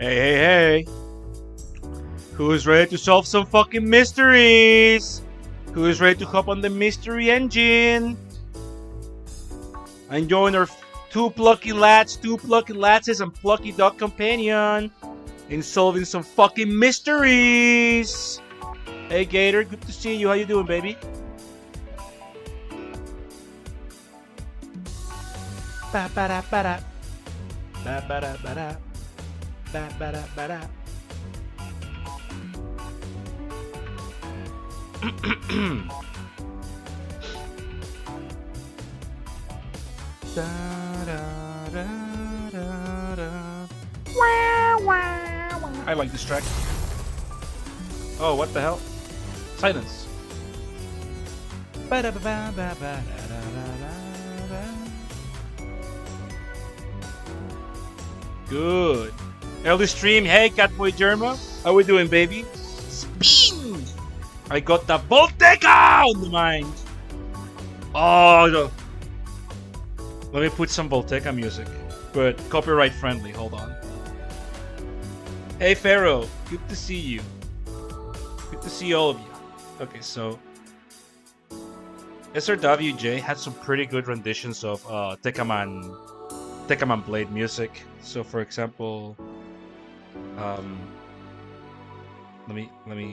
Hey, hey, hey. Who's ready to solve some fucking mysteries? Who's ready to hop on the mystery engine and join our two plucky lasses, and plucky dog companion in solving some fucking mysteries? Hey, Gator, good to see you. How you doing, baby? Ba ba da ba da. Ba ba da ba da. Ba ba da ba da. I like this track. Oh, what the hell? Silence. Good. Early stream. Hey, Catboy Germa. How we doing, baby? Spin! I got the Volteca on the mind. Oh, no. Let me put some Volteca music, but copyright friendly. Hold on. Hey, Pharaoh. Good to see you. Good to see all of you. Okay, so SRWJ had some pretty good renditions of Tekkaman Blade music. So, for example, let me.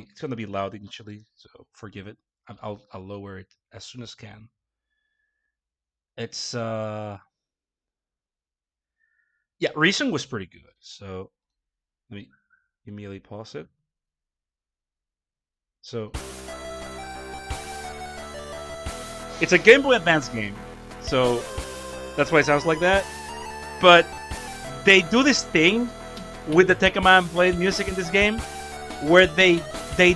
It's gonna be loud initially, so forgive it. I'll lower it as soon as can. It's yeah, Reason was pretty good. So let me immediately pause it. So it's a Game Boy Advance game, so that's why it sounds like that. But they do this thing with the Tekkaman Blade music in this game, where they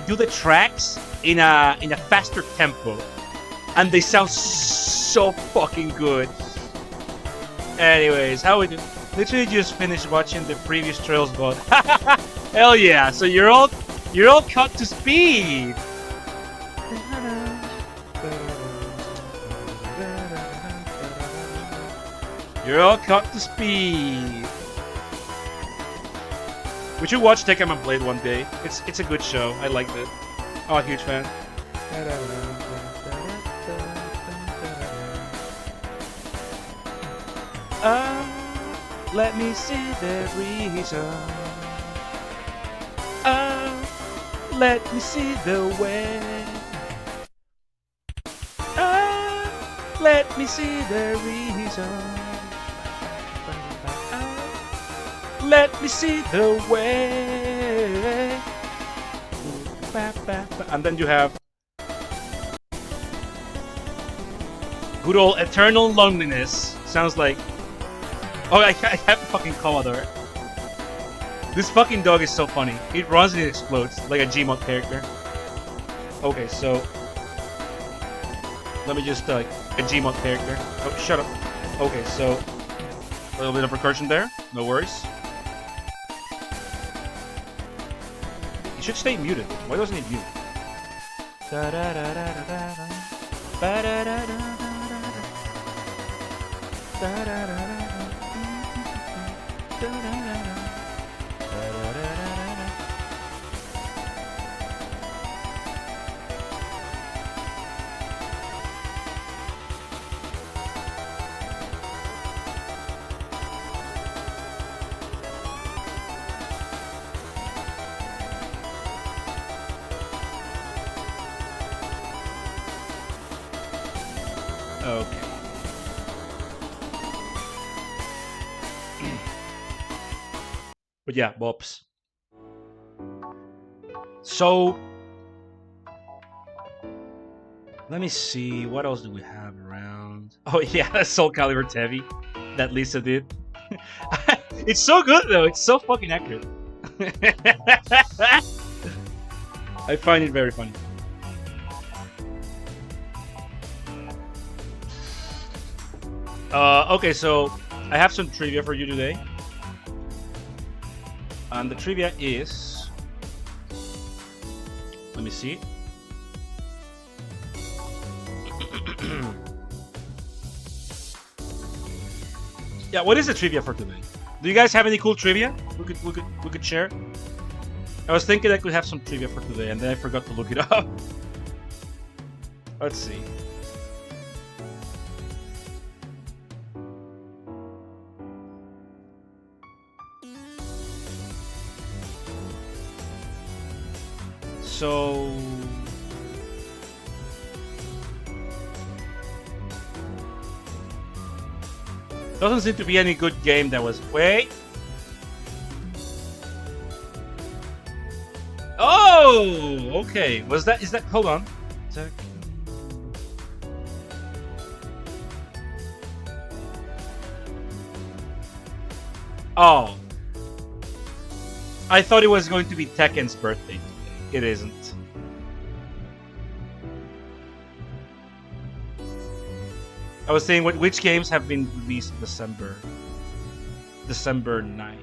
do the tracks in a faster tempo, and they sound so fucking good. Anyways, how we do? Literally just finished watching the previous Trails God. Hell yeah! So you're all caught to speed. You're all caught to speed. We should watch Tekkaman Blade one day. It's a good show. I liked it. I'm a huge fan. Let me see the reason. Let me see the way. Let me see the reason. Let me see the way. And then you have good old Eternal Loneliness. Sounds like... Oh, I have a fucking Commodore. This fucking dog is so funny. It runs and it explodes like a Gmod character. Okay, so... Let me just, a Gmod character. Oh, shut up. Okay, so... A little bit of recursion there. No worries. It should stay muted. Why doesn't it mute? Okay. But yeah, Bobs. So let me see, what else do we have around? Oh yeah, Soul Calibur Tevi that Lisa did. It's so good though. It's so fucking accurate. I find it very funny. Okay, so I have some trivia for you today. And the trivia is... Let me see. Yeah, what is the trivia for today? Do you guys have any cool trivia we could share? I was thinking I could have some trivia for today, and then I forgot to look it up. Let's see. So doesn't seem to be any good game that was. Wait. Oh, okay. Was that? Is that? Hold on. Oh, I thought it was going to be Tekken's birthday today. It isn't. I was saying which games have been released in December 9th.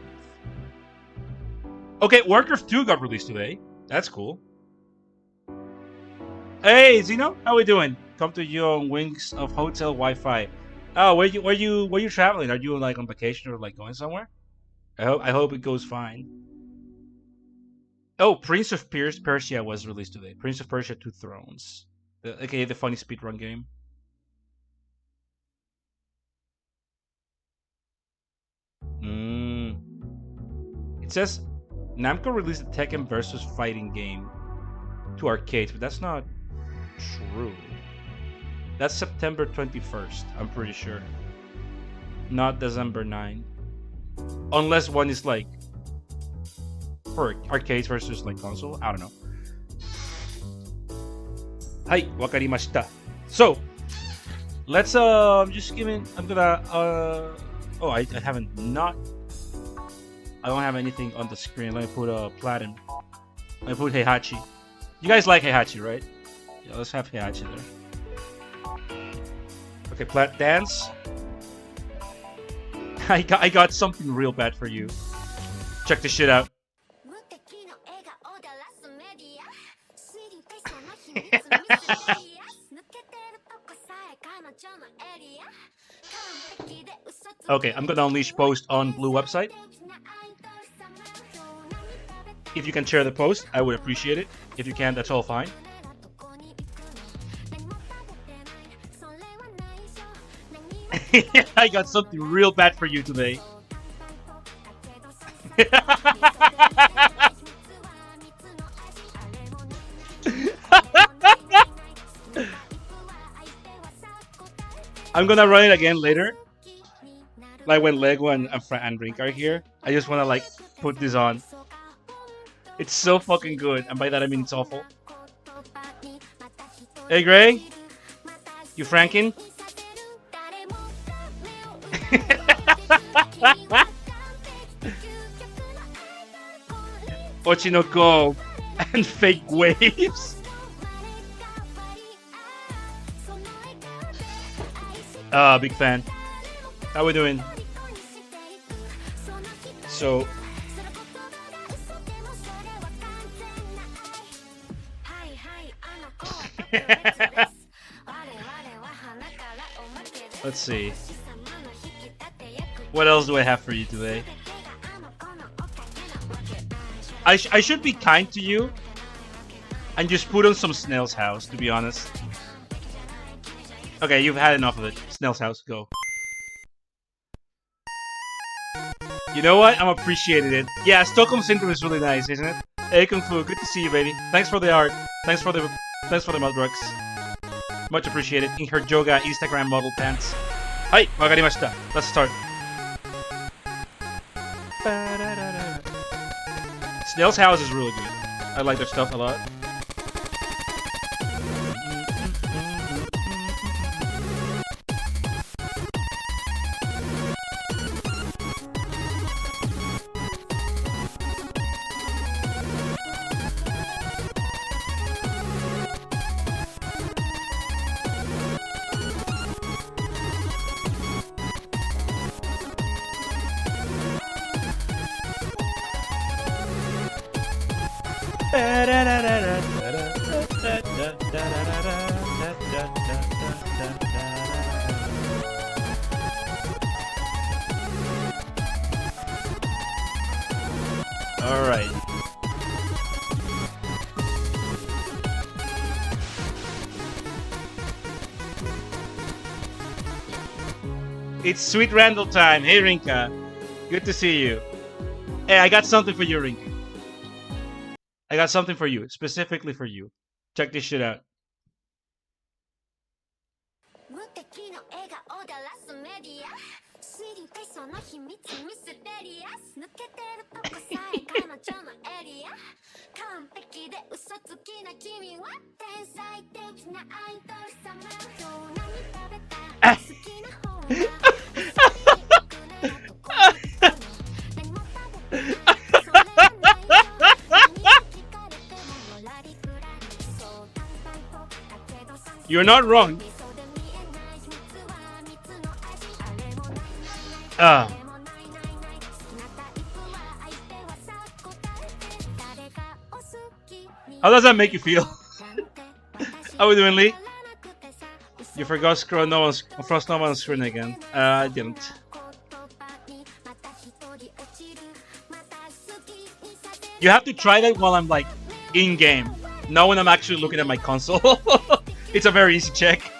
Okay, Warcraft 2 got released today. That's cool. Hey, Zeno, how we doing? Come to you on Wings of Hotel Wi-Fi. Oh, where you traveling? Are you like on vacation or like going somewhere? I hope it goes fine. Oh, Prince of Persia was released today. Prince of Persia: Two Thrones. Okay, the funny speedrun game. It says Namco released a Tekken versus fighting game to arcades, but that's not true. That's September 21st, I'm pretty sure. Not December 9. Unless one is like for arcades versus like console. I don't know. Hi, wakarimashita. So, let's just give it. I'm gonna oh, I haven't not. I don't have anything on the screen. Let me put Platinum. Let me put Heihachi. You guys like Heihachi, right? Yeah, let's have Heihachi there. Okay, Plat Dance. I got something real bad for you. Check this shit out. Okay, I'm gonna unleash post on Blue website. If you can share the post, I would appreciate it. If you can't, that's all fine. I got something real bad for you today. I'm gonna run it again later. Like when Lego and Rink are here. I just wanna like put this on. It's so fucking good, and by that I mean it's awful. Hey Gray, you Franken? Ochinoko and fake waves. Big fan. How we doing? So let's see. What else do I have for you today? I should be kind to you and just put on some Snail's House, to be honest. Okay, you've had enough of it. Snail's House, go. You know what? I'm appreciating it. Yeah, Stockholm Syndrome is really nice, isn't it? Hey Kung Fu, good to see you, baby. Thanks for the art. Thanks for the Mudbrooks. Much appreciated. In her Joga Instagram model pants. Hi, wakarimashita. Let's start. Snail's House is really good. I like their stuff a lot. Alright. It's Sweet Randall time. Hey, Rinka. Good to see you. Hey, I got something for you, Rinka. I got something for you, specifically for you. Check this shit out. You're not wrong. How does that make you feel? How are we doing, Lee? You forgot Frost Nova on screen again. I didn't. You have to try that while I'm like in game, not when I'm actually looking at my console. It's a very easy check.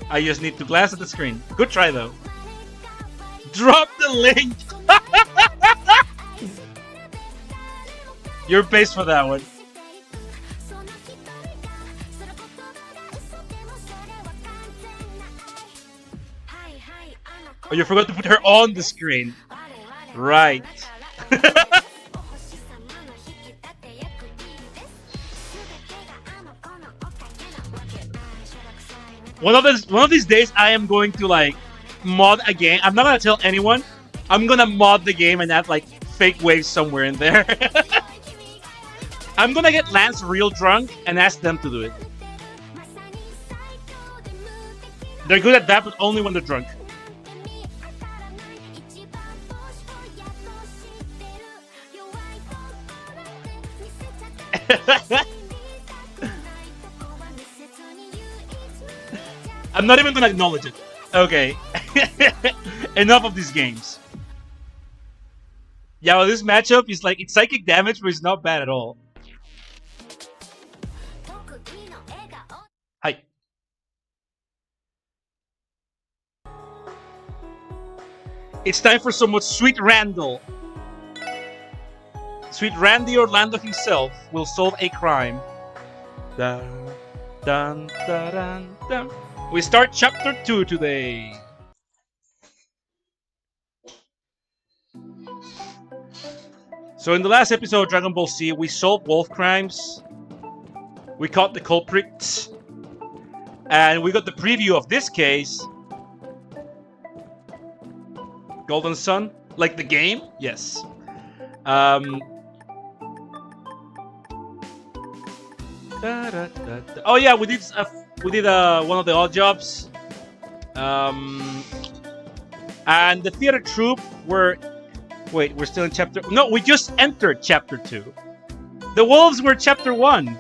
I just need to glance at the screen. Good try though. Drop the link. You're based for that one. Oh, you forgot to put her on the screen. Right. One of these days, I am going to like mod a game. I'm not gonna tell anyone. I'm gonna mod the game and add like fake waves somewhere in there. I'm gonna get Lance real drunk and ask them to do it. They're good at that, but only when they're drunk. I'm not even gonna acknowledge it. Okay. Enough of these games. Yeah, well, this matchup is like, it's psychic damage, but it's not bad at all. Hi. It's time for somewhat Sweet Randall. Sweet Randy Orlando himself will solve a crime. Dun, dun, dun, dun, dun. We start chapter 2 today. So in the last episode of Dragon Ball Z, we solved wolf crimes. We caught the culprits. And we got the preview of this case. Golden Sun? Like the game? Yes. Oh yeah, we did one of the odd jobs. And the theater troupe were... Wait, we're still in chapter... No, we just entered chapter 2. The wolves were chapter 1.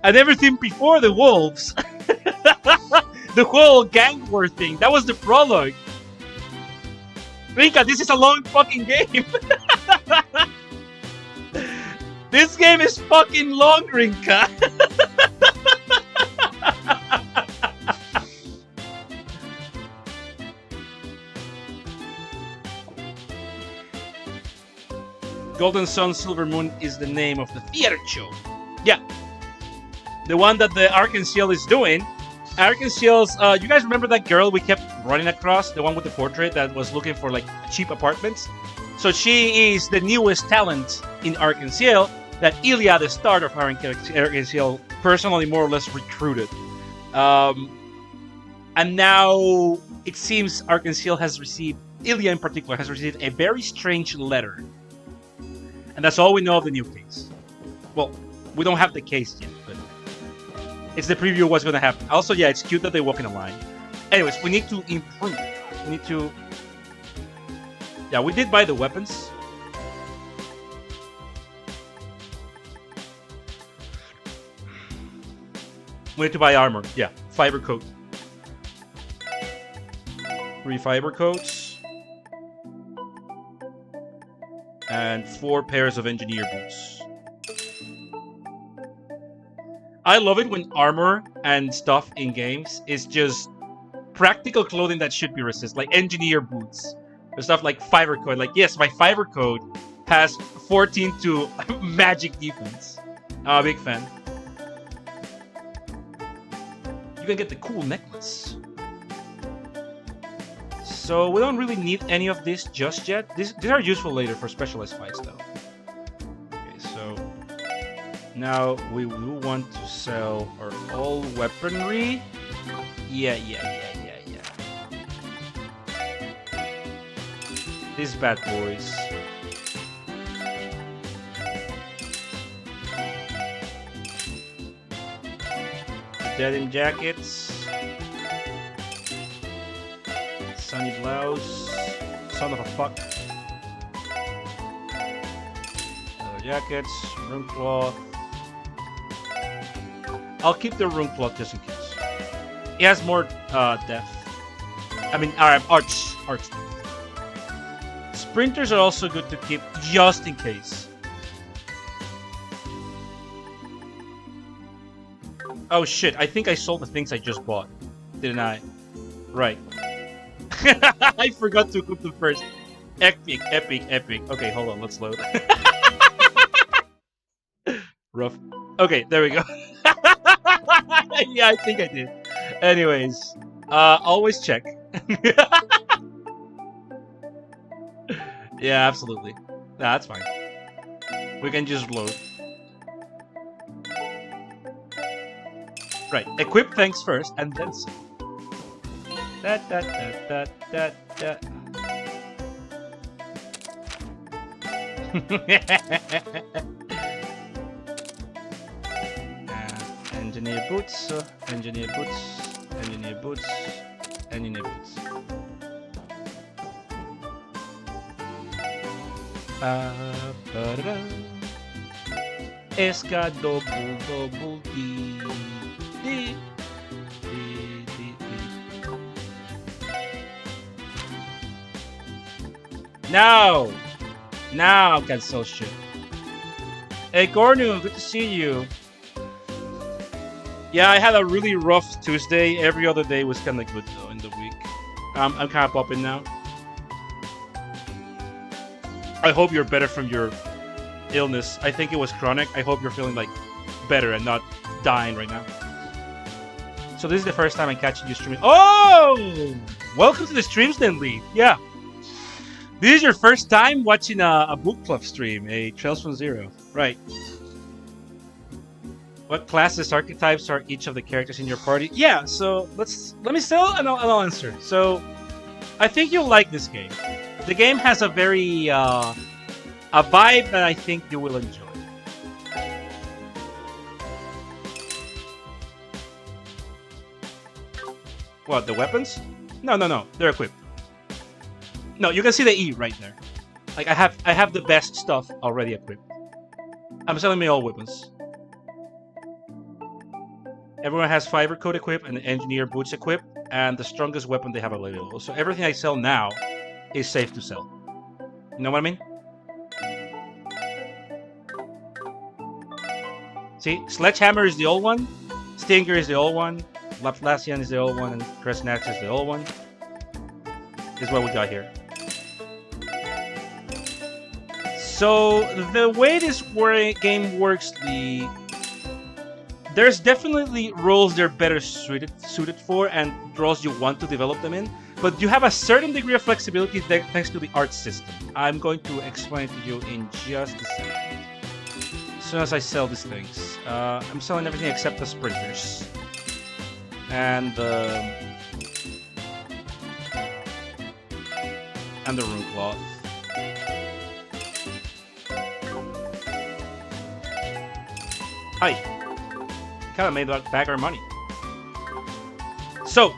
And everything before the wolves... the whole gang war thing, that was the prologue. Rinka, this is a long fucking game. This game is fucking long, Rinka. Golden Sun Silver Moon is the name of the theater show. Yeah. The one that the Arkansas is doing. Arkansas, you guys remember that girl we kept running across? The one with the portrait that was looking for like cheap apartments? So she is the newest talent in Arkansas that Ilya, the start of Arkansas, personally more or less recruited. And now it seems Arkansas has received, Ilya in particular, has received a very strange letter. And that's all we know of the new case. Well, we don't have the case yet, but it's the preview of what's going to happen. Also, yeah, it's cute that they walk in a line. Anyways, we need to improve. We need to... Yeah, we did buy the weapons. We need to buy armor. Yeah, fiber coat. 3 fiber coats. and 4 pairs of engineer boots. I love it when armor and stuff in games is just practical clothing that should be resist, like engineer boots. Or stuff like fiber code. Like, yes, my fiber code has 14 to magic defense. I'm a big fan. You can get the cool necklace. So we don't really need any of this just yet. These are useful later for specialized fights, though. Okay, so now we will want to sell our all weaponry. Yeah. These bad boys. The denim jackets. Sunny blouse. Son of a fuck. Leather jackets. Rune cloth. I'll keep the rune cloth just in case. It has more depth. I mean, arch. Sprinters are also good to keep just in case. Oh shit, I think I sold the things I just bought. Didn't I? Right. I forgot to equip them first. Epic. Okay, hold on, let's load. Rough. Okay, there we go. Yeah, I think I did. Anyways, always check. Yeah, absolutely. That's fine. We can just load. Right, equip things first, and then sell. Engineer boots, engineer boots, engineer boots, engineer boots. Esca double D. Now I can sell shit. Hey Gornu, good to see you. Yeah, I had a really rough Tuesday. Every other day was kind of good though in the week. I'm kind of popping now. I hope you're better from your illness. I think it was chronic. I hope you're feeling like better and not dying right now. So this is the first time I'm catching you streaming. Oh! Welcome to the streams then, Lee. Yeah. This is your first time watching a book club stream, a Trails from Zero. Right. What classes, archetypes are each of the characters in your party? Yeah, so let me sell and I'll answer. So I think you'll like this game. The game has a very a vibe that I think you will enjoy. What, the weapons? No, they're equipped. No, you can see the E right there. Like I have the best stuff already equipped. I'm selling me all weapons. Everyone has fiber coat equipped and engineer boots equipped, and the strongest weapon they have available. So everything I sell now is safe to sell. You know what I mean? See, Sledgehammer is the old one, Stinger is the old one, Laplacian is the old one, and Kresnax is the old one. This is what we got here. So the way this game works, there's definitely roles they're better suited for and roles you want to develop them in, but you have a certain degree of flexibility thanks to the art system. I'm going to explain to you in just a second. As soon as I sell these things, I'm selling everything except the sprinters and the rune cloth. Hi. Kind of made back our money. So,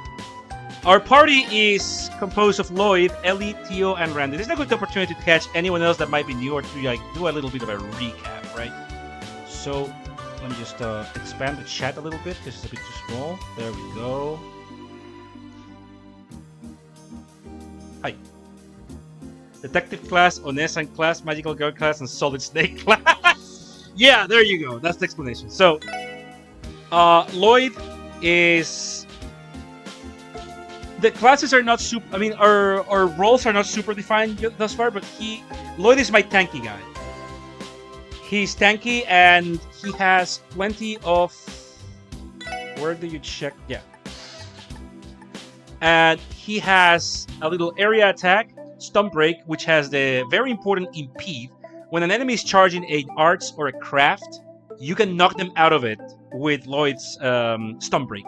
our party is composed of Lloyd, Ellie, Tio, and Randy. This is a good opportunity to catch anyone else that might be new or to like do a little bit of a recap, right? So, let me just expand the chat a little bit because it's a bit too small. There we go. Hi. Detective class, Onesan class, Magical Girl class, and Solid Snake class. Yeah, there you go. That's the explanation. So, Lloyd is... The classes are not super... I mean, our roles are not super defined thus far, but Lloyd is my tanky guy. He's tanky, and he has plenty of... Where do you check? Yeah. And he has a little area attack, Stump Break, which has the very important Impede. When an enemy is charging an arts or a craft, you can knock them out of it with Lloyd's Stump Break.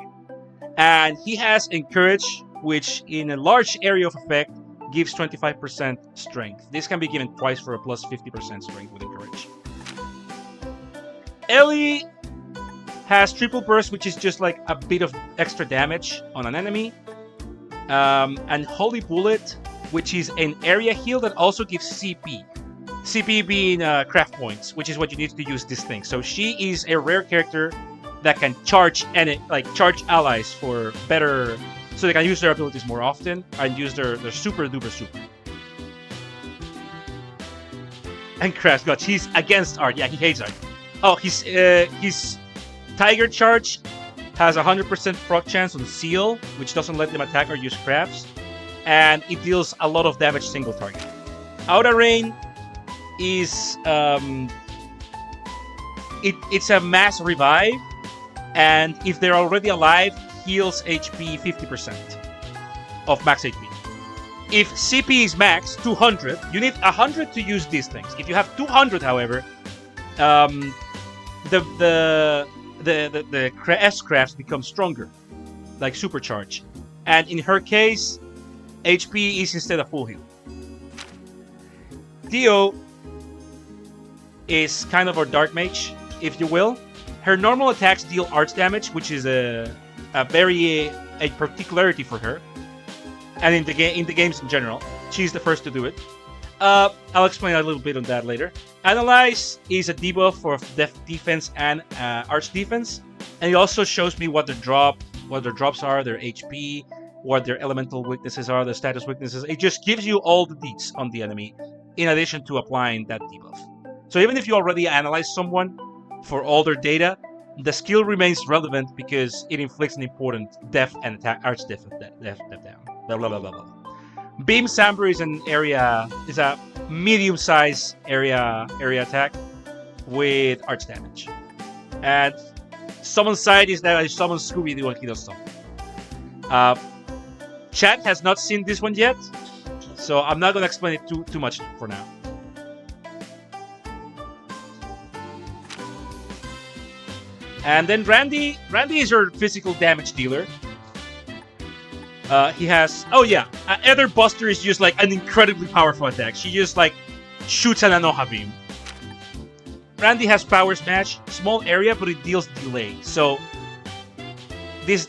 And he has Encourage, which in a large area of effect gives 25% strength. This can be given twice for a plus 50% strength with Encourage. Ellie has Triple Burst, which is just like a bit of extra damage on an enemy. And Holy Bullet, which is an area heal that also gives CP. CP being craft points, which is what you need to use this thing. So she is a rare character that can charge charge allies for better, so they can use their abilities more often and use their super duper super. And Crash God, he's against art. Yeah, he hates art. Oh, his Tiger Charge has 100% proc chance on Seal, which doesn't let them attack or use crafts, and it deals a lot of damage single target. Outer Rain is it's a mass revive, and if they're already alive, heals HP 50% of max HP. If CP is max 200, you need 100 to use these things. If you have 200, however, the S-crafts become stronger, like Supercharge. And in her case, HP is instead of full heal. Dio is kind of our Dark Mage, if you will. Her normal attacks deal arts damage, which is a particularity for her. And in the games in general, she's the first to do it. I'll explain a little bit on that later. Analyze is a debuff for defense and arch defense, and it also shows me what their drops are, their HP, what their elemental weaknesses are, their status weaknesses. It just gives you all the deets on the enemy, in addition to applying that debuff. So even if you already analyze someone for all their data, the skill remains relevant because it inflicts an important def and attack arch def down. Blah, blah, blah, blah, blah. Beam Samber is a medium-sized area attack with arch damage. And Summon Side is that I summon Scooby-Doo and he does something. Chat has not seen this one yet, so I'm not going to explain it too much for now. And then Randy is your physical damage dealer. He has... Oh yeah, Ether Buster is just like an incredibly powerful attack. She just like shoots an Anoha Beam. Randy has Power Smash, small area, but it deals delay. So this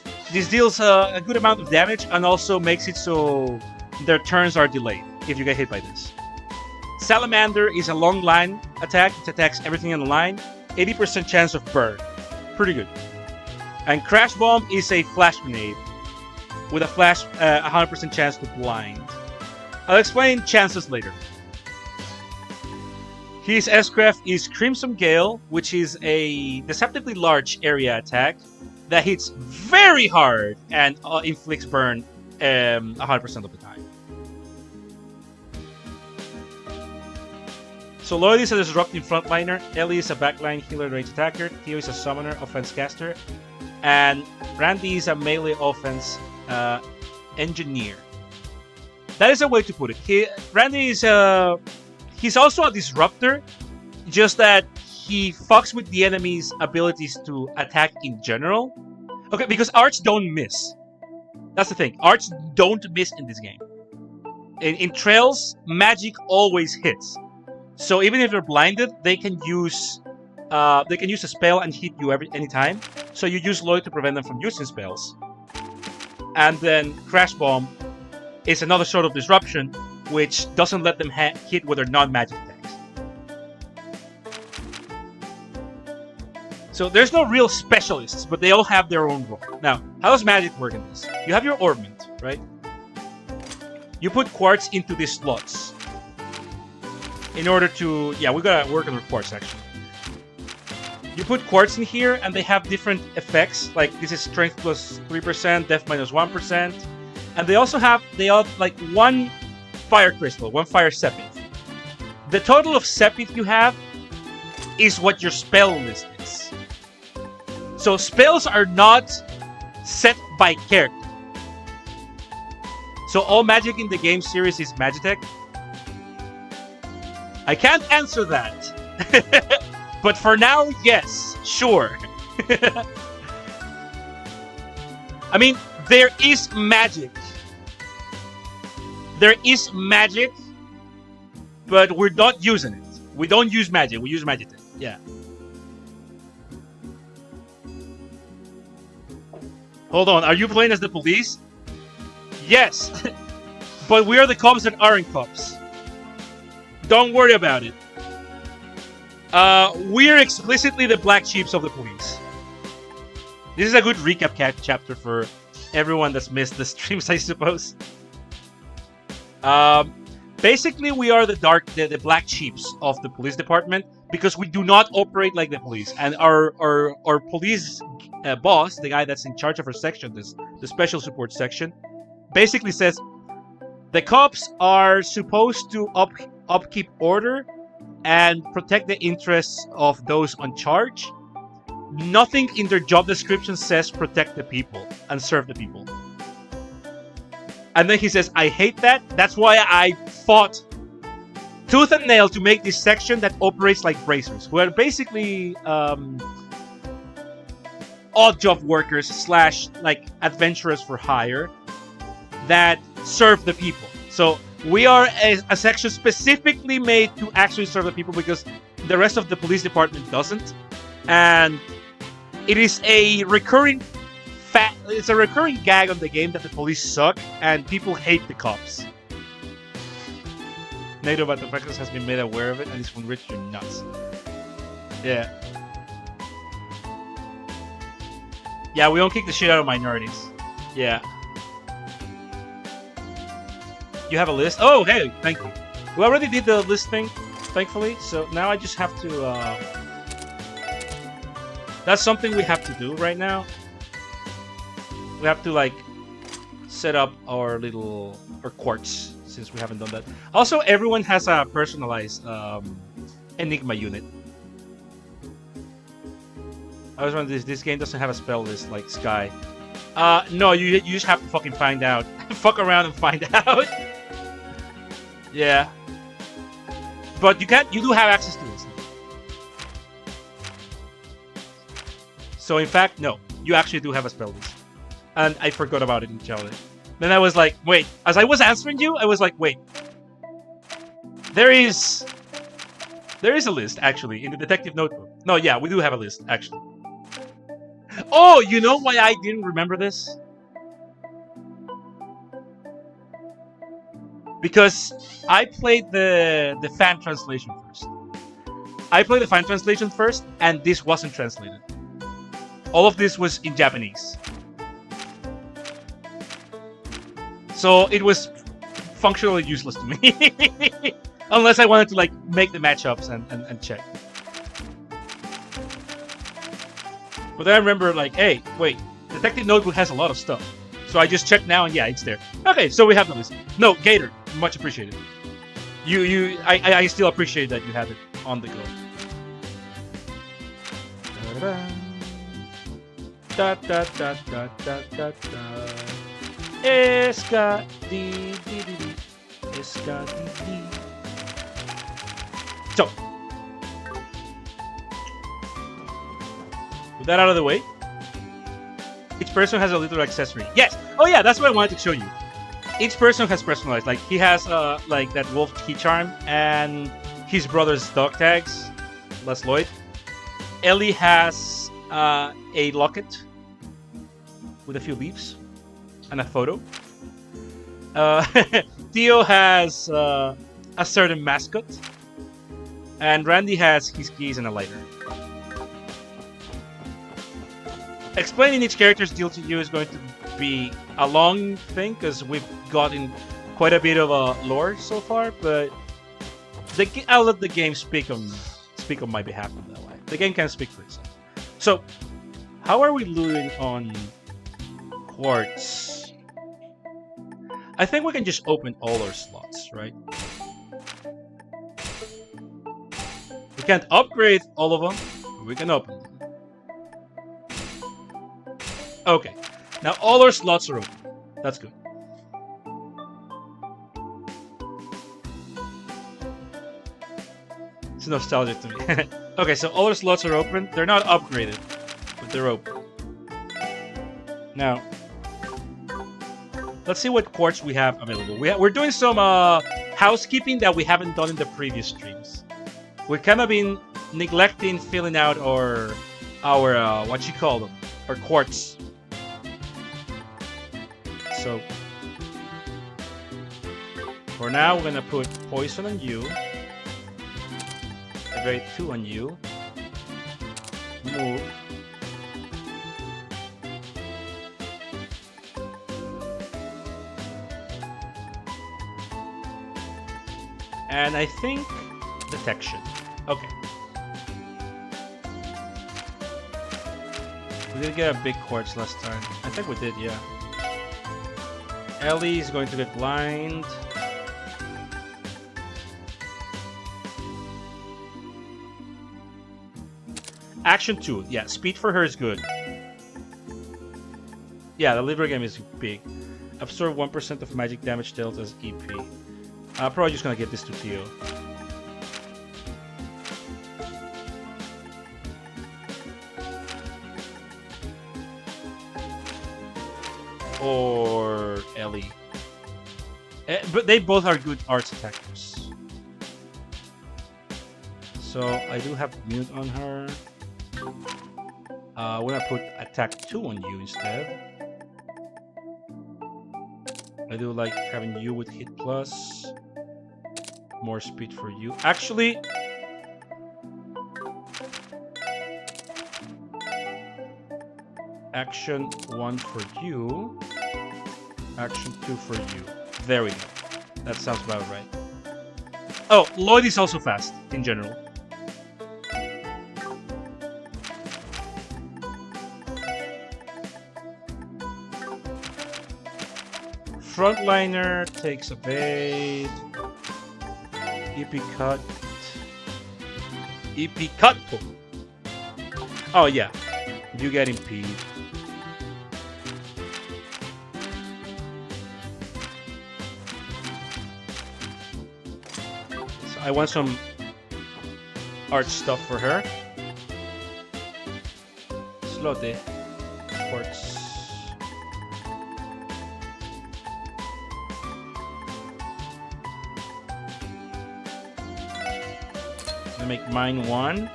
deals a good amount of damage and also makes it so their turns are delayed if you get hit by this. Salamander is a long line attack. It attacks everything on the line. 80% chance of burn. Pretty good. And Crash Bomb is a flash grenade with a flash 100% chance to blind. I'll explain chances later. His S-Craft is Crimson Gale, which is a deceptively large area attack that hits very hard and inflicts burn 100% of the time. So Lloyd is a disrupting frontliner, Ellie is a backline healer and range attacker, Theo is a summoner, offense caster, and Randy is a melee offense engineer. That is a way to put it. Randy is he's also a disruptor, just that he fucks with the enemy's abilities to attack in general. Okay, because arts don't miss. That's the thing. Arts don't miss in this game. In Trails, magic always hits. So even if they're blinded, they can use a spell and hit you anytime. So you use Lloyd to prevent them from using spells. And then Crash Bomb is another sort of disruption, which doesn't let them hit with their non-magic attacks. So there's no real specialists, but they all have their own role. Now, how does magic work in this? You have your orbment, right? You put quartz into these slots. in order to... Yeah, we gotta work on the quartz, actually. You put quartz in here, and they have different effects. Like, this is strength plus 3%, death minus 1%. And they also have, like, one fire crystal, one fire sepith. The total of sepith you have is what your spell list is. So spells are not set by character. So all magic in the game series is Magitech? I can't answer that. But for now, yes, sure. I mean, there is magic. There is magic, but we're not using it. We don't use magic, we use Magitech. Yeah. Hold on, are you playing as the police? Yes. But we are the cops that aren't cops. Don't worry about it. We're explicitly the black sheeps of the police. This is a good recap chapter for everyone that's missed the streams, I suppose. Basically, we are the black sheeps of the police department because we do not operate like the police. And our police boss, the guy that's in charge of our section, the special support section, basically says the cops are supposed to upkeep order and protect the interests of those on charge. Nothing in their job description says protect the people and serve the people. And then he says, I hate that. That's why I fought tooth and nail to make this section that operates like bracers, who are basically odd job workers / like adventurers for hire that serve the people. So we are a section specifically made to actually serve the people because the rest of the police department doesn't. And it is a recurring gag on the game that the police suck and people hate the cops. NATO about the practice has been made aware of it and it's enriched your nuts. Yeah. Yeah, we don't kick the shit out of minorities. Yeah. You have a list? Oh, hey, thank you. We already did the list thing, thankfully, so now I just have to, that's something we have to do right now. We have to, like, set up our quartz, since we haven't done that. Also, everyone has a personalized, Enigma unit. I was wondering, this game doesn't have a spell list like Sky. No, you just have to fucking find out. Fuck around and find out. Yeah. But you do have access to this. So in fact, no. You actually do have a spell list. And I forgot about it in challenge. Then I was like, wait. As I was answering you, I was like, wait. There is a list, actually, in the detective notebook. No, yeah, we do have a list, actually. Oh, you know why I didn't remember this? Because I played the fan translation first. And this wasn't translated. All of this was in Japanese. So it was functionally useless to me. Unless I wanted to like make the matchups and check. But then I remember like, hey, wait, Detective Notebook has a lot of stuff. So I just checked now and yeah, it's there. Okay, so we have the list. No, Gator, much appreciated. I still appreciate that you have it on the go. Da da da da da da da. Esca di di di di. Esca di di. So, with that out of the way, each person has a little accessory. Yes. Oh yeah, that's what I wanted to show you. Each person has personalized. Like he has like that wolf key charm and his brother's dog tags. Les Lloyd. Ellie has a locket with a few leaves and a photo. Theo has a certain mascot. And Randy has his keys and a lighter. Explaining each character's deal to you is going to be a long thing because we've gotten quite a bit of lore so far, but I'll let the game speak on my behalf in that way. The game can speak for itself. So, how are we doing on quartz? I think we can just open all our slots, right? We can't upgrade all of them. We can open them. Okay. Now all our slots are open. That's good. It's nostalgic to me. Okay, so all our slots are open. They're not upgraded, but they're open. Now, let's see what quartz we have available. We're doing some housekeeping that we haven't done in the previous streams. We've kind of been neglecting filling out our what you call them, our quartz. So for now, we're gonna put poison on you, evade 2 on you, move. And I think detection. Okay. We did get a big quartz last time. I think we did, yeah. Ellie is going to get blind. Action 2. Yeah, speed for her is good. Yeah, the liver game is big. Absorb 1% of magic damage dealt as EP. I'm probably just gonna give this to Tio. Or Ellie. But they both are good arts attackers. So I do have mute on her. We're gonna put attack 2 on you instead. I do like having you with hit plus. More speed for you. Actually, action 1 for you. Action 2 for you. There we go. That sounds about right. Oh, Lloyd is also fast in general. Frontliner takes evade. EP cut. EP cut. Oh yeah, you get impede. So I want some art stuff for her. Slote. Quartz. Gonna make mine 1.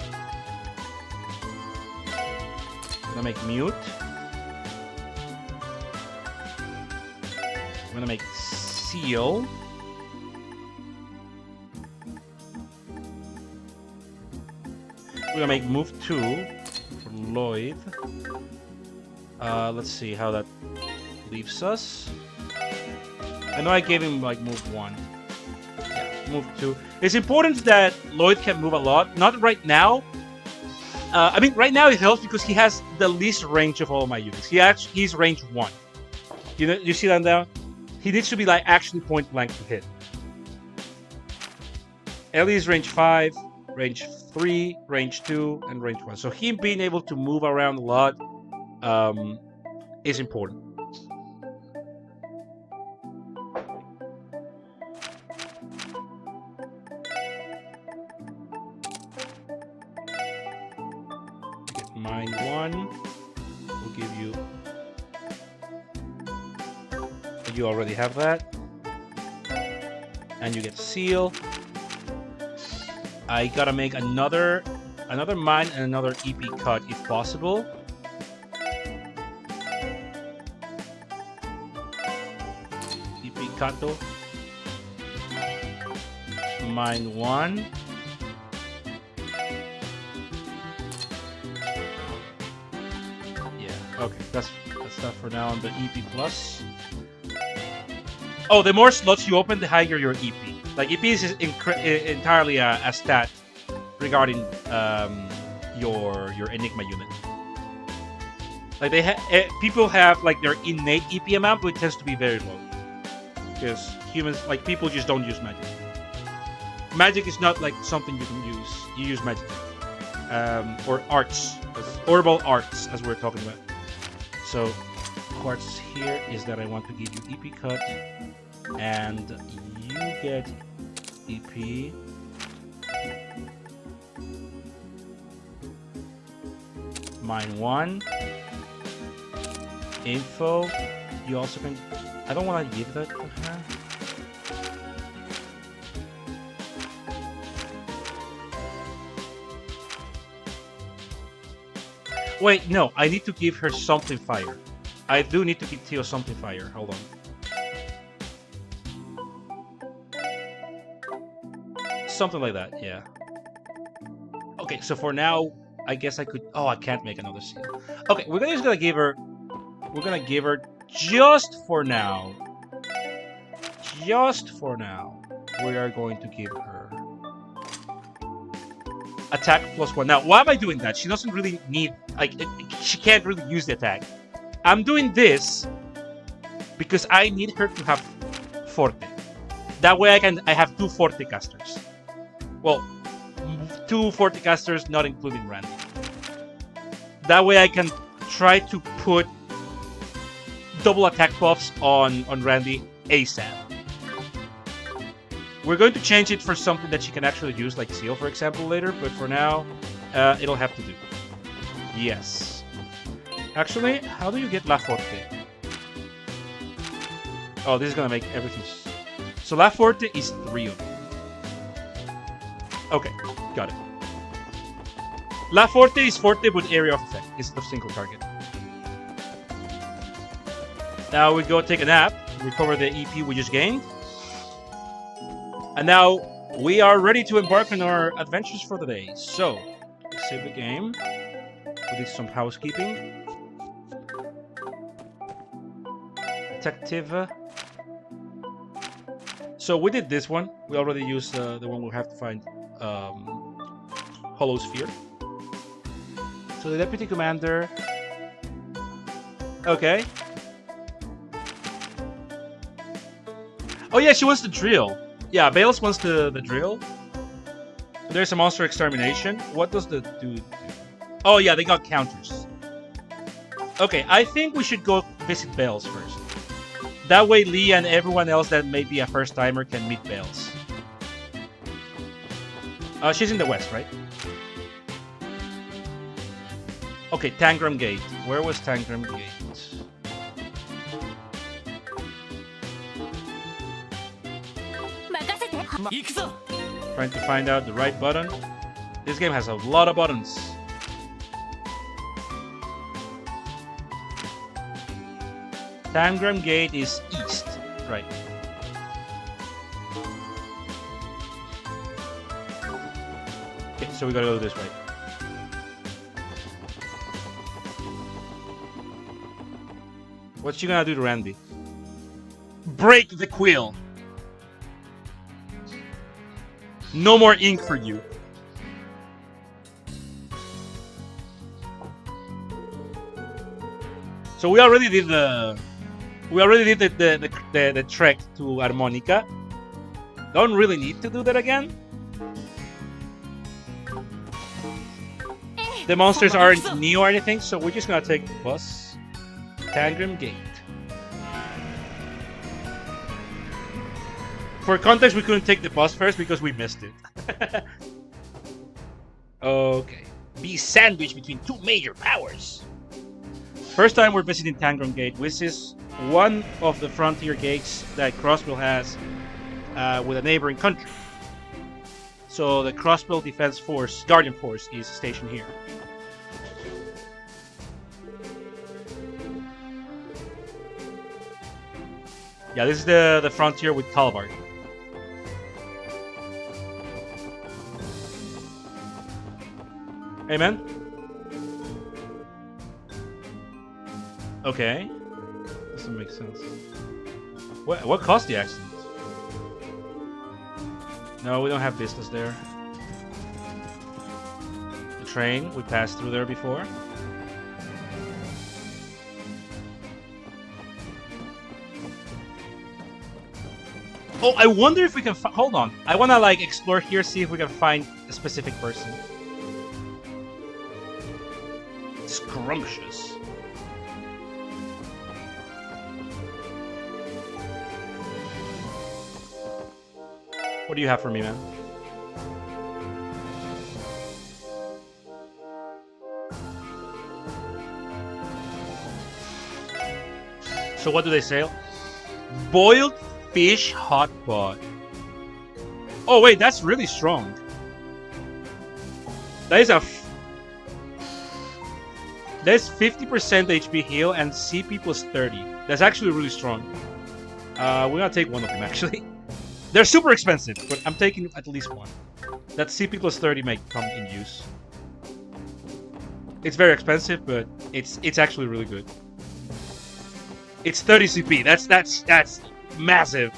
Gonna make mute. I'm gonna make seal. We're gonna make move 2 for Lloyd. Let's see how that leaves us. I know I gave him like move 1. Move 2. It's important that Lloyd can move a lot. Not right now. I mean, right now it helps because he has the least range of all my units. He's range 1. You know, you see that now? He needs to be like actually point blank to hit. Ellie is range 5, range 3, range 2, and range 1. So him being able to move around a lot is important. Mine 1 will give you. You already have that, and you get seal. I gotta make another mine and another EP cut if possible. EP Kato. Mine 1. Okay, that's that for now on the EP plus. Oh, the more slots you open, the higher your EP. Like EP is entirely a stat regarding your Enigma unit. Like people have like their innate EP amount, but it tends to be very low because humans, like people, just don't use magic. Magic is not like something you can use. You use magic or arts, orbal arts, as we're talking about. So, quartz here is that I want to give you EP cut, and you get EP. Mine 1. Info. You also can. I don't want to give that to her. Wait, no. I need to give her something fire. I do need to give Theo something fire. Hold on. Something like that, yeah. Okay, so for now, I guess I could. Oh, I can't make another seal. Okay, we're just gonna give her. We're gonna give her just for now. Just for now, we are going to give her attack +1. Now, why am I doing that? She doesn't really need. Like, she can't really use the attack. I'm doing this because I need her to have Forte. That way, I have 2 Forte casters. Well, 2 Forte casters, not including Randy. That way, I can try to put double attack buffs on Randy ASAP. We're going to change it for something that she can actually use, like Seal, for example, later. But for now, it'll have to do. Yes. Actually, how do you get La Forte? Oh, this is gonna make everything. So La Forte is 3 of them. Okay, got it. La Forte is Forte with area of effect. It's the single target. Now we go take a nap, recover the EP we just gained. And now we are ready to embark on our adventures for the day. So, save the game. We did some housekeeping. Detective. So we did this one. We already used the one we have to find Hollow Sphere. So the Deputy Commander. Okay. Oh yeah, she wants the drill. Yeah, Balos wants the drill. There's a monster extermination. What does the dude do? Oh yeah, they got counters. Okay, I think we should go visit Bales first. That way Lee and everyone else that may be a first timer can meet Bales. She's in the west, right? Okay, Tangram Gate. Where was Tangram Gate? Trying to find out the right button. This game has a lot of buttons. Tangram Gate is east, right? Okay, so we gotta go this way. What's she gonna do to Randy? Break the quill! No more ink for you. So we already did the trek to Harmonica. Don't really need to do that again. The monsters aren't new or anything, so we're just gonna take the bus. Tangram Gate. For context, we couldn't take the bus first because we missed it. Okay. Be sandwiched between 2 major powers. First time we're visiting Tangram Gate, which is one of the frontier gates that Crossbill has with a neighboring country. So the Crossbill Defense Force, Guardian Force, is stationed here. Yeah, this is the frontier with Calvard. Hey, man. Okay. Doesn't make sense. What caused the accident? No, we don't have business there. The train, we passed through there before. Oh, I wonder if we can hold on. I want to like explore here, see if we can find a specific person. Scrumptious. What do you have for me, man? So what do they say? Boiled fish hot pot. Oh wait, that's really strong. That is that's 50% HP heal and CP plus 30. That's actually really strong. We're gonna take one of them actually. They're super expensive, but I'm taking at least one. That CP plus 30 might come in use. It's very expensive, but it's actually really good. It's 30 CP. That's massive.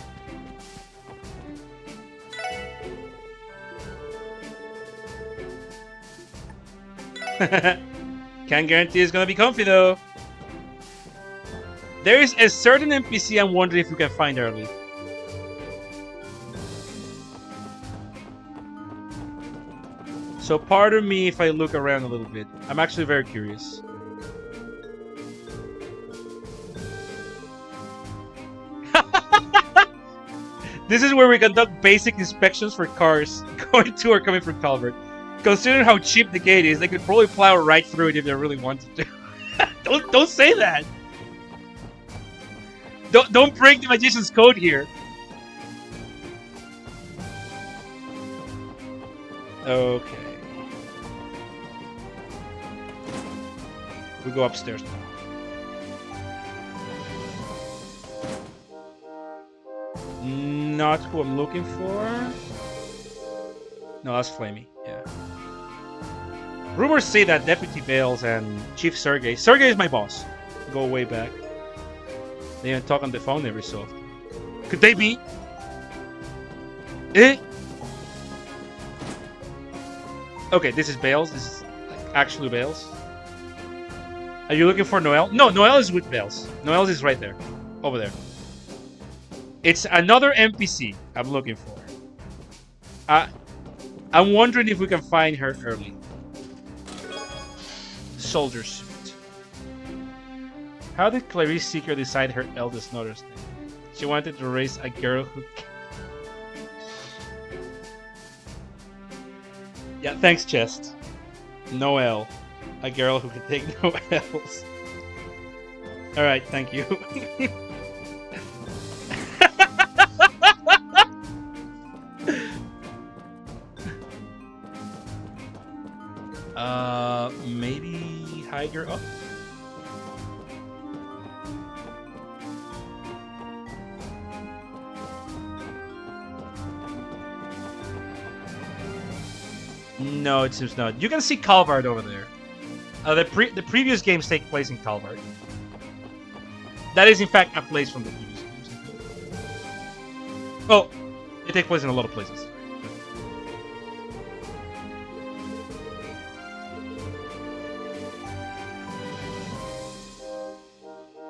Can't guarantee it's gonna be comfy though. There is a certain NPC I'm wondering if you can find early. So pardon me if I look around a little bit. I'm actually very curious. This is where we conduct basic inspections for cars going to or coming from Calvert. Considering how cheap the gate is, they could probably plow right through it if they really wanted to. Don't say that. Don't break the magician's code here. Okay. We go upstairs now. Not who I'm looking for. No, that's Flamey. Yeah. Rumors say that Deputy Bales and Chief Sergey is my boss. Go way back. They even talk on the phone every so often. Could they be? Eh? Okay, this is Bales. This is like, actually Bales. Are you looking for Noel? No, Noel is with Bales. Noel is right there. Over there. It's another NPC I'm looking for. I'm wondering if we can find her early. Soldier suit. How did Clarice Seeker decide her eldest daughter's name? She wanted to raise a girl who... Yeah, thanks, Chest. Noelle. A girl who can take no L's. Alright, thank you. Maybe hide her up? No, it seems not. You can see Calvard over there. The previous games take place in Calvard. That is, in fact, a place from the previous games. Well, they take place in a lot of places.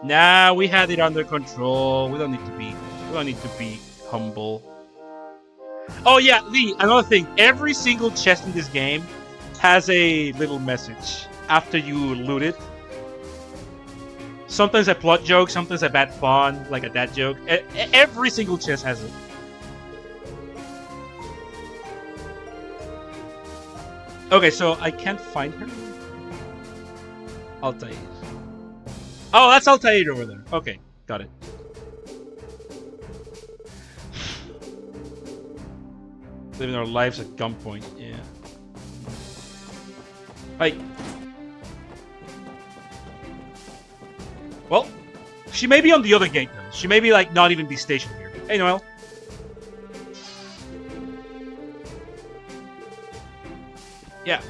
Nah, we had it under control. We don't need to be humble. Oh yeah, Lee, another thing. Every single chest in this game has a little message after you loot it. Sometimes a plot joke, sometimes a bad pun, like a dad joke. Every single chest has it. Okay, so I can't find her. Altair. Oh, that's Altair over there. Okay, got it. Living our lives at gunpoint, yeah. Hey. Well, she may be on the other gate though. She may be like not even be stationed here. Hey, Noel. Yeah.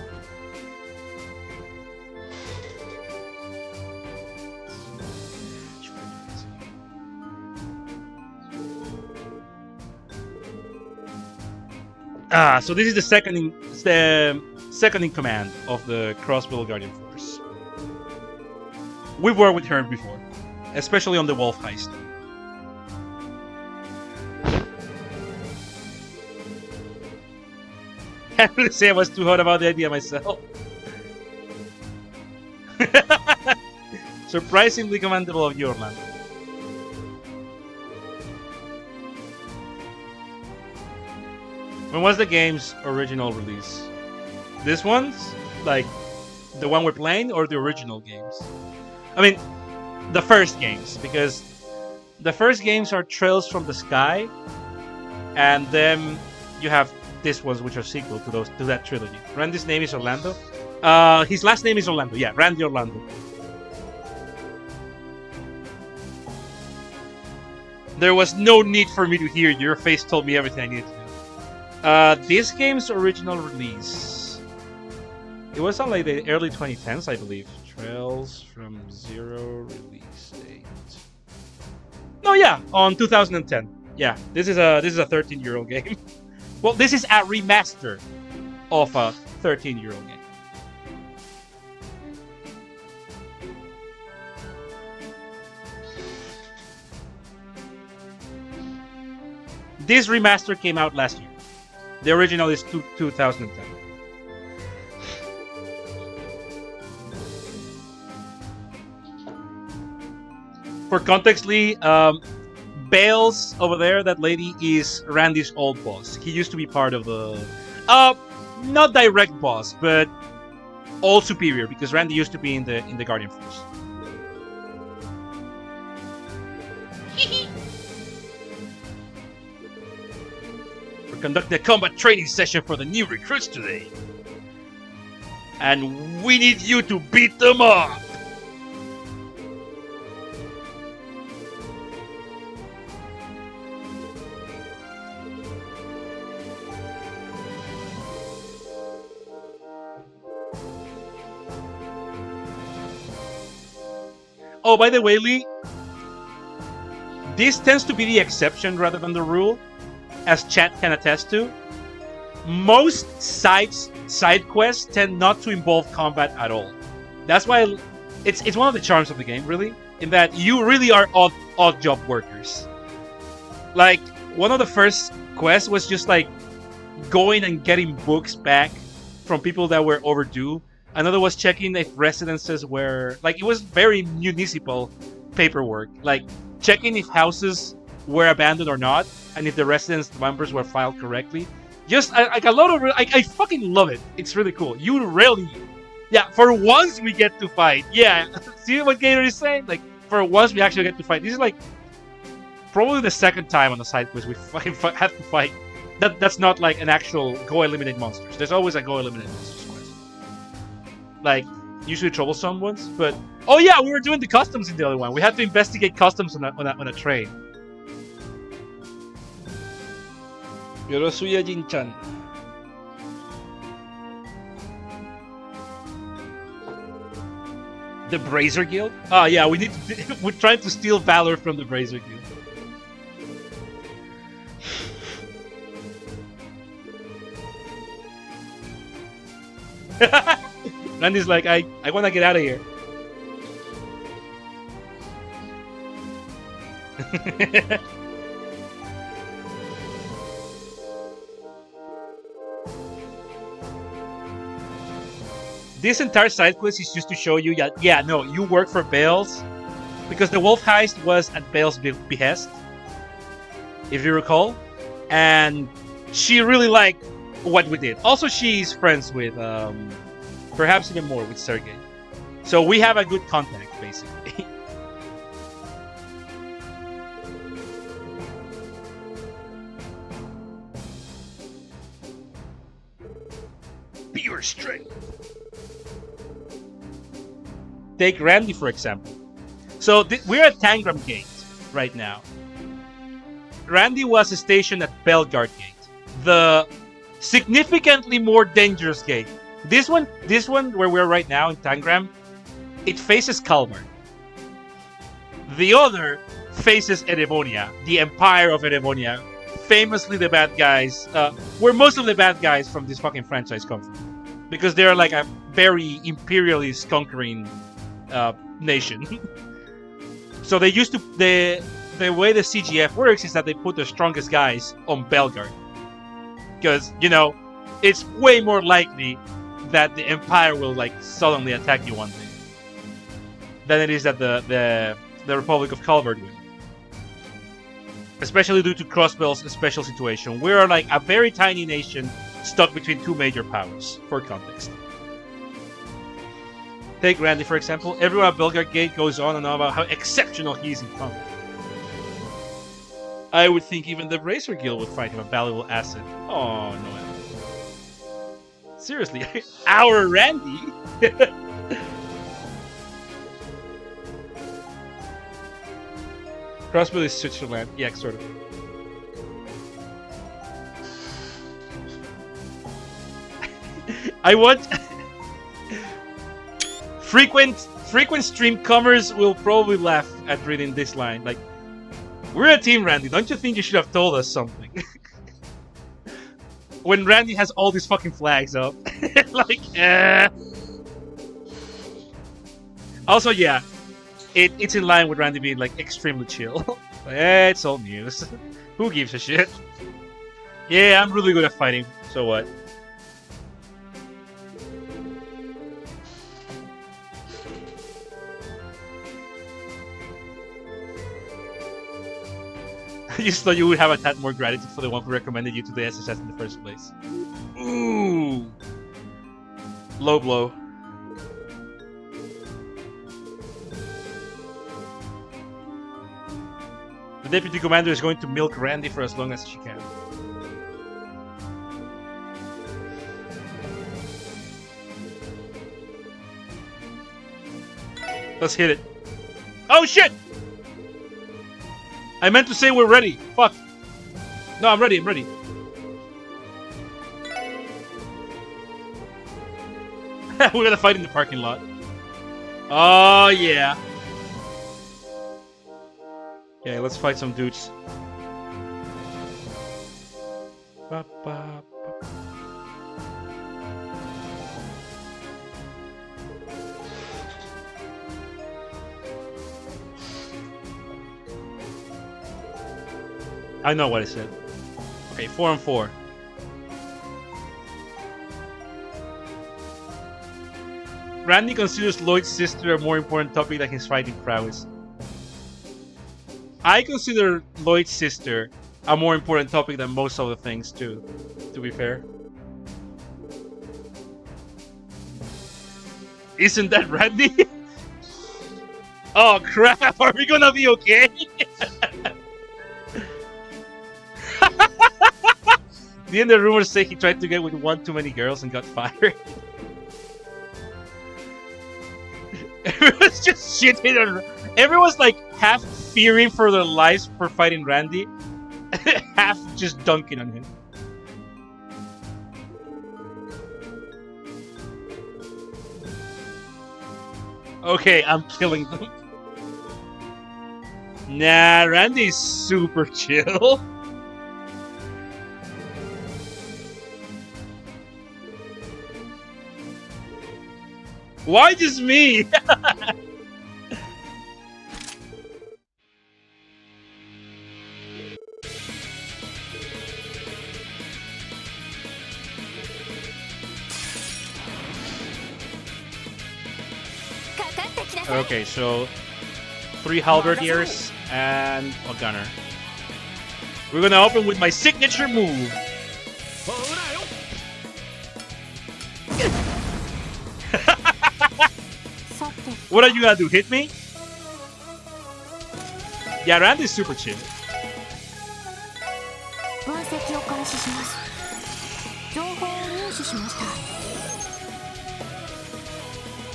So this is the second in command of the Crossbow Guardian Force. We've worked with her before, especially on the Wolf Heist. Can't really say I was too hot about the idea myself. Surprisingly commendable of you, Orlando. When was the game's original release? This one's like the one we're playing, or the original games? I mean, the first games, because the first games are Trails from the Sky, and then you have these ones which are sequel to that trilogy. Randy's name is Orlando. His last name is Orlando. Yeah, Randy Orlando. There was no need for me to hear you. Your face told me everything I needed to know. This game's original release, it was on like the early 2010s, I believe. Trails from Zero release date. No, yeah, on 2010. Yeah, this is a 13-year-old game. Well, this is a remaster of a 13-year-old game. This remaster came out last year. The original is 2010. For context, Lee, Bales over there, that lady is Randy's old boss. He used to be part of the, not direct boss, but all superior, because Randy used to be in the Guardian Force. We're conducting a combat training session for the new recruits today, and we need you to beat them up. Oh, by the way, Lee, this tends to be the exception rather than the rule, as chat can attest to. Most side quests tend not to involve combat at all. That's why it's one of the charms of the game, really, in that you really are odd job workers. Like, one of the first quests was just like going and getting books back from people that were overdue. Another was checking if residences were, like, it was very municipal paperwork, like checking if houses were abandoned or not, and if the residence numbers were filed correctly. Just like a lot of, I fucking love it. It's really cool. You really, yeah. For once we get to fight. Yeah, see what Gator is saying? Like, for once we actually get to fight. This is like probably the second time on the side quest we have to fight. That's not like an actual go eliminate monsters. There's always a go eliminate monsters quest. Like, usually troublesome ones, but oh yeah, we were doing the customs in the other one. We had to investigate customs on a train. Yorosuya Jin-chan. The Brazier Guild? Oh yeah, we need to, we're trying to steal valor from the Brazier Guild. Randy's like, I want to get out of here. This entire side quest is just to show you that, yeah, no, you work for Bales, because the Wolf Heist was at Bales' behest, if you recall, and she really liked what we did. Also, she's friends with, perhaps even more with Sergey. So we have a good contact, basically. Pure strength. Take Randy, for example. So we're at Tangram Gate right now. Randy was stationed at Belgard Gate, the significantly more dangerous gate. This one where we're right now in Tangram, it faces Kalmar. The other faces Erevonia, the Empire of Erevonia, famously the bad guys, where most of the bad guys from this fucking franchise come from, because they're like a very imperialist conquering nation. So they used to the way the CGF works is that they put the strongest guys on Belgard, because it's way more likely that the Empire will like suddenly attack you one day than it is that the Republic of Calvard will. Especially due to Crossbell's special situation. We are like a very tiny nation stuck between two major powers, for context. Take Randy, for example. Everyone at Belgard Gate goes on and on about how exceptional he is in combat. I would think even the Bracer Guild would find him a valuable asset. Oh, no. Seriously, our Randy? Crossbow is Switzerland. Yeah, sort of. I want... frequent streamcomers will probably laugh at reading this line. Like, we're a team, Randy. Don't you think you should have told us something? When Randy has all these fucking flags up. Like, Also, yeah. It's in line with Randy being, like, extremely chill. Like, it's old news. Who gives a shit? Yeah, I'm really good at fighting. So what? I just thought you would have a tad more gratitude for the one who recommended you to the SSS in the first place. Ooh. Low blow. The deputy commander is going to milk Randy for as long as she can. Let's hit it. Oh shit! I meant to say we're ready. Fuck. No, I'm ready. We gotta fight in the parking lot. Oh yeah. Yeah, let's fight some dudes. I know what I said. Okay, 4 and 4. Randy considers Lloyd's sister a more important topic than his fighting prowess. I consider Lloyd's sister a more important topic than most other things too, to be fair. Isn't that Randy? Oh crap, are we gonna be okay? Didn't the rumors say he tried to get with one too many girls and got fired? Everyone's just shitting on... Everyone's like half fearing for their lives for fighting Randy, half just dunking on him. Okay, I'm killing them. Nah, Randy's super chill. Why just me? Okay, so 3 halberdiers and a gunner. We're gonna open with my signature move. What are you gonna do? Hit me? Yeah, Randy's super chill.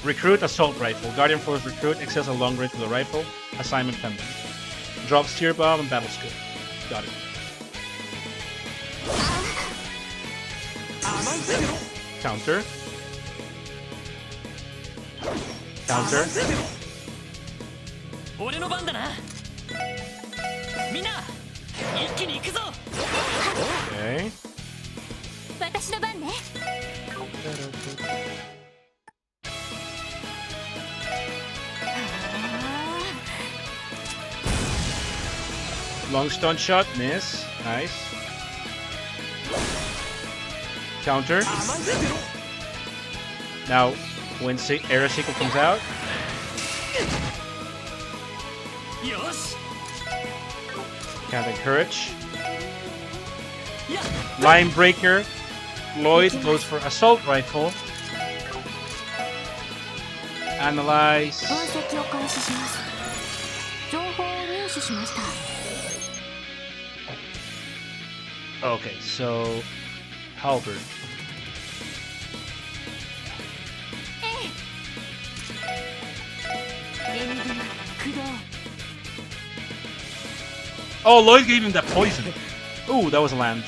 Recruit assault rifle. Guardian Force recruit excels a long range with a rifle. Assignment pending. Drop steer bomb and battle skill. Got it. Counter. Counter. Okay. Long stun shot, miss. Nice. Counter. Now, when Air Sequel comes out. Can't encourage. Line breaker. Lloyd goes for assault rifle. Analyze. Okay, so halberd. Oh, Lloyd gave him that poison. Ooh, that was a land.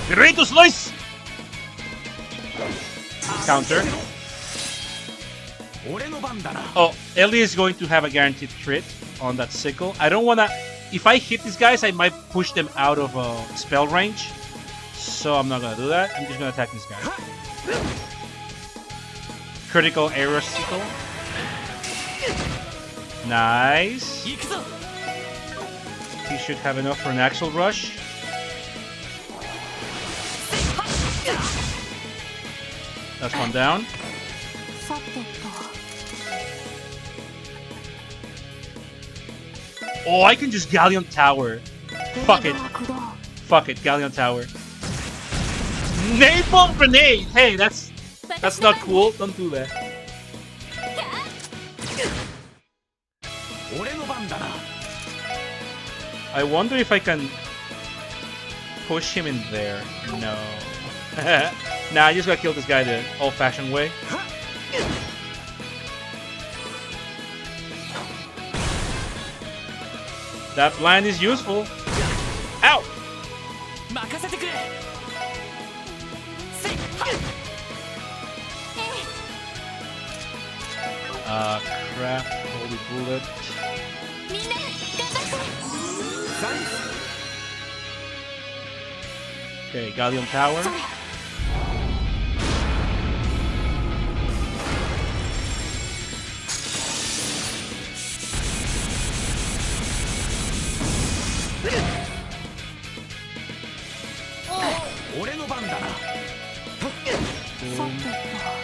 Great slice! Counter. Oh, Ellie is going to have a guaranteed crit on that sickle. I don't wanna... If I hit these guys, I might push them out of spell range. So I'm not gonna do that. I'm just gonna attack this guy. Critical arrow sickle. Nice. He should have enough for an Axle Rush. That's one down. Oh, I can just Galleon Tower. Fuck it. Fuck it, Galleon Tower. Napalm Grenade! Hey, that's not cool. Don't do that. I wonder if I can push him in there. No. Nah, I just gotta kill this guy the old-fashioned way. That blind is useful. Ow! Crap. Holy bullet. Okay, Galleon Tower.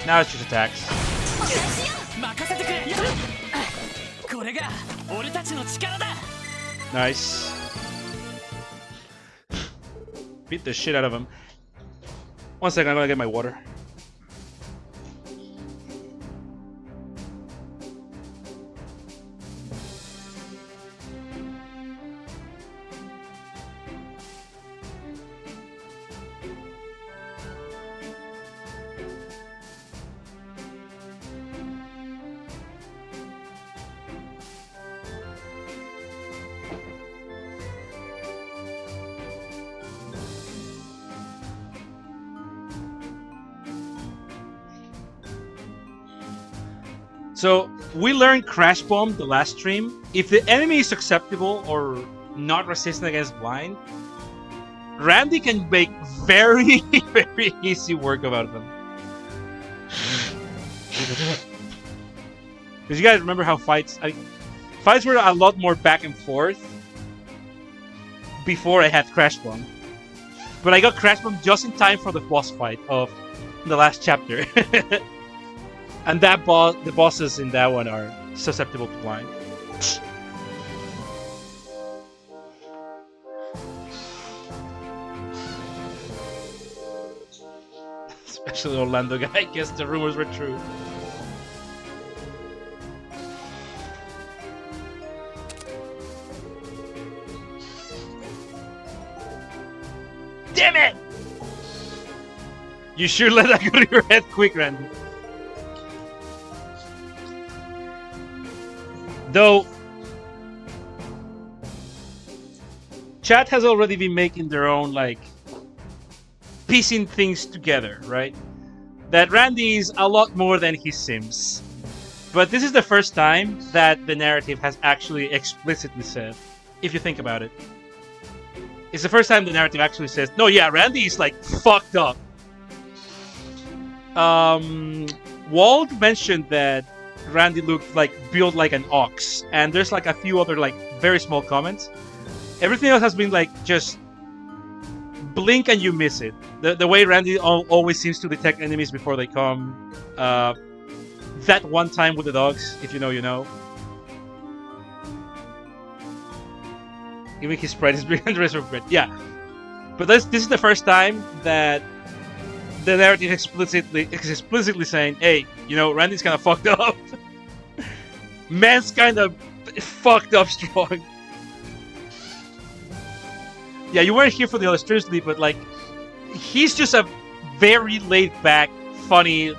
Now it's just attacks. Nice. Beat the shit out of him. 1 second, I'm gonna get my water. So, we learned Crash Bomb the last stream. If the enemy is susceptible or not resistant against blind, Randy can make very, very easy work about them. Because you guys remember how fights were a lot more back and forth before I had Crash Bomb. But I got Crash Bomb just in time for the boss fight of the last chapter. And that the bosses in that one are susceptible to blind. Especially Orlando guy. I guess the rumors were true. Damn it! You sure let that go to your head quick, Randy. Though, chat has already been making their own, like, piecing things together, right? That Randy is a lot more than he seems. But this is the first time that the narrative has actually explicitly said if you think about it. It's the first time the narrative actually says, no, yeah, Randy is like fucked up. Wald mentioned that Randy looked like built like an ox, and there's like a few other like very small comments. Everything else has been like just blink and you miss it. The way Randy always seems to detect enemies before they come. That one time with the dogs, if you know, you know. Even his spread is bigger than the rest of bread. Yeah, but this is the first time that the narrative explicitly saying, "Hey, you know, Randy's kind of fucked up. Man's kind of fucked up strong." Yeah, you weren't here for the electricity, but like, he's just a very laid back, funny,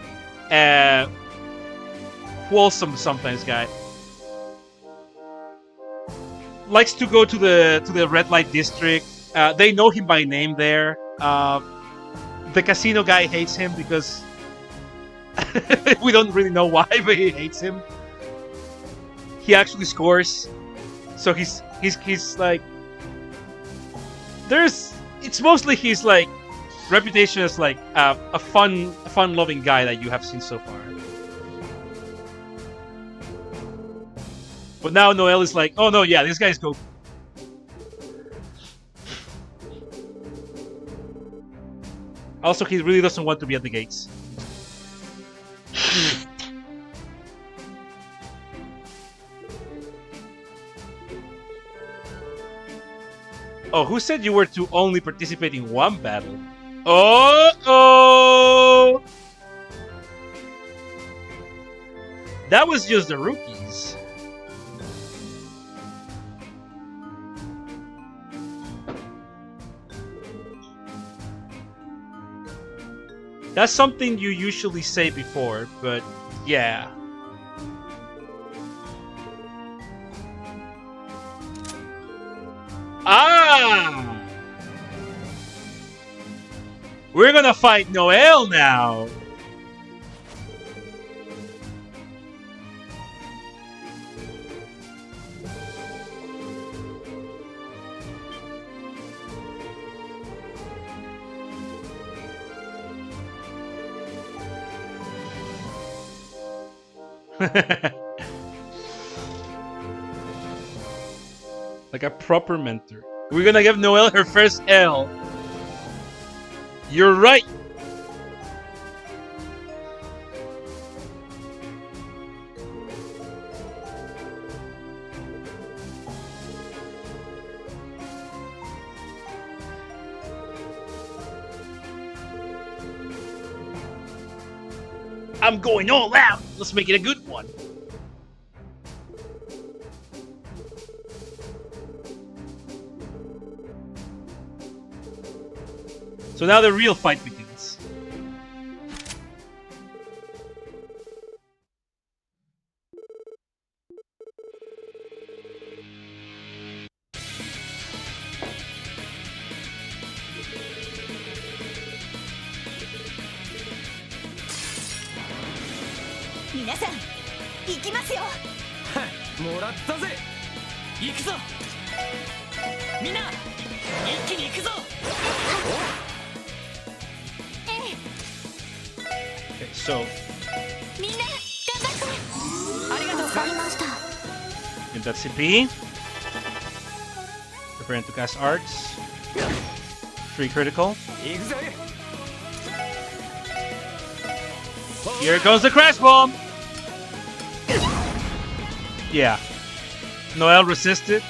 wholesome sometimes guy. Likes to go to the red light district. They know him by name there. The casino guy hates him because we don't really know why, but he hates him. He actually scores, so he's like, it's mostly his like reputation as like a fun-loving guy that you have seen so far. But now Noel is like, oh no, yeah, these guys go. Also, he really doesn't want to be at the gates. Oh, who said you were to only participate in one battle? Oh! That was just the rookies. That's something you usually say before, but yeah. Ah! We're gonna fight Noel now! Like a proper mentor. We're gonna give Noelle her first L. You're right. I'm going all out. Let's make it a good one. So now the real fight begins. Okay, so in that CP, preparing to cast arts. 3 critical. Here comes the crash bomb. Yeah. Noelle resisted.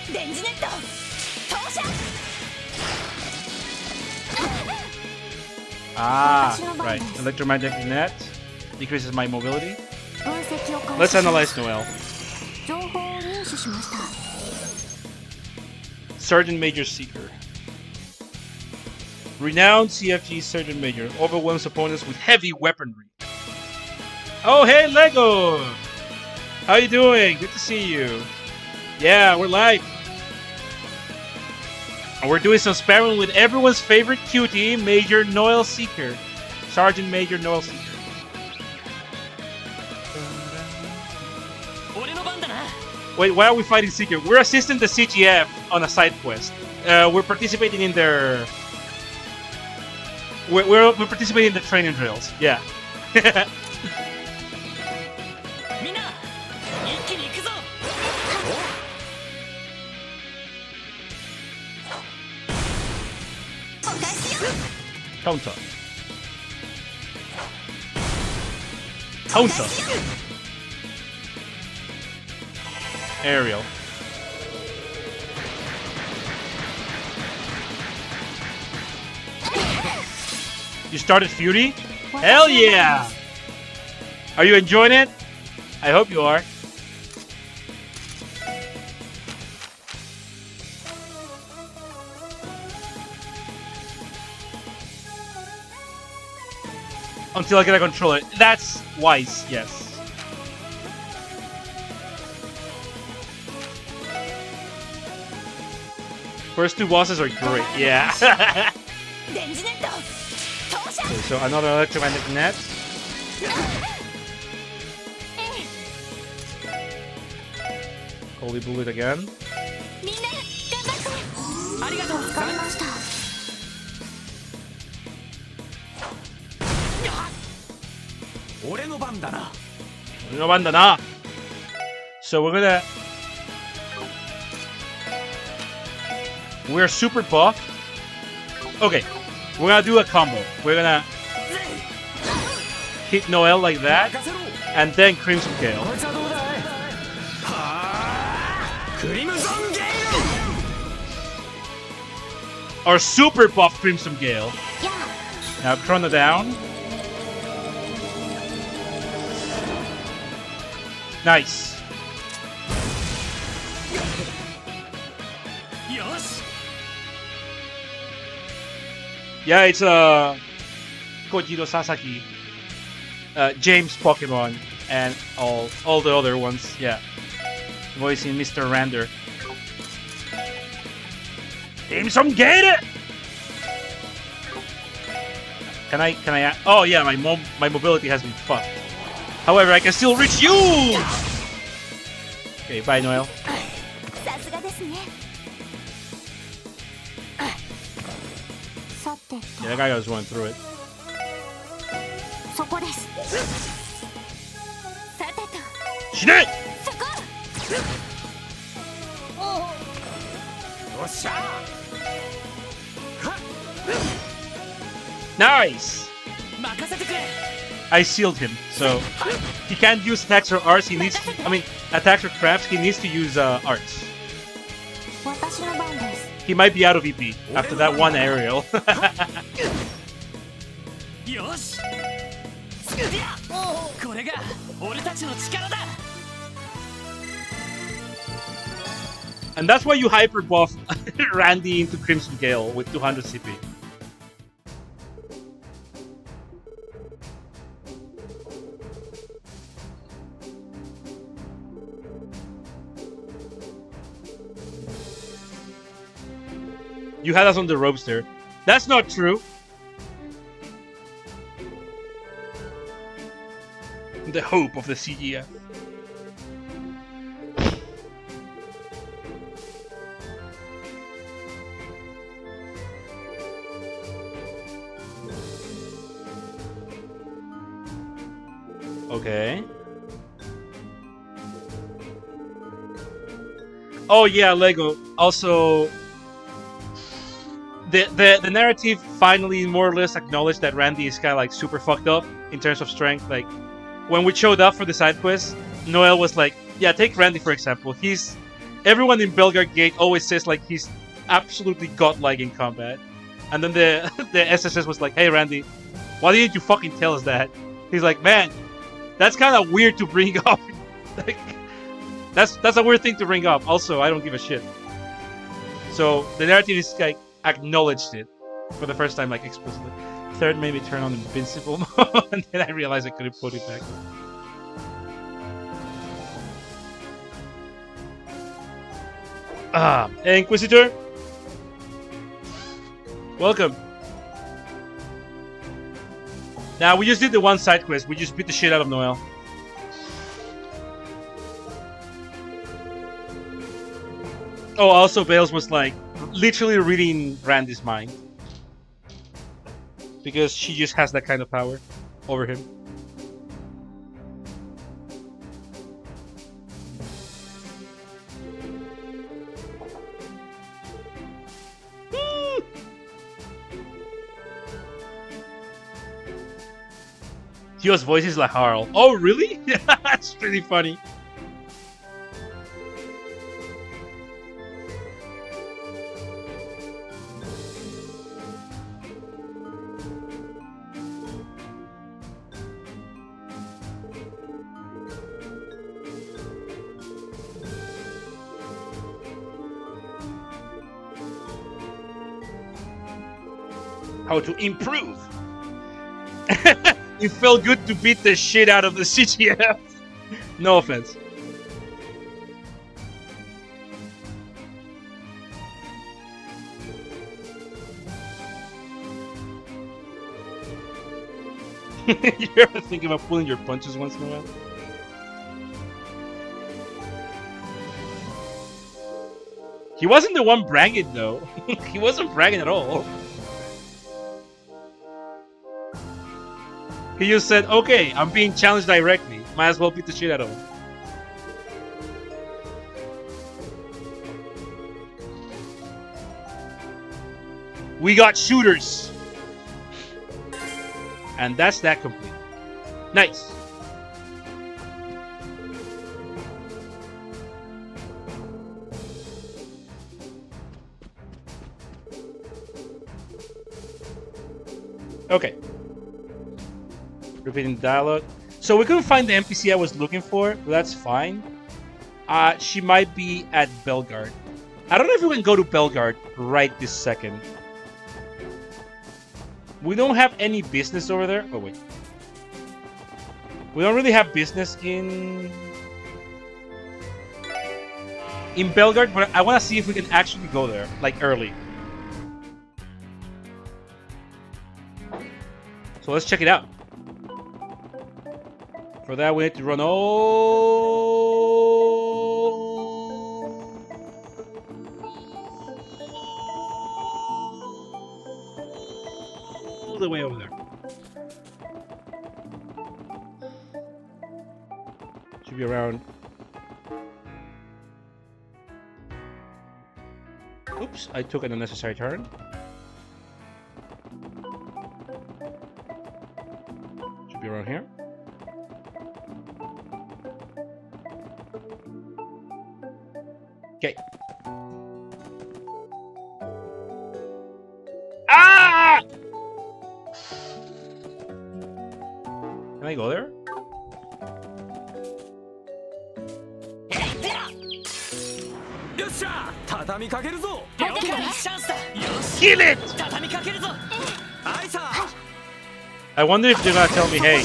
Ah, right. Electromagnetic net decreases my mobility. Let's analyze Noelle. Sergeant Major Seeker. Renowned CFG Sergeant Major overwhelms opponents with heavy weaponry. Oh, hey, Lego! How you doing? Good to see you. Yeah, we're live. And we're doing some sparring with everyone's favorite cutie, Major Noelle Seeker. Sergeant Major Noelle Seeker. Wait, why are we fighting Secret? We're assisting the CGF on a side quest. We're participating in their... We're participating in the training drills. Yeah. Counter. Counter. Aerial. You started Fury? Hell yeah! Are you enjoying it? I hope you are. Until I get a controller. That's wise, yes. First two bosses are great, yeah. Okay, so another electromagnetic net. Holy bullet again. So we're super buff. Okay, we're gonna do a combo. We're gonna hit Noel like that, and then Crimson Gale. Our super buff Crimson Gale. Now Chrono down. Nice. Yeah, it's Kojiro Sasaki, James Pokemon, and all the other ones. Yeah, voicing Mr. Rander. Crimson Gale. Can I? Oh yeah, my mobility has been fucked. However, I can still reach you! Okay, bye, Noel. Yeah, that guy was going through it. Shine! Nice! I sealed him, so he can't use attacks or arts. He needs to, attacks or crafts. He needs to use arts. He might be out of EP after that one aerial. And that's why you hyper buff Randy into Crimson Gale with 200 CP. You had us on the ropes there. That's not true. The hope of the CGF. Okay. Oh yeah, Lego. Also, the narrative finally more or less acknowledged that Randy is kind of like super fucked up in terms of strength. Like when we showed up for the side quest, Noel was like, "Yeah, take Randy for example. Everyone in Belgard Gate always says like he's absolutely godlike in combat." And then the SSS was like, "Hey Randy, why didn't you fucking tell us that?" He's like, "Man, that's kind of weird to bring up. Like, that's a weird thing to bring up. Also, I don't give a shit." So the narrative is like acknowledged it for the first time, like explicitly. Third made me turn on invincible mode, and then I realized I couldn't put it back. Hey, Inquisitor. Welcome. Now we just did the one side quest. We just beat the shit out of Noel. Oh, also Bales was like literally reading Randy's mind. Because she just has that kind of power over him. Tio's voice is like Harl. Oh, really? That's pretty funny. How to improve. It felt good to beat the shit out of the CTF. No offense. You ever think about pulling your punches once in a while? He wasn't the one bragging though. He wasn't bragging at all. He just said, okay, I'm being challenged directly. Might as well beat the shit out of him. We got shooters. And that's that complete. Nice. Okay. Repeating dialogue. So we couldn't find the NPC I was looking for, but that's fine. She might be at Belgard. I don't know if we can go to Belgard right this second. We don't have any business over there. Oh, wait. We don't really have business in Belgard, but I want to see if we can actually go there, like, early. So let's check it out. For that, we need to run all the way over there. Should be around. Oops, I took an unnecessary turn. Should be around here. Okay. Ah! Can I go there? Kill it! I wonder if they're gonna tell me, hey,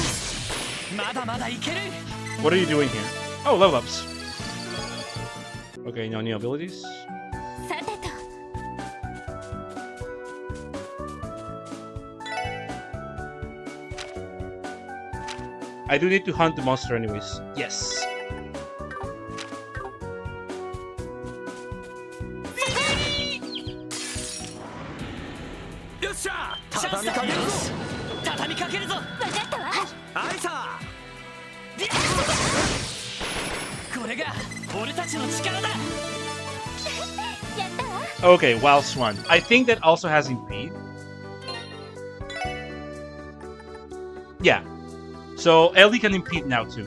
what are you doing here? Oh, level ups. Okay, no new abilities. I do need to hunt the monster anyways. Yes. Okay, Wild Swan. I think that also has Impede. Yeah. So Ellie can Impede now too.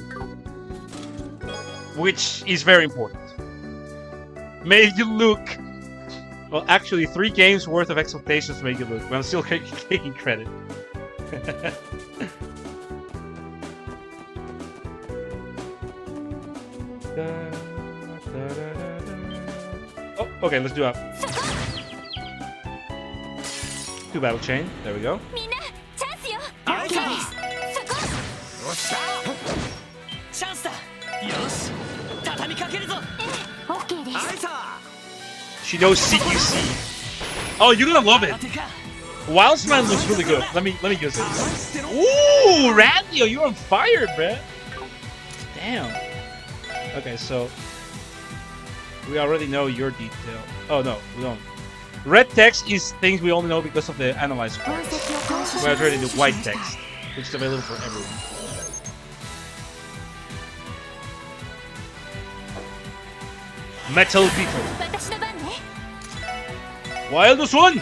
Which is very important. Made you look. Well, actually, 3 games worth of exaltations made you look, but I'm still taking credit. Oh, okay, let's do it. 2 battle chain. There we go. She knows CQC. Oh, you're gonna love it. Wildsman looks really good. Let me use it. Ooh, Randy, you're on fire, bruh. Damn. Okay, so We already know your detail. Oh no, we don't. Red text is things we only know because of the analyze part. We are turning into white text, which is available for everyone. Metal Beetle. Wildest one!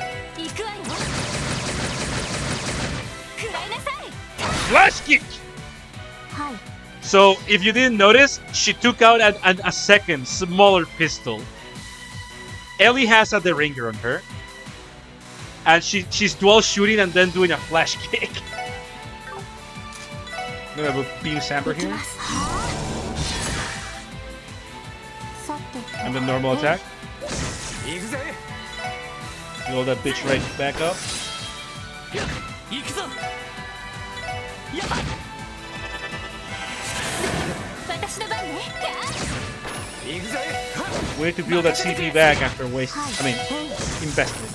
Flash kick! So, if you didn't notice, she took out a second, smaller pistol. Ellie has a Deringer on her. And she's dual shooting and then doing a flash kick. I'm gonna have a Beam Samber here. And the normal attack. Blow that bitch right back up. We need to build that CP back after invested.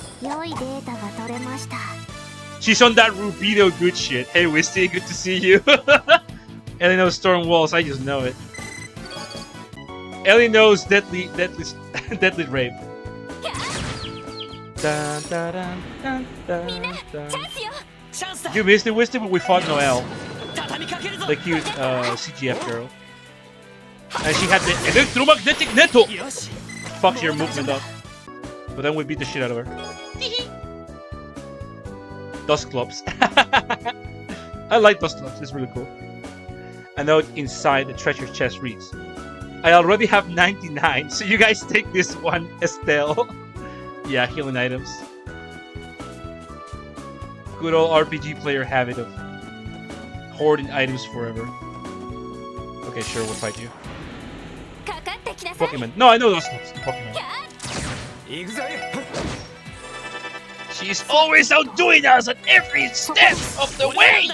She's on that Rubido good shit. Hey Wisty, good to see you. Ellie knows Storm Walls, I just know it. Ellie knows deadly rape. Dun, dun, dun, dun, dun, dun. You missed it, Wisty, but we fought Noelle. The cute CGF girl. And she had the electromagnetic nettle! Fucks your movement up. But then we beat the shit out of her. Dust Clubs. I like Dust Clubs, it's really cool. A note inside the treasure chest reads, I already have 99, so you guys take this one, Estelle. Yeah, healing items. Good old RPG player habit of hoarding items forever. Okay, sure, we'll fight you. Pokemon. No, I know those ones. Pokemon. She's always outdoing us at every step of the way!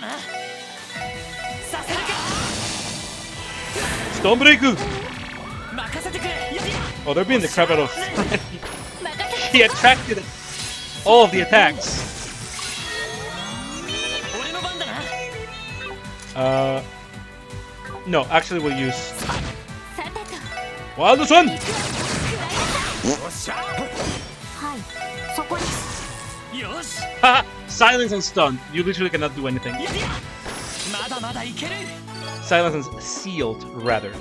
Stonebreaker! Oh, they're being the crap out of He attracted all of the attacks. No, actually we'll use Wildest one! Haha! Silence and stun. You literally cannot do anything. Silence and sealed, rather.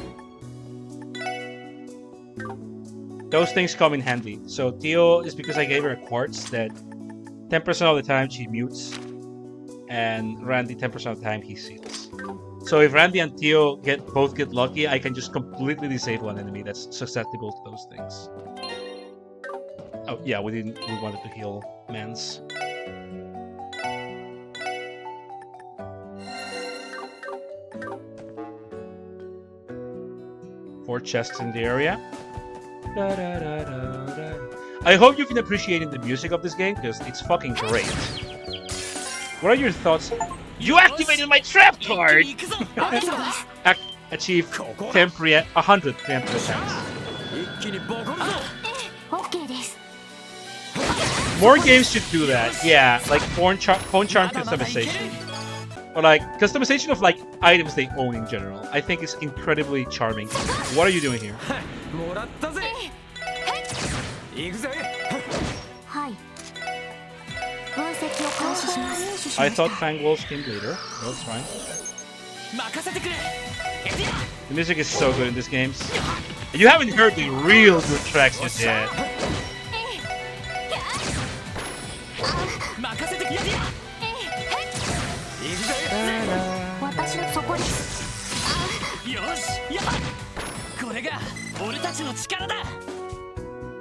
Those things come in handy. So Theo is because I gave her a quartz that 10% of the time she mutes, and Randy 10% of the time he seals. So if Randy and Theo both get lucky, I can just completely disable an enemy that's susceptible to those things. Oh yeah, we wanted to heal Mans. Four chests in the area. Da, da, da, da, da. I hope you've been appreciating the music of this game because it's fucking great. What are your thoughts? You activated my trap card! Achieve 100 preemptive attacks. More games should do that, yeah, like phone charm customization. Or like, customization of like items they own in general. I think it's incredibly charming. What are you doing here? I thought Fang Wolves came later. No, it's fine. The music is so good in this game. You haven't heard the real good tracks yet.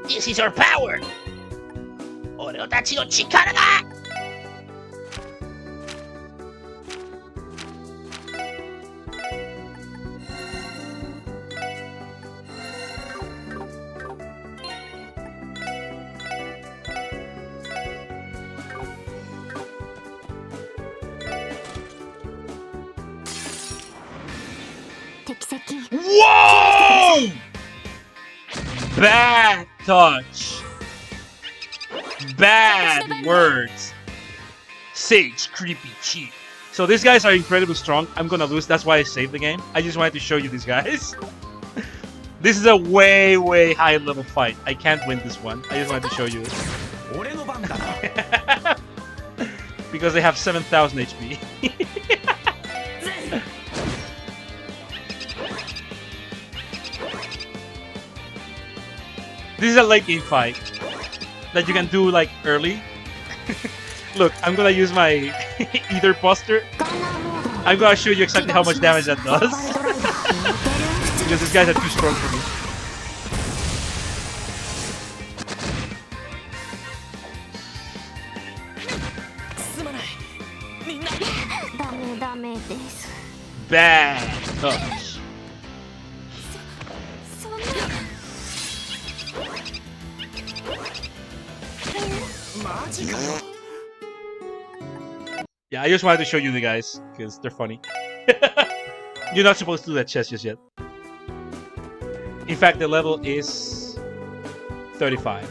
This is our power! 俺たちの力だ! Whoa! Bad touch. Bad words. Sage, creepy, cheap. So these guys are incredibly strong. I'm gonna lose. That's why I saved the game. I just wanted to show you these guys. This is a way, way high level fight. I can't win this one. I just wanted to show you it. Because they have 7,000 HP. This is a late game fight that you can do like early. Look, I'm gonna use my Ether Buster. I'm gonna show you exactly how much damage that does. Because these guys are too strong for me. Bad touch. Yeah, I just wanted to show you the guys because they're funny. You're not supposed to do that chest just yet. In fact, the level is 35.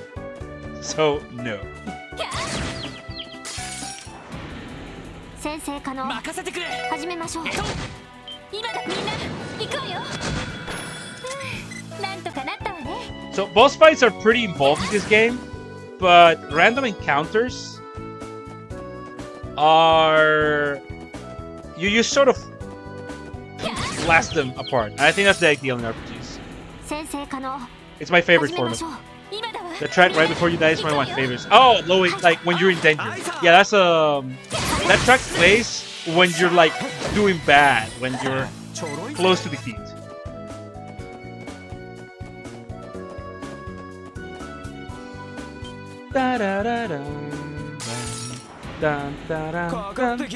So, no. So, boss fights are pretty involved in this game, but random encounters are... You just sort of blast them apart. And I think that's the ideal in RPGs. It's my favorite format. The track right before you die is one of my favorites. Oh, low, like when you're in danger. Yeah, that's that track plays when you're like doing bad, when you're close to defeat. Da da da da. Dun, da, da, dun, dun,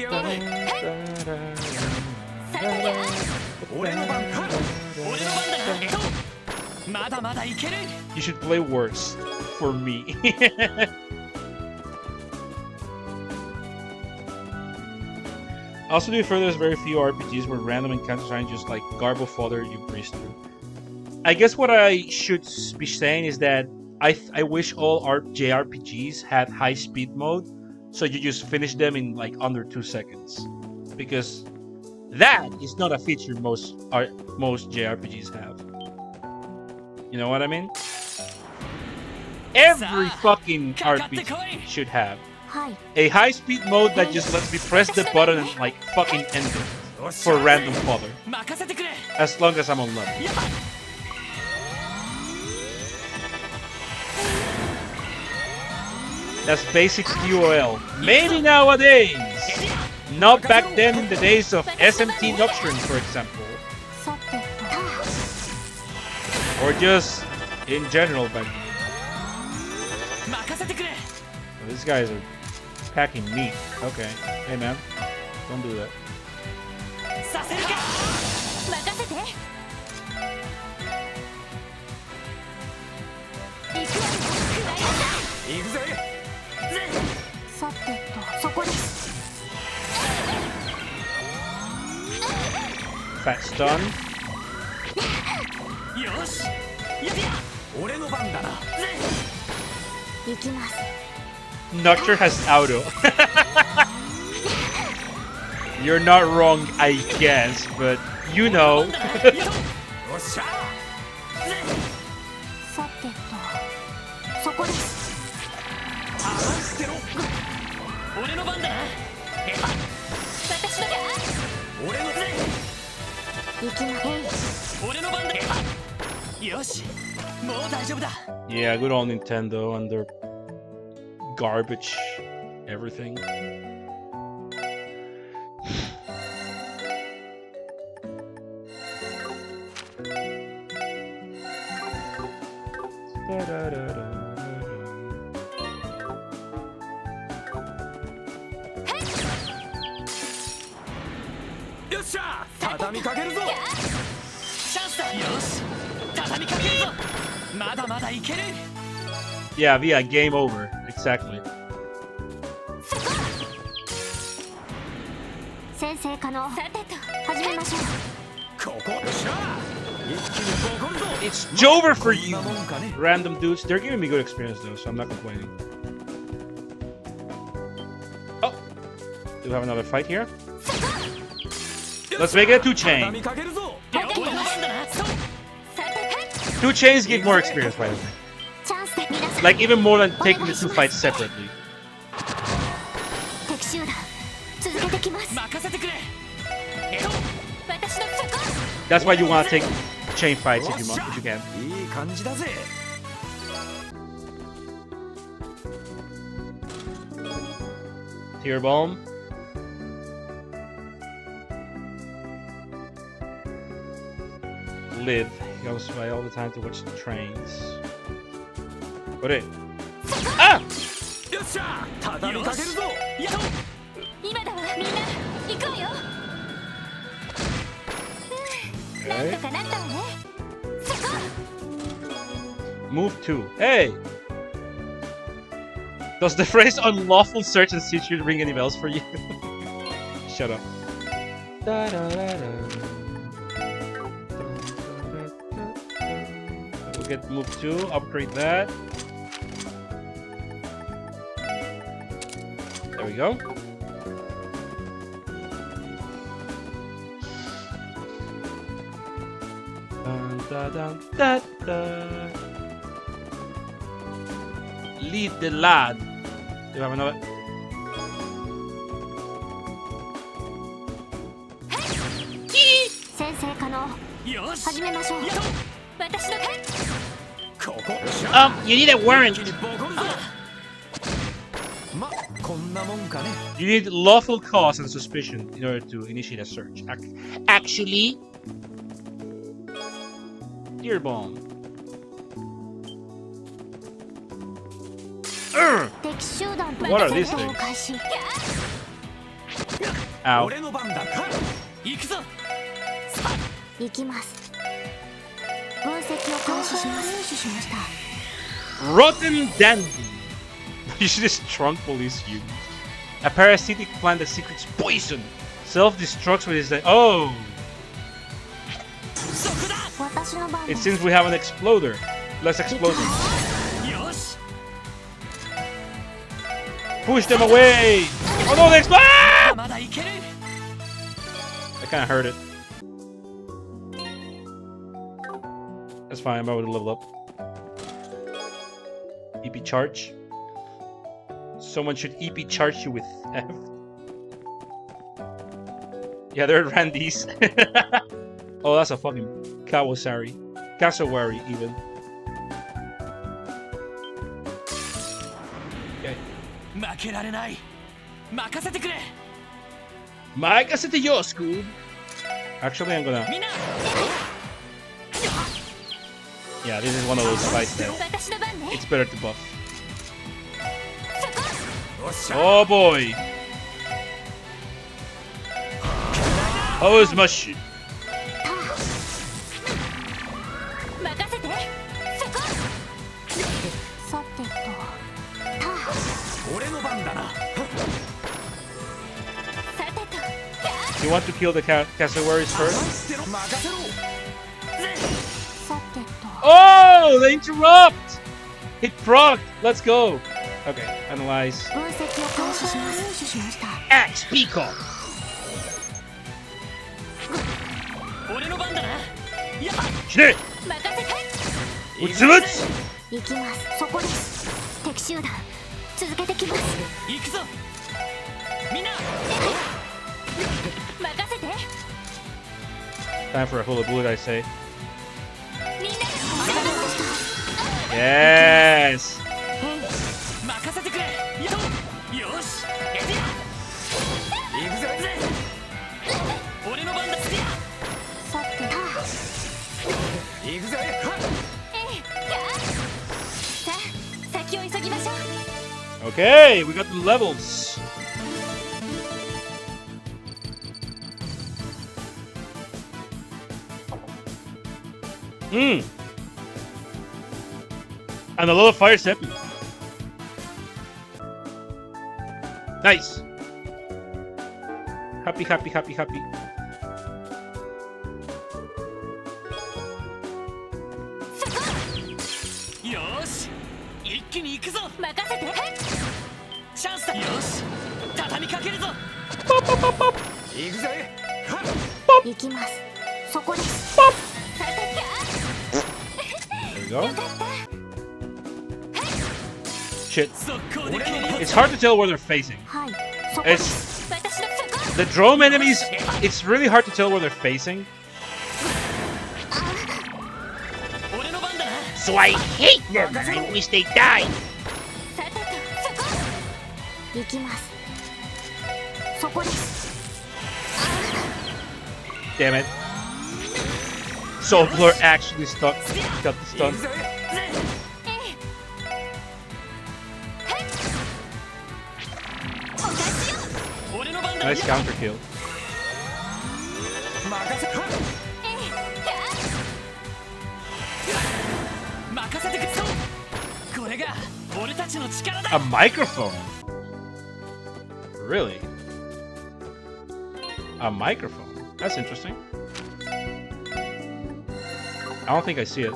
you should play worse for me. Also, to be fair, there's very few RPGs where random encounters aren't just like garble fodder you breeze through. I guess what I should be saying is that I wish all JRPGs had high speed mode, so you just finish them in like under 2 seconds, because that is not a feature most JRPGs have. You know what I mean? Every fucking RPG should have a high speed mode that just lets me press the button and like fucking end it for random fodder, as long as I'm on level. That's basic QOL. Maybe nowadays. Not back then in the days of SMT Nocturne, for example. Or just in general back then. Well, these guys are packing meat. Okay. Hey man, don't do that. Fat stun. Nocturne has auto. You're not wrong, I guess, but you know. Yeah, good old Nintendo and their garbage everything. Yeah, game over. Exactly. It's Jover for you! Random dudes. They're giving me good experience though, so I'm not complaining. Oh! Do we have another fight here? Let's make it a 2-chain. 2 chains give more experience, by the way. Like, even more than taking the 2 fights separately. That's why you want to take chain fights if you can. Tear bomb. Live. He goes by all the time to watch the trains. What it? Ah! Okay. Move 2. Hey! Does the phrase unlawful search and seizure ring any bells for you? Shut up. We'll get move 2, upgrade that. There we go. Dun, dun, dun, dun. Lead the lad. Do you have another? You need a warrant. You need lawful cause and suspicion in order to initiate a search. Actually, Deer bomb. What are these things? Ow. Rotten dandy. You should just trunk police you. A parasitic plant that secretes poison. Self-destructs with his. Oh! It seems we have an exploder. Let's explode them. Push them away! Oh no, they explode! I kinda heard it. That's fine, I'm about to level up. EP charge. Someone should EP charge you with F. Yeah, they're Randy's. Oh, that's a fucking Kawasari. Cassowary, even. Okay. Makasete yo, Scoob. Actually, I'm gonna. Yeah, this is one of those fights that it's better to buff. Oh boy! Hose mush. You want to kill the cassowaries first? Oh, they interrupt! Hit proc! Let's go! Okay, analyze. Axe Peacock! Shit! Utsubuts! Time for a hula bullet, I say. Yes! Okay, we got the levels. And a lot of fire seppi. Nice. Happy, happy, happy, happy. we go. Shit. It's hard to tell where they're facing. It's the drone enemies. It's really hard to tell where they're facing. So I hate them. I wish they died. Damn it. So Blur actually stuck. Got the stun. Nice counter kill. A microphone? Really? A microphone? That's interesting. I don't think I see it.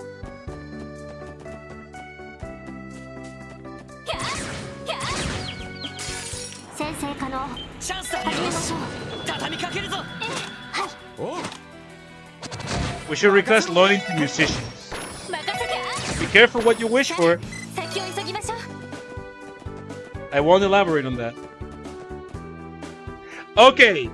We should request loading to musicians. Be careful what you wish for. I won't elaborate on that. Okay.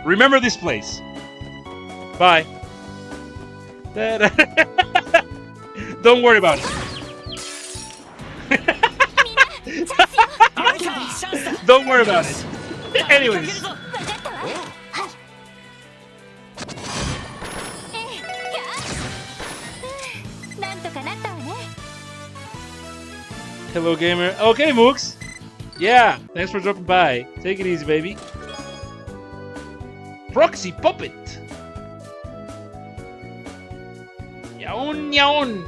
Remember this place. Bye. Don't worry about it. Don't worry about it. Anyways. Hello, gamer. Okay, Mooks. Yeah, thanks for dropping by. Take it easy, baby. Proxy Puppet. Yawn, yawn.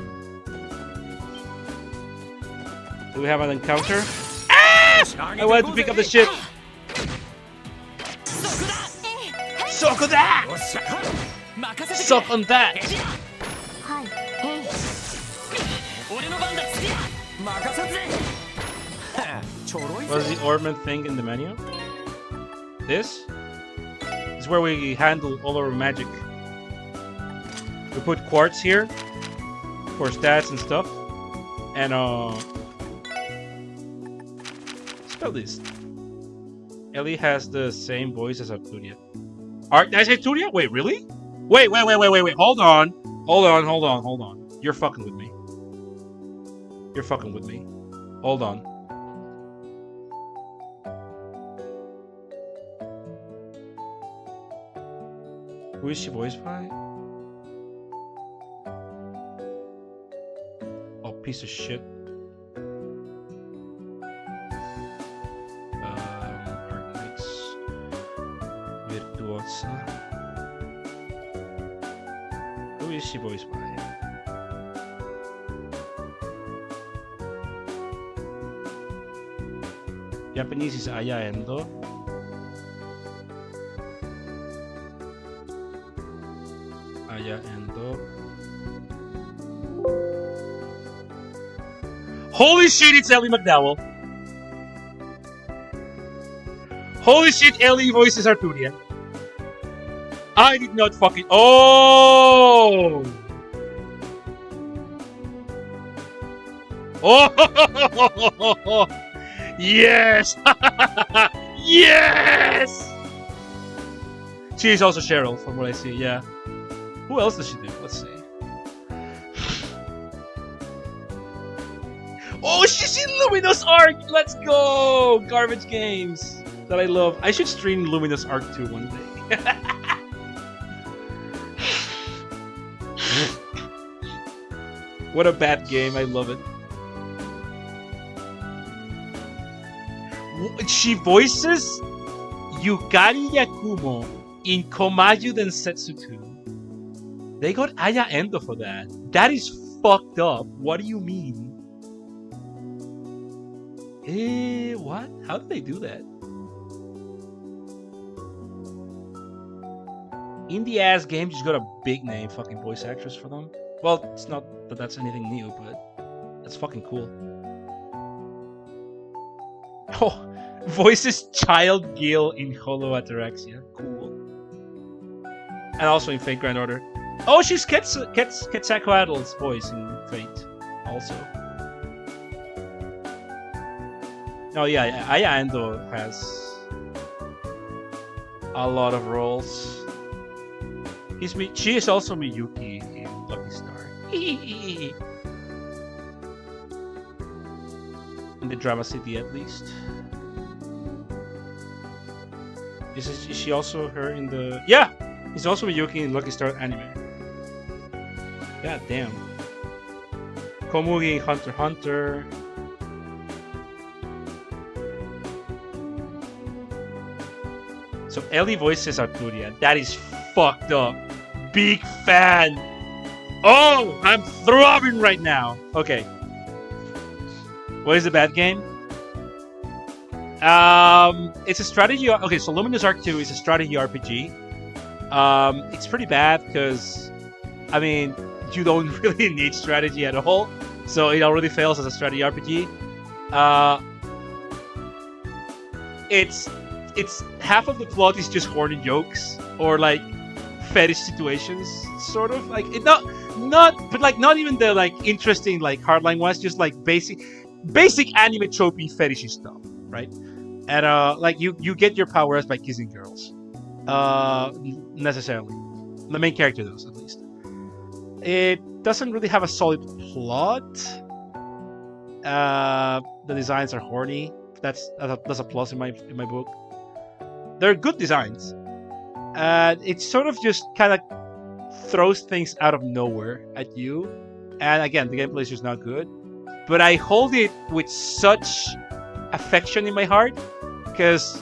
Do we have an encounter? Ah! I wanted to pick up the ship. Sokuda! Suck on that. What is the ornament thing in the menu? This is where we handle all our magic. We put quartz here for stats and stuff. And spell this. Ellie has the same voice as Arturia. Did I say Arturia? Wait, really? Wait. Hold on. You're fucking with me. Hold on. Who is she voiced by? Oh, piece of shit. Arcnics. Virtuosa. Who is she voiced by? Japanese is Aya Endo. Holy shit, it's Ellie McDowell. Holy shit, Ellie voices Arturia. I did not fucking... Oh! Oh! Yes! Yes! She is also Cheryl, from what I see, yeah. Who else does she do? Let's see. Oh, she's in Luminous Arc! Let's go! Garbage games that I love. I should stream Luminous Arc 2 one day. What a bad game. I love it. She voices Yukari Yakumo in Komayu Densetsu 2. They got Aya Endo for that. That is fucked up. What do you mean? What? How did they do that? Indie ass games just got a big name fucking voice actress for them. Well, it's not that that's anything new, but that's fucking cool. Oh, Voices Child Gil in Holo Ataraxia. Cool. And also in Fate Grand Order. Oh, she's Quetzalcoatl's voice in Fate. Also. Oh yeah, Aya Ando has a lot of roles. She is also Miyuki in Lucky Star. In the Drama City, at least. Is she also her in the... Yeah! He's also Miyuki in Lucky Star anime. God damn. Komugi in Hunter x Hunter. So Ellie voices Arturia. That is fucked up. Big fan. Oh, I'm throbbing right now. Okay. What is the bad game? It's a strategy. Okay, so Luminous Arc 2 is a strategy RPG. It's pretty bad because, I mean, you don't really need strategy at all. So it already fails as a strategy RPG. It's half of the plot is just horny jokes or like fetish situations, sort of like it not even the like interesting like hardline ones, just like basic anime tropey fetishy stuff, right? And like you get your powers by kissing girls, necessarily. The main character does, at least. It doesn't really have a solid plot. The designs are horny. That's a plus in my book. They're good designs. It sort of just kind of throws things out of nowhere at you. And again, the gameplay is just not good. But I hold it with such affection in my heart because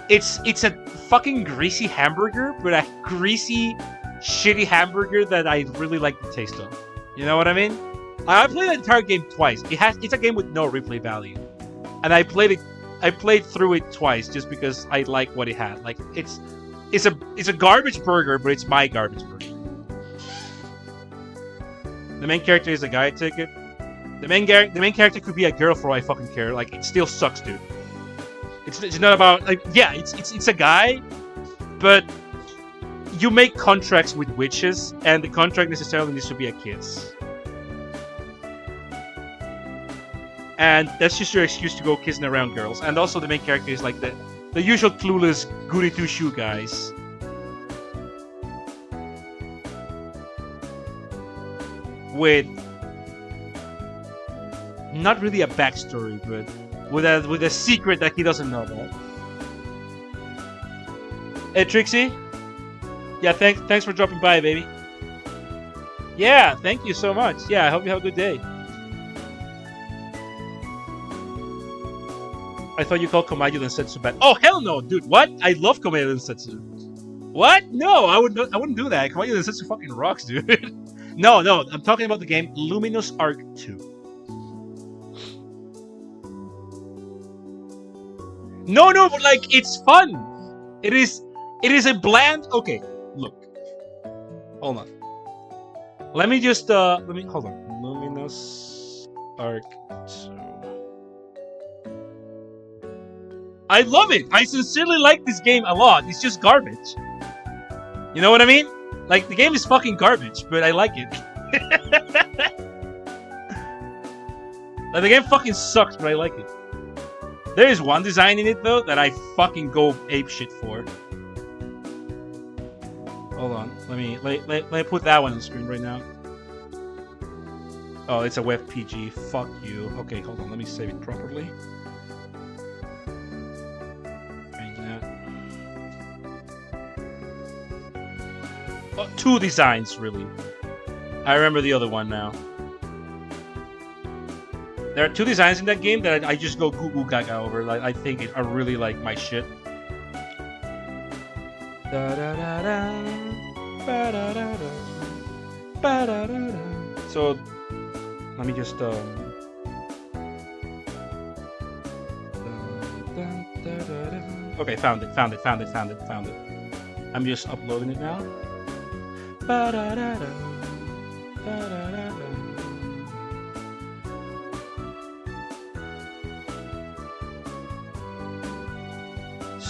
it's a fucking greasy hamburger, but a greasy, shitty hamburger that I really like the taste of. You know what I mean? I played the entire game twice. It's a game with no replay value, and I played through it twice just because I like what it had. Like it's a garbage burger, but it's my garbage burger. The main character is a guy ticket. The main character could be a girl for all I fucking care. Like it still sucks, dude. It's not about like yeah, it's a guy, but you make contracts with witches, and the contract necessarily needs to be a kiss. And that's just your excuse to go kissing around girls. And also the main character is like the usual clueless goody two-shoe guys. With not really a backstory, but with a secret that he doesn't know about. Hey Trixie? Yeah, thanks for dropping by, baby. Yeah, thank you so much. Yeah, I hope you have a good day. I thought you called Komayu Densetsu bad. Oh hell no, dude! What? I love Komayu Densetsu. What? No, I wouldn't do that. Komayu Densetsu fucking rocks, dude. No, I'm talking about the game Luminous Arc 2. No, but like it's fun. It is a bland. Okay, look. Hold on. Let me hold on. Luminous Arc 2. I love it. I sincerely like this game a lot. It's just garbage. You know what I mean? Like, the game is fucking garbage, but I like it. Like, the game fucking sucks, but I like it. There is one design in it, though, that I fucking go apeshit for. Hold on. Let me put that one on the screen right now. Oh, it's a web PG. Fuck you. Okay, hold on. Let me save it properly. Two designs, really. I remember the other one now. There are two designs in that game that I just go goo goo gaga over. Like I think are really like my shit. So let me just okay, found it. I'm just uploading it now.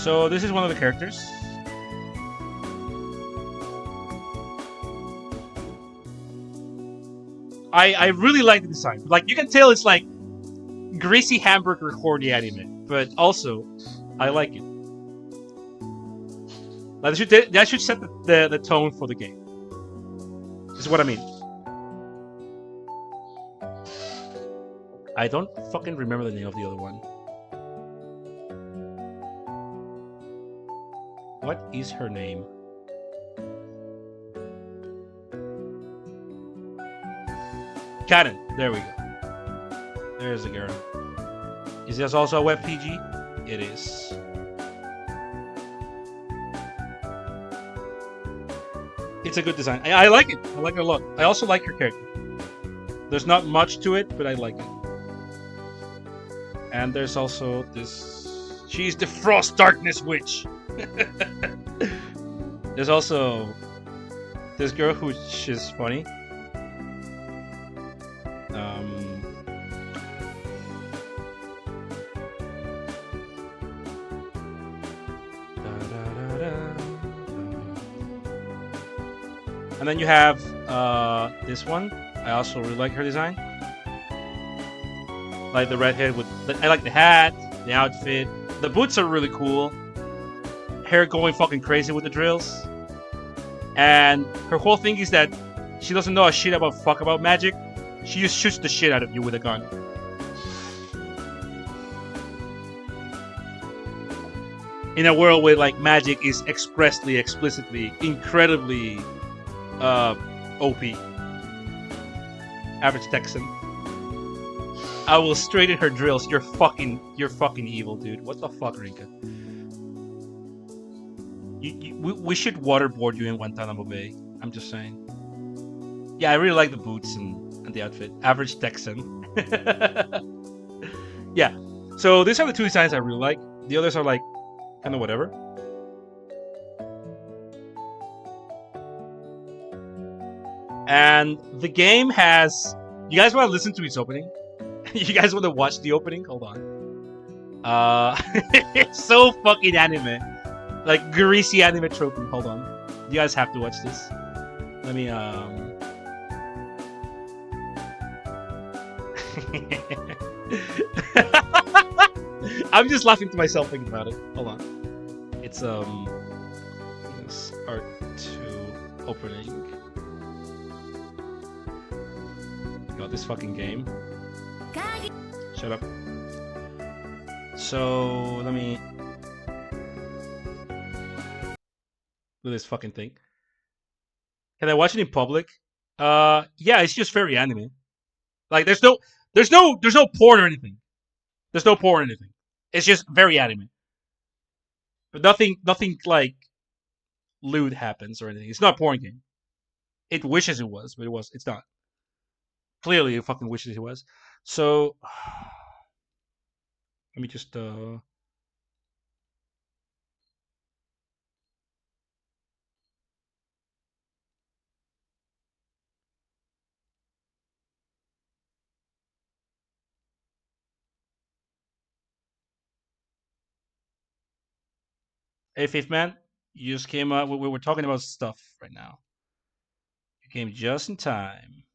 So this is one of the characters. I really like the design. Like you can tell, it's like greasy hamburger horny anime, but also I like it. Like that should set the tone for the game. This is what I mean. I don't fucking remember the name of the other one. What is her name? Canon. There we go. There's the girl. Is this also a web PG? It is. It's a good design. I like it. I like it a lot. I also like her character. There's not much to it, but I like it. And there's also this. She's the Frost Darkness Witch. There's also this girl who is funny. And then you have this one. I also really like her design. Like the redhead with, I like the hat, the outfit. The boots are really cool. Hair going fucking crazy with the drills. And her whole thing is that she doesn't know a shit about magic. She just shoots the shit out of you with a gun. In a world where like magic is expressly, explicitly, incredibly OP. Average Texan. I will straighten her drills. You're fucking evil, dude. What the fuck, Rinka? We should waterboard you in Guantanamo Bay. I'm just saying. Yeah, I really like the boots and the outfit. Average Texan. Yeah. So these are the two designs I really like. The others are like kind of whatever. And the game has. You guys want to listen to its opening? You guys want to watch the opening? Hold on. It's so fucking anime, like greasy anime trophy. Hold on. You guys have to watch this. Let me I'm just laughing to myself thinking about it. Hold on. It's art to opening. God, this fucking game. Shut up. So let me do this fucking thing. Can I watch it in public? Yeah, it's just very anime. Like there's no porn or anything. There's no porn or anything. It's just very anime. But nothing like lewd happens or anything. It's not a porn game. It wishes it was, but it's not. Clearly it fucking wishes it was. So let me just Hey Fifth Man, you just came up. We were talking about stuff right now. You came just in time.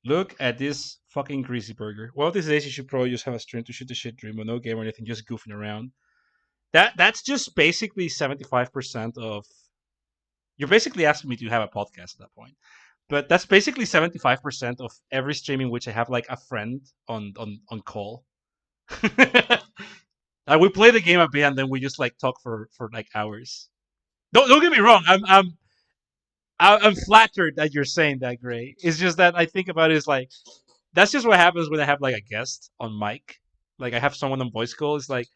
Look at this fucking greasy burger. Well, these days you should probably just have a stream to shoot the shit dream, but no game or anything, just goofing around. That's just basically 75% of. You're basically asking me to have a podcast at that point, but that's basically 75% of every stream in which I have like a friend on call. Like we play the game a bit and then we just like talk for like hours. Don't get me wrong. I'm flattered that you're saying that, Gray. It's just that I think about it as like that's just what happens when I have like a guest on mic. Like I have someone on voice call. It's like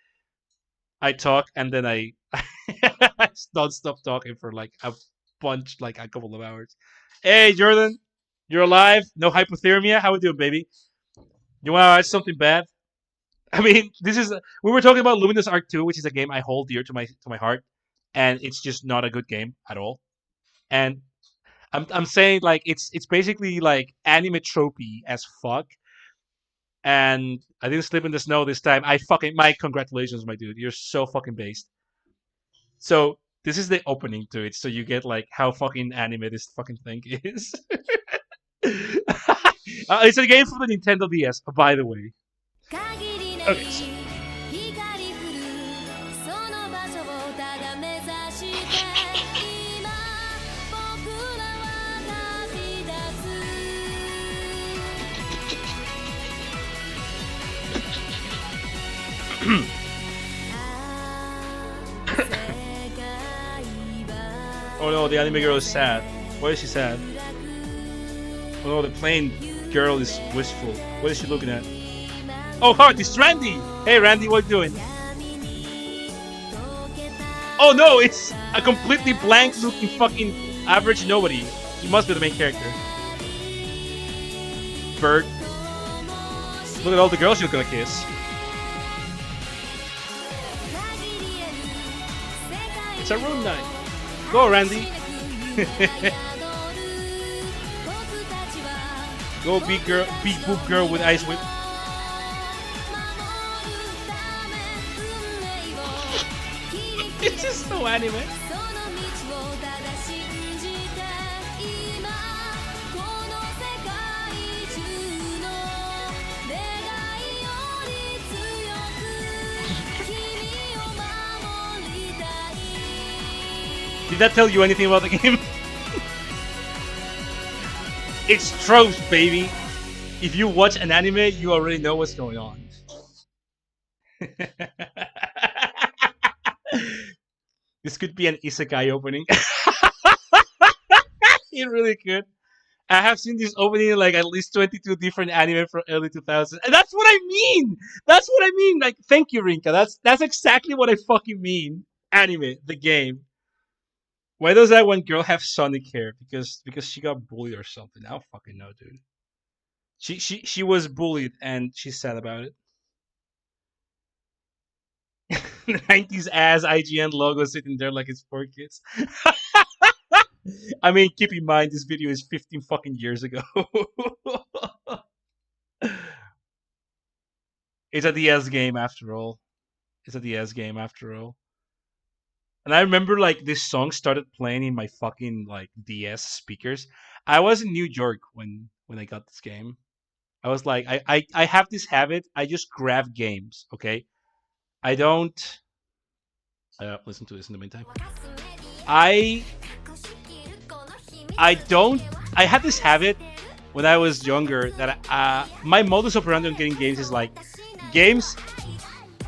I talk and then I don't stop talking for like a bunch, like a couple of hours. Hey, Jordan, you're alive? No hypothermia? How we doing, baby? You want to watch something bad? I mean, this is we were talking about Luminous Arc 2, which is a game I hold dear to my heart, and it's just not a good game at all. And I'm saying like it's basically like anime tropey as fuck, and I didn't sleep in the snow this time. My congratulations, my dude. You're so fucking based. So this is the opening to it, so you get like how fucking anime this fucking thing is. It's a game for the Nintendo DS, by the way. Okay, so oh no, the anime girl is sad. Why is she sad? Oh no, the plain girl is wistful. What is she looking at? Oh, heart, it's Randy! Hey Randy, what you doing? Oh no, it's a completely blank looking fucking average nobody. He must be the main character. Bird. Look at all the girls you're gonna kiss. It's a rune night. Go, Randy. Go, big boob girl with ice whip. This is so anime. Did that tell you anything about the game? It's tropes, baby. If you watch an anime, you already know what's going on. This could be an isekai opening. It really could. I have seen this opening in like at least 22 different anime from early 2000s. And that's what I mean! That's what I mean! Like, thank you, Rinka. That's exactly what I fucking mean. Anime, the game. Why does that one girl have Sonic hair? Because she got bullied or something. I don't fucking know, dude. She was bullied and she's sad about it. 90s ass IGN logo sitting there like it's for kids. I mean, keep in mind this video is 15 fucking years ago. It's a DS game after all. It's a DS game after all. And I remember like this song started playing in my fucking like DS speakers. I was in New York when I got this game. I was like, I have this habit. I just grab games. Okay, I don't listen to this in the meantime. I don't. I had this habit when I was younger that my modus operandi on getting games is like games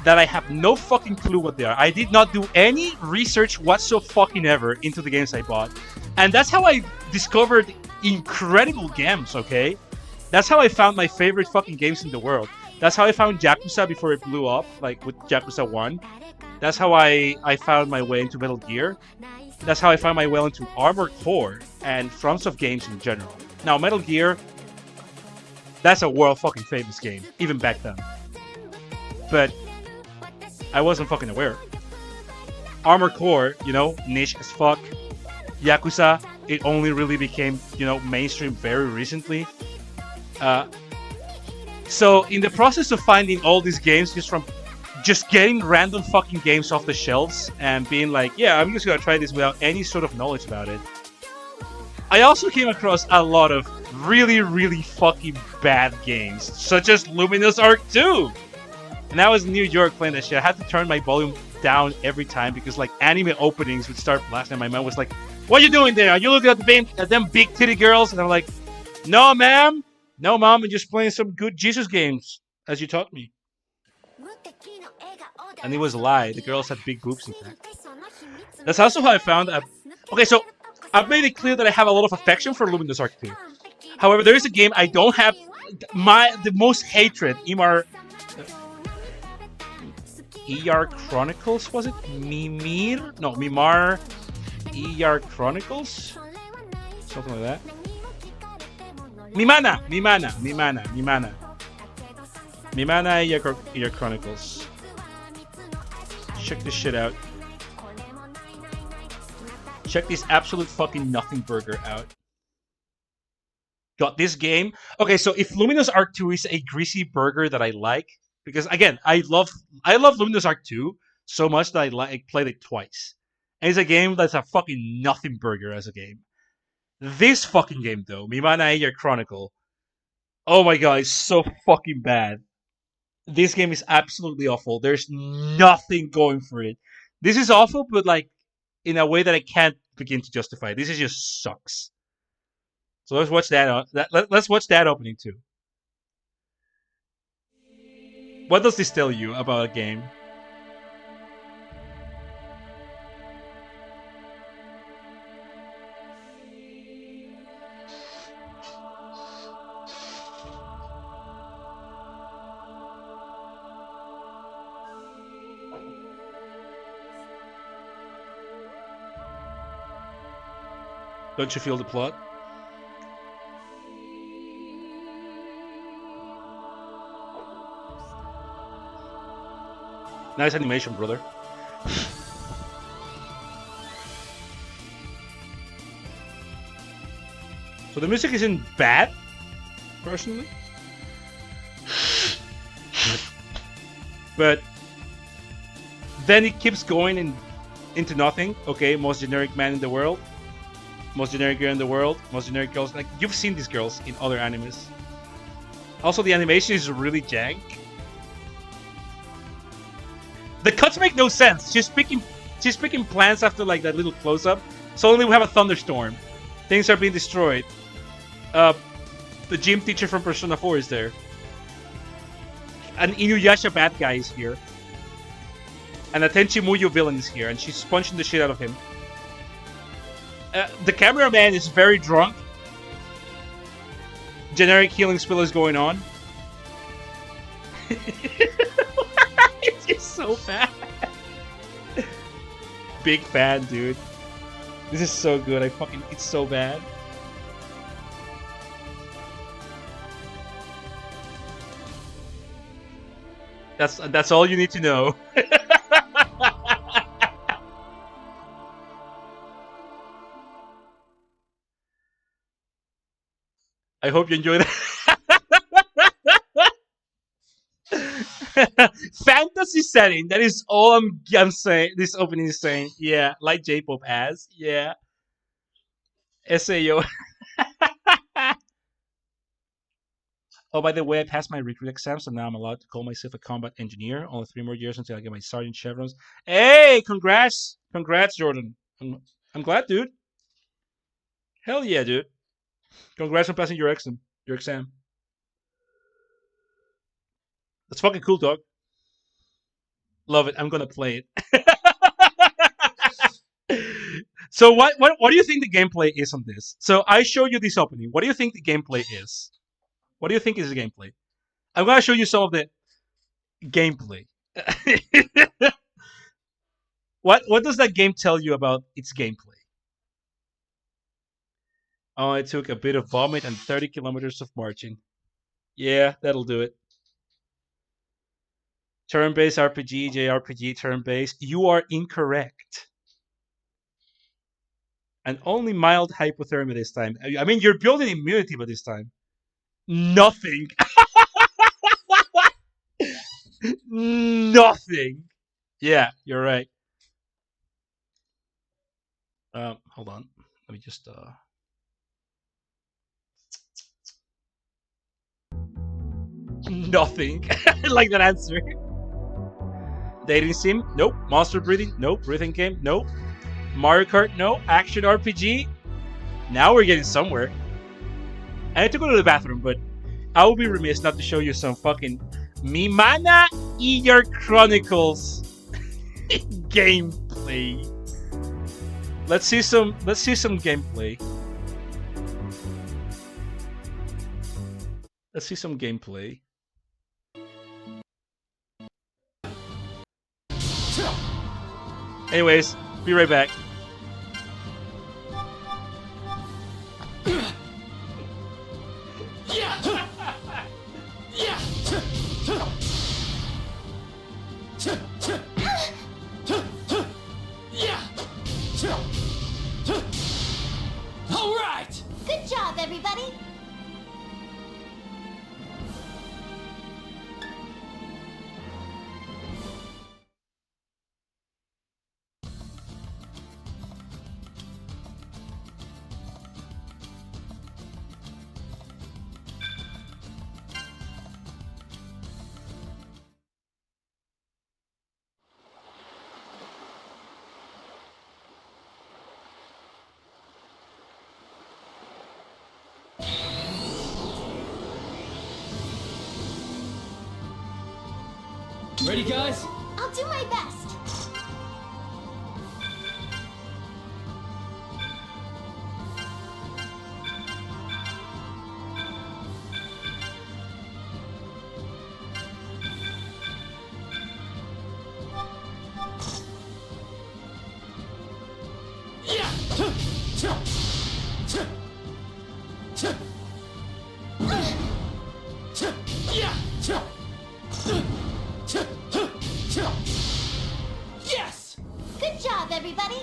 that I have no fucking clue what they are. I did not do any research whatsoever into the games I bought, and that's how I discovered incredible games. Okay, that's how I found my favorite fucking games in the world. That's how I found Yakuza before it blew up, like with Yakuza 1. That's how I found my way into Metal Gear. That's how I found my way into Armored Core and FromSoft games in general. Now, Metal Gear, that's a world fucking famous game, even back then. But I wasn't fucking aware. Armored Core, you know, niche as fuck. Yakuza, it only really became, you know, mainstream very recently. So in the process of finding all these games just getting random fucking games off the shelves and being like, yeah, I'm just gonna try this without any sort of knowledge about it, I also came across a lot of really, really fucking bad games, such as Luminous Arc 2. And I was in New York playing that shit. I had to turn my volume down every time because like anime openings would start blasting. And my mom was like, "What are you doing there? Are you looking at them big titty girls?" And I'm like, "No, ma'am. No, mom. I'm just playing some good Jesus games, as you taught me." And it was a lie. The girls had big boobs, in fact. That's also how I found out. Okay, so I've made it clear that I have a lot of affection for Luminous Arc 2. However, there is a game I don't have the most hatred. ER Chronicles, was it? Mimir? No, Mimar ER Chronicles? Something like that. Mimana ER Chronicles. Check this shit out. Check this absolute fucking nothing burger out. got this game. Okay, so if Luminous Arc 2 is a greasy burger that I like, because again, I love Luminous Arc 2 so much that I played it twice. And it's a game that's a fucking nothing burger as a game. This fucking game though, Mimana Eya Chronicle, oh my god, it's so fucking bad. This game is absolutely awful. There's nothing going for it. This is awful, but like in a way that I can't begin to justify. This is just sucks. So let's watch that. Let's watch that opening too. What does this tell you about a game? Don't you feel the plot? Nice animation, brother. So the music isn't bad, personally. But then it keeps going into nothing. Okay, most generic man in the world. Most generic girl in the world. Most generic girls. Like, you've seen these girls in other animes. Also, the animation is really jank. The cuts make no sense. She's picking plants after like that little close-up. Suddenly we have a thunderstorm. Things are being destroyed. The gym teacher from Persona 4 is there. An Inuyasha bad guy is here. And a Tenchi Muyo villain is here, and she's punching the shit out of him. The cameraman is very drunk. Generic healing spell is going on. It's just so bad. Big fan, dude. This is so good. It's so bad. That's all you need to know. I hope you enjoyed it. Fantasy setting. That is all I'm saying. This opening is saying. Yeah, like J-pop has. Yeah. SAO. Oh, by the way, I passed my recruit exam, so now I'm allowed to call myself a combat engineer. Only 3 more years until I get my sergeant chevrons. Hey, congrats, Jordan. I'm glad, dude. Hell yeah, dude. Congrats on passing your exam. That's fucking cool, dog. Love it. I'm gonna play it. So what do you think the gameplay is on this? So I showed you this opening. What do you think the gameplay is? What do you think is the gameplay? I'm gonna show you some of the gameplay. What does that game tell you about its gameplay? Oh, it took a bit of vomit and 30 kilometers of marching. Yeah, that'll do it. Turn-based RPG, JRPG, turn-based. You are incorrect. And only mild hypothermia this time. I mean, you're building immunity by this time. Nothing. Nothing. Yeah, you're right. Hold on. Let me just nothing. I like that answer. Dating sim? Nope. Monster breathing? Nope. Breathing game? Nope. Mario Kart? No. Action RPG? Now we're getting somewhere. I had to go to the bathroom, but I will be remiss not to show you some fucking Mimana Eya Chronicles gameplay. Let's see some gameplay. Let's see some gameplay. Anyways, be right back. All right. Good job, everybody. Ready, guys? I'll do my best. Yes! Good job, everybody.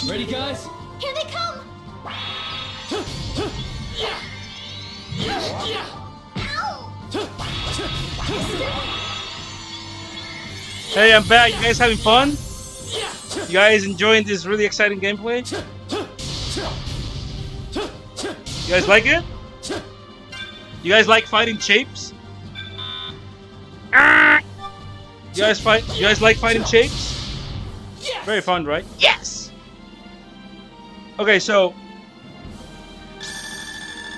Ready, guys? Here they come. Ow! Hey, I'm back. You guys having fun? You guys enjoying this really exciting gameplay? You guys like it? You guys like fighting shapes? You guys like fighting shapes? Very fun, right? Yes! Okay, so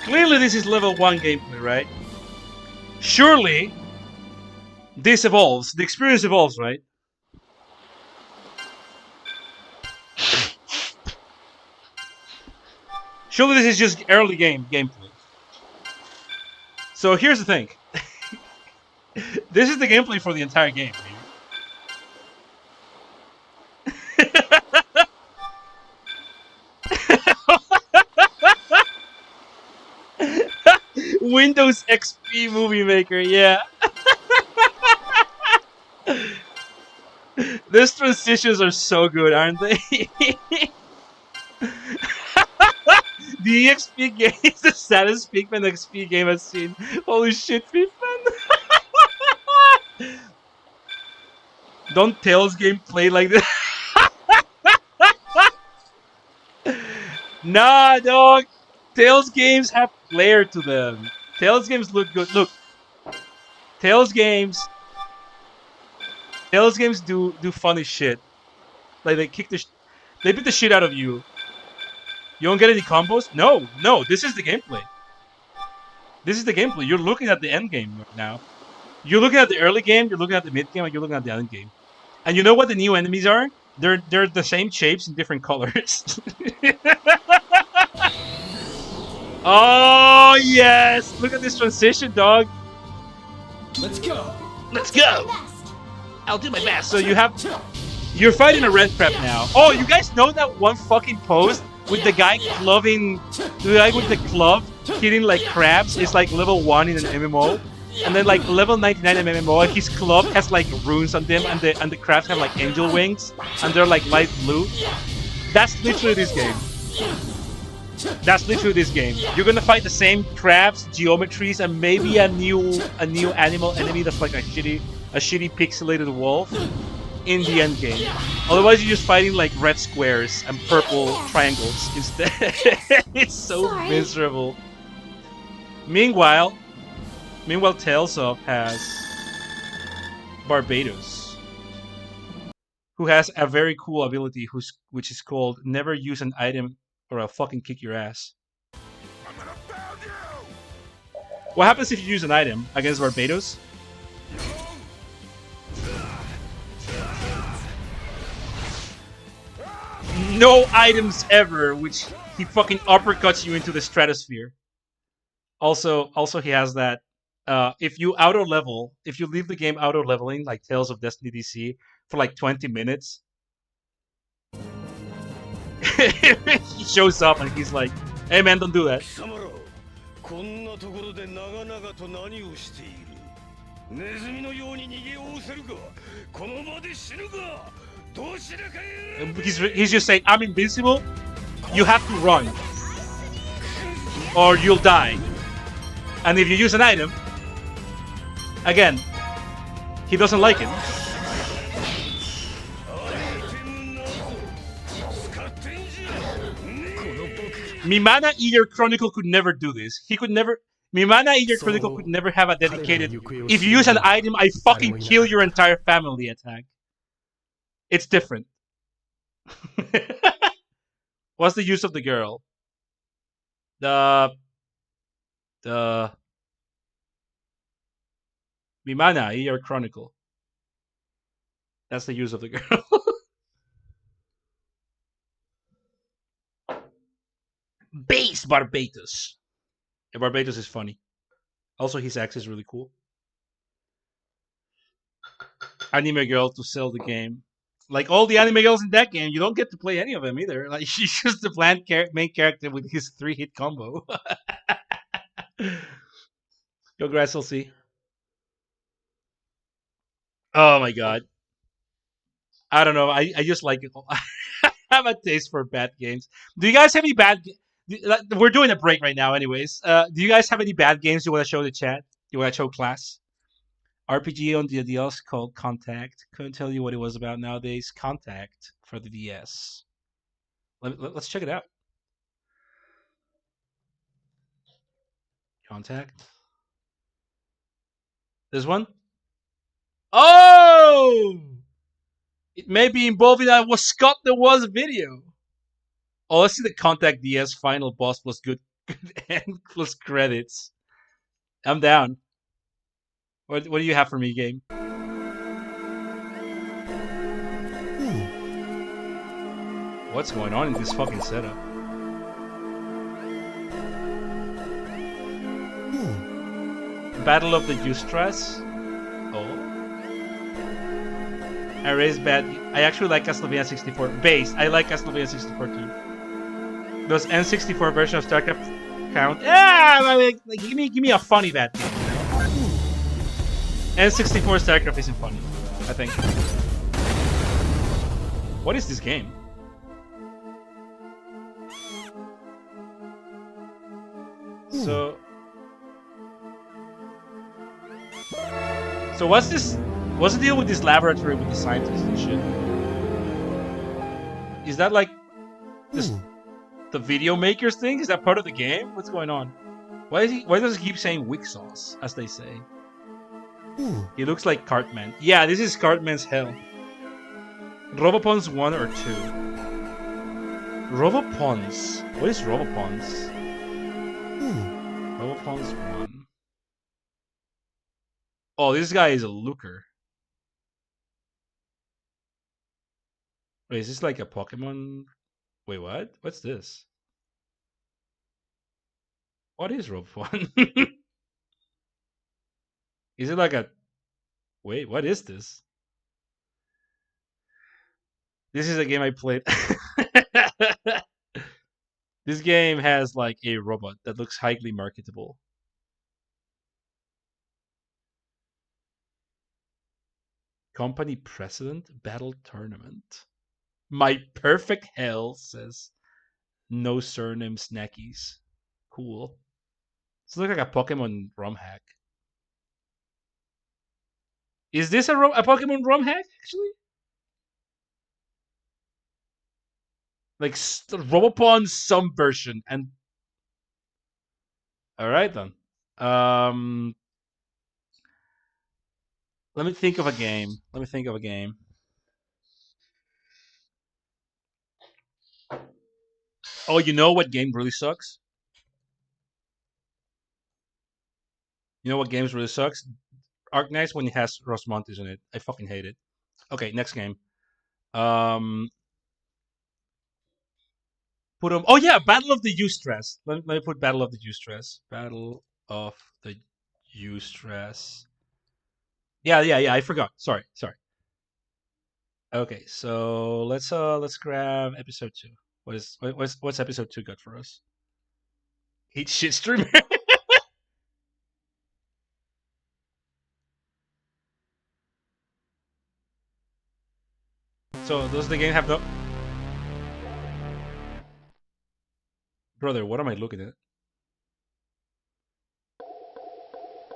clearly this is level 1 gameplay, right? Surely this evolves. The experience evolves, right? Surely this is just early gameplay. So here's the thing. This is the gameplay for the entire game, dude. Windows XP Movie Maker, yeah. These transitions are so good, aren't they? The EXP game is the saddest Pikmin XP game I've seen. Holy shit, Pikmin! Don't Tails game play like this? Nah, dog. Tails games have flair to them. Tails games look good. Look, Tails games do funny shit. Like they they beat the shit out of you. You don't get any combos? No. This is the gameplay. This is the gameplay. You're looking at the end game right now. You're looking at the early game. You're looking at the mid game, and you're looking at the end game. And you know what the new enemies are? They're the same shapes in different colors. Oh yes! Look at this transition, dog. Let's go! Let's Do my go! best. I'll do my best. So you're fighting a red prep now. Oh, you guys know that one fucking post with the guy clubbing, the guy with the club hitting like crabs is like level 1 in an MMO, and then like level 99 in MMO, his club has like runes on them, and the crabs have like angel wings, and they're like light blue. That's literally this game. That's literally this game. You're gonna fight the same crabs, geometries, and maybe a new animal enemy that's like a shitty pixelated wolf in the end game. Otherwise, you're just fighting like red squares and purple triangles instead. It's so miserable. Meanwhile, Tales of has Barbados, who has a very cool ability, which is called "Never use an item or I'll fucking kick your ass." What happens if you use an item against Barbados? No items ever, which he fucking uppercuts you into the stratosphere. Also he has that. If you leave the game auto leveling like Tales of Destiny DC for like 20 minutes, he shows up and he's like, "Hey man, don't do that." He's just saying, "I'm invincible. You have to run, or you'll die." And if you use an item, again, he doesn't like it. Mimana Eater Chronicle could never do this. He could never. Mimana Eater Chronicle could never have a dedicated. If you use an item, I fucking kill your entire family attack. It's different. What's the use of the girl? The Mimana Eater Chronicle. That's the use of the girl. Base Barbatos. Yeah, Barbatos is funny. Also, his axe is really cool. Anime girl to sell the game. Like all the anime girls in that game, you don't get to play any of them either. Like she's just the main character with his 3-hit combo. Congrats, LC. Oh my god. I don't know. I just like it. I have a taste for bad games. Do you guys have any bad? We're doing a break right now, anyways. Do you guys have any bad games you want to show the chat? You want to show class? RPG on the DS called Contact. Couldn't tell you what it was about nowadays. Contact for the DS. Let's check it out. Contact. This one? Oh! It may be involving that was Scott there was a video. Oh, let's see the Contact DS final boss plus good end plus credits. I'm down. What do you have for me, game? What's going on in this fucking setup? Battle of the Eustress. Oh. I raised bad. I actually like Castlevania 64. Base. I like Castlevania 64 too. Those N64 version of StarCraft count. Yeah, like give me a funny bad game. N64 StarCraft isn't funny, I think. What is this game? So what's this? What's the deal with this laboratory with the scientists and shit? Is that like this, the video makers thing? Is that part of the game? What's going on? Why does he keep saying wick sauce, as they say? He looks like Cartman. Yeah, this is Cartman's hell. Robopons 1 or 2? Robopons. What is Robopons? Robopons 1. Oh, this guy is a looker. Wait, is this like a Pokemon? Wait, what? What's this? What is Robopon? Is it like a... Wait, what is this? This is a game I played. This game has like a robot that looks highly marketable. Company President Battle Tournament. My perfect hell, says no surname snackies. Cool. This looks like a Pokemon ROM hack. Is this a Pokemon ROM hack, actually? Like Robopon some version and... Alright then. Let me think of a game. Oh, you know what game really sucks? You know what games really sucks? Arknights when it has Rosmontes in it. I fucking hate it. Okay, next game. Put them. Oh yeah, Battle of the Eustress. Let me put Battle of the Eustress. Battle of the Eustress. Yeah. I forgot. Sorry. Okay, so let's grab episode 2. What's episode 2 got for us? Heat shit streamer. So does the game have no... Brother, what am I looking at?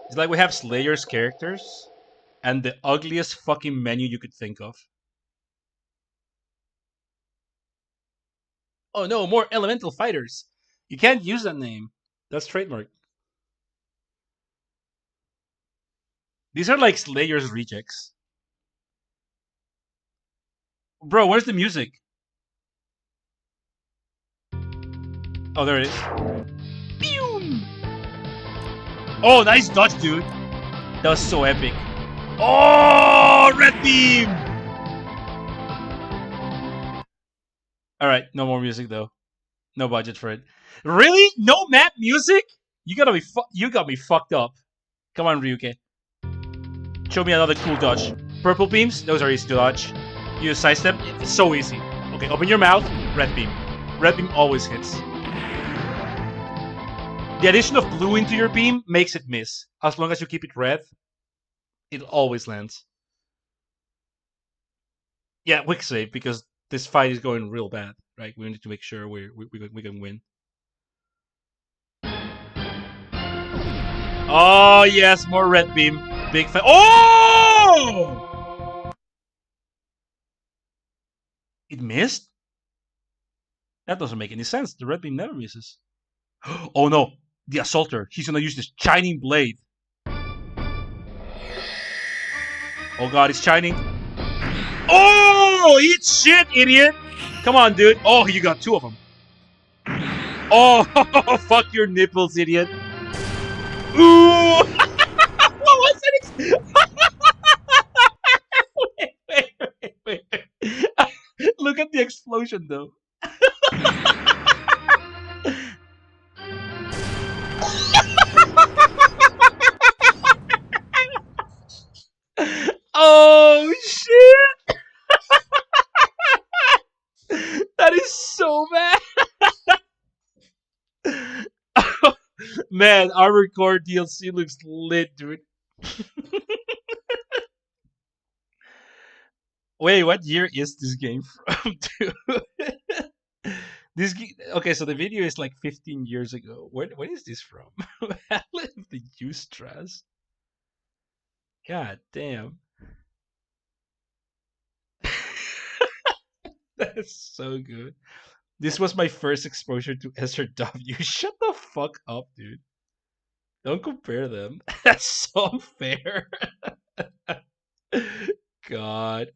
It's like we have Slayer's characters and the ugliest fucking menu you could think of. Oh no, more elemental fighters. You can't use that name. That's trademark. These are like Slayer's rejects. Bro, where's the music? Oh, there it is. Pew! Oh, nice dodge, dude. That was so epic. Oh, red beam! Alright, no more music though. No budget for it. Really? No map music? You got me fucked up. Come on, Ryuke. Show me another cool dodge. Purple beams? Those are easy to dodge. Use sidestep? It's so easy. Okay, open your mouth. Red beam. Red beam always hits. The addition of blue into your beam makes it miss. As long as you keep it red, it always lands. Yeah, quick save, because this fight is going real bad. Right? We need to make sure we can win. Oh, yes, more red beam. Big fight. Oh! It missed? That doesn't make any sense. The red beam never misses. Oh no, the assaulter. He's gonna use this shining blade. Oh god, it's shining. Oh, eat shit, idiot! Come on, dude. Oh, you got two of them. Oh, fuck your nipples, idiot. Ooh! What was it? Wait. Look at the explosion, though. Oh, shit! That is so bad. Man, Armored Core DLC looks lit, dude. Wait, what year is this game from, dude? Okay, so the video is like 15 years ago. When is this from? Ballad of the Eustress. God damn. That's so good. This was my first exposure to SRW. Shut the fuck up, dude. Don't compare them. That's so unfair. God.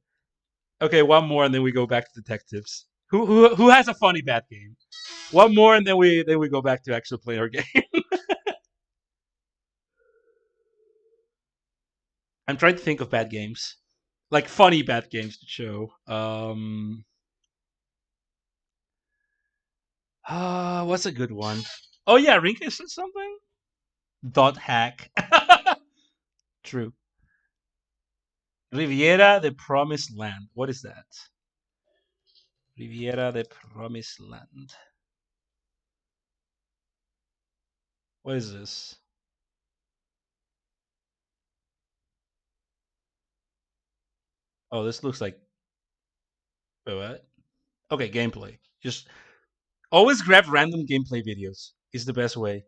Okay, one more and then we go back to detectives. Who has a funny bad game? One more and then we go back to actually playing our game. I'm trying to think of bad games. Like funny bad games to show. What's a good one? Oh yeah, Rinka said something? Dot hack. True. Riviera the Promised Land. What is that? Riviera the Promised Land. What is this? Oh, this looks like. Wait, what? Okay, gameplay. Just always grab random gameplay videos. Is the best way.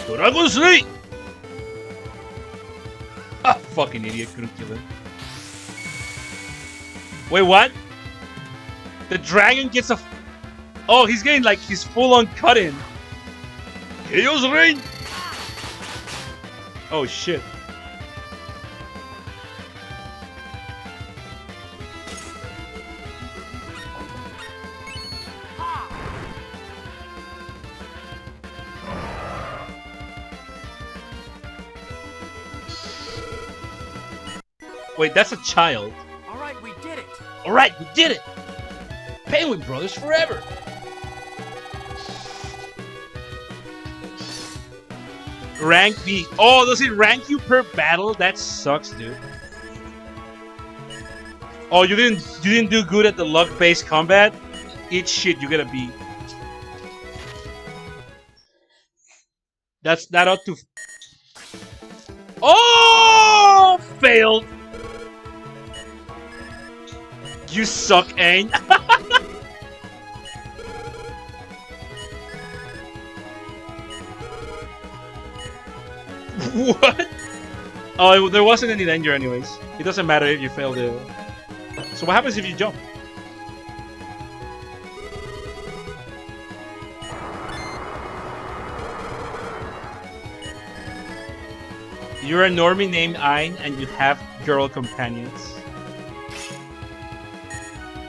Dragon Slate! Ah, fucking idiot, couldn't kill him. Wait, what? The dragon gets a. Oh, he's getting like his full on cut in. Chaos Rain! Oh shit. Wait, that's a child. Alright, we did it! Alright, we did it! Penguin Brothers forever! Rank B. Oh, does it rank you per battle? That sucks, dude. Oh, you didn't do good at the luck-based combat? Eat shit, you get a B. That ought to. Oh, failed. You suck, Aang. What? Oh, there wasn't any danger anyways. It doesn't matter if you fail the. So what happens if you jump? You're a normie named Ein and you have girl companions.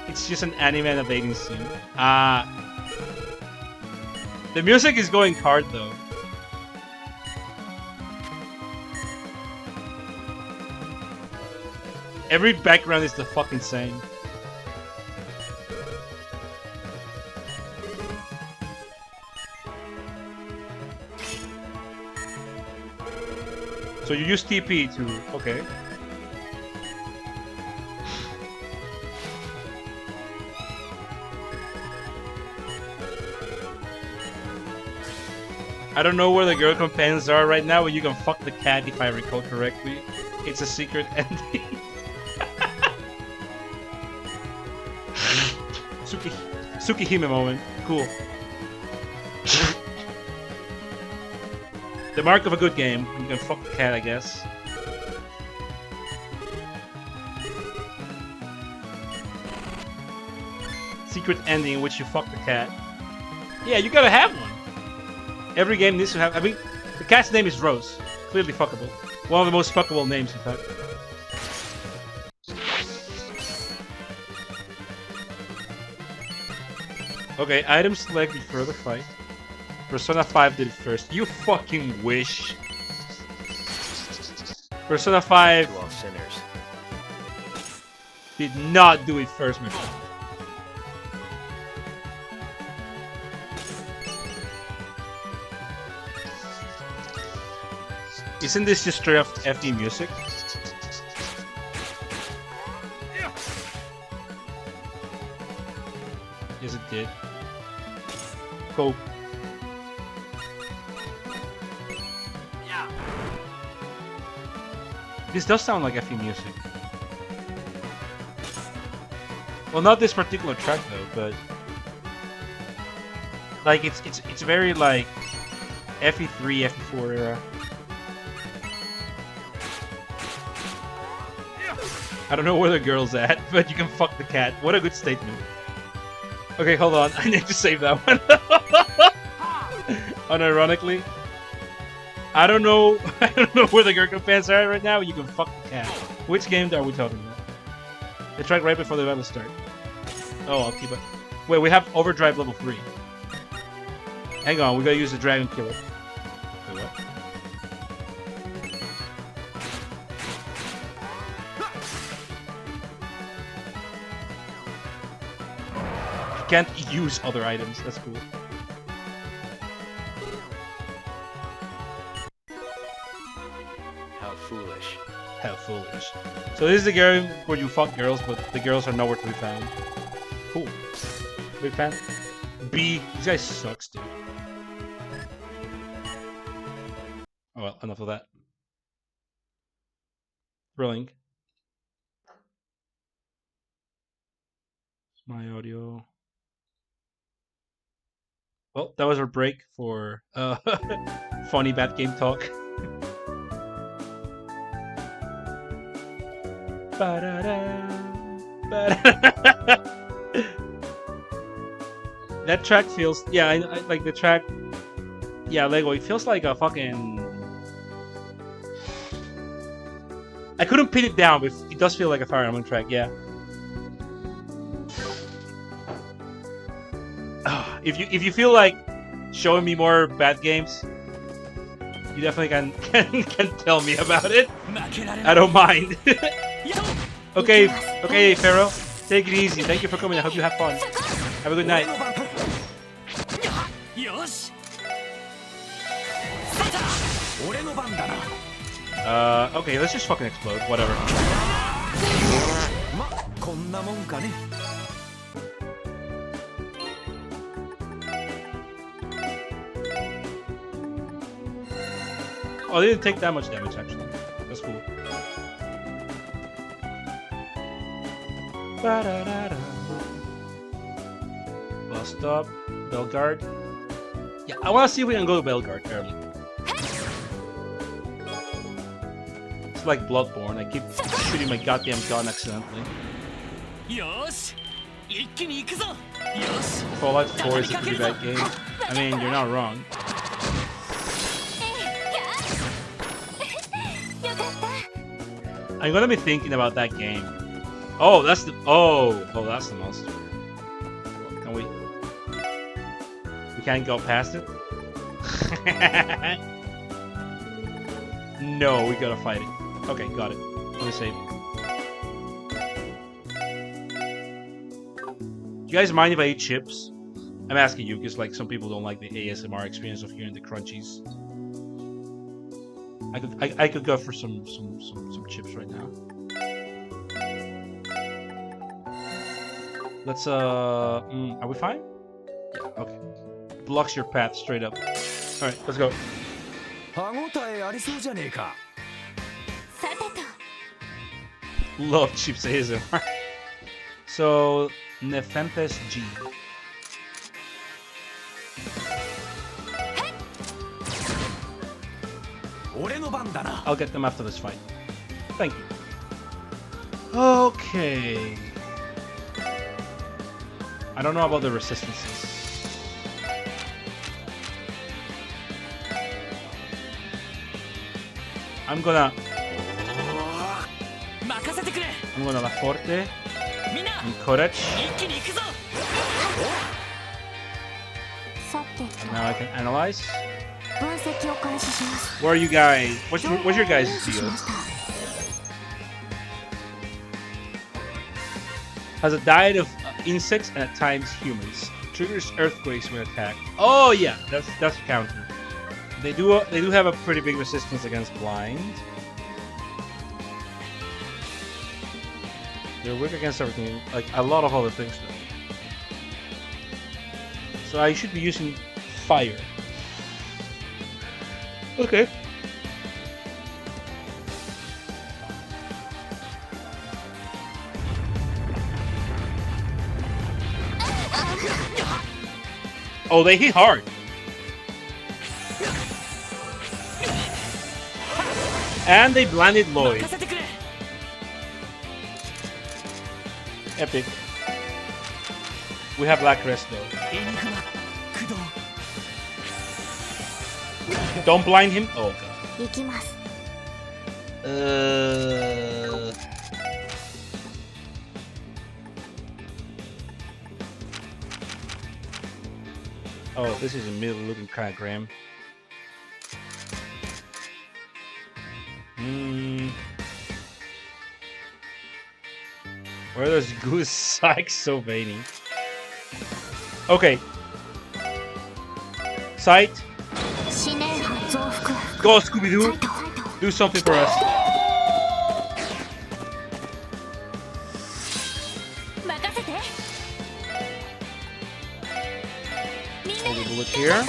It's just an anime and a dating scene. The music is going hard though. Every background is the fucking same. So you use TP to... okay. I don't know where the girl companions are right now, but you can fuck the cat if I recall correctly. It's a secret ending. Tsukihime moment. Cool. The mark of a good game. You can fuck the cat, I guess. Secret ending in which you fuck the cat. Yeah, you gotta have one. Every game needs to have... I mean, the cat's name is Rose. Clearly fuckable. One of the most fuckable names, in fact. Okay, items select before the fight. Persona 5 did it first. You fucking wish. Persona 5 To all sinners. did not do it first, my friend. Isn't this just straight up FD music? Yes, it did. Go. This does sound like FE music. Well, not this particular track though, but like it's very like FE3, FE4 era. I don't know where the girl's at, but you can fuck the cat. What a good statement. Okay, hold on. I need to save that one. Unironically. I don't know where the girl companions are at right now, but you can fuck the cat. Which game are we talking about? The track right before the battle start. Oh, I'll keep it. Wait, we have Overdrive level 3. Hang on, we gotta use the Dragon Killer. Wait, what? Can't use other items. That's cool. How foolish. How foolish. So this is the game where you fuck girls, but the girls are nowhere to be found. Cool. Big fan. B. These guys sucks, dude. Oh well, enough of that. Thrilling. My audio. Well, that was our break for funny bad game talk. That track feels, yeah, I like the track. Yeah, Lego. It feels like a fucking. I couldn't pin it down, but it does feel like a Fire Emblem track. Yeah. If you feel like showing me more bad games, you definitely can tell me about it. I don't mind. Okay, Pharaoh, take it easy. Thank you for coming. I hope you have fun. Have a good night. Okay, let's just fucking explode. Whatever. Oh, they didn't take that much damage, actually. That's cool. Bust up. Belguard. Yeah, I want to see if we can go to Belguard early. It's like Bloodborne. I keep shooting my goddamn gun accidentally. Fallout 4 is a pretty bad game. I mean, you're not wrong. I'm gonna be thinking about that game. Oh, that's the that's the monster. Can we? We can't go past it. No, we gotta fight it. Okay, got it. Let me save. You guys mind if I eat chips? I'm asking you because like some people don't like the ASMR experience of hearing the crunchies. I could go for some chips right now. Let's are we fine? Yeah, okay. Blocks your path straight up. Alright, let's go. Love chips ASMR. So Nefempes G. I'll get them after this fight. Thank you. Okay. I don't know about the resistances. I'm gonna La Forte and Courage. And now I can analyze. Where are you guys? What's your guys' deal? Has a diet of insects and at times humans. Triggers earthquakes when attacked. Oh yeah, that's counter. They do have a pretty big resistance against blind. They're weak against everything, like a lot of other things though. So I should be using fire. Okay. Oh, they hit hard. And they blinded Lloyd. Epic. We have Black Crest though. Don't blind him. Oh god. Oh, this is a middle looking kind of grim. Where are those goose sykes so veiny? Okay. Sight. Go, Scooby-Doo. Do something for us. Hold the bullet here.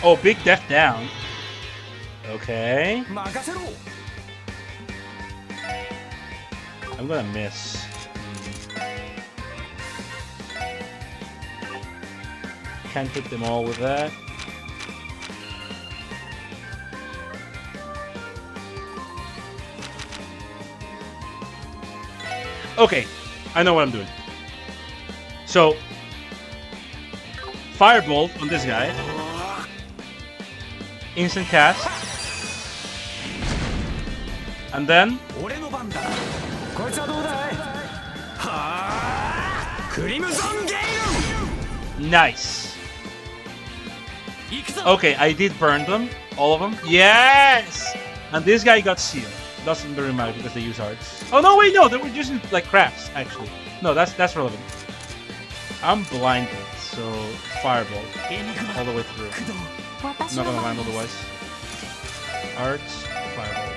Oh, big death down. Okay. I'm gonna miss. Can't hit them all with that. Okay, I know what I'm doing. So, Firebolt on this guy. Instant cast. And then nice. Okay, I did burn them. All of them. Yes! And this guy got sealed. Doesn't really matter because they use hearts. Oh no, wait, no, they were just like crafts, actually. No, that's relevant. I'm blinded, so Firebolt all the way through. I'm not gonna land otherwise. Arts, Firebolt.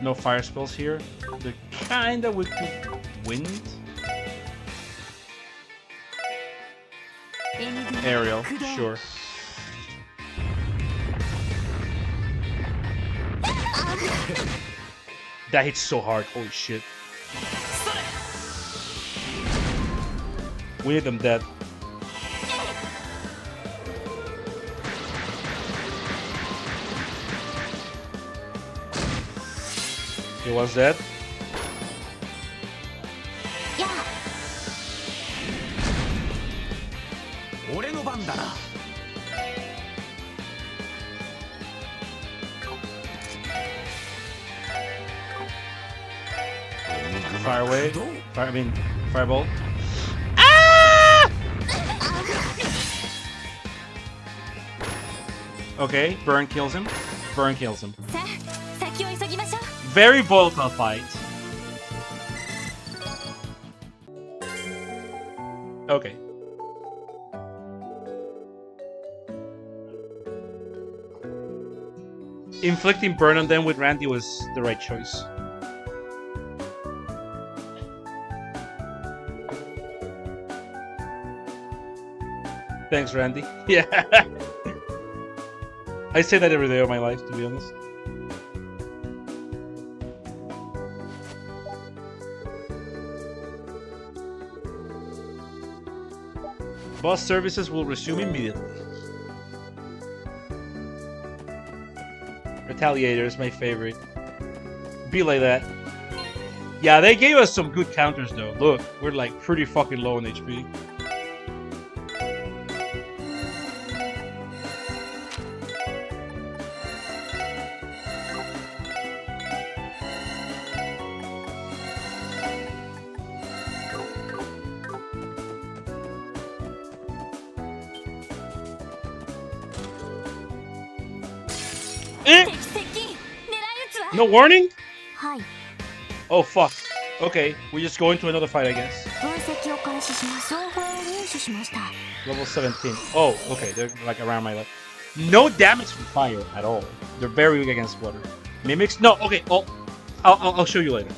No fire spells here. They're kinda weak to wind. Aerial, sure. That hits so hard, holy shit. We need them dead. He was dead. Yeah. 俺の番だな。 Fire away. Fireball. Okay, burn kills him. Burn kills him. さあ、先を急ぎましょう。 Very volatile fight. Okay. Inflicting burn on them with Randy was the right choice. Thanks, Randy. Yeah. I say that every day of my life, to be honest. Bus services will resume immediately. Retaliator is my favorite. Be like that. Yeah, they gave us some good counters though. Look, we're like pretty fucking low on HP. No warning? Hi. Oh fuck. Okay, we just go into another fight, I guess. 分析を開始します。情報を入手しました。 Level 17. Oh, okay, they're like around my level. No damage from fire at all. They're very weak against water. Mimics? No, okay, I'll show you later.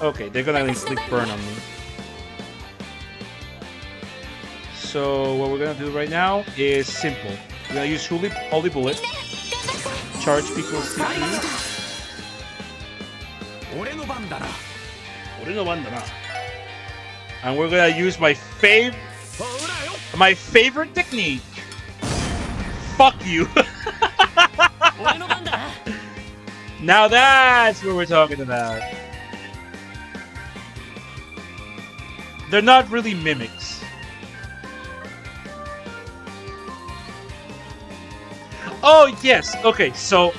Okay, they're gonna inflict burn on me. So what we're gonna do right now is simple. We're gonna use Holy Bullet. Charge equals CPU. 俺の番だな。 And we're gonna use my favorite technique. Fuck you. 俺の番だな。 Now that's what we're talking about. They're not really mimics. Oh, yes. Okay, so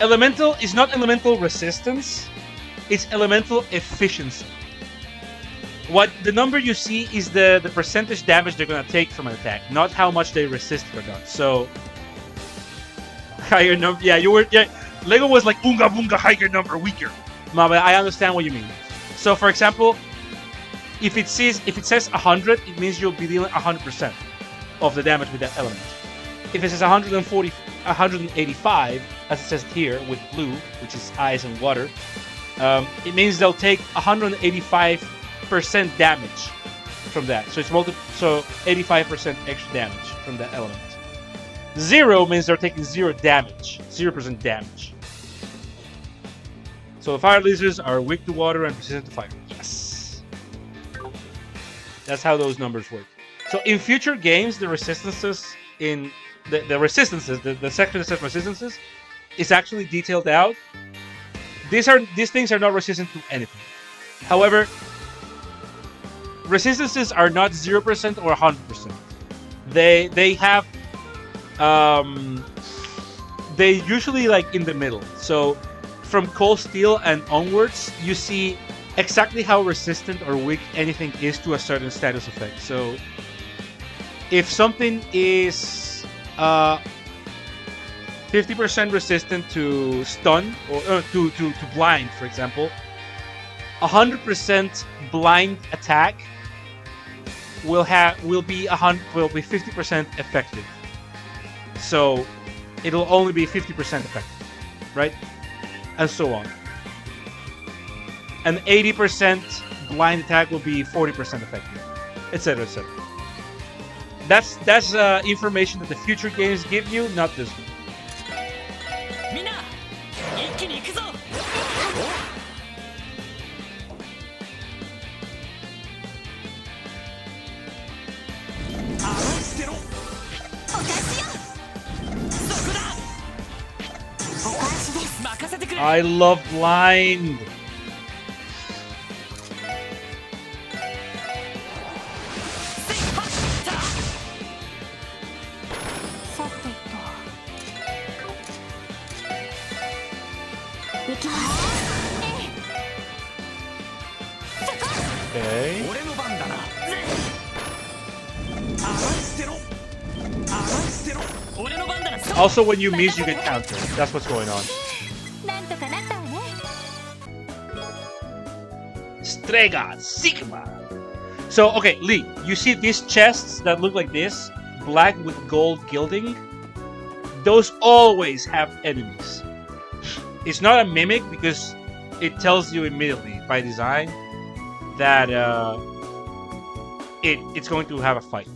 elemental is not elemental resistance, it's elemental efficiency. What the number you see is the percentage damage they're gonna take from an attack, not how much they resist or not. So higher number, yeah, Lego was like unga bunga, higher number, weaker. No, but I understand what you mean. So for example, if it says 100, it means you'll be dealing 100% of the damage with that element. If it says 185, as it says here with blue, which is ice and water, it means they'll take 185% damage from that. So it's so 85% extra damage from that element. 0 means they're taking 0 damage, 0% damage. So the fire lizards are weak to water and resistant to fire. Yes, that's how those numbers work. So in future games, the resistances in the section that says resistances is actually detailed out. These things are not resistant to anything. However, resistances are not 0% or 100%. They have they usually like in the middle. So from cold steel and onwards, you see exactly how resistant or weak anything is to a certain status effect. So if something is 50% resistant to stun or to blind, for example, 100% blind attack will be 50% effective. So it'll only be 50% effective, right? And so on. An 80% blind attack will be 40% effective, etc., etc. That's information that the future games give you, not this one. みんな、一気に行くぞ。I love blind. さてと行きます。Okay. 俺の番だな。上がってろ。上がってろ。俺の番だな。 Also, when you miss, you get countered. That's what's going on. なんとかなったわね。 Strega Sigma. So, okay, Lee, you see these chests that look like this, black with gold gilding? Those always have enemies. It's not a mimic because it tells you immediately by design that it's going to have a fight.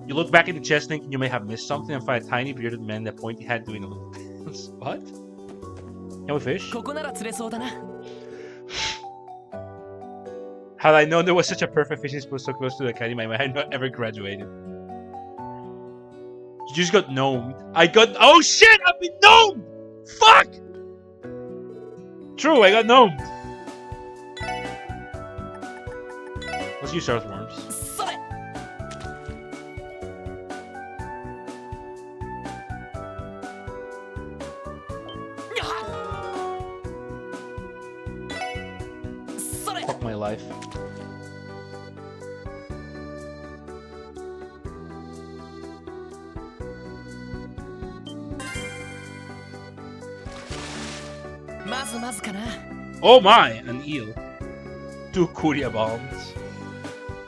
You look back in the chest thinking you may have missed something and find a tiny bearded man that pointy hat doing a little dance. What? Can we fish? ここなら釣れそうだな。 Had I known there was such a perfect fishing spot so close to the academy, I might have not ever graduated. You just got gnomed. I got. Oh shit! I've been gnomed! Fuck! True, I got gnomed. Let's use earthworms. それ。 Fuck my life. Oh my, an eel. 2 Kuria bombs.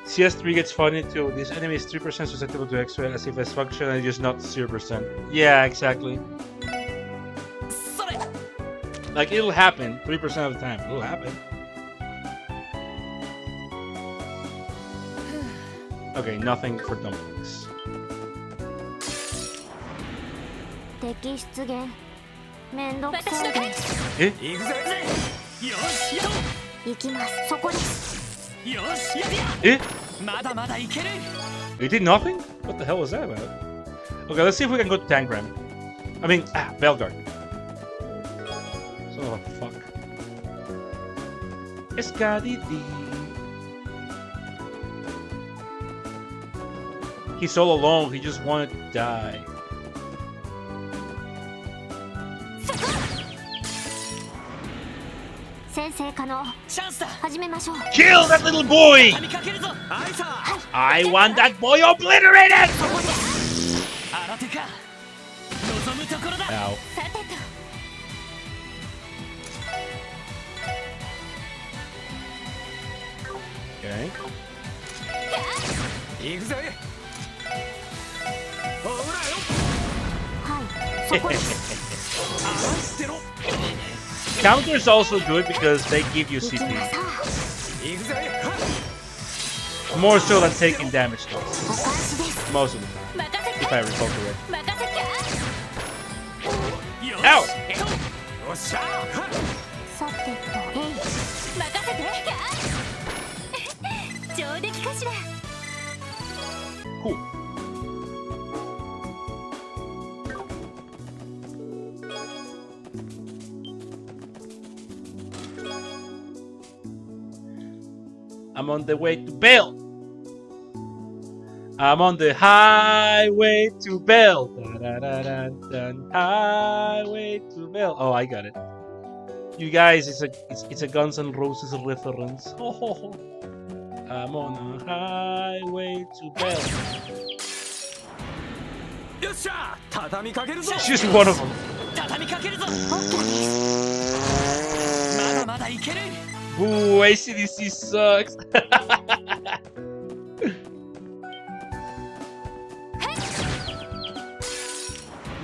CS3 gets funny too. This enemy is 3% susceptible to X-ray as if it's function and just not 0%. Yeah, exactly. Like, it'll happen 3% of the time. It'll happen. Okay, nothing for dumplings. 敵出現。めんどくさいです。Eh? 行くぜ。よし。行きます。そこです。よし。やっ Eh? まだまだいける。 It did nothing? What the hell was that about? Okay, let's see if we can go to Tangram. I mean, Belgard. Son of a fuck. Escadidi. He's all alone. He just wanted to die. Sensei Kano. チャンスだ。始めましょう。 Kill that little boy! 畳みかけるぞ。あいさ。 I want that boy obliterated! 新手か。望むところだ。 Ow. さてと。 Okay. 行くぜ。ほらよ。はい。そこです。 合わせてろ。 Counters also good because they give you 行き CP. なさい。 行くぜ。 More so than taking damage though. お返しです。 Most of the time. 任せて。 If I recall correctly. 任せて。よし。 Ow! よっしゃ。さてと。えい。任せて。上出来かしら。 Cool. I'm on the way to Bell. I'm on the highway to Bell. Dun-dun-dun-dun. Highway to Bell. Oh, I got it. You guys, it's a Guns N' Roses reference. Ho, ho, ho. I'm on a highway to Bell. よっしゃ。畳みかけるぞ。 It's just one of them. 畳みかけるぞ。まだまだいける。 Boo, ACDC sucks.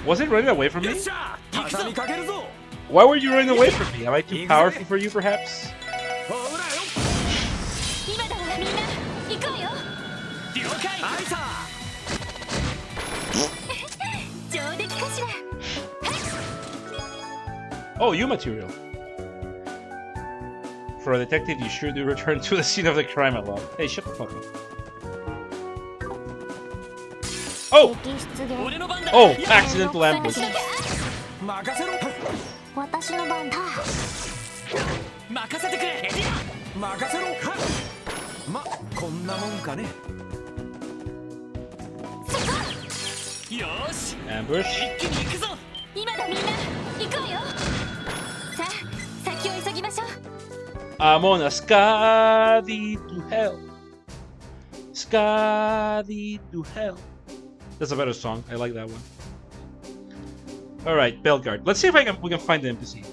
Was it running away from よ me? っしゃ。畳みかけるぞ。 Why were you running away from me? Am I too powerful for you, perhaps? ほらよ。今だわみんな。行くわよ。了解。あいさ。 上出来かしら。 Oh, you material. For a detective, you sure do return to the scene of the crime a lot. Hey, shut the fuck up. Oh! 敵出現 俺の番だ Oh! いや Accidental ambush. 任せろ私の番だ任せてくれエディ任せろまこんなもんかねアよーし Ambush. 一気に行くぞ今だみんな行こうよさあ先を急ぎましょう I'm on a Scotty to hell. Scotty to hell. That's a better song. I like that one. Alright, Belgard. Let's see if we can find the NPC.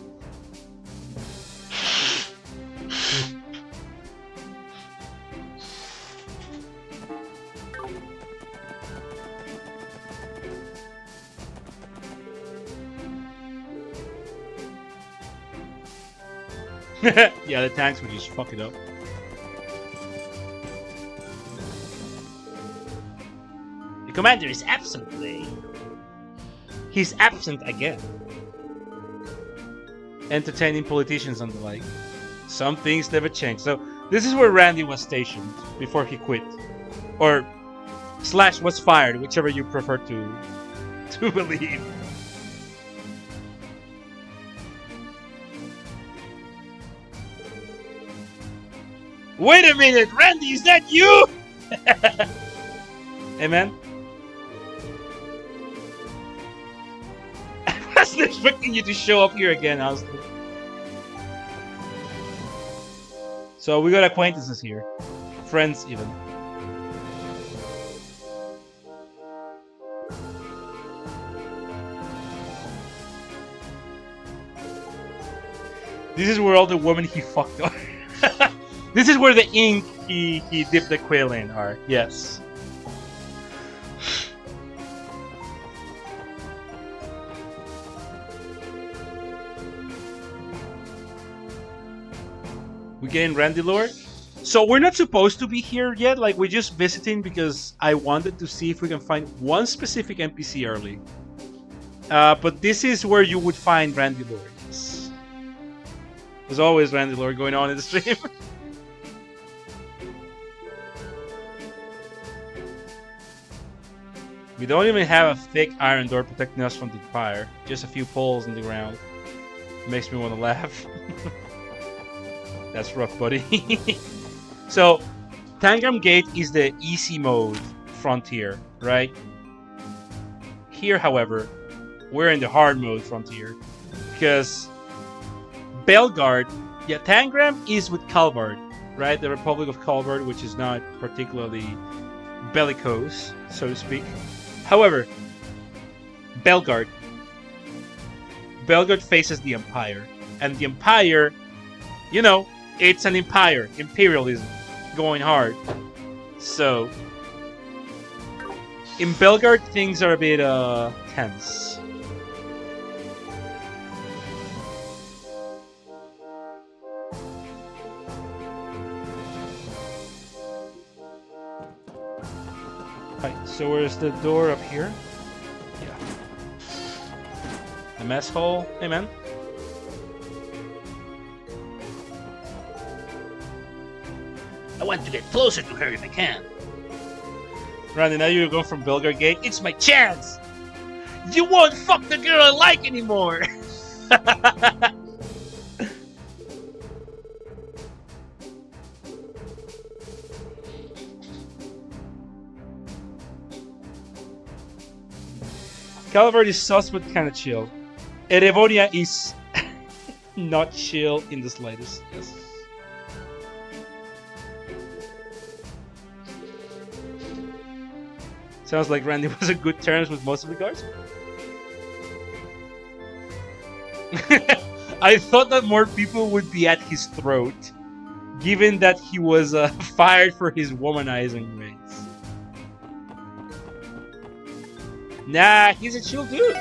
Yeah, the tanks would just fuck it up. The commander is absent today. He's absent again. Entertaining politicians and the like. Some things never change. So this is where Randy was stationed before he quit. Or / was fired, whichever you prefer to believe. Wait a minute, Randy, is that you? Hey, man. I wasn't expecting you to show up here again, honestly. So we got acquaintances here. Friends, even. This is where all the women he fucked are. This is where the ink he dipped the quill in are. Yes. We getting Randy lore? So we're not supposed to be here yet. Like, we're just visiting because I wanted to see if we can find one specific NPC early. But this is where you would find Randy lore. Yes. There's always Randy lore going on in the stream. We don't even have a thick iron door protecting us from the fire. Just a few poles in the ground. Makes me want to laugh. That's rough, buddy. So, Tangram Gate is the easy mode frontier, right? Here, however, we're in the hard mode frontier. Because Belgard, yeah, Tangram is with Calvard, right? The Republic of Calvard, which is not particularly bellicose, so to speak. However, Belgard faces the Empire. And the Empire, you know, it's an empire. Imperialism. Going hard. So, in Belgard, things are a bit, tense. Right, so where's the door up here? Yeah. The mess hall. Hey, man. I want to get closer to her if I can. Randy, now you're going from Belgard Gate. It's my chance! You won't fuck the girl I like anymore! Calvert is sus but kinda chill. Erevonia is not chill in the slightest. Yes. Sounds like Randy was on good terms with most of the guards. I thought that more people would be at his throat, given that he was fired for his womanizing ways. Nah, he's a chill dude.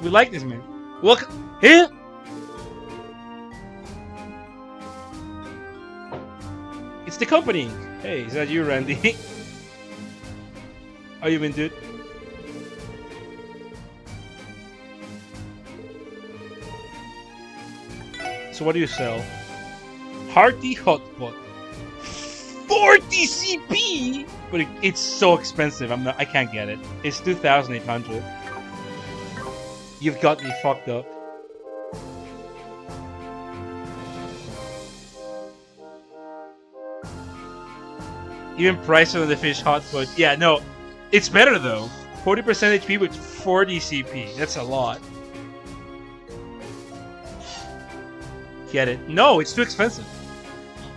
We like this man. Welcome here. It's the company. Hey, is that you, Randy? How you been, dude? So what do you sell? Hearty hot pot. 40 CP, but it's so expensive. I can't get it. It's 2,800. You've got me fucked up. Even pricier than the fish hot foot. Yeah, no, it's better though. 40% HP with 40 CP. That's a lot. Get it? No, it's too expensive.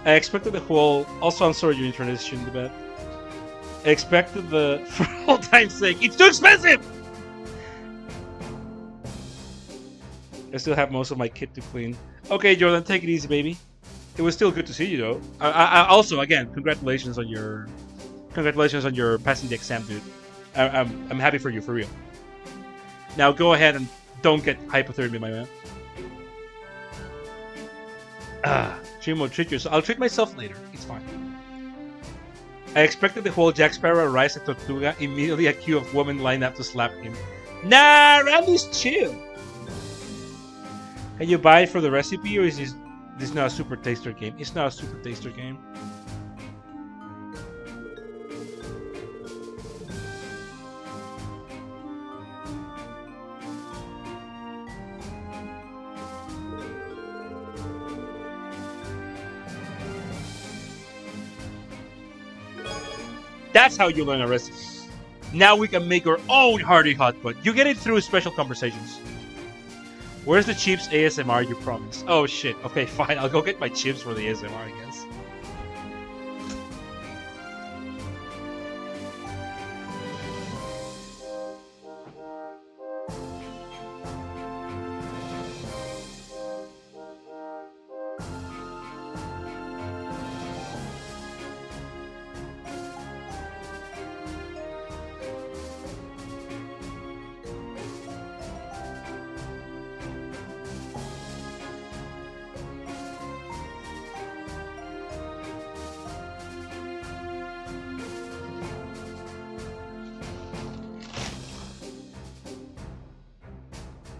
I expected the whole. Also, I'm sorry your internet shouldn't be bad. I expected the. For all time's sake, it's too expensive! I still have most of my kit to clean. Okay, Jordan, take it easy, baby. It was still good to see you, though. I also, again, congratulations on your passing the exam, dude. I'm happy for you, for real. Now go ahead and don't get hypothermia, my man. Chimo, treat yourself. I'll treat myself later. It's fine. I expected the whole Jack Sparrow rise at Tortuga. Immediately a queue of women lined up to slap him. Nah, Randy's chill. Can you buy it for the recipe, or is this not a super taster game? It's not a super taster game. That's how you learn a recipe. Now we can make our own hearty hot pot. You get it through special conversations. Where's the chips ASMR you promised? Oh shit. Okay, fine. I'll go get my chips for the ASMR, I guess.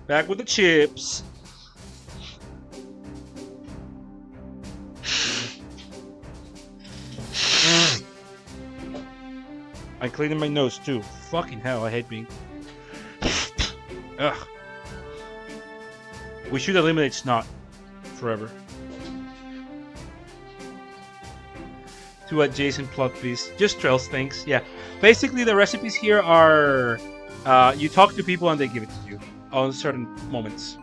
Back with the chips. I'm cleaning my nose too. Fucking hell, I hate being. Ugh. We should eliminate snot forever. Two adjacent plot piece. Just trails things. Yeah. Basically, the recipes here are you talk to people and they give it to you on certain moments.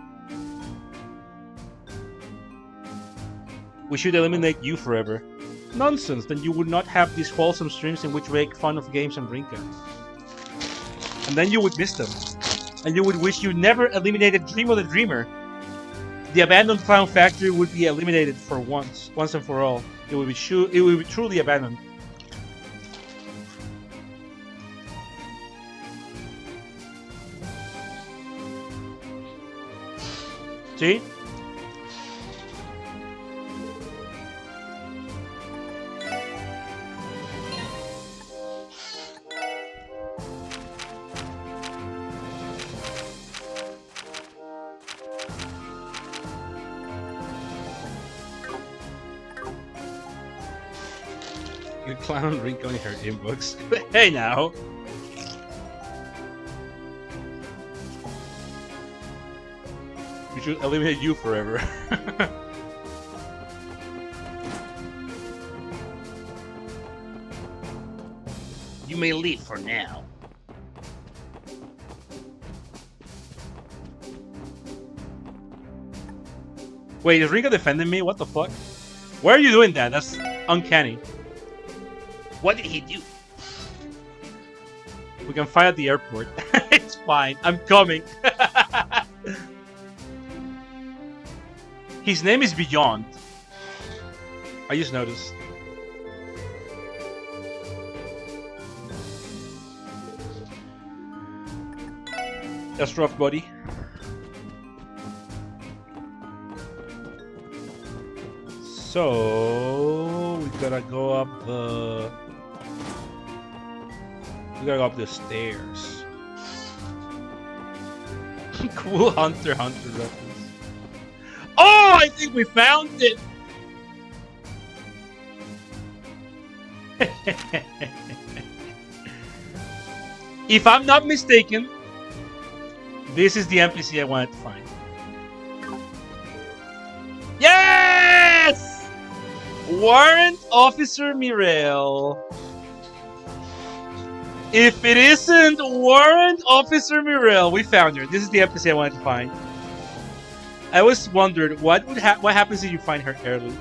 We should eliminate you forever. Nonsense, then you would not have these wholesome streams in which we make fun of games and Rinka. And then you would miss them. And you would wish you never eliminated Dream of the Dreamer. The abandoned clown factory would be eliminated for once and for all. It would be truly abandoned. See? You clown Rink on her inbox. Hey now! We should eliminate you forever. You may leave for now. Wait, is Rinka defending me? What the fuck? Why are you doing that? That's uncanny. What did he do? We can fight at the airport. It's fine. I'm coming. His name is Beyond. I just noticed. That's rough, buddy. So we gotta go up the. We gotta go up the stairs. Cool Hunter reference. Oh, I think we found it. If I'm not mistaken, this is the NPC I wanted to find. Yes! Warrant Officer Mirel. If it isn't Warrant Officer Mirel, we found her. This is the NPC I wanted to find. I always wondered what happens if you find her early.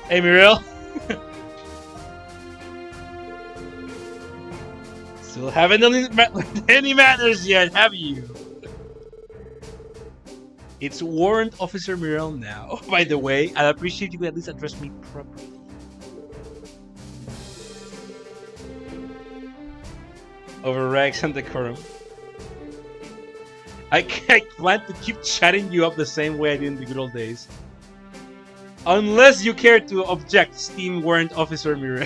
Hey, Mirel. Still haven't done any manners yet, have you? It's Warrant Officer Mirel now. By the way, I'd appreciate you could at least address me properly. Over rags and decorum. I plan to keep chatting you up the same way I did in the good old days. Unless you care to object, Steam Warrant Officer Mirel.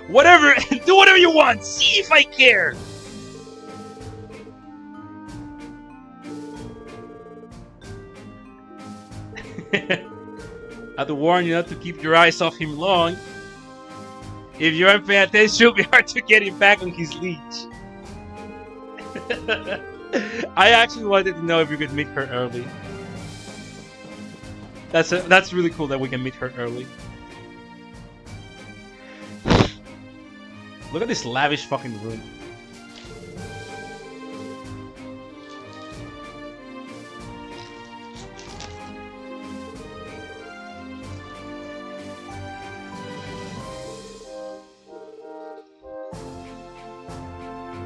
Whatever, do whatever you want. See if I care. I have to warn you not to keep your eyes off him long. If you aren't paying attention, it'll be hard to get him back on his leash. I actually wanted to know if you could meet her early. That's really cool that we can meet her early. Look at this lavish fucking room.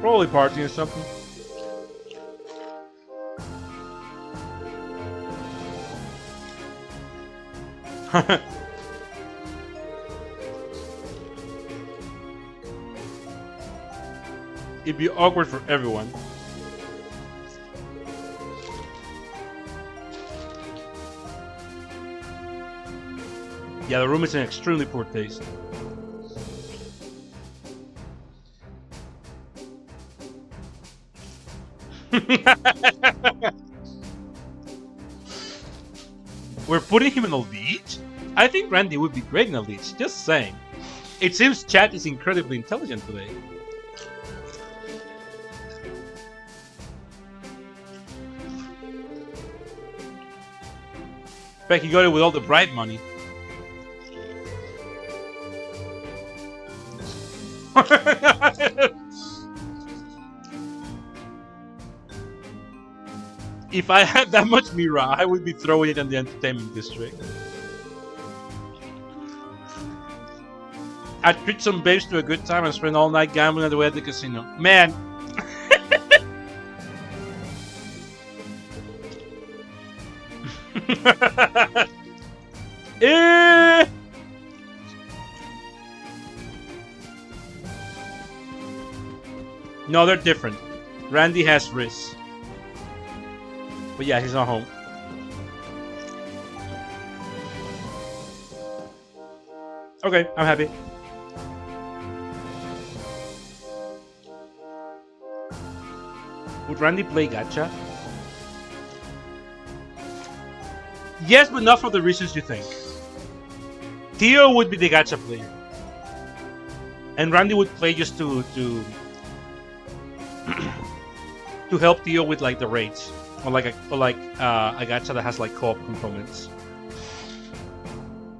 Probably partying or something. It'd be awkward for everyone. Yeah, the room is in extremely poor taste. We're putting him in a lead? I think Randy would be great in a lead, just saying. It seems Chat is incredibly intelligent today. In fact, he got it with all the bribe money. If I had that much Mira, I would be throwing it in the entertainment district. I'd treat some babes to a good time and spend all night gambling at the way at the casino. Man! Eh! No, they're different. Randy has wrists. But yeah, he's not home. Okay, I'm happy. Would Randy play gacha? Yes, but not for the reasons you think. Theo would be the gacha player. And Randy would play just to help Theo with like the raids. Or like a gacha that has like co-op components.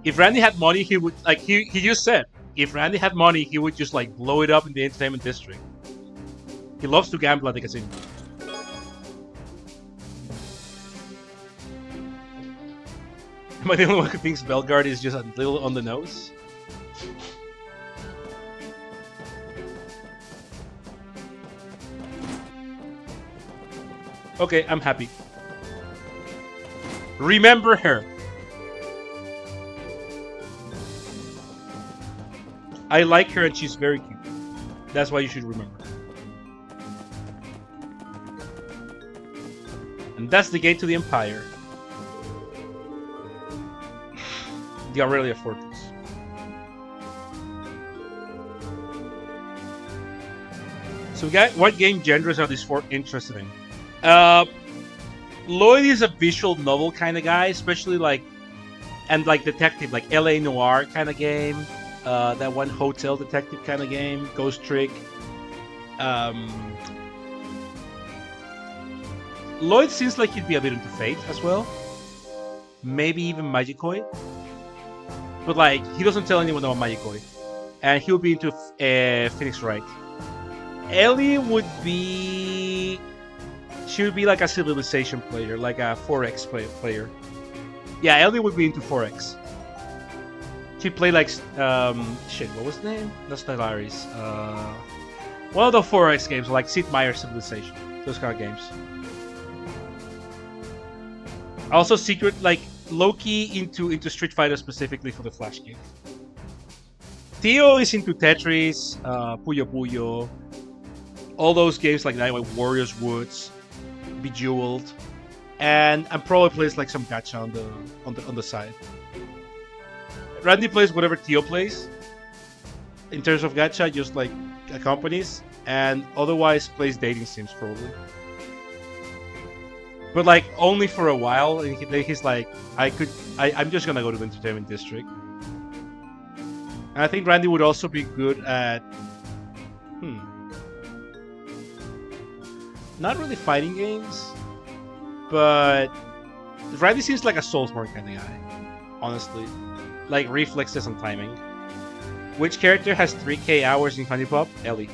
If Randy had money, he would like he just said if Randy had money, he would just like blow it up in the entertainment district. He loves to gamble at the casino. Am I the only one who thinks Bellegarde is just a little on the nose? Okay, I'm happy. Remember her. I like her and she's very cute. That's why you should remember her. And that's the gate to the Empire. The Aurelia Fortress. So, what game genres are these four interested in? Uh, Lloyd is a visual novel kind of guy, especially like detective, like LA Noir kind of game. That one hotel detective kind of game, Ghost Trick. Lloyd seems like he'd be a bit into Fate as well. Maybe even Magicoi. But like, he doesn't tell anyone about Magicoi. And he'll be into Phoenix Wright. Ellie would be... She would be like a Civilization player, like a 4X player. Yeah, Ellie would be into 4X. She played like... shit, what was the name? Not Stellaris. One of the 4X games, like Sid Meier's Civilization. Those kind of games. Also, secret, like, low-key into Street Fighter specifically for the Flash game. Theo is into Tetris, Puyo Puyo, all those games like that, like Warriors Woods, Bejeweled, and probably plays like some gacha on the side. Randy plays whatever Theo plays. In terms of gacha, just like accompanies, and otherwise plays dating sims probably. But like only for a while, and he's like, I'm just gonna go to the entertainment district. And I think Randy would also be good at, not really fighting games, but Randy seems like a Soulsborne kind of guy, honestly. Like reflexes and timing. Which character has 3k hours in Honeypop? Ellie.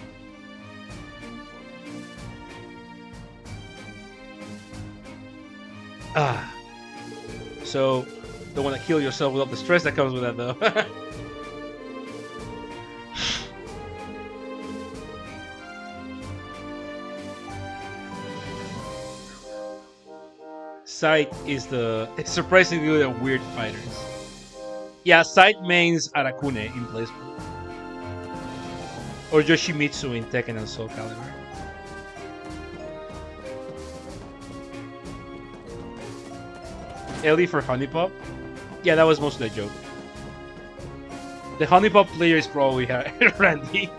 So don't want to kill yourself without the stress that comes with that, though. Sight is it's surprisingly good at weird fighters. Yeah, Sight mains Arakune in Blazblue. Or Yoshimitsu in Tekken and Soul Calibur. Ellie for Honeypop? Yeah, that was mostly a joke. The Honeypop player is probably Randy.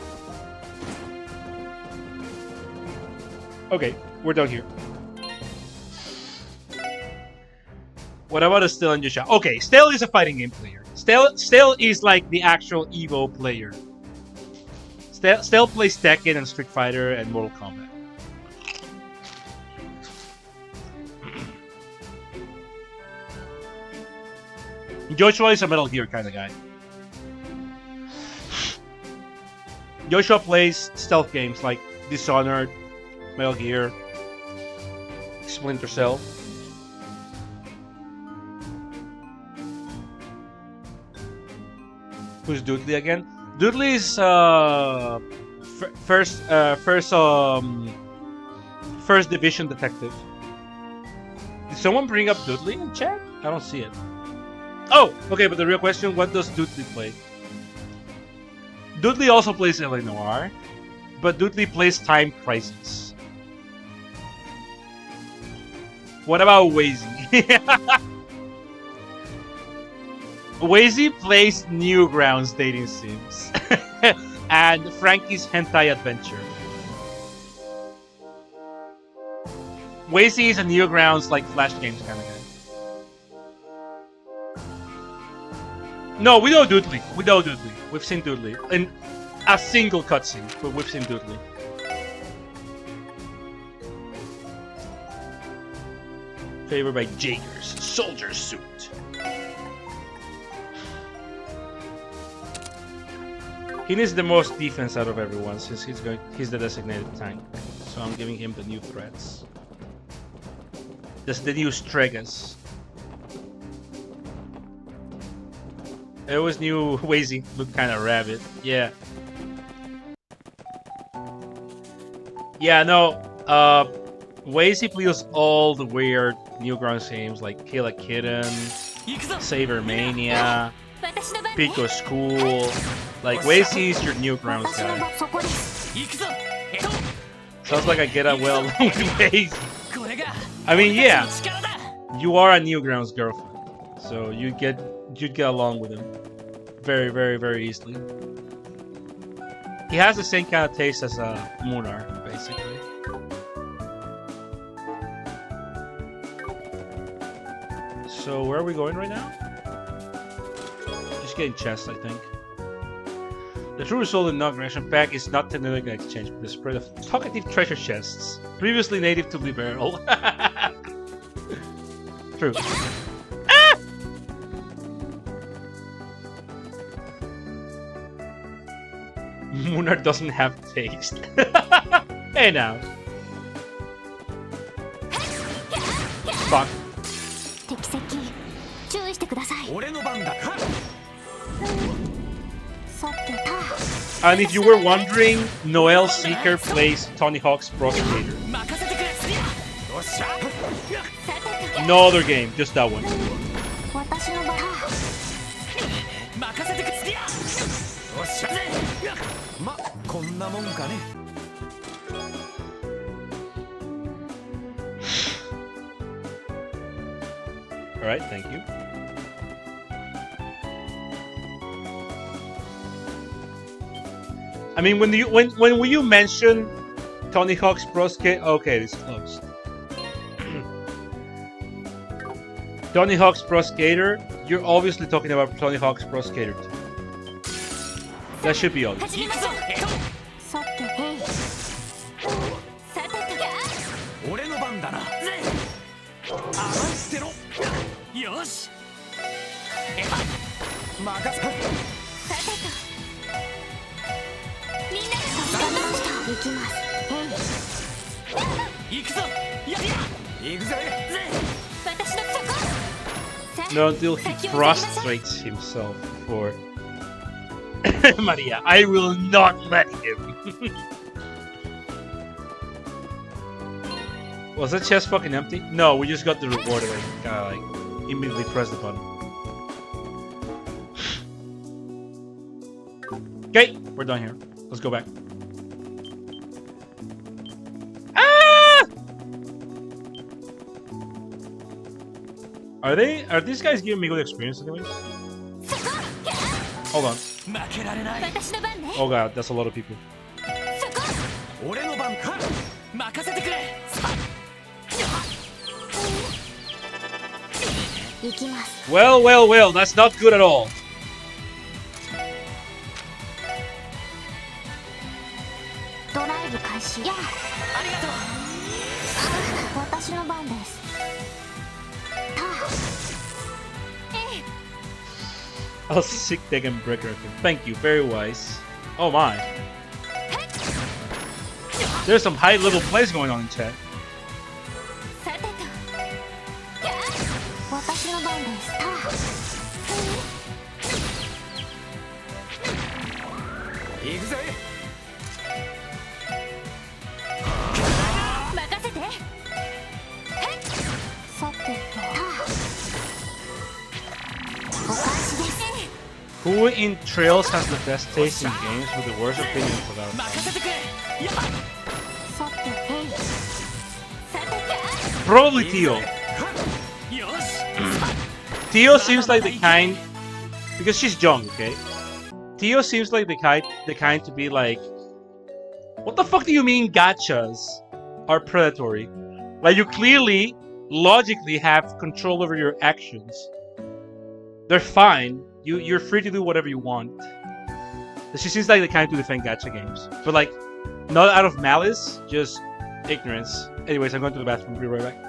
Okay, we're done here. What about Estelle and Yusha? Okay, Estelle is a fighting game player. Estelle is like the actual Evo player. Estelle plays Tekken and Street Fighter and Mortal Kombat. Joshua is a Metal Gear kind of guy. Joshua plays stealth games like Dishonored, Metal Gear, Splinter Cell. Who's Dudley again? Dudley is first division detective. Did someone bring up Dudley in chat? I don't see it. Oh, okay, but the real question, what does Dudley play? Dudley also plays LA Noir, but Dudley plays Time Crisis. What about Wazy? Wazy plays Newgrounds dating sims and Frankie's Hentai Adventure. Wazy is a Newgrounds like Flash games kind of guy. No, we know Dudley. We know Dudley. We've seen Dudley in a single cutscene, but we've seen Dudley. Favored by Jager's soldier suit. He needs the most defense out of everyone since he's the designated tank. So I'm giving him the new threats. That's the new Stregas. I always knew Wazy looked kind of rabid. Yeah. Yeah, no. Wazy plays all the weird Newgrounds games like Kill a Kitten, Saber Mania, Pico School. Like, Wazy is your Newgrounds guy. Sounds like I get on well with Wazy. I mean, yeah. You are a Newgrounds girlfriend. So you'd get along with him very, very, very easily. He has the same kind of taste as Munar, basically. So where are we going right now? Just getting chests, I think. The true result in non-aggression pack is not technically an exchange, but the spread of talkative treasure chests, previously native to Blue Barrel. True. Ah! Moonar doesn't have taste. Hey now. Fuck. 敵接近注意してください。俺の番だ。さてた And if you were wondering, Noel Seeker plays Tony Hawk's Pro Skater. 任せてくれ。よっしゃ。さて No other game, just that one. た私の番任せてくれ。よっしゃ。ま、こんなもんかね。Alright, thank you. I mean, when you mention Tony Hawk's Pro Skate, okay, it's closed. Tony Hawk's Pro Skater, you're obviously talking about Tony Hawk's Pro Skater 2. That should be obvious. 行くぞ。さてへいさてた俺の番だな。甘いってろ。よし。任せ。さてとみんな助かりました行きますへい行くぞ。やりや。行くぜ。私のそこさ No, until he prostrates himself for Maria. I will not let him. Was that chest fucking empty? No, we just got the reward away. Kinda like immediately press the button. Okay, we're done here. Let's go back. Ah! Are these guys giving me good experience anyways? Hold on. 負けられない。私の番ね Oh god, that's a lot of people. そこ俺の番か。任せてくれ。行きます Well, well, well, that's not good at all. ドライブ開始やありがとう。私の番ですたえ I'll sick dig and break record. Thank you, very wise. Oh my. There's some high level plays going on in chat. さてと私の番ですた行くぜ。任せてさてとお返しです Who in Trails has the best taste in games with the worst opinions about 任せ them? てくれ。やっ。さてへいさて Probably Tio. よし。 Tio seems like the kind, because she's young, okay? Tio seems like the kind to be like, what the fuck do you mean gachas are predatory? Like you clearly, logically have control over your actions. They're fine. You're free to do whatever you want. She seems like the kind to defend gacha games, but like, not out of malice, just ignorance. Anyways, I'm going to the bathroom. Be right back.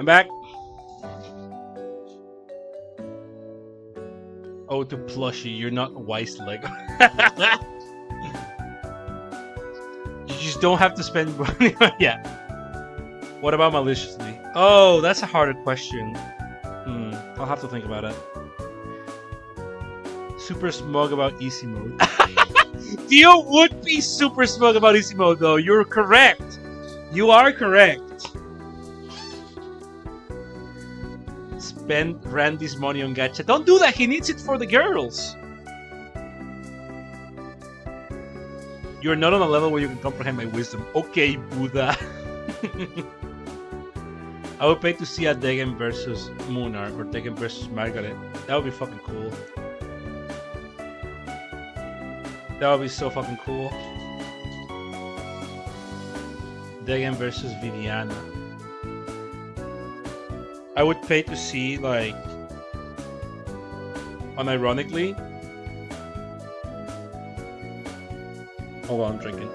I'm back. Oh, to plushie, you're not wise Lego. You just don't have to spend money. Yeah. What about maliciously? Oh, that's a harder question. I'll have to think about it. Super smug about easy mode. Theo would be super smug about easy mode, though. You're correct. You are correct. Spend Randy's money on gacha. Don't do that. He needs it for the girls. You're not on a level where you can comprehend my wisdom. Okay, Buddha. I would pay to see a Degen versus Munar or Degen versus Margaret. That would be fucking cool. That would be so fucking cool. Degen versus Viviana. I would pay to see, like, unironically. Hold on, I'm drinking.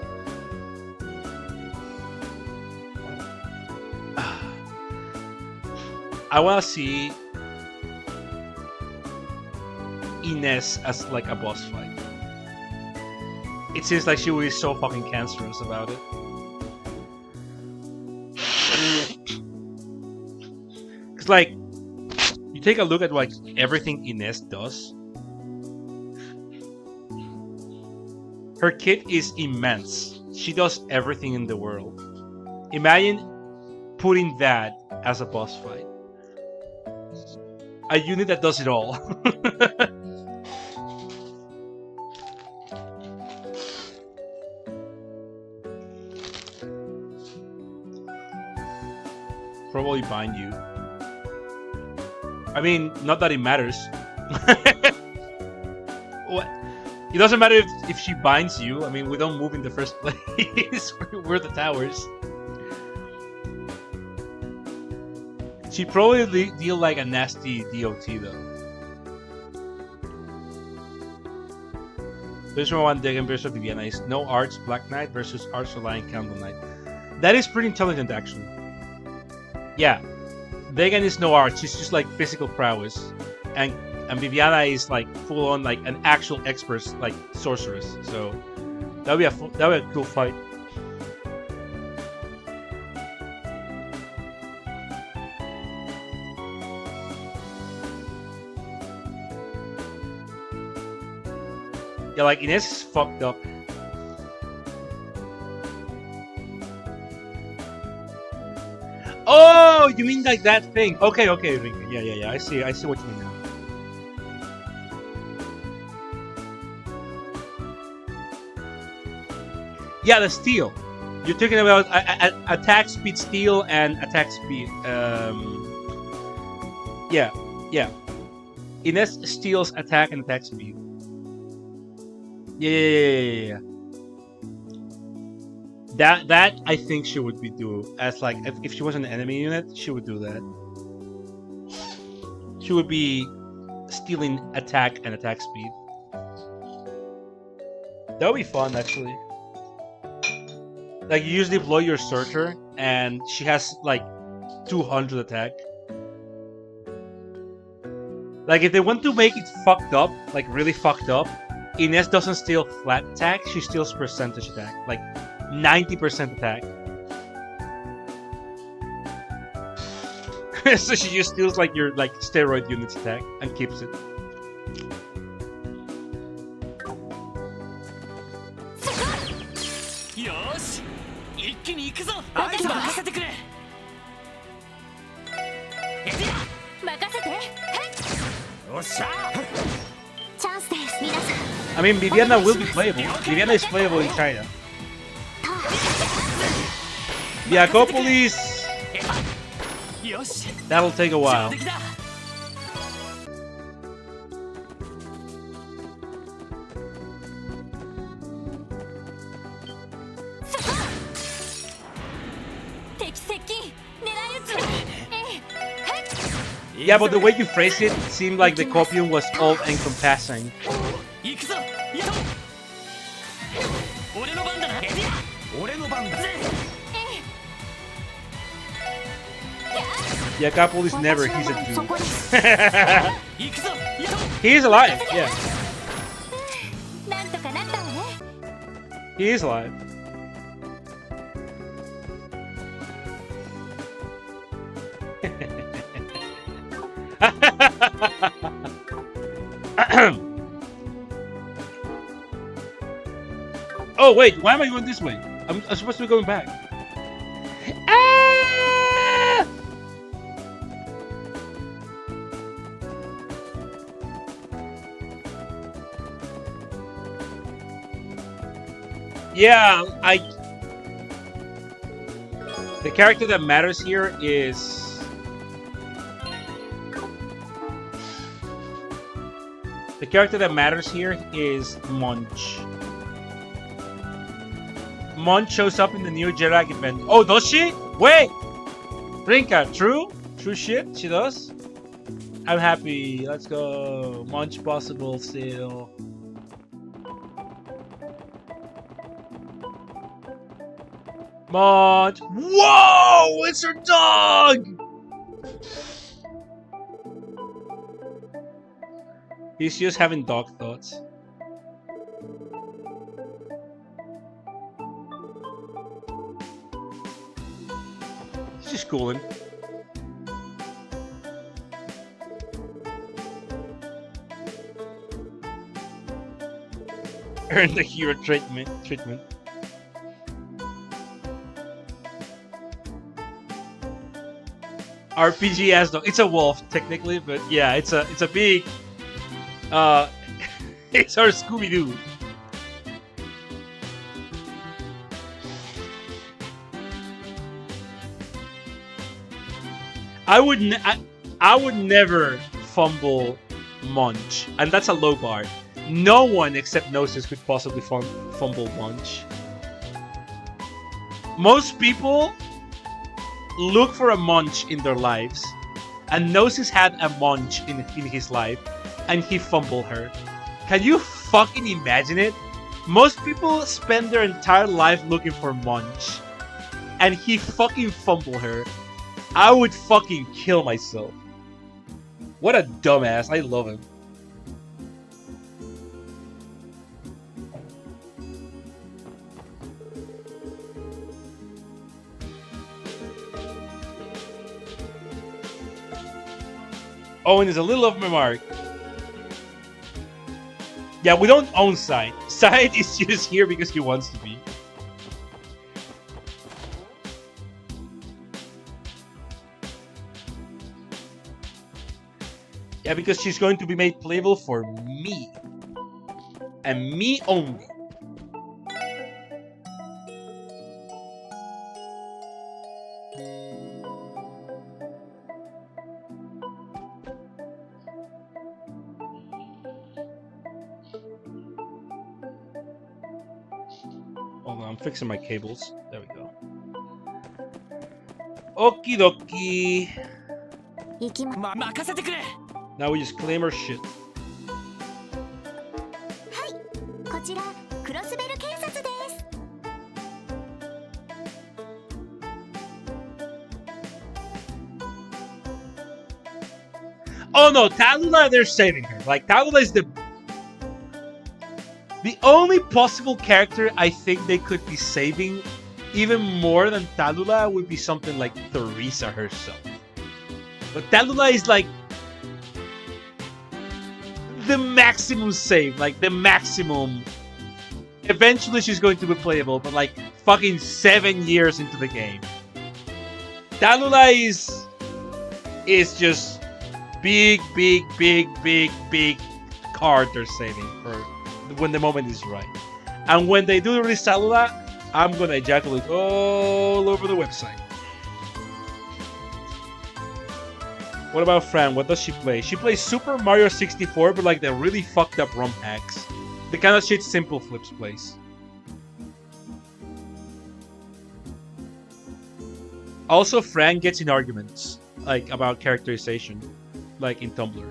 I want to see Ines as like a boss fight. It seems like she will be so fucking cancerous about it. Cause like, you take a look at like everything Ines does. Her kit is immense. She does everything in the world. Imagine putting that as a boss fight. A unit that does it all. Probably bind you. I mean, not that it matters. What? It doesn't matter if she binds you. I mean, we don't move in the first place. We're the towers. She'd probably deal like a nasty DOT though. Version 1 Degen versus Viviana is no arts Black Knight versus arts Reliant Candle Knight. That is pretty intelligent actually. Yeah. Degen is no arts, she's just like physical prowess. And Viviana is like full on like an actual expert like sorceress. So that'd be a cool fight. Yeah, like Ines is fucked up. Oh, you mean like that thing? Okay, Ringo. Yeah. I see what you mean now. Yeah, the steal. You're talking about attack speed steal and attack speed. Yeah. Ines steals attack and attack speed. Yeah. That I think she would be do as like if she was an enemy unit, she would do that. She would be stealing attack and attack speed. That would be fun actually. Like you usually blow your searcher and she has like 200 attack. Like if they want to make it fucked up, like really fucked up, Ines doesn't steal flat attack, she steals percentage attack. Like 90% attack. So she just steals like your like steroid units attack and keeps it. Yosh! 一気に行くぞ！はい任せてくれ！任せて。よっしゃチャンスです、皆さん。 I mean, Viviana will be playable. Viviana is playable in China. Viacopolis! よし！ That'll take a while. 上出来だ！ 敵接近、狙い撃つ。Yeah, but the way you phrase it seemed like the copium was all encompassing. 行くぞ！やっ！俺の番だな！俺の番だ任 Yeah, Capul is never. He's a 私の場合そこです dude. 行くぞやっ He is alive. Yeah, なんとかなったわね he is alive. Oh wait, why am I going this way? I'm supposed to be going back. Ah! Yeah, the character that matters here is Munch. Munch shows up in the new Jedi event. Oh, does she? Wait! Rinka, true? True shit? She does? I'm happy. Let's go. Munch possible still. Munch. Whoa! It's her dog! He's just having dog thoughts. He's just cooling. Earn the hero treatment. RPG as though it's a wolf technically, but yeah, it's a big it's our Scooby-Doo. I would never fumble Munch, and that's a low bar. No one except Gnosis could possibly fumble Munch. Most people look for a Munch in their lives, and Gnosis had a Munch in his life, and he fumbled her. Can you fucking imagine it? Most people spend their entire life looking for Munch, and he fucking fumbled her. I would fucking kill myself. What a dumbass. I love him. Owen is a little off my mark. Yeah, we don't own Side. Side is just here because he wants to be. Yeah, because she's going to be made playable for me. And me only. Hold on, I'm fixing my cables. There we go. Okie dokie. 行きま任せてくれ Now we just claim our shit. こちらクロスベル警察です Oh no, Talula, they're saving her. Like, Talula is the only possible character I think they could be saving, even more than Talula, would be something like Teresa herself. But Talula is like the maximum save, like the maximum. Eventually she's going to be playable, but like fucking 7 years into the game. Talula is just big card they're saving for when the moment is right. And when they do release Talula, I'm gonna ejaculate all over the website. What about Fran? What does she play? She plays Super Mario 64, but like the really fucked up ROM hacks. The kind of shit Simple Flips plays. Also, Fran gets in arguments, like, about characterization, like in Tumblr.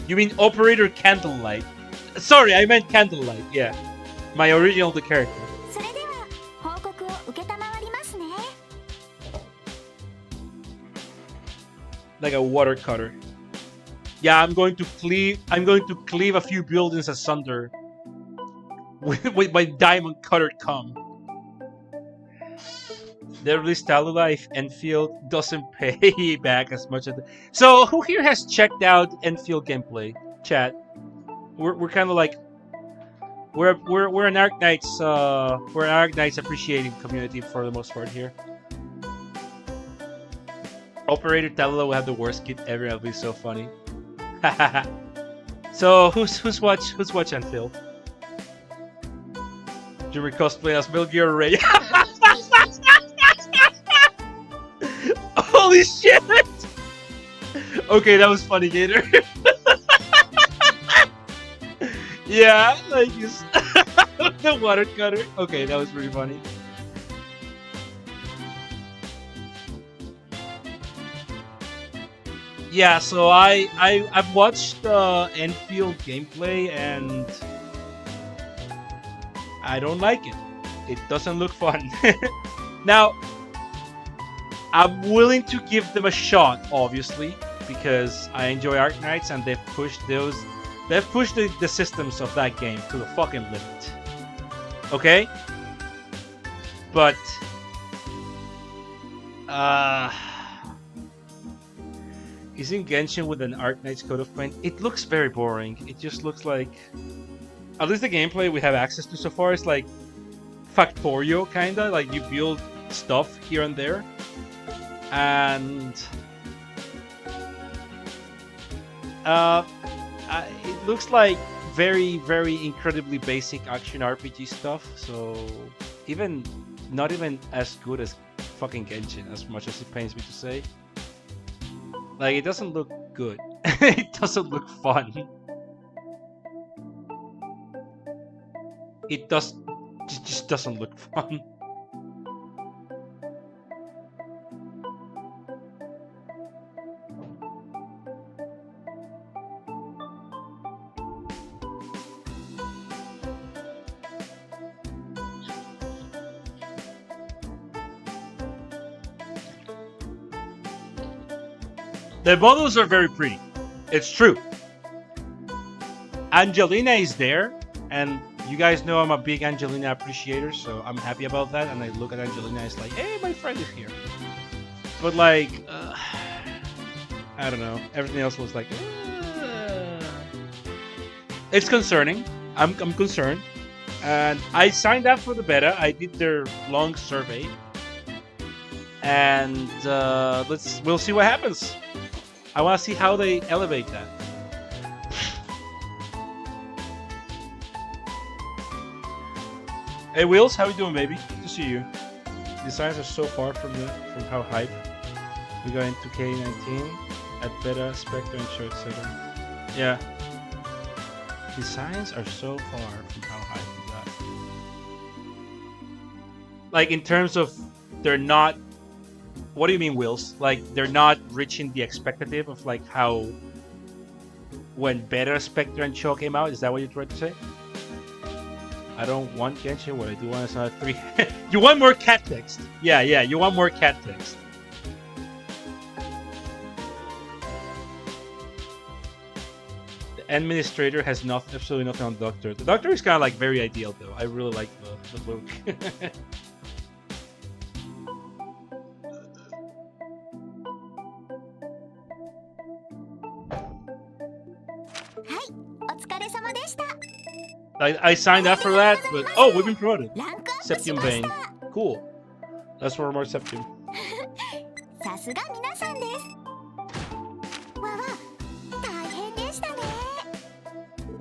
You mean Operator Candlelight? Sorry, I meant Candlelight, yeah. My original the character. それでは like a water cutter. Yeah, I'm going to cleave a few buildings asunder with my diamond cutter come. The release Life Enfield doesn't pay back as much as so who here has checked out Enfield gameplay? Chat. We're kind of like we're an Arknights appreciating community for the most part here. Operator Talula will have the worst kit ever. It'll be so funny. So who's watch Enfield? Jimmy cosplay as Metal Gear Ray. Holy shit! Okay, that was funny, Gator. Yeah, like the water cutter. Okay, that was pretty funny. Yeah, so I've watched Enfield gameplay and I don't like it. It doesn't look fun. Now, I'm willing to give them a shot, obviously, because I enjoy Arknights and they've pushed the systems of that game to the fucking limit. Okay? But isn't Genshin with an Arknights Code of Paint? It looks very boring. It just looks like, at least the gameplay we have access to so far is like Factorio kinda, like you build stuff here and there. And it looks like very, very incredibly basic action RPG stuff. So not even as good as fucking Genshin, as much as it pains me to say. Like, it doesn't look good. It doesn't look fun. It just doesn't look fun. The models are very pretty. It's true. Angelina is there, and you guys know I'm a big Angelina appreciator, so I'm happy about that. And I look at Angelina, it's like, hey, my friend is here. But like, I don't know. Everything else was like, it's concerning. I'm concerned, and I signed up for the beta. I did their long survey, and we'll see what happens. I want to see how they elevate that. Hey Wheels, how you doing, baby? Good to see you. Designs are so far from how hype we got into K19 at beta, Spectre, and Short Setter. Yeah. Designs are so far from how hype we got. Like in terms of they're not. What do you mean, Wills? Like, they're not reaching the expectative of, like, how when Beta, Spectre, and Cho came out? Is that what you're trying to say? I don't want Genshin. What I do want is another 3. You want more cat text. Yeah, you want more cat text. The administrator has absolutely nothing on the Doctor. The Doctor is kind of, like, very ideal, though. I really like the look. はい、お疲れ様でした。 I signed up for that, but oh, we've been promoted. ランクアップし Septium まし Bane. た。 Cool. That's for more Septium. さすが皆さんです。わわ、大変でしたね。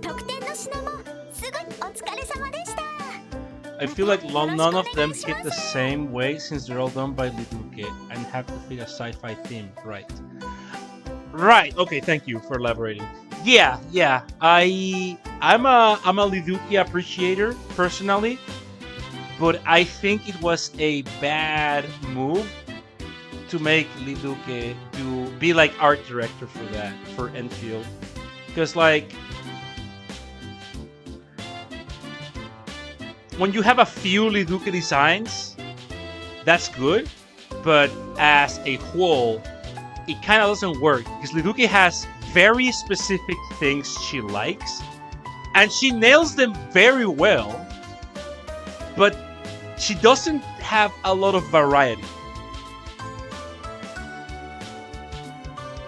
特典の品もすぐお疲れ様でした。 I feel like none of them hit the same way since they're all done by Liduke and have to fit a sci-fi theme, right? Right. Okay. Thank you for elaborating. Yeah. I'm a Liduke appreciator personally, but I think it was a bad move to make Liduke be like art director for Enfield, because like when you have a few Liduke designs, that's good, but as a whole, it kind of doesn't work because Liduke has very specific things she likes, and she nails them very well, but she doesn't have a lot of variety.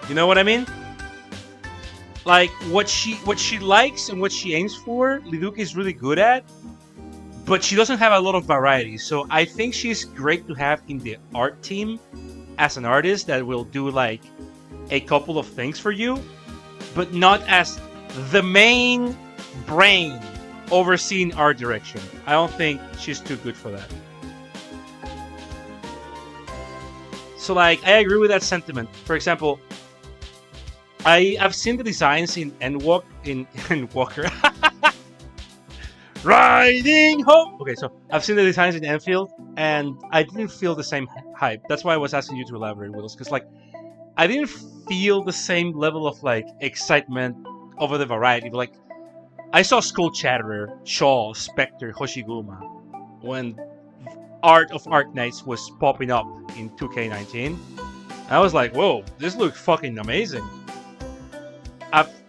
You know what I mean? Like what she likes and what she aims for, Liduke is really good at, but she doesn't have a lot of variety. So I think she's great to have in the art team as an artist that will do like a couple of things for you, but not as the main brain overseeing art direction. I don't think she's too good for that. So like, I agree with that sentiment. For example, I've seen the designs in Walker. Riding home! Okay, so I've seen the designs in Enfield, and I didn't feel the same hype. That's why I was asking you to elaborate, Wills, because like, I didn't feel the same level of like excitement over the variety. Like, I saw Skull Chatterer, Shaw, Spectre, Hoshiguma when Art of Arknights was popping up in 2K19. I was like, whoa, this looks fucking amazing.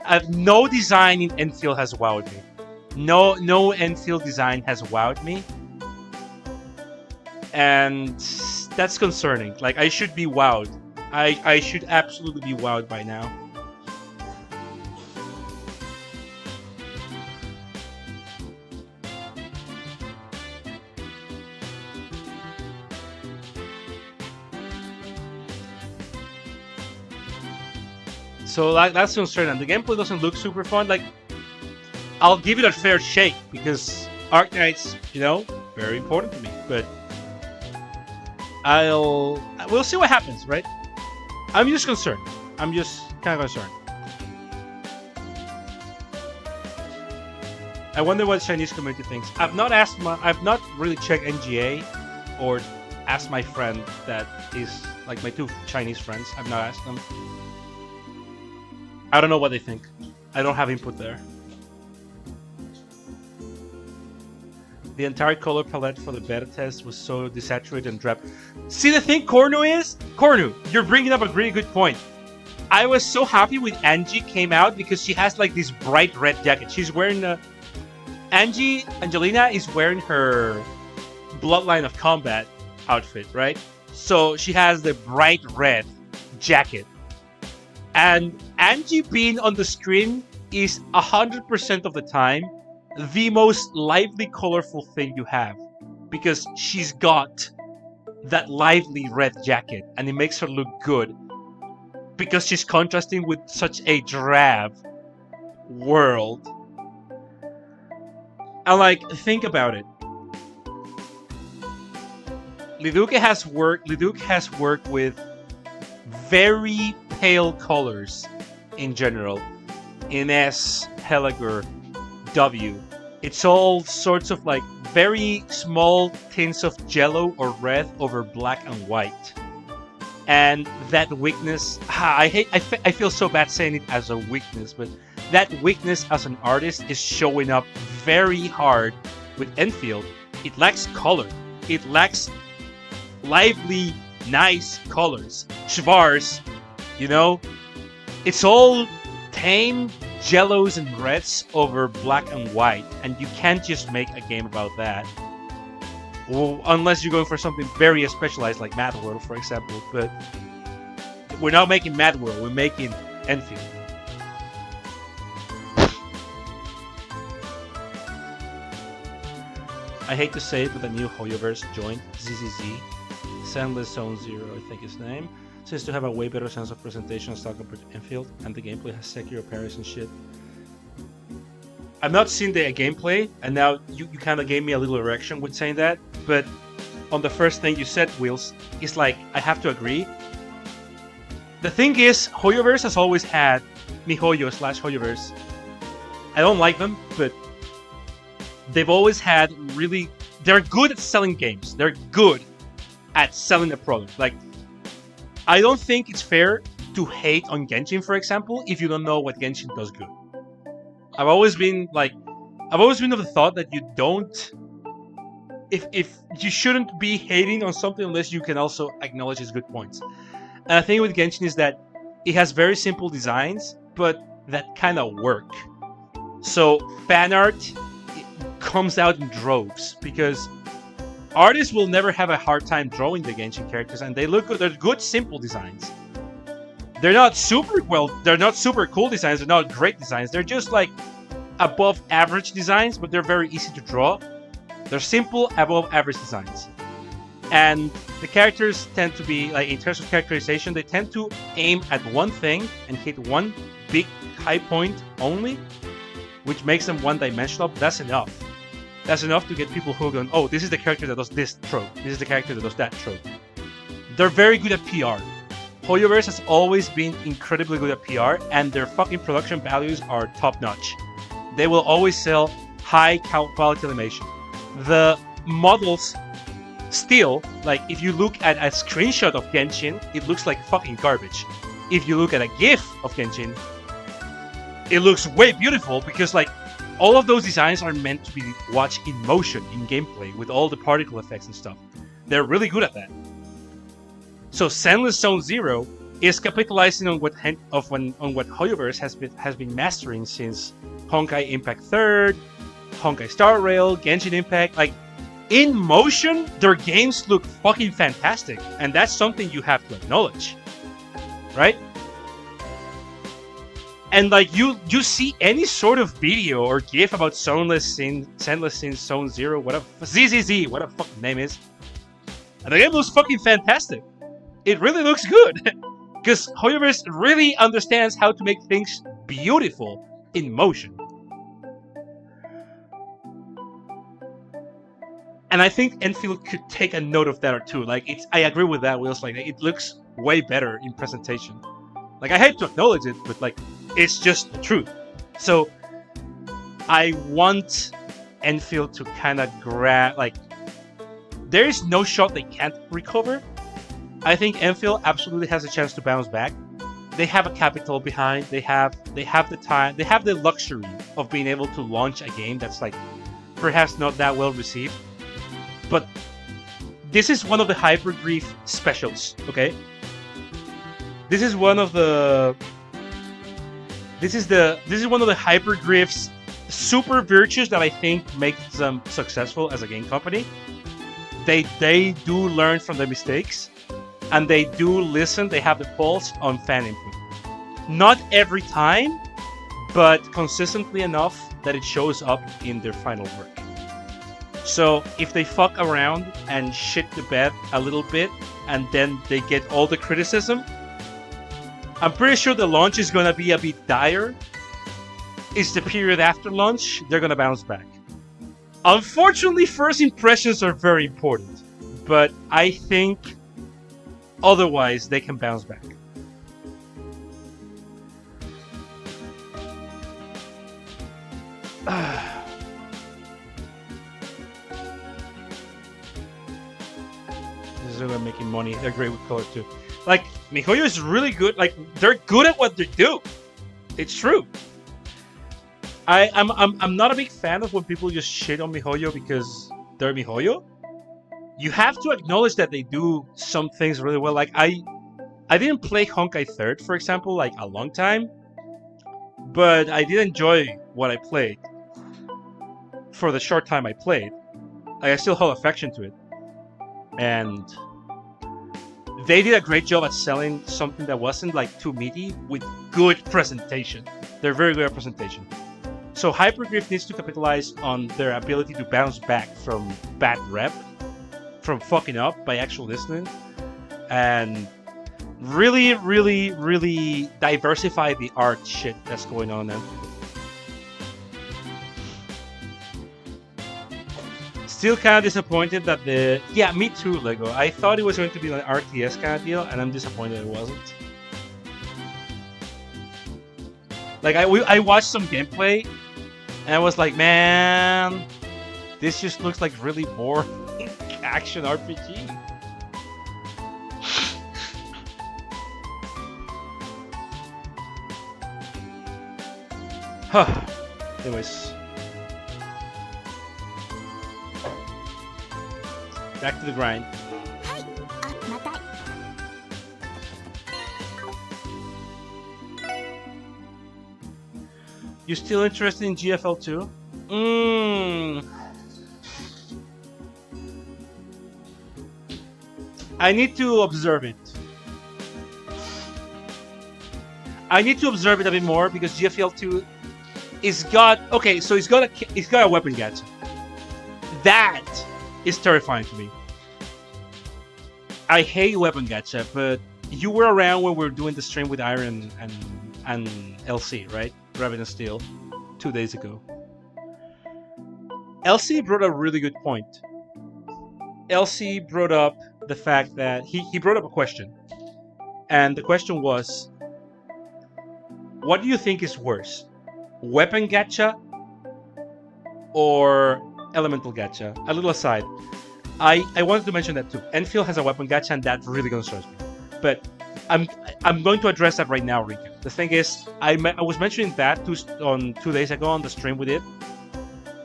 I've no design in Enfield has wowed me. No Enfield design has wowed me. And that's concerning. Like, I should be wowed. I should absolutely be wowed by now. So like, that's concerning. The gameplay doesn't look super fun. Like, I'll give it a fair shake because Arknights, you know, very important to me. But we'll see what happens, right? I'm just concerned. I'm just kind of concerned. I wonder what the Chinese community thinks. I've not really checked NGA or asked my friend that is like my two Chinese friends. I've not asked them. I don't know what they think. I don't have input there. The entire color palette for the beta test was so desaturated and drab. See, the thing, Cornu, you're bringing up a really good point. I was so happy when Angie came out because she has like this bright red jacket. She's wearing Angelina is wearing her Bloodline of Combat outfit, right? So she has the bright red jacket. And Angie being on the screen is 100% of the time the most lively, colorful thing you have. Because she's got that lively red jacket and it makes her look good. Because she's contrasting with such a drab world. And like, think about it. Liduke has worked with very pale colors in general. In S, Heliger, W. It's all sorts of like very small tints of yellow or red over black and white. And that weakness, I feel so bad saying it as a weakness, but that weakness as an artist is showing up very hard with Enfield. It lacks color. It lacks lively, nice colors. Schwarz, you know, it's all tame yellows and reds over black and white, and you can't just make a game about that. Well, unless you're going for something very specialized like Mad World, for example. But we're not making Mad World, we're making Enfield. I hate to say it, but the new Hoyoverse joined ZZZ. Sandless Zone Zero, I think his name. Seems to have a way better sense of presentation and style compared to Enfield, and the gameplay has secular parries and shit. I've not seen the gameplay, and now you kind of gave me a little erection with saying that, but on the first thing you said, Wheels, it's like, I have to agree. The thing is, Hoyoverse has always had MiHoYo/Hoyoverse. I don't like them, but they've always had really... They're good at selling games. They're good at selling a product. Like, I don't think it's fair to hate on Genshin, for example, if you don't know what Genshin does good. I've always been of the thought that you don't... If you shouldn't be hating on something unless you can also acknowledge its good points. And the thing with Genshin is that it has very simple designs, but that kind of work. So fan art comes out in droves because artists will never have a hard time drawing the Genshin characters, and they look good. They're good, simple designs. They're not super They're not super cool designs. They're not great designs. They're just like above average designs, but they're very easy to draw. They're simple, above average designs. And the characters tend to be, like, in terms of characterization, they tend to aim at one thing and hit one big high point only, which makes them one-dimensional. That's enough. That's enough to get people hooked on, oh, this is the character that does this trope. This is the character that does that trope. They're very good at PR. Hoyoverse has always been incredibly good at PR, and their fucking production values are top-notch. They will always sell high-quality animation. The models still, like, if you look at a screenshot of Genshin, it looks like fucking garbage. If you look at a GIF of Genshin, it looks way beautiful because, like, all of those designs are meant to be watched in motion, in gameplay, with all the particle effects and stuff. They're really good at that. So Zenless Zone Zero is capitalizing on what Hoyoverse has been mastering since Honkai Impact 3rd, Honkai Star Rail, Genshin Impact. Like, in motion, their games look fucking fantastic, and that's something you have to acknowledge, right? And like you see any sort of video or GIF about Zenless Sin Zone Zero, whatever ZZZ, whatever the fuck the name is, and the game looks fucking fantastic. It really looks good because Hoyoverse really understands how to make things beautiful in motion. And I think Enfield could take a note of that or two. Like, I agree with that, Will's. Like, it looks way better in presentation. Like, I hate to acknowledge it, but like, it's just the truth. So, I want Enfield to kind of grab, like, there is no shot they can't recover. I think Enfield absolutely has a chance to bounce back. They have a capital behind. They have the time. They have the luxury of being able to launch a game that's like perhaps not that well received. But this is one of the Hypergrief specials, okay? This is one of the Hypergrief's super virtues that I think makes them successful as a game company. They do learn from their mistakes, and they do listen. They have the pulse on fan input. Not every time, but consistently enough that it shows up in their final work. So if they fuck around and shit the bed a little bit, and then they get all the criticism, I'm pretty sure the launch is gonna be a bit dire. It's the period after launch, they're gonna bounce back. Unfortunately, first impressions are very important, but I think otherwise they can bounce back. They're making money. They're great with color too. Like, MiHoYo is really good. Like, they're good at what they do. It's true. I'm not a big fan of when people just shit on MiHoYo because they're MiHoYo. You have to acknowledge that they do some things really well. Like, I didn't play Honkai 3rd, for example, like a long time, but I did enjoy what I played. For the short time I played, I still hold affection to it. And they did a great job at selling something that wasn't like too meaty with good presentation. They're very good at presentation. So Hypergriff needs to capitalize on their ability to bounce back from bad rep, from fucking up by actual listening, and really, really, really diversify the art shit that's going on there. Still kind of disappointed that yeah, me too, Lego. I thought it was going to be an RTS kind of deal, and I'm disappointed it wasn't. Like, I watched some gameplay, and I was like, man, this just looks like really boring action RPG. Huh. Anyways. Back to the grind. You still interested in GFL2? Mm. I need to observe it. I need to observe it a bit more because GFL2 is got okay. So it's got a weapon gacha. That is terrifying to me. I hate weapon gacha, but you were around when we were doing the stream with Iron and LC, right? Rabbit and Steel, 2 days ago. LC brought a really good point. LC brought up the fact that he brought up a question, and the question was, what do you think is worse, weapon gacha or elemental gacha? A little aside, I wanted to mention that too. Enfield has a weapon gacha, and that really concerns me. But I'm going to address that right now, Riku. The thing is, I was mentioning that 2 days ago on the stream we did,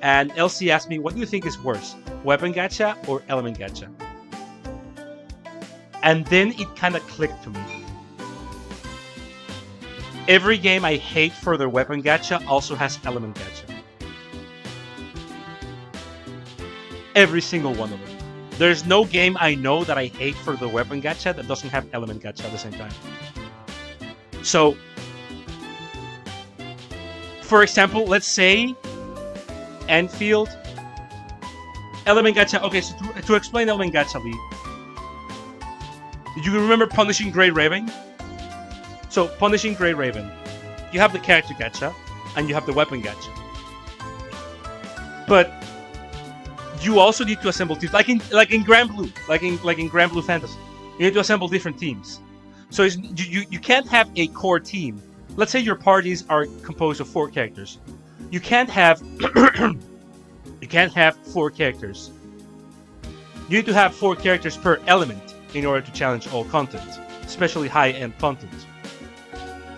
and LC asked me, what do you think is worse, weapon gacha or element gacha? And then it kind of clicked to me. Every game I hate for their weapon gacha also has element gacha. Every single one of them. There's no game I know that I hate for the weapon gacha that doesn't have element gacha at the same time. So, for example, let's say Enfield element gacha. Okay, so to explain element gacha, Lee, did you remember Punishing Grey Raven? So, Punishing Grey Raven, you have the character gacha and you have the weapon gacha. But you also need to assemble teams, like in Grand Blue, like in Grand Blue Fantasy. You need to assemble different teams. So you can't have a core team. Let's say your parties are composed of 4 characters. You can't have 4 characters. You need to have 4 characters per element in order to challenge all content, especially high-end content.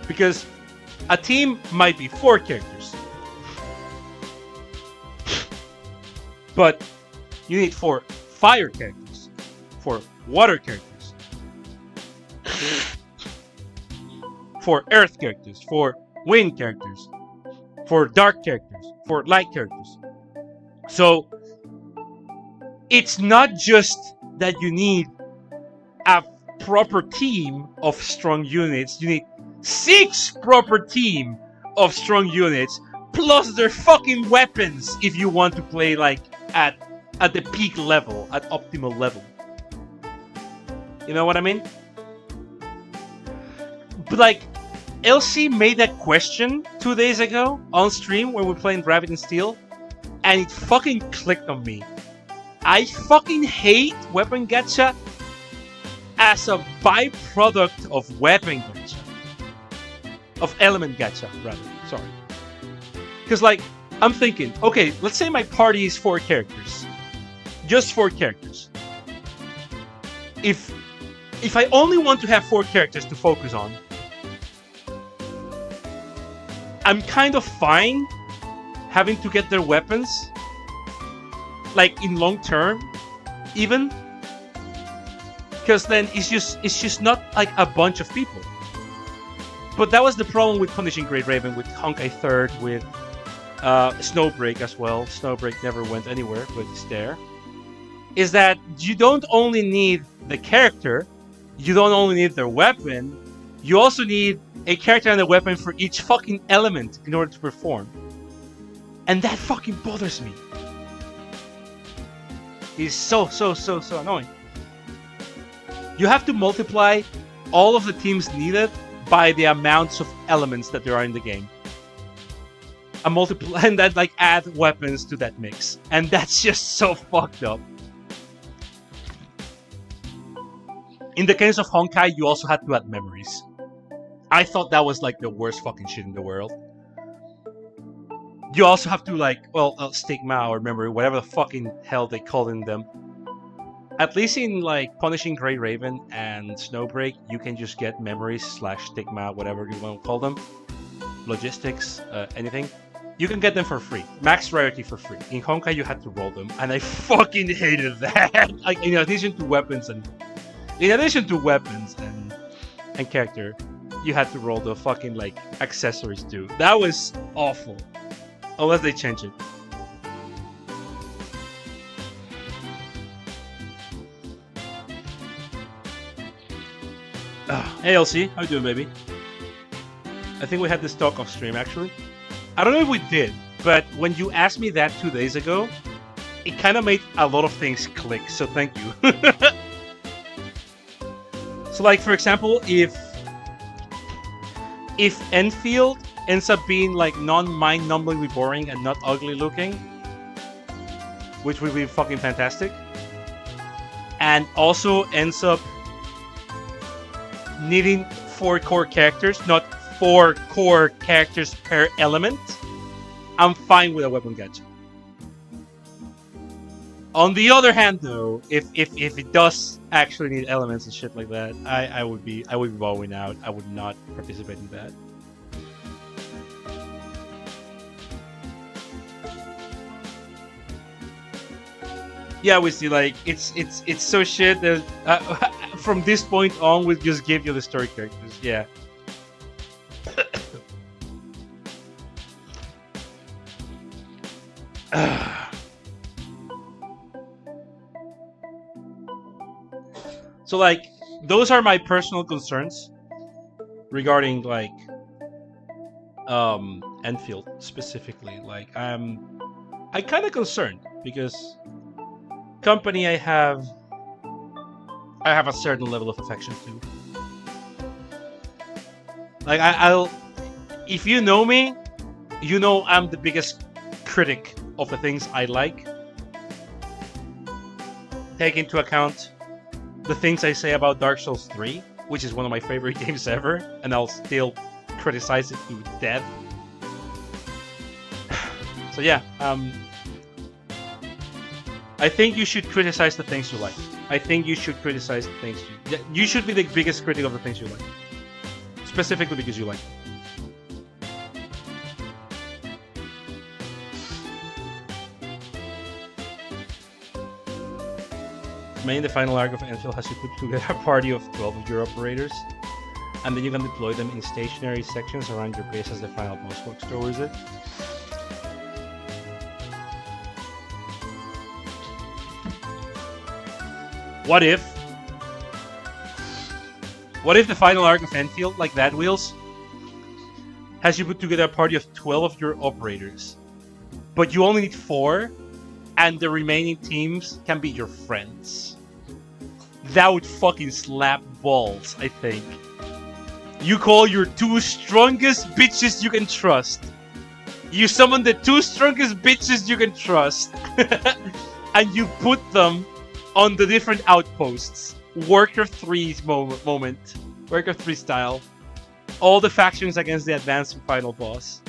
Because a team might be 4 characters, but you need 4 fire characters, 4 water characters, 4 earth characters, 4 wind characters, 4 dark characters, 4 light characters. So it's not just that you need a proper team of strong units, you need 6 proper team of strong units plus their fucking weapons if you want to play like at the peak level, at optimal level. You know what I mean? But like, LC made that question 2 days ago on stream when we were playing Rabbit and Steel, and it fucking clicked on me. I fucking hate weapon gacha as a byproduct of weapon gacha. Of element gacha, rather. Sorry. Because, like, I'm thinking, okay, let's say my party is 4 characters. Just 4 characters. If I only want to have 4 characters to focus on, I'm kind of fine having to get their weapons, like, in long term, even. Because then it's just not like a bunch of people. But that was the problem with Punishing Great Raven, with Honkai 3rd, with Snowbreak as well. Snowbreak never went anywhere, but it's there. Is that you don't only need the character, you don't only need their weapon, you also need a character and a weapon for each fucking element in order to perform. And that fucking bothers me. It's so annoying. You have to multiply all of the teams needed by the amounts of elements that there are in the game. And then like add weapons to that mix. And that's just so fucked up. In the case of Honkai, you also had to add memories. I thought that was like the worst fucking shit in the world. You also have to like, well, stigma or memory, whatever the fucking hell they call in them. At least in like Punishing Grey Raven and Snowbreak, you can just get memories / stigma, whatever you want to call them. Logistics, anything. You can get them for free. Max rarity for free. In Honkai, you had to roll them, and I fucking hated that. Like, in addition to weapons and character, you had to roll the fucking like accessories too. That was awful. Unless they change it. Hey LC, how you doing, baby? I think we had this talk off stream actually. I don't know if we did, but when you asked me that 2 days ago, it kind of made a lot of things click. So thank you. So, like for example, if Enfield ends up being like non-mind-numbingly boring and not ugly looking, which would be fucking fantastic, and also ends up needing 4 core characters, not 4 core characters per element, I'm fine with a weapon gacha. On the other hand, though, if it does actually need elements and shit like that, I would be bowing out. I would not participate in that. Yeah, we see like it's so shit that from this point on we just give you the story characters. Yeah. So like those are my personal concerns regarding like Enfield specifically. Like I kind of concerned because company I have a certain level of affection to. Like I'll if you know me, you know I'm the biggest critic of the things I like. Take into account the things I say about Dark Souls 3, which is one of my favorite games ever, and I'll still criticize it to death. So yeah, I think you should criticize the things you like. I think you should criticize the things you should be the biggest critic of the things you like. Specifically because you like them. Main the final arc of Enfield has to put together a party of 12 of your operators, and then you can deploy them in stationary sections around your base as the final boss works towards it. What if the final arc of Enfield, like that Wheels, has you put together a party of 12 of your operators, but you only need 4, and the remaining teams can be your friends? That would fucking slap balls, I think. You call your 2 strongest bitches you can trust. You summon the 2 strongest bitches you can trust. And you put them on the different outposts. Worker 3's moment. Worker 3 style. All the factions against the advanced final boss.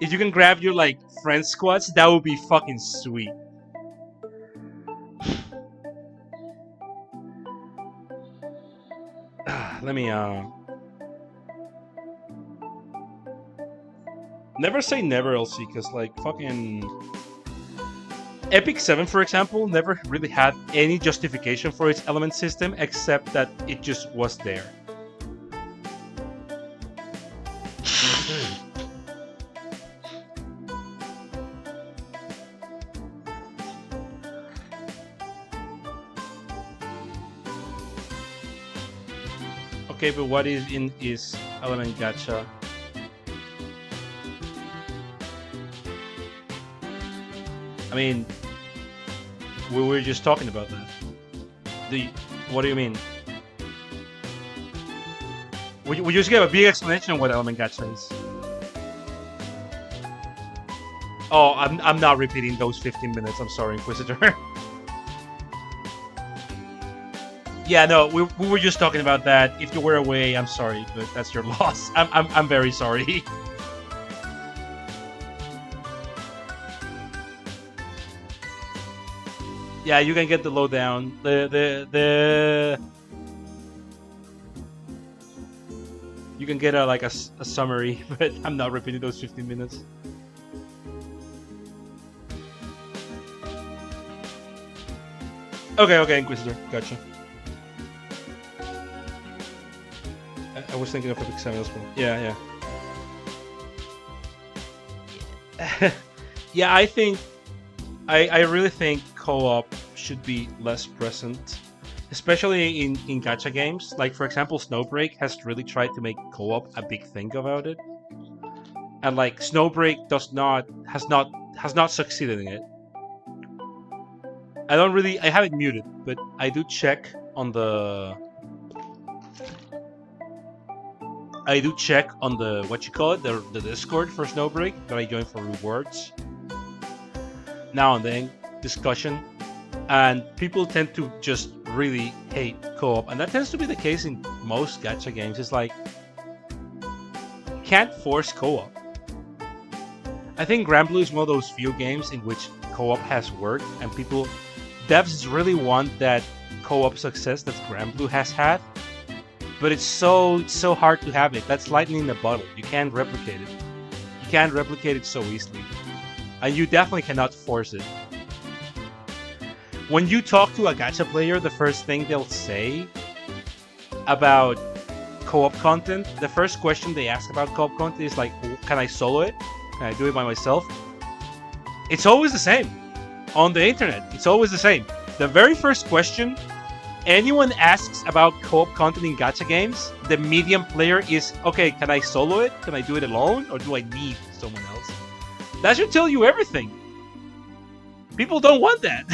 If you can grab your like friend squads, that would be fucking sweet. Let me never say never, LC, because like fucking Epic 7, for example, never really had any justification for its element system except that it just was there. Okay, but what is in is element gacha? I mean, we were just talking about that. What do you mean? We just gave a big explanation of what element gacha is. Oh, I'm not repeating those 15 minutes. I'm sorry, Inquisitor. Yeah, no, we were just talking about that. If you were away, I'm sorry, but that's your loss. I'm very sorry. Yeah, you can get the lowdown. You can get a summary, but I'm not repeating those 15 minutes. Okay, Inquisitor, gotcha. I was thinking of Epic 7 as well. Yeah, yeah. Yeah, I really think co-op should be less present, especially in gacha games. Like for example, Snowbreak has really tried to make co-op a big thing about it, and like Snowbreak has not succeeded in it. I have it muted, but I do check on the what you call it, the Discord for Snowbreak that I join for rewards. Now and then discussion, and people tend to just really hate co-op, and that tends to be the case in most gacha games. It's like you can't force co-op. I think Granblue is one of those few games in which co-op has worked, and devs really want that co-op success that Granblue has had, but it's so hard to have it. That's lightning in a bottle. You can't replicate it. You can't replicate it so easily. And you definitely cannot force it. When you talk to a gacha player, the first thing they'll say about co-op content, the first question they ask about co-op content is like, can I solo it? Can I do it by myself? It's always the same. On the internet, it's always the same. The very first question anyone asks about co-op content in gacha games, the medium player is, okay, can I solo it? Can I do it alone? Or do I need someone else? That should tell you everything. People don't want that.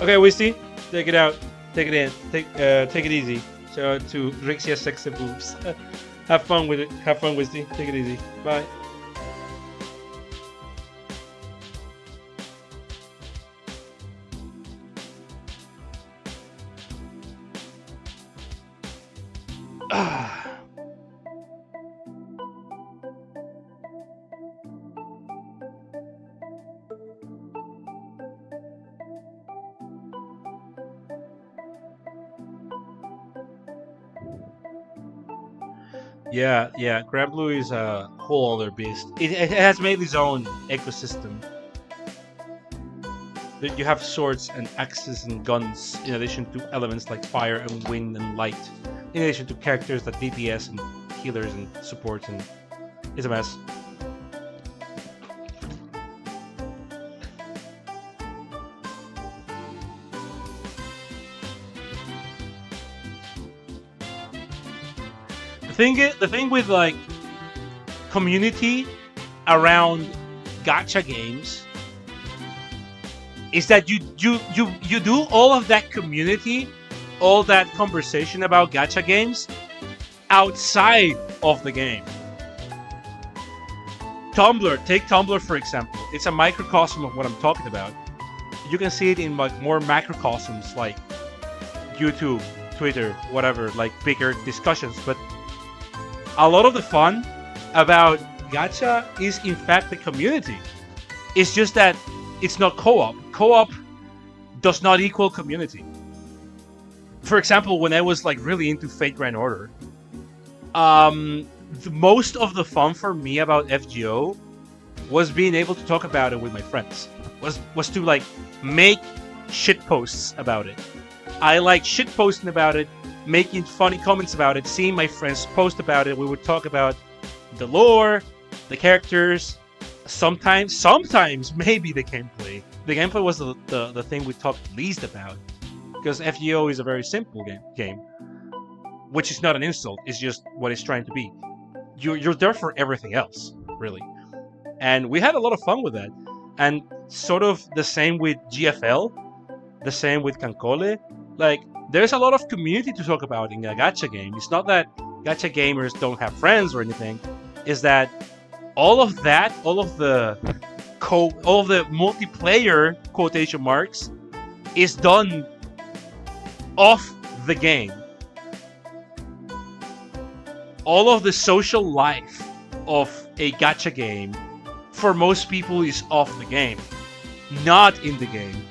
Okay, Wisty, take it out. Take it in. Take it easy. Shout out to Rixia Sexy Boobs. Have fun with it. Have fun, Wisty. Take it easy. Bye. Yeah. Granblue is a whole other beast. It has made its own ecosystem. You have swords and axes and guns, in addition to elements like fire and wind and light, in addition to characters that DPS and healers and supports, and it's a mess. The thing with like community around gacha games is that you do all of that community, all that conversation about gacha games outside of the game. Tumblr, take Tumblr for example. It's a microcosm of what I'm talking about. You can see it in like more macrocosms like YouTube, Twitter, whatever, like bigger discussions, but a lot of the fun about gacha is in fact the community. It's just that it's not co-op. Co-op does not equal community. For example, when I was like really into Fate Grand Order, most of the fun for me about FGO was being able to talk about it with my friends. Was to like make shit posts about it. I like shit posting about it, making funny comments about it, seeing my friends post about it. We would talk about the lore, the characters, sometimes maybe the gameplay. The gameplay was the thing we talked least about, because FGO is a very simple game, which is not an insult. It's just what it's trying to be. You're there for everything else, really. And we had a lot of fun with that. And sort of the same with GFL, the same with Cancole. Like, there's a lot of community to talk about in a gacha game. It's not that gacha gamers don't have friends or anything. It's that all of the multiplayer quotation marks is done off the game. All of the social life of a gacha game for most people is off the game, not in the game.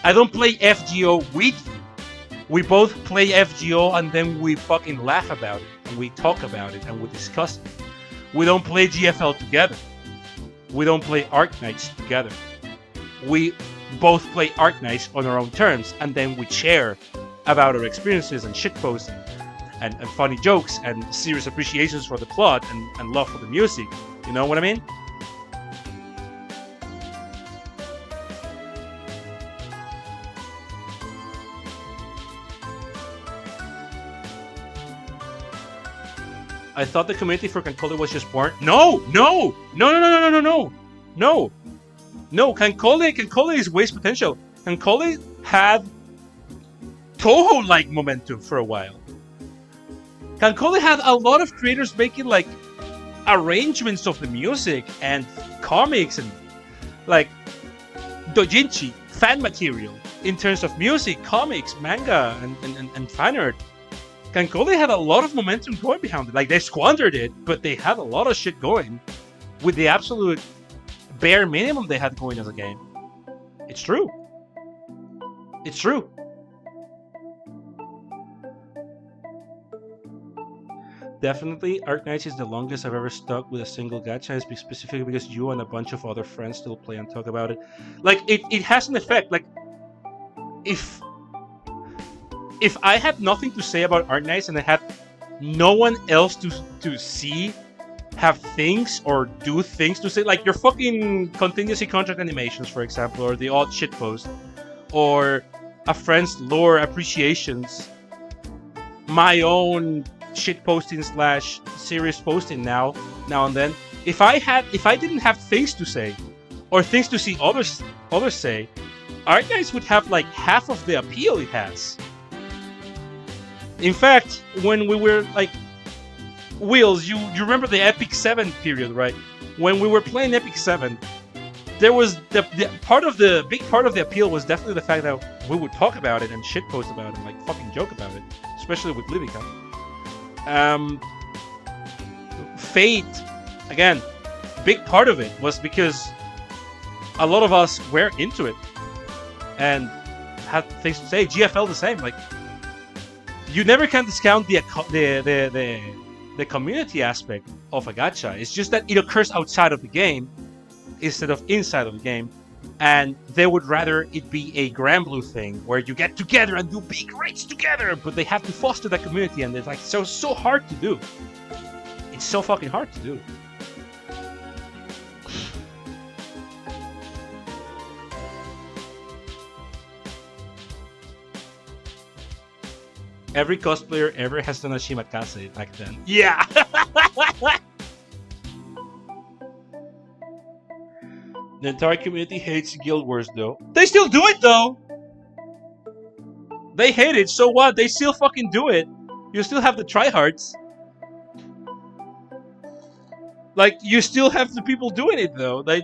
I don't play FGO with you. We both play FGO and then we fucking laugh about it, and we talk about it, and we discuss it. We don't play GFL together. we don't play Arknights together. We both play Arknights on our own terms, and then we share about our experiences and shitposts and funny jokes and serious appreciations for the plot and love for the music. You know what I mean? I thought the community for Cancoli was just born. No! Cancoli is waste potential. Cancoli had Toho-like momentum for a while. Cancoli had a lot of creators making like arrangements of the music and comics and like doujinshi fan material in terms of music, comics, manga, and fan art. Cancoli had a lot of momentum going behind it. Like, they squandered it, but they had a lot of shit going with the absolute bare minimum they had going as a game. It's true. It's true. Definitely, Arknights is the longest I've ever stuck with a single gacha, specifically because you and a bunch of other friends still play and talk about it. Like, it has an effect. Like, if I had nothing to say about Arknights and I had no one else to see, have things or do things to say, like your fucking contingency contract animations, for example, or the odd shitpost, or a friend's lore appreciations, my own shitposting / serious posting now and then. If I didn't have things to say or things to see others say, Arknights would have like half of the appeal it has. In fact, when we were like, Wheels, you remember the Epic 7 period, right? When we were playing Epic 7, there was the big part of the appeal was definitely the fact that we would talk about it and shitpost about it and like fucking joke about it, especially with Livica. Fate, again, big part of it was because a lot of us were into it and had things to say. GFL the same, like. You never can discount the community aspect of a gacha. It's just that it occurs outside of the game instead of inside of the game, and they would rather it be a Granblue thing where you get together and do big raids together, but they have to foster that community, and it's like so hard to do. It's so fucking hard to do. Every cosplayer ever has done a Shimakase back then. Yeah! The entire community hates Guild Wars though. They still do it though! They hate it, so what? They still fucking do it. You still have the tryhards. Like, you still have the people doing it though. They're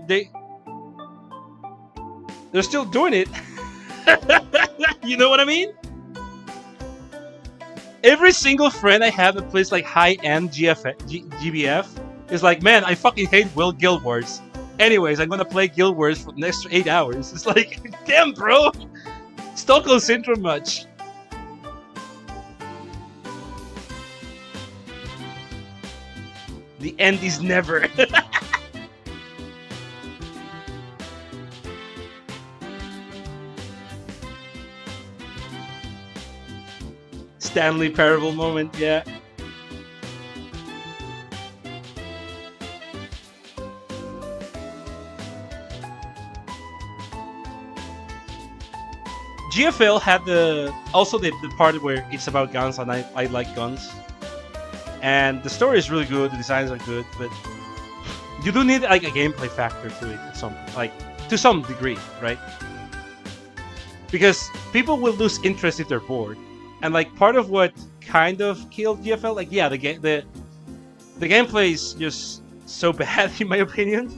still doing it. You know what I mean? Every single friend I have that plays like high-end GBF is like, man, I fucking hate Guild Wars. Anyways, I'm gonna play Guild Wars for the next 8 hours. It's like, damn, bro! Stockholm Syndrome much. The end is never. Stanley Parable moment, yeah. GFL had the part where it's about guns, and I like guns. And the story is really good, the designs are good, but you do need like a gameplay factor to it to some degree, right? Because people will lose interest if they're bored. And like part of what kind of killed GFL, like yeah, the gameplay is just so bad in my opinion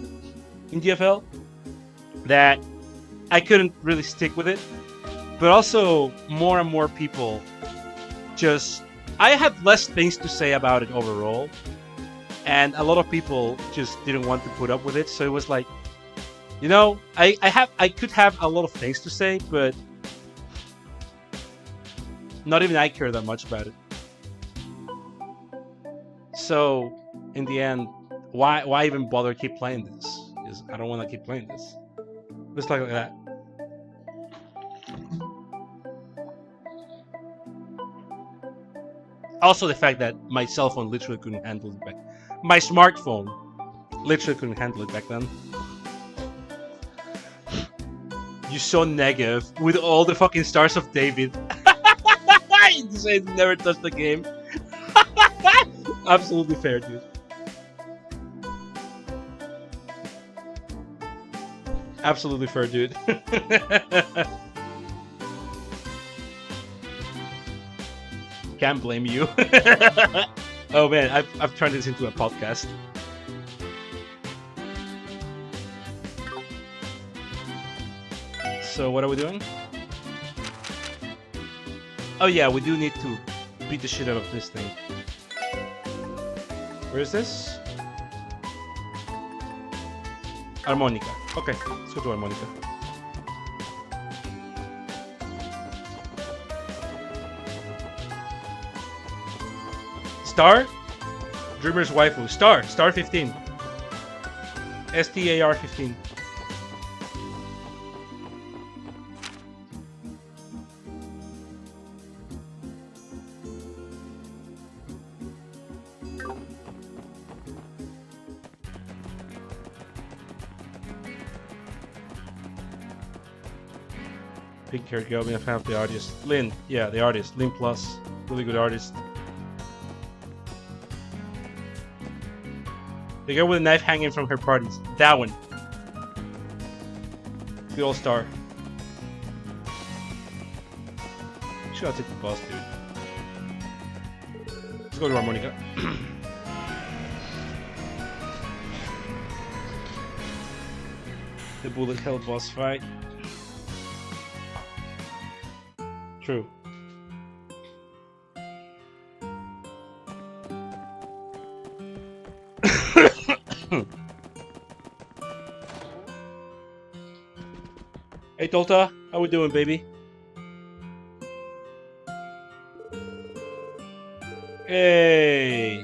in GFL that I couldn't really stick with it. But also more and more people I had less things to say about it overall, and a lot of people just didn't want to put up with it. So it was like, you know, I could have a lot of things to say, but not even I care that much about it. So, in the end, why even bother keep playing this? because I don't want to keep playing this. Just like that. Also, the fact that my cell phone literally couldn't handle it back. My smartphone literally couldn't handle it back then. You so negative with all the fucking stars of David. You say never touched the game. Absolutely fair, dude. Absolutely fair, dude. Can't blame you. Oh man, I've turned this into a podcast. So what are we doing? Oh yeah, we do need to beat the shit out of this thing. Where is this? Harmonica. Okay, let's go to Harmonica. Star? Dreamer's waifu. Star 15. STAR 15. Pink haired girl, I'm a fan of the artist. Lynn, yeah, the artist. Lynn Plus. Really good artist. The girl with a knife hanging from her parties. That one. Good old star. Should I take the bus, dude? Let's go to Harmonica. The bullet hell boss fight. True. Hey Tolta, how we doing, baby? Hey.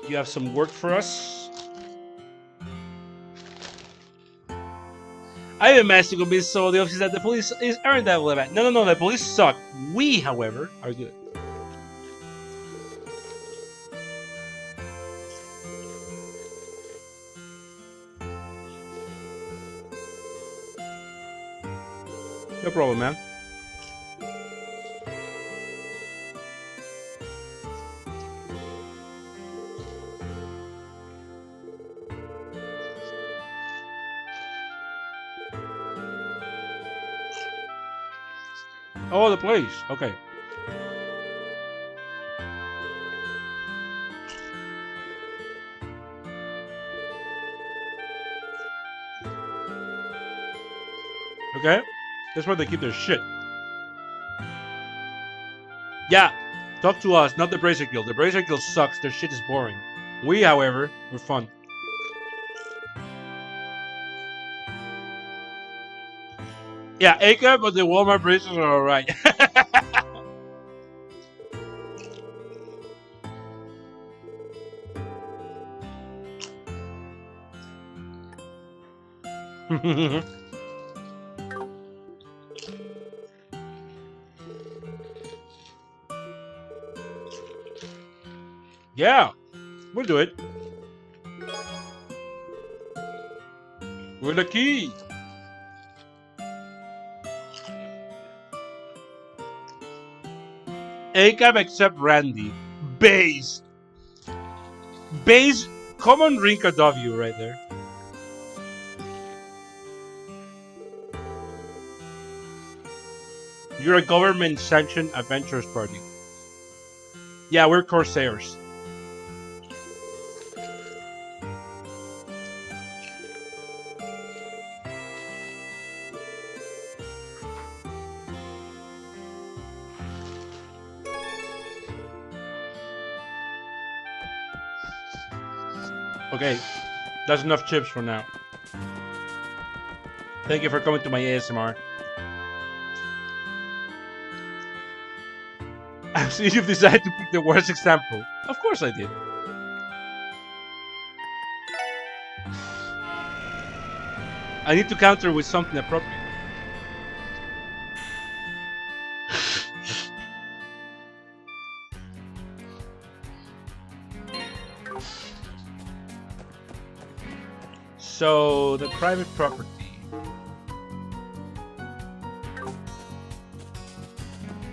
You have some work for us? I haven't managed to convince some of the officers that the police aren't that bad. No, the police suck. We, however, are good. No problem, man. Oh, the place. Okay. Okay. That's where they keep their shit. Yeah. Talk to us, not the Bracer Guild. The Bracer Guild sucks. Their shit is boring. We, however, we're fun. Yeah, Aka, but the Walmart braces are alright. Yeah, we'll do it. We're the key. ACAB except Randy. Base. Base. Common Rinka W right there. You're a government-sanctioned adventurers party. Yeah, we're Corsairs. Okay, that's enough chips for now. Thank you for coming to my ASMR. I've seen you've decided to pick the worst example. Of course I did. I need to counter with something appropriate. So, the private property.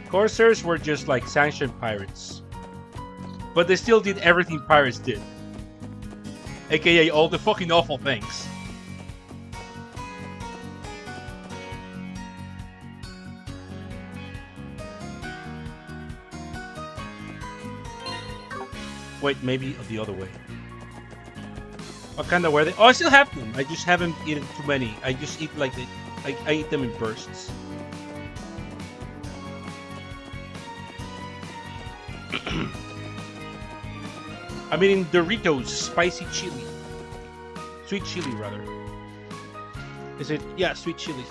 Corsairs were just like sanctioned pirates. But they still did everything pirates did. AKA all the fucking awful things. Wait, maybe the other way. What kind of were they? Oh, I still have them. I just haven't eaten too many. I just eat like I eat them in bursts. I mean, in Doritos, spicy chili. Sweet chili, rather. Is it? Yeah, sweet chili.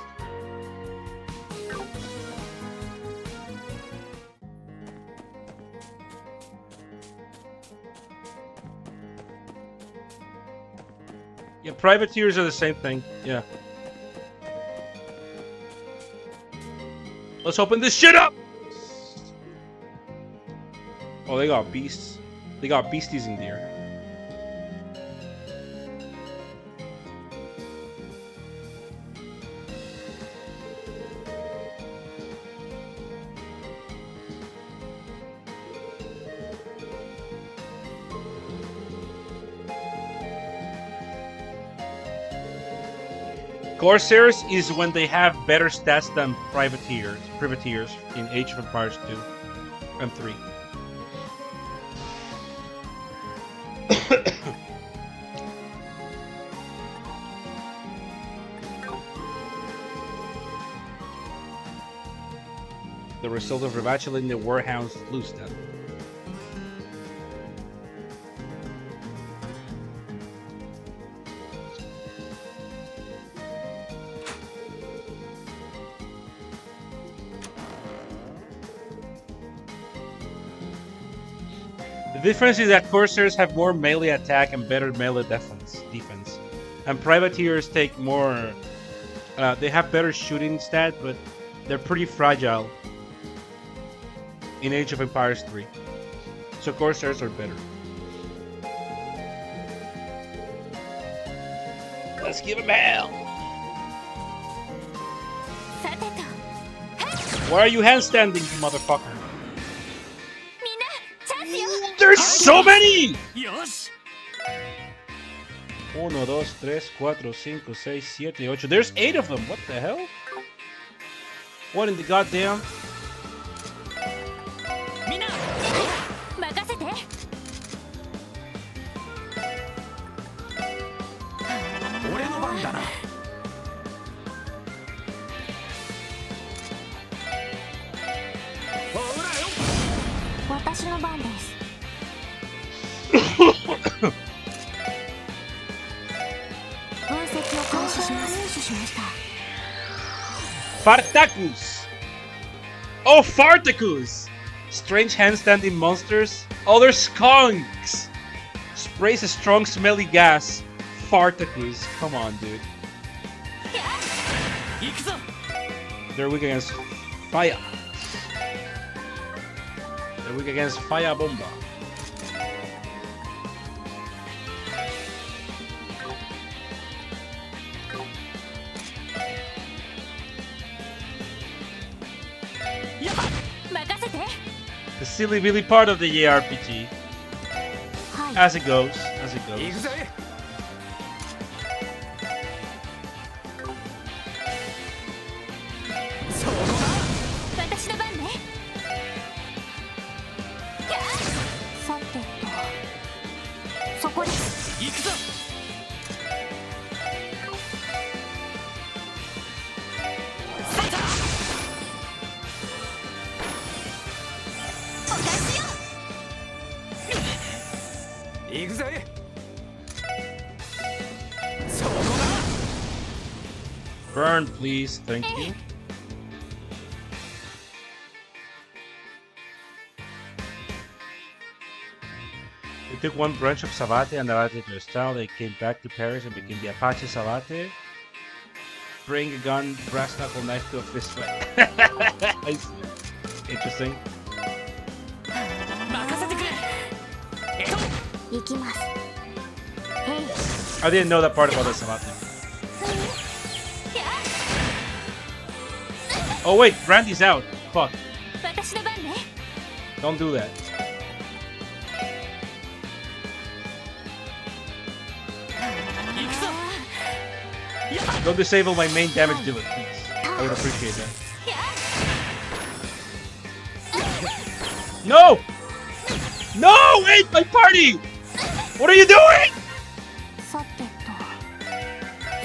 Yeah, privateers are the same thing. Yeah. Let's open this shit up! Oh, they got beasts. They got beasties in there. Corsairs is when they have better stats than privateers in Age of Empires 2 and 3. The result of revaluing the Warhound's flu stat. The difference is that Corsairs have more melee attack and better melee defense, and Privateers take more. They have better shooting stat, but they're pretty fragile in Age of Empires 3. So Corsairs are better. Let's give him hell! Why are you handstanding, you motherfucker? There's so many! 1, 2, 3, 4, 5, 6, 7, 8. There's 8 of them. What the hell? What in the goddamn? Fartacus! Oh, Fartacus! Strange handstanding monsters. Oh, they're skunks! Sprays a strong smelly gas. Fartacus. Come on, dude. They're weak against fire. They're weak against fire bomba. The silly billy part of the JRPG. As it goes, as it goes. Burn, please. Thank you. They took one branch of Savate and adapted their style. They came back to Paris and became the Apache Savate. bring a gun, brass knuckle knife to a fist fight. I see. Interesting. 任せてくれ。行きます。へい。 I didn't know that part about this about him. Oh wait, Brandy's out. Fuck. 私の番ね。 Don't do that. 行くぞ。 Don't disable my main damage dealer, please. I would appreciate that. No! No! Wait, my party! What are you doing? さてと、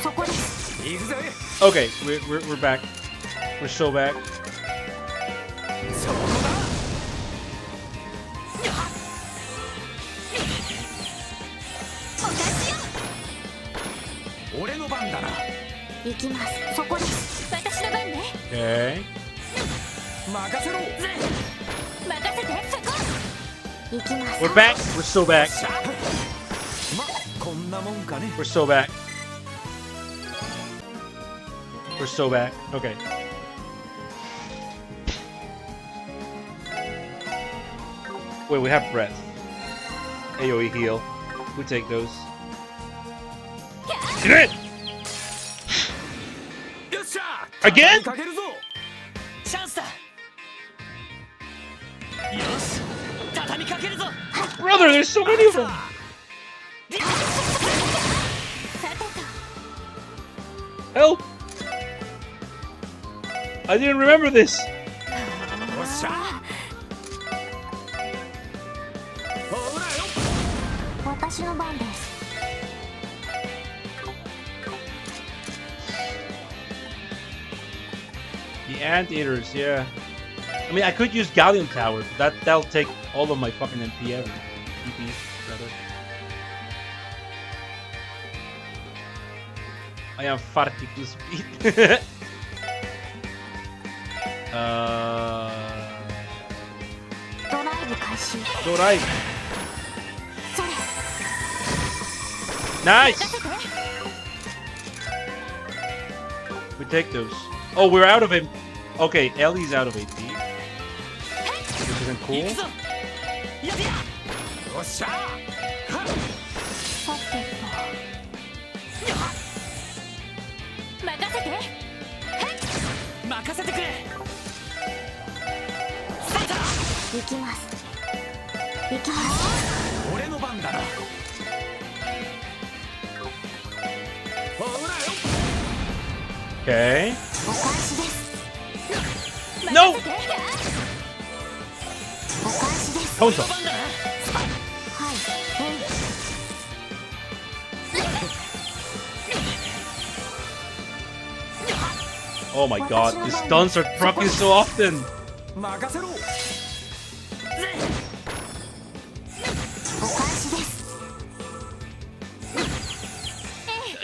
そこです。行くぜ。 Okay, we're back. We're so back. そこだ。俺の番だな。行きます。そこです。私の番ね。 Okay. 任せろ。任せて。そこ。行きます。 We're back. We're so back. ま、こんなもんかね。 We're so back. We're so back. Okay. Wait, we have breath. AoE heal. We take those. Get it! よっしゃ。 Again? かけるぞ。チャンスだ。よし。畳みかけるぞ。 Brother, there's so many of them! さてと。 Help! I didn't remember this! よっしゃ。ほらよ。私の番です。 The anteaters, yeah. I mean, I could use Galleon Tower, but that'll take all of my fucking MP ever. EP, rather. I am particle speed. uh... ドライブ開始。 Dorai. それ。 Nice! 任せて。 We take those. Oh, we're out of it. Okay, Ellie's out of AP. Which isn't 行 cool. くぞ。やべや。よっしゃ。さてと。任せて。任せてくれ。行きます。行きます。俺の番だな。ほらよ。 Okay. お返しです。 No! 任せて。お返しです。 Tonto. 番だな。はい。へい。 Oh my god, the stuns are proccing so often. 任せろ。お返しです。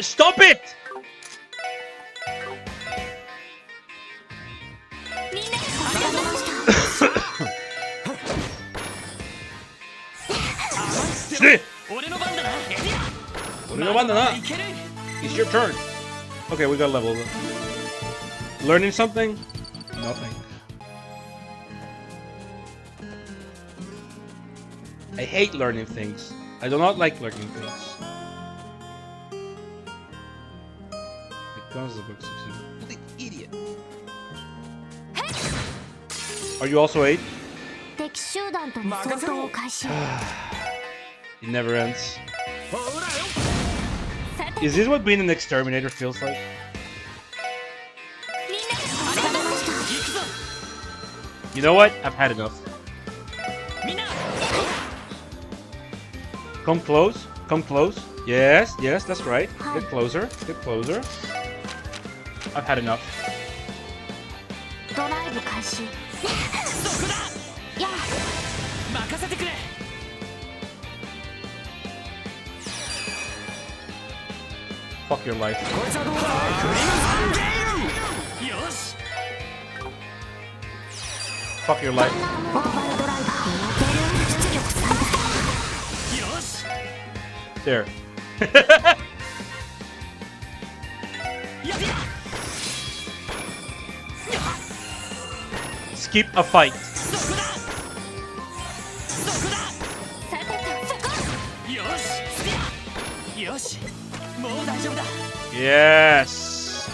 Stop it! みんな助かりました。 Shit! 俺の番だな。俺の番だな。いける。 It's your turn. Okay, we got level. Learning something? Nothing. I hate learning things. I do not like learning things. Because the book's what an idiot. Are you also 8? 敵集団との戦闘を開始。 It never ends. ほらよ。さて、 Is this what being an exterminator feels like? みんな助かりました。行くぞ。 You know what? I've had enough. みんな。 Come close. Come close. Yes, yes, that's right. Get closer. Get closer. I've had enough. ドライブ開始。そこだ。やあ、任せてくれ。 Fuck your life. こいつはどうだ。クリムゾンゲール。よし。 Fuck your life. モーバルドライバー。ベル出力最大。よし。 There. やべや。skip a fight. そこだそこださてとそこよしスピアよしもう大丈夫だ Yes.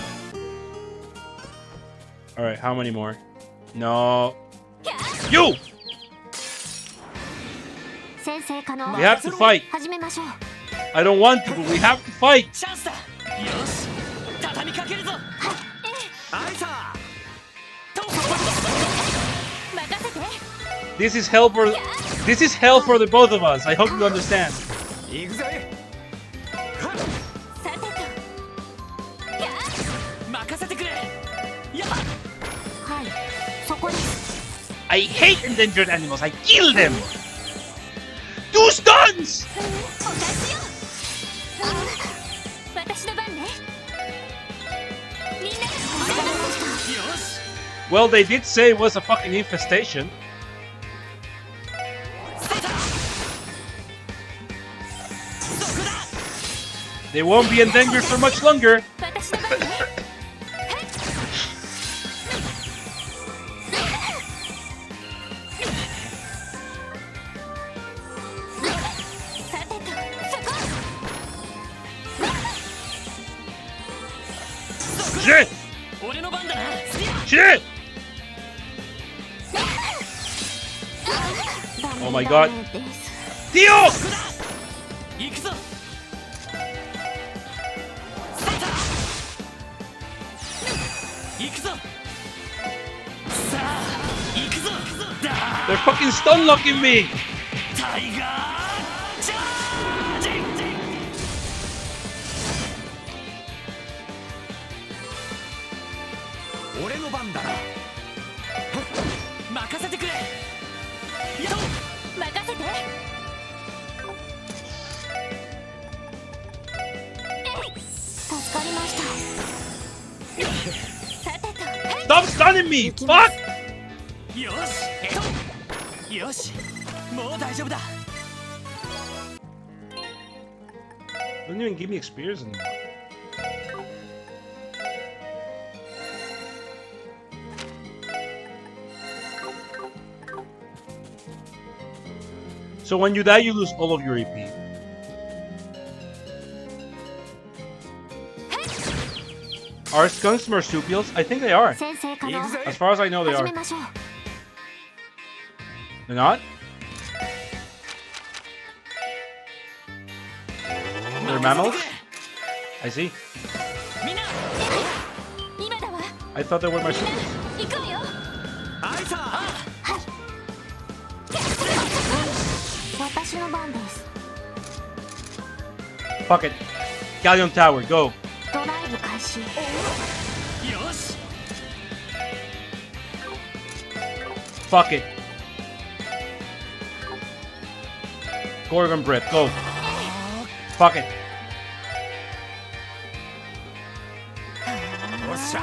All right, how many more? No. キャー You. 先生可能 We have to fight. 始めましょう I don't want to, but we have to fight. チャンスだよし畳みかけるぞアイサと任せて This is hell for the both of us. I hope you understand. ー行くぜさてとキャー任せてくれやはいそこです I hate endangered animals. I kill them. 2 stuns. お返しよ私の番ねみんなで頑張りましよし Well, they did say it was a fucking infestation. スタートそこだ They won't be endangered for much longer. た私の番ねさてとそこ Shit! 俺の番だなスピア Shit! Oh my god. ダメです Dio! 行くぞスタート行くぞさあ行くぞだ They're fucking stun locking me. タイガーチャージ俺の番だな任せてくれやっ任せて助かりましたさてとはい Stop stunning me. Fuck! よしよしもう大丈夫だ Doesn't even give me experience anymore. So when you die, you lose all of your EP. Are skunks marsupials? I think they are. 先生可能行くぜ As far as I know, they 始 are. めましょう They're not? They're mammals? I see. みんな今だわ I thought they were marsupials. 行くわよアイサ私の番です Fuck it. Galleon Tower, go. ドライブ開始よし Fuck it. Gorgon Breath, go. Fuck it. ーおっしゃ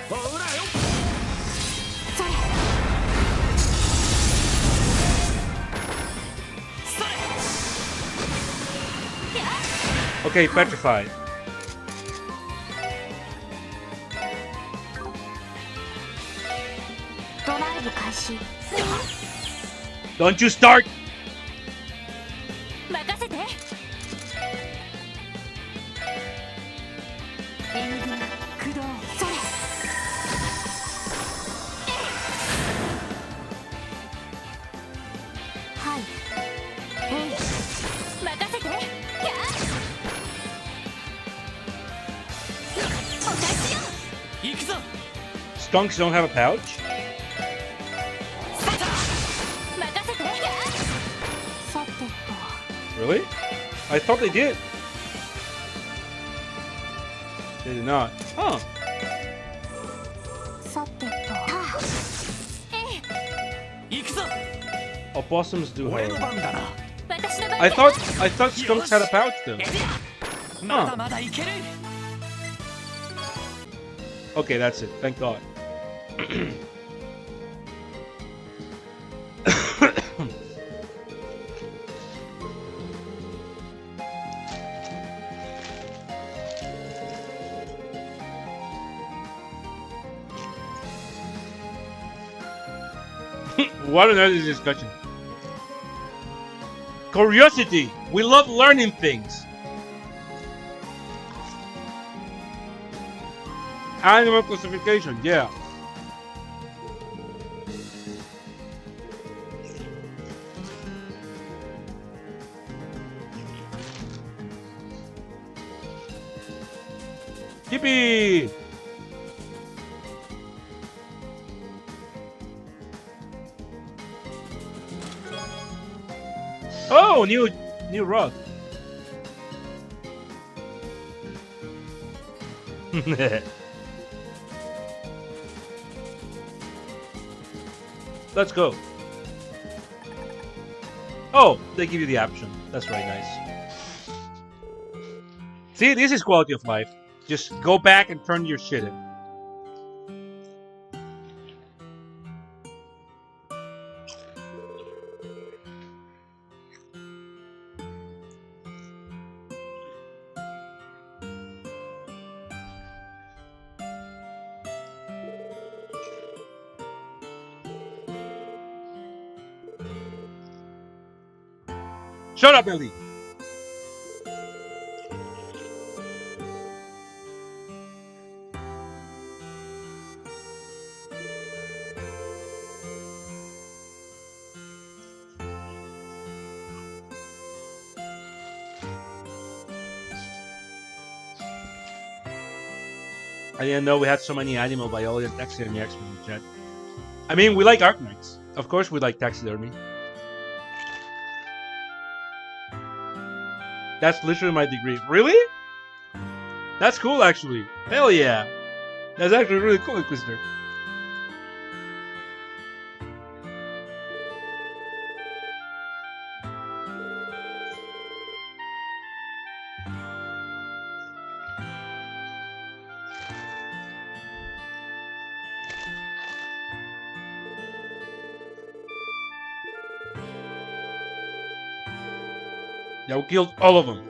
ほらよそれ Okay, petrified. ドライブ開始 Don't you start! 任せて援軍駆動それはいえい任せてキャーお返しよ行くぞ Skunks don't have a pouch? 任せてキャーさてと Really? I thought they did. They did not. Huh. さてと行くぞ Opossums do 俺の have. 番だな私の番 I thought skunks had a pouch though. エディアまだまだいける Okay, that's it. Thank God. What on earth is this discussion? Curiosity. We love learning things. Animal classification. Yeah. Yippee! Oh, new rod. Let's go. Oh, they give you the option. That's very nice. See, this is quality of life. Just go back and turn your shit in. Shut up, Ellie. I didn't know we had so many animal biology and taxidermy experts in the chat. I mean, we like Arknights. Of course, we like taxidermy. That's literally my degree. Really? That's cool, actually. Hell yeah. That's actually really cool, Inquisitor. Yeah, we killed all of them.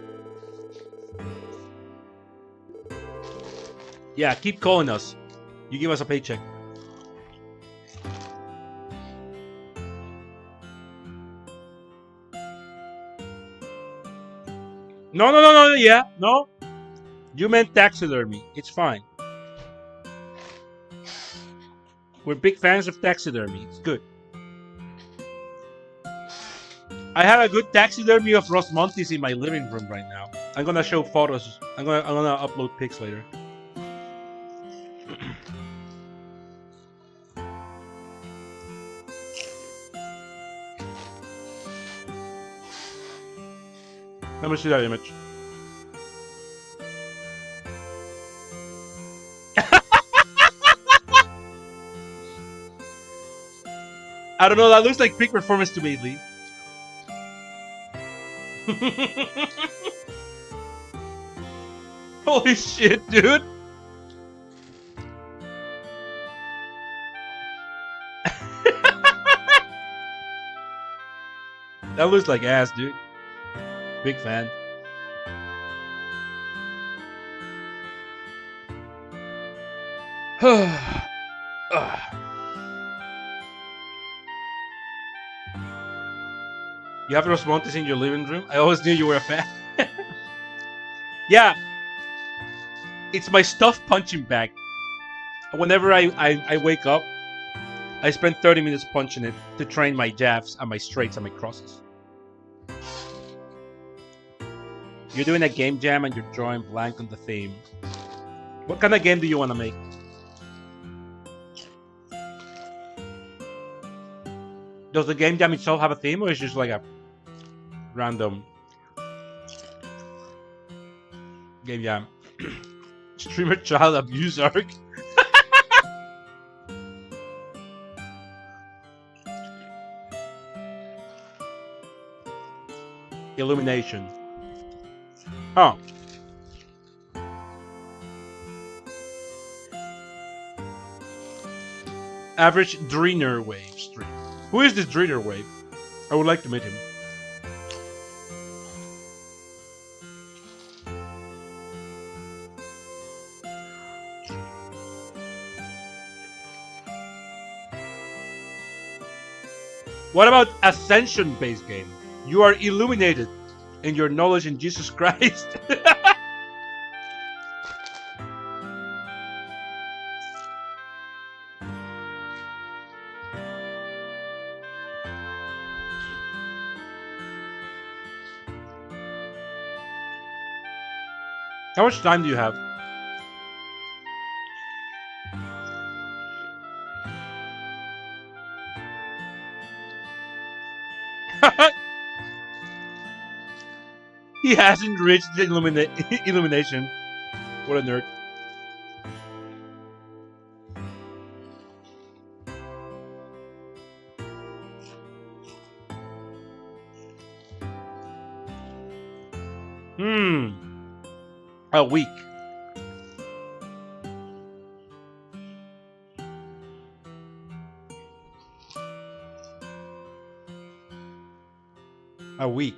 Yeah, keep calling us. You give us a paycheck. No, yeah, no. You meant taxidermy. It's fine. We're big fans of taxidermy. It's good. I have a good taxidermy of Rosmontis in my living room right now. I'm gonna show photos. I'm gonna upload pics later. Let me see that image. I don't know, that looks like peak performance to me, Lee. Holy shit, dude. That looks like ass, dude. Big fan. You have Rosmontis in your living room? I always knew you were a fan. Yeah. It's my stuffed punching bag. Whenever I wake up, I spend 30 minutes punching it to train my jabs and my straights and my crosses. You're doing a game jam and you're drawing blank on the theme. What kind of game do you want to make? Does the game jam itself have a theme, or is it just like a random game jam? Streamer child abuse arc? Illumination. Oh. Average Dreener Wave stream. Who is this Dreener Wave? I would like to meet him. What about Ascension-based game? You are illuminated in your knowledge in Jesus Christ. How much time do you have? He hasn't reached the illumination. What a nerd. A week. A week.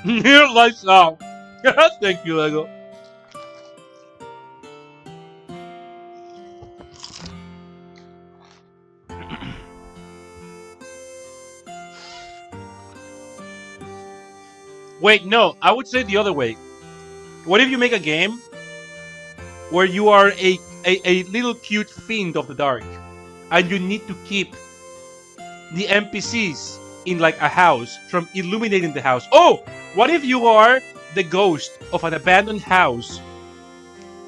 Here, lights out. Thank you, Lego. Wait, no. I would say the other way. What if you make a game where you are a little cute fiend of the dark, and you need to keep the NPCs in like a house from illuminating the house? Oh, what if you are the ghost of an abandoned house,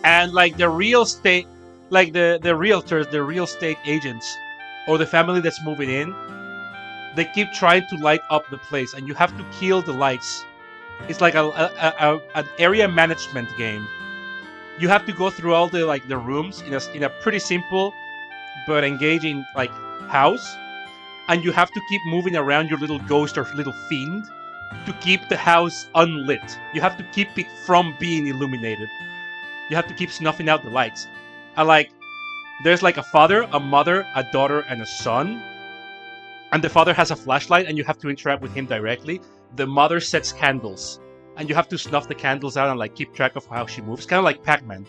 and like the real estate, like the realtors, the real estate agents, or the family that's moving in, they keep trying to light up the place, and you have to kill the lights. It's like an area management game. You have to go through all the like the rooms in a pretty simple but engaging like house, and you have to keep moving around your little ghost or little fiend to keep the house unlit. You have to keep it from being illuminated. You have to keep snuffing out the lights. And like there's like a father, a mother, a daughter, and a son. And the father has a flashlight, and you have to interact with him directly. The mother sets candles, and you have to snuff the candles out and like keep track of how she moves, kind of like Pac-Man.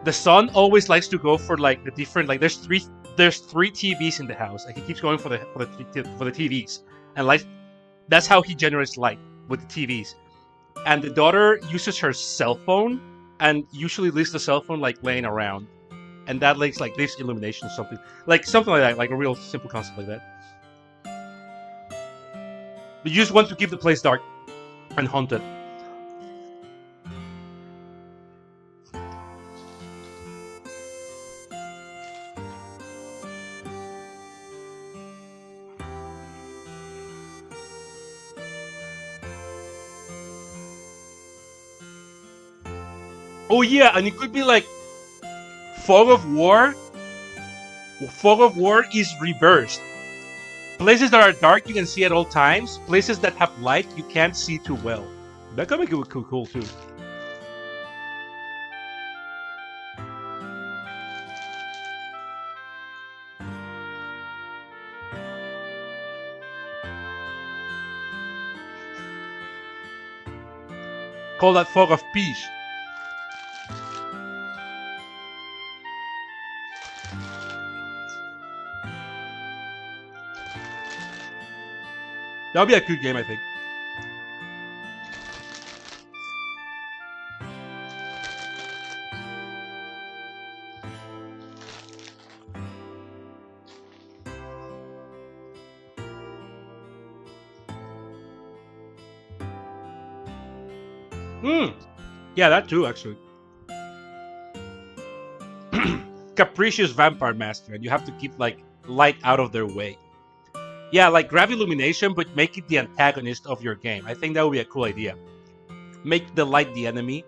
The son always likes to go for like the different like there's three TVs in the house, and he keeps going for the TVs and like that's how he generates light with the TVs. And the daughter uses her cell phone and usually leaves the cell phone like laying around, and that like leaves illumination or something like that, like a real simple concept like that. But you just want to keep the place dark and haunted. Oh yeah, and it could be like fog of war. Fog of war is reversed. Places that are dark you can see at all times. Places that have light you can't see too well. That could make it cool too. Call that fog of peace. That would be a good game, I think. Yeah, that too, actually. Capricious Vampire Master, and you have to keep like light out of their way. Yeah, like grab illumination, but make it the antagonist of your game. I think that would be a cool idea. Make the light the enemy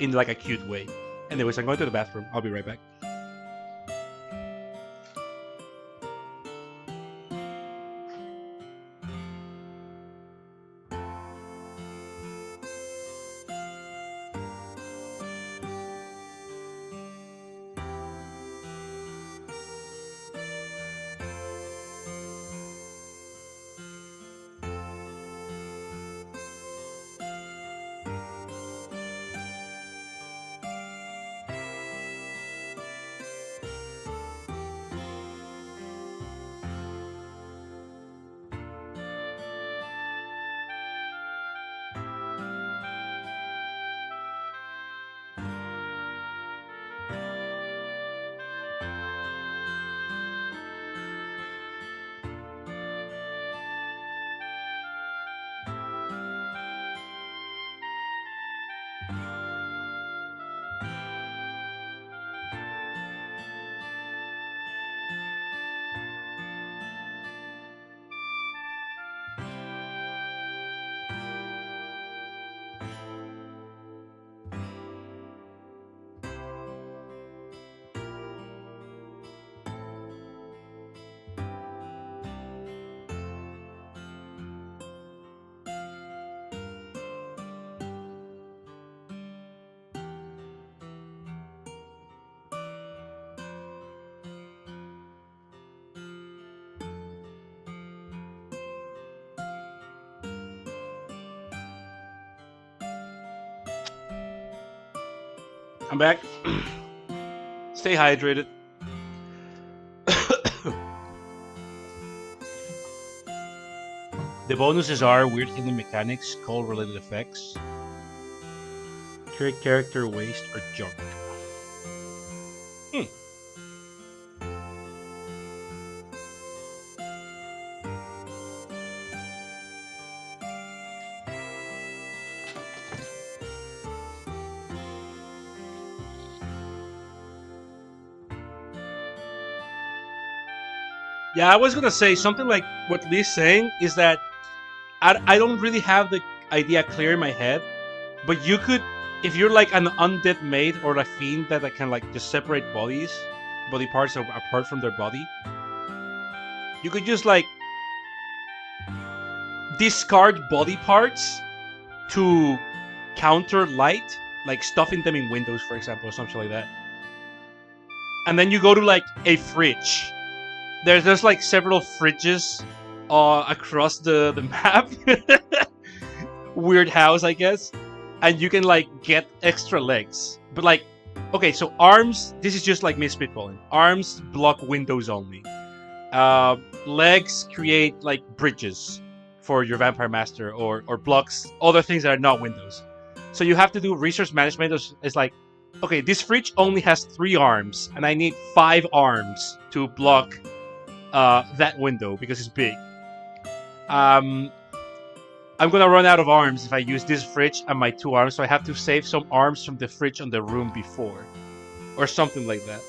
in like a cute way. Anyways, I'm going to the bathroom. I'll be right back. I'm back. Stay hydrated. The bonuses are weird hidden mechanics, call-related effects, character waste, or junk. Yeah, I was gonna say something like what Lee's saying is that I don't really have the idea clear in my head, but you could, if you're like an undead maid or a fiend that can like just separate body parts apart from their body, you could just like discard body parts to counter light, like stuffing them in windows, for example, or something like that. And then you go to like a fridge. There's like several fridges across the map. Weird house, I guess. And you can like get extra legs. But like, okay, so arms, this is just like me spitballing. Arms block windows only. Legs create like bridges for your vampire master or blocks other things that are not windows. So you have to do resource management. It's like, okay, this fridge only has 3 arms and I need 5 arms to block that window because it's big. I'm gonna run out of arms if I use this fridge and my 2 arms, so I have to save some arms from the fridge on the room before. Or something like that.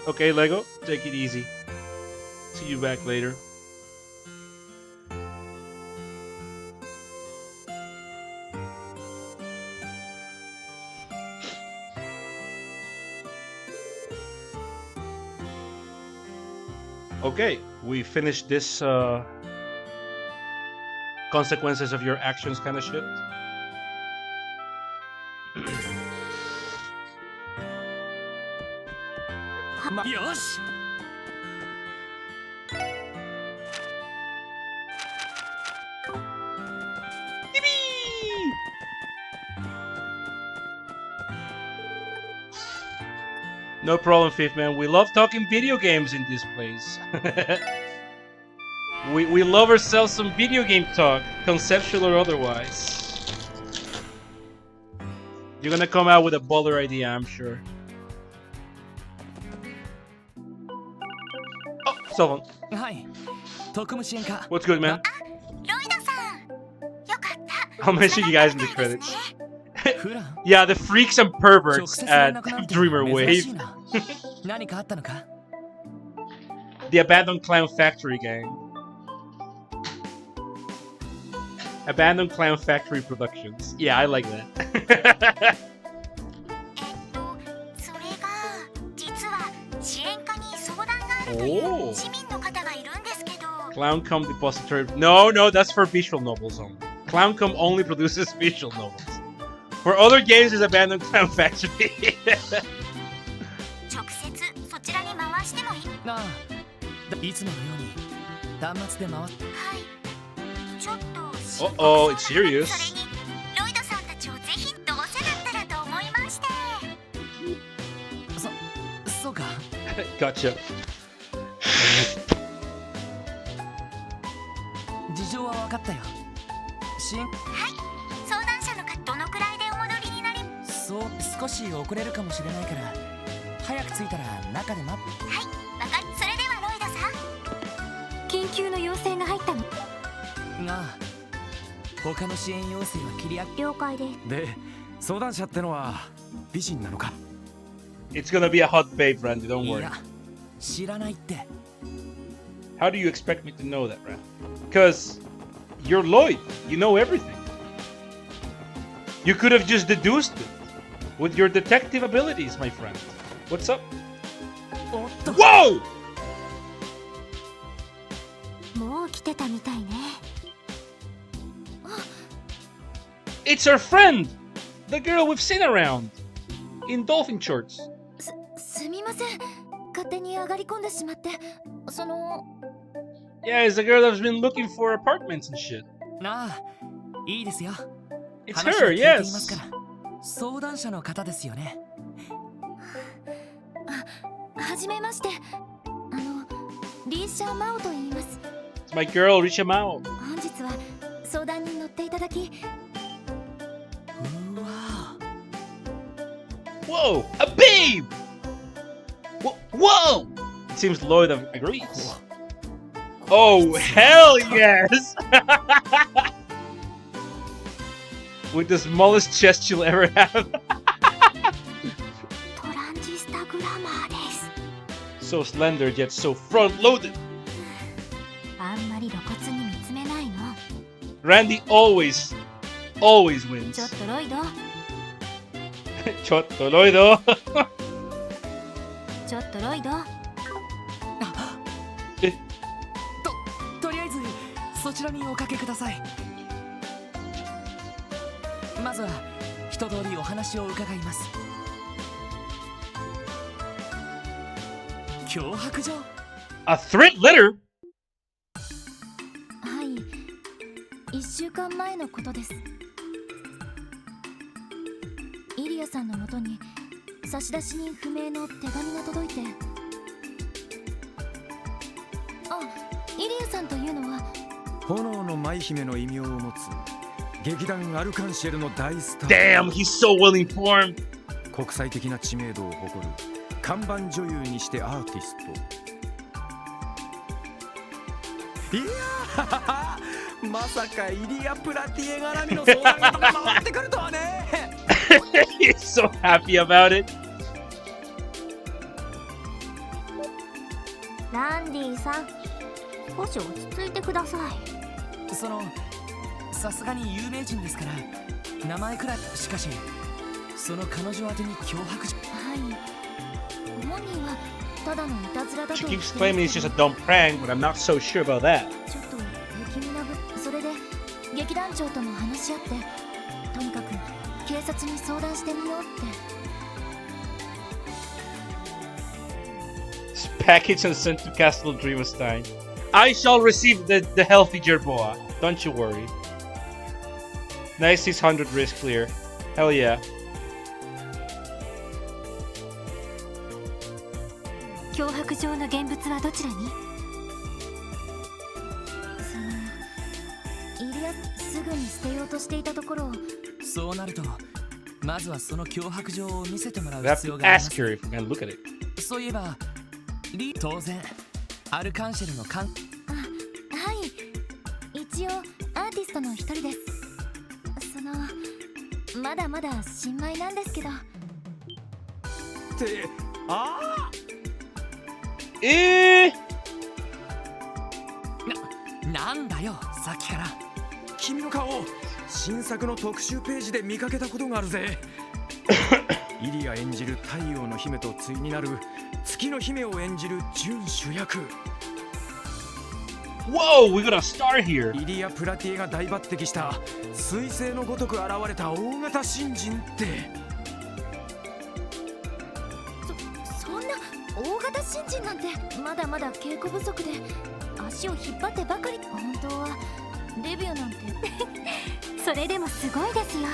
Okay, Lego, take it easy. See you back later. Okay, we finished this consequences of your actions kind of shit. Yosh! No problem, Fifth Man. We love talking video games in this place. we love ourselves some video game talk, conceptual or otherwise. You're gonna come out with a baller idea, I'm sure. Oh, someone. Hi. What's good, man? ロイドさん、よかった。 I'll mention you guys in the credits. フラン Yeah, the freaks and 直 perverts 接連 at 絡なんて Dreamer 珍 Wave. しいな何かあったのか The Abandoned Clown Factory gang. Abandoned Clown Factory Productions. Yeah, I like that. それが実は支援課に相談があるという市民の方がいるんですけど。 Clowncom Depository. No, that's for visual novels only. Clowncom only produces visual novels. For other games, it's Abandoned Clown Factory. 直接そちらに回してもいい？ああいつものように端末で回ってはいちょっと深刻 Uh-oh, it's そうなので serious. それにロイドさんたちをぜひどうせだったらと思いまして。そうか Gotcha. 事情は分かったよ支援はい相談者の方どのくらいでお戻りになり？そう少し遅れるかもしれないから早く着いたら中で待ってはいわかる。それではロイドさん緊急の要請が入ったの。が他の支援要請は切り上げ了解です。で相談者ってのは美人なのか？ It's gonna be a hot babe, Randy, don't い worry. や知らないって How do you expect me to know that, Randy? Because you're Lloyd. You know everything. You could have just deduced it with your detective abilities, my friend. What's up? おっと Whoa! もう来てたみたいね。 It's our friend! The girl we've seen around! In dolphin shorts. すみません。勝手に上がり込んでしまって。その Yeah, it's the girl that's been looking for apartments and shit. なあ、いいですよ。 It's 話を her, 聞いています yes. から。相談者の方ですよね。はじめまして。リーシャ・マオと言います。 It's my girl, reach him out. 本日は相談に乗っていただき、うわ Whoa, a babe! Whoa! It seems Lloyd agrees. Oh, hell yes! With the smallest chest you'll ever have. トランジスタグラマーです。 So slender yet so front-loaded. あんまり露骨に見つめないの。 Randy always ちょ wins. っとロイド、 Chotto Lloydo. ちょっとロイド。とりあえずそちらにおかけください。まずは一通りお話を伺います。脅迫状。 A threat letter? はい、1週間前のことです。イリアさんのもとに差出人不明の手紙が届いて、あ、イリアさんというのは炎の舞姫の異名を持つ劇団アルカンシェルの大スター。 Damn, he's so well informed. 国際的な知名度を誇る看板女優にしてアーティスト。いやーまさかイリア・プラティエ絡みの相談事が回ってくるとはね。He's so happy about it. ランディさん、少し落ち着いてください。さすがに有名人ですから名前くらい。しかしその彼女宛てに脅迫状。はい、本人はただのいたずらだ She と言っ keeps て claiming it's just a dumb prank, but I'm not so sure about that. ちょっと不気味なそれで劇団長とも話し合って、とにかく警察に相談してみようって。 It's packaged and sent to Castle Dreamstein. I shall receive the healthy Jerboa. Don't you worry. Nice 600 risk clear. Hell yeah. 脅迫状の現物はどちらに？イリアすぐに捨てようとしていたところを。そうなるとまずはその脅迫状を見せてもらう We have 必要 to がありま ask す。 her if we can look at it. そういえば当然アルカンシェルのはい、一応アーティストの一人です。まだまだ新米なんですけど。ってあなんだよさっきから。君の顔新作の特集ページで見かけたことがあるぜ。イリア演じる太陽の姫と対になる月の姫を演じる準主役。 Whoa, we got a star here. イリア・プラティエが大抜擢した彗星のごとく現れた大型新人って。そんな大型新人なんてまだまだ稽古不足で足を引っ張ってばかり。本当はデビューなんてそれでもすごいですよ。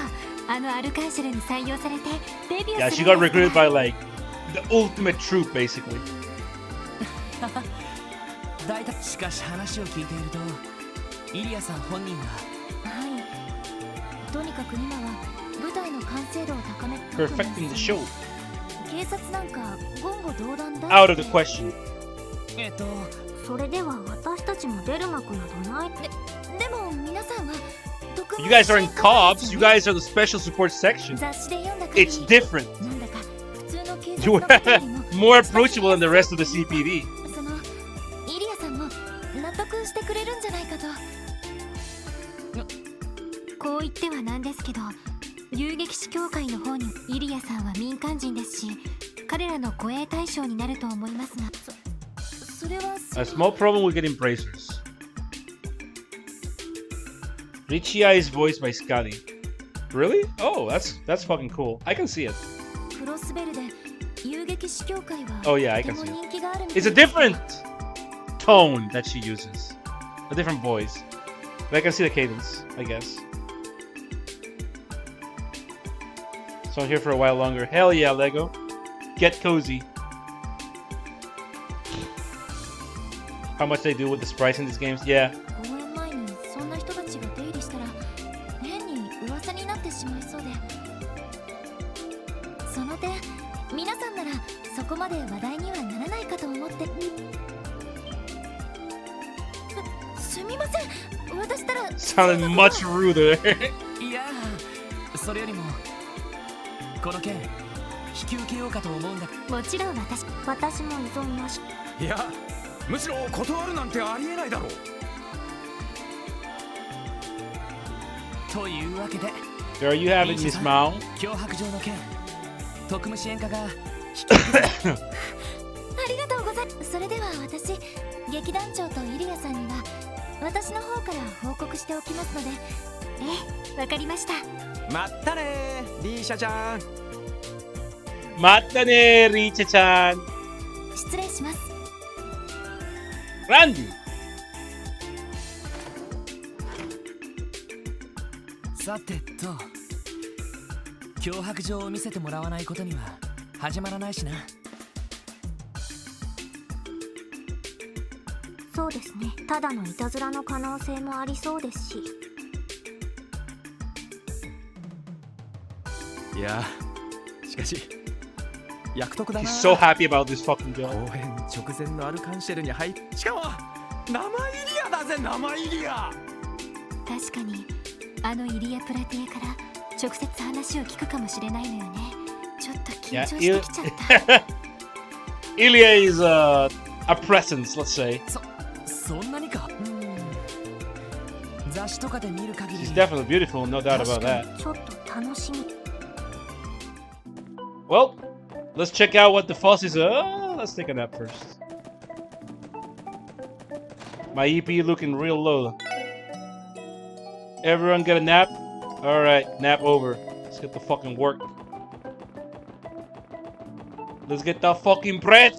アルカンシェルに採用されてデビュー Yeah, す she る got recruited by like the ultimate troop, basically. 大体しかし話を聞いているとイリアさん本人は。はい、とにかく今は舞台の完成度を高め Perfecting the show. 警察なんか言語道断だ。 Out of the question. それでは私たちも出る幕などない。でも皆さんは You guys aren't cops. You guys are the special support section. 雑誌で読んだ限り It's different. なんだか普通の警 You 察 are の方よりも more approachable than the rest of the CPD. イリアさんも納得してくれるんじゃないかと。こう言ってはなんですけど、遊撃士協会の方にイリアさんは民間人ですし、彼らの護衛対象になると思いますが、それは A small problem with getting bracers. Richie is voiced by Scotty. Really? Oh, that's fucking cool. I can see it. クロスベルで遊撃士協会は Oh, yeah, I と can て see も it. 人気があるみたい It's a different tone that she uses. A different voice. But I can see the cadence, I guess. So I'm here for a while longer. Hell yeah, Lego. Get cozy. How much they do with the sprites in these games? Yeah. 公演前にそんな人たちが出入りしたら変に噂になってしまいそうで、その点皆さんならそこまで話題にはならないかと思って。すみません、私たら Sounded much ruder. いやー、それよりもこの件引き受けようかと思うんだ。もちろん私も依存なし。いや、むしろ断るなんてありえないだろう。というわけで There you have it, Miss Mao. 脅迫状の件、特務支援課がありがとうございます。それでは私、劇団長とイリアさんには私の方から報告しておきますので。ええ、わかりました。まったねー、リーシャちゃん。またね、リーチャちゃん。失礼します。ランディ。さてと、脅迫状を見せてもらわないことには始まらないしな。そうですね。ただのいたずらの可能性もありそうですし。いや、しかし役得だ He's な。 so happy about this fucking girl. 公演直前のアルカンシェルに入っ、しかも生イリアだぜ、生イリア。確かにあのイリア・プラティエから直接話を聞くかもしれないのよね。ちょっと緊張してきちゃった。Ilya is a presence, let's say. そんなにか。雑誌とかで見る限り She's definitely beautiful, no doubt about 確か that. にちょっと楽しみ。Well, let's check out what the fuss is. Let's take a nap first. My EP looking real low. Everyone get a nap? Alright, nap over. Let's get the fucking work. Let's get the fucking bread!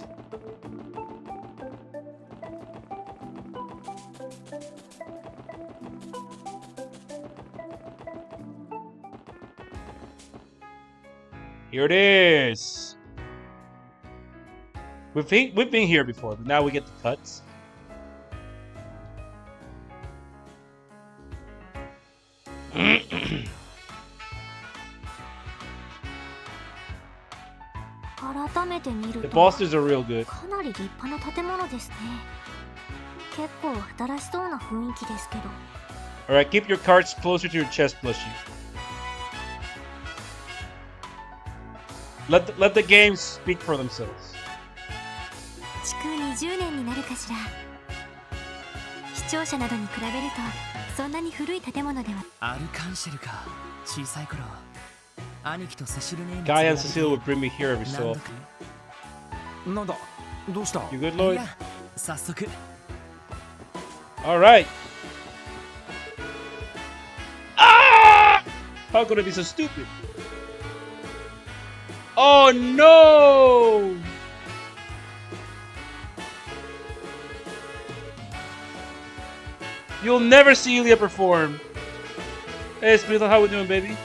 Here it is. We've been here before, but now we get the cuts. The posters are real good. かなり立派な建物ですね。結構新しそうな雰囲気ですけど。Alright, keep your cards closer to your chest, bless you. Let the games speak for themselves. 築20年になるかしら。視聴者などに比べるとそんなに古い建物では。アルカンシェルか。小さい頃兄貴とセシルネーに Guy and Cecile would bring me here every so often. なんだ、どうした？ You good, い Lloyd? や、早速 Alright. Ah! How could I be so stupid? Oh no! You'll never see Ilya perform. Hey, Spindle, how we doing, baby?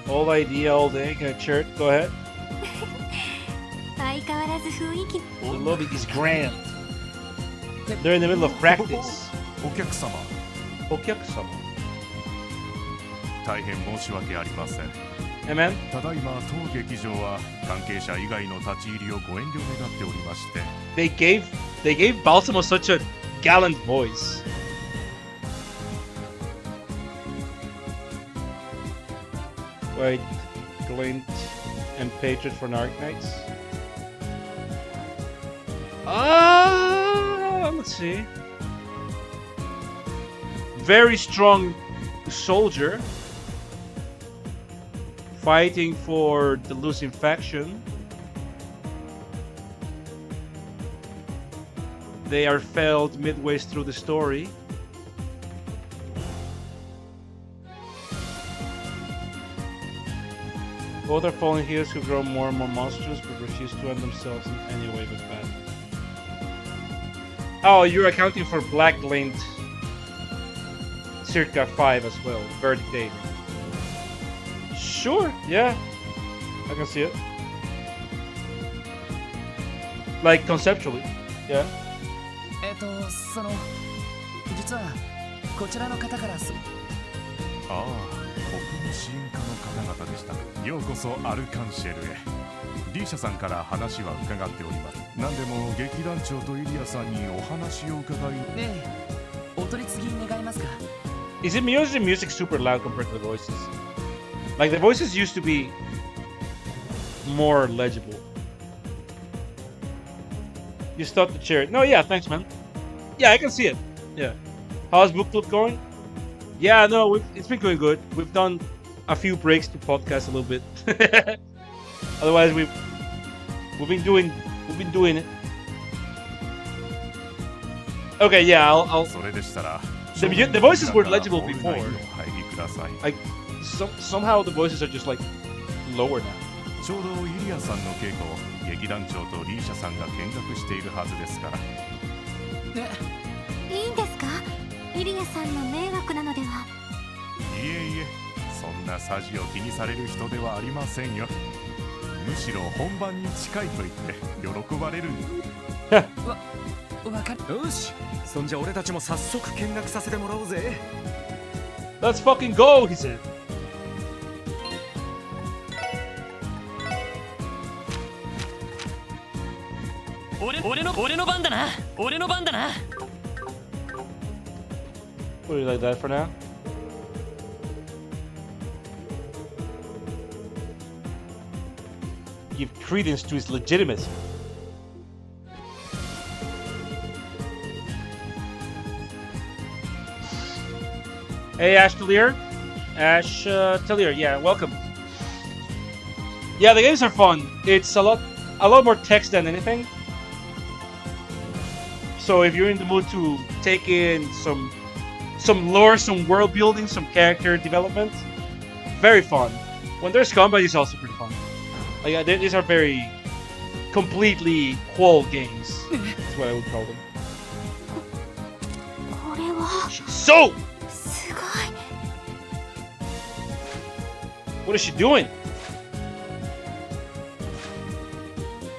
Old idea, old egg, shirt. Go ahead. 相変わらず雰囲気。 The lobby is grand. They're in the middle of practice. お客様、 Okyakusama. 大変申し訳ありません。 Hey, man. ただいま当劇場は関係者以外の立ち入りをご遠慮願っておりまして、 They gave Balsamo such a gallant voice. Wait, Glint and Patriot for Narc Knights. Let's see. Very strong soldier fighting for the losing faction. they are felled midway through the story. Both are fallen heroes who grow more and more monstrous but refuse to end themselves in any way but bad. Oh, you're accounting for Black Lint circa 5 as well. Verdict 8. Sure, yeah. I can see it. Like conceptually, yeah. その実はこちらの方からああ、国務支援課の方々でした。ようこそアルカンシェルへ。リーシャさんから話は伺っております。何でも劇団長とイリアさんにお話を伺い。ええ、お取り次ぎ願いますか。Is it me or is the music super loud compared to the voices? Like the voices used to be more legible. You stopped the chair. No, yeah, thanks, man. Yeah, I can see it. Yeah. How's book club going? Yeah, no, it's been going good. We've done a few breaks to podcast a little bit. Otherwise, we've been doing it. Okay, yeah, I'll. The voices were legible before. Like somehow the voices are just like lower now. ちょうどイリアさんの稽古を劇団長とリーシャさんが見学しているはずですから。いいんですか？イリアさんの迷惑なのでは？いえいえ、そんなさじを気にされる人ではありませんよ。むしろ本番に近いと言って喜ばれる。わかる。よし、そんじゃ俺たちも早速見学させてもらおうぜ。Let's fucking go, he said. 俺の番だな。俺の番だな。What do you like that for now? Give credence to his legitimacy. Hey, Ash Talier. Ash Talier, yeah, welcome. Yeah, the games are fun. It's a lot more text than anything. So if you're in the mood to take in some lore, some world building, some character development, very fun. When there's combat, it's also pretty fun. Like these are very completely whole games. That's what I would call them. これは So, すごい。 what is she doing?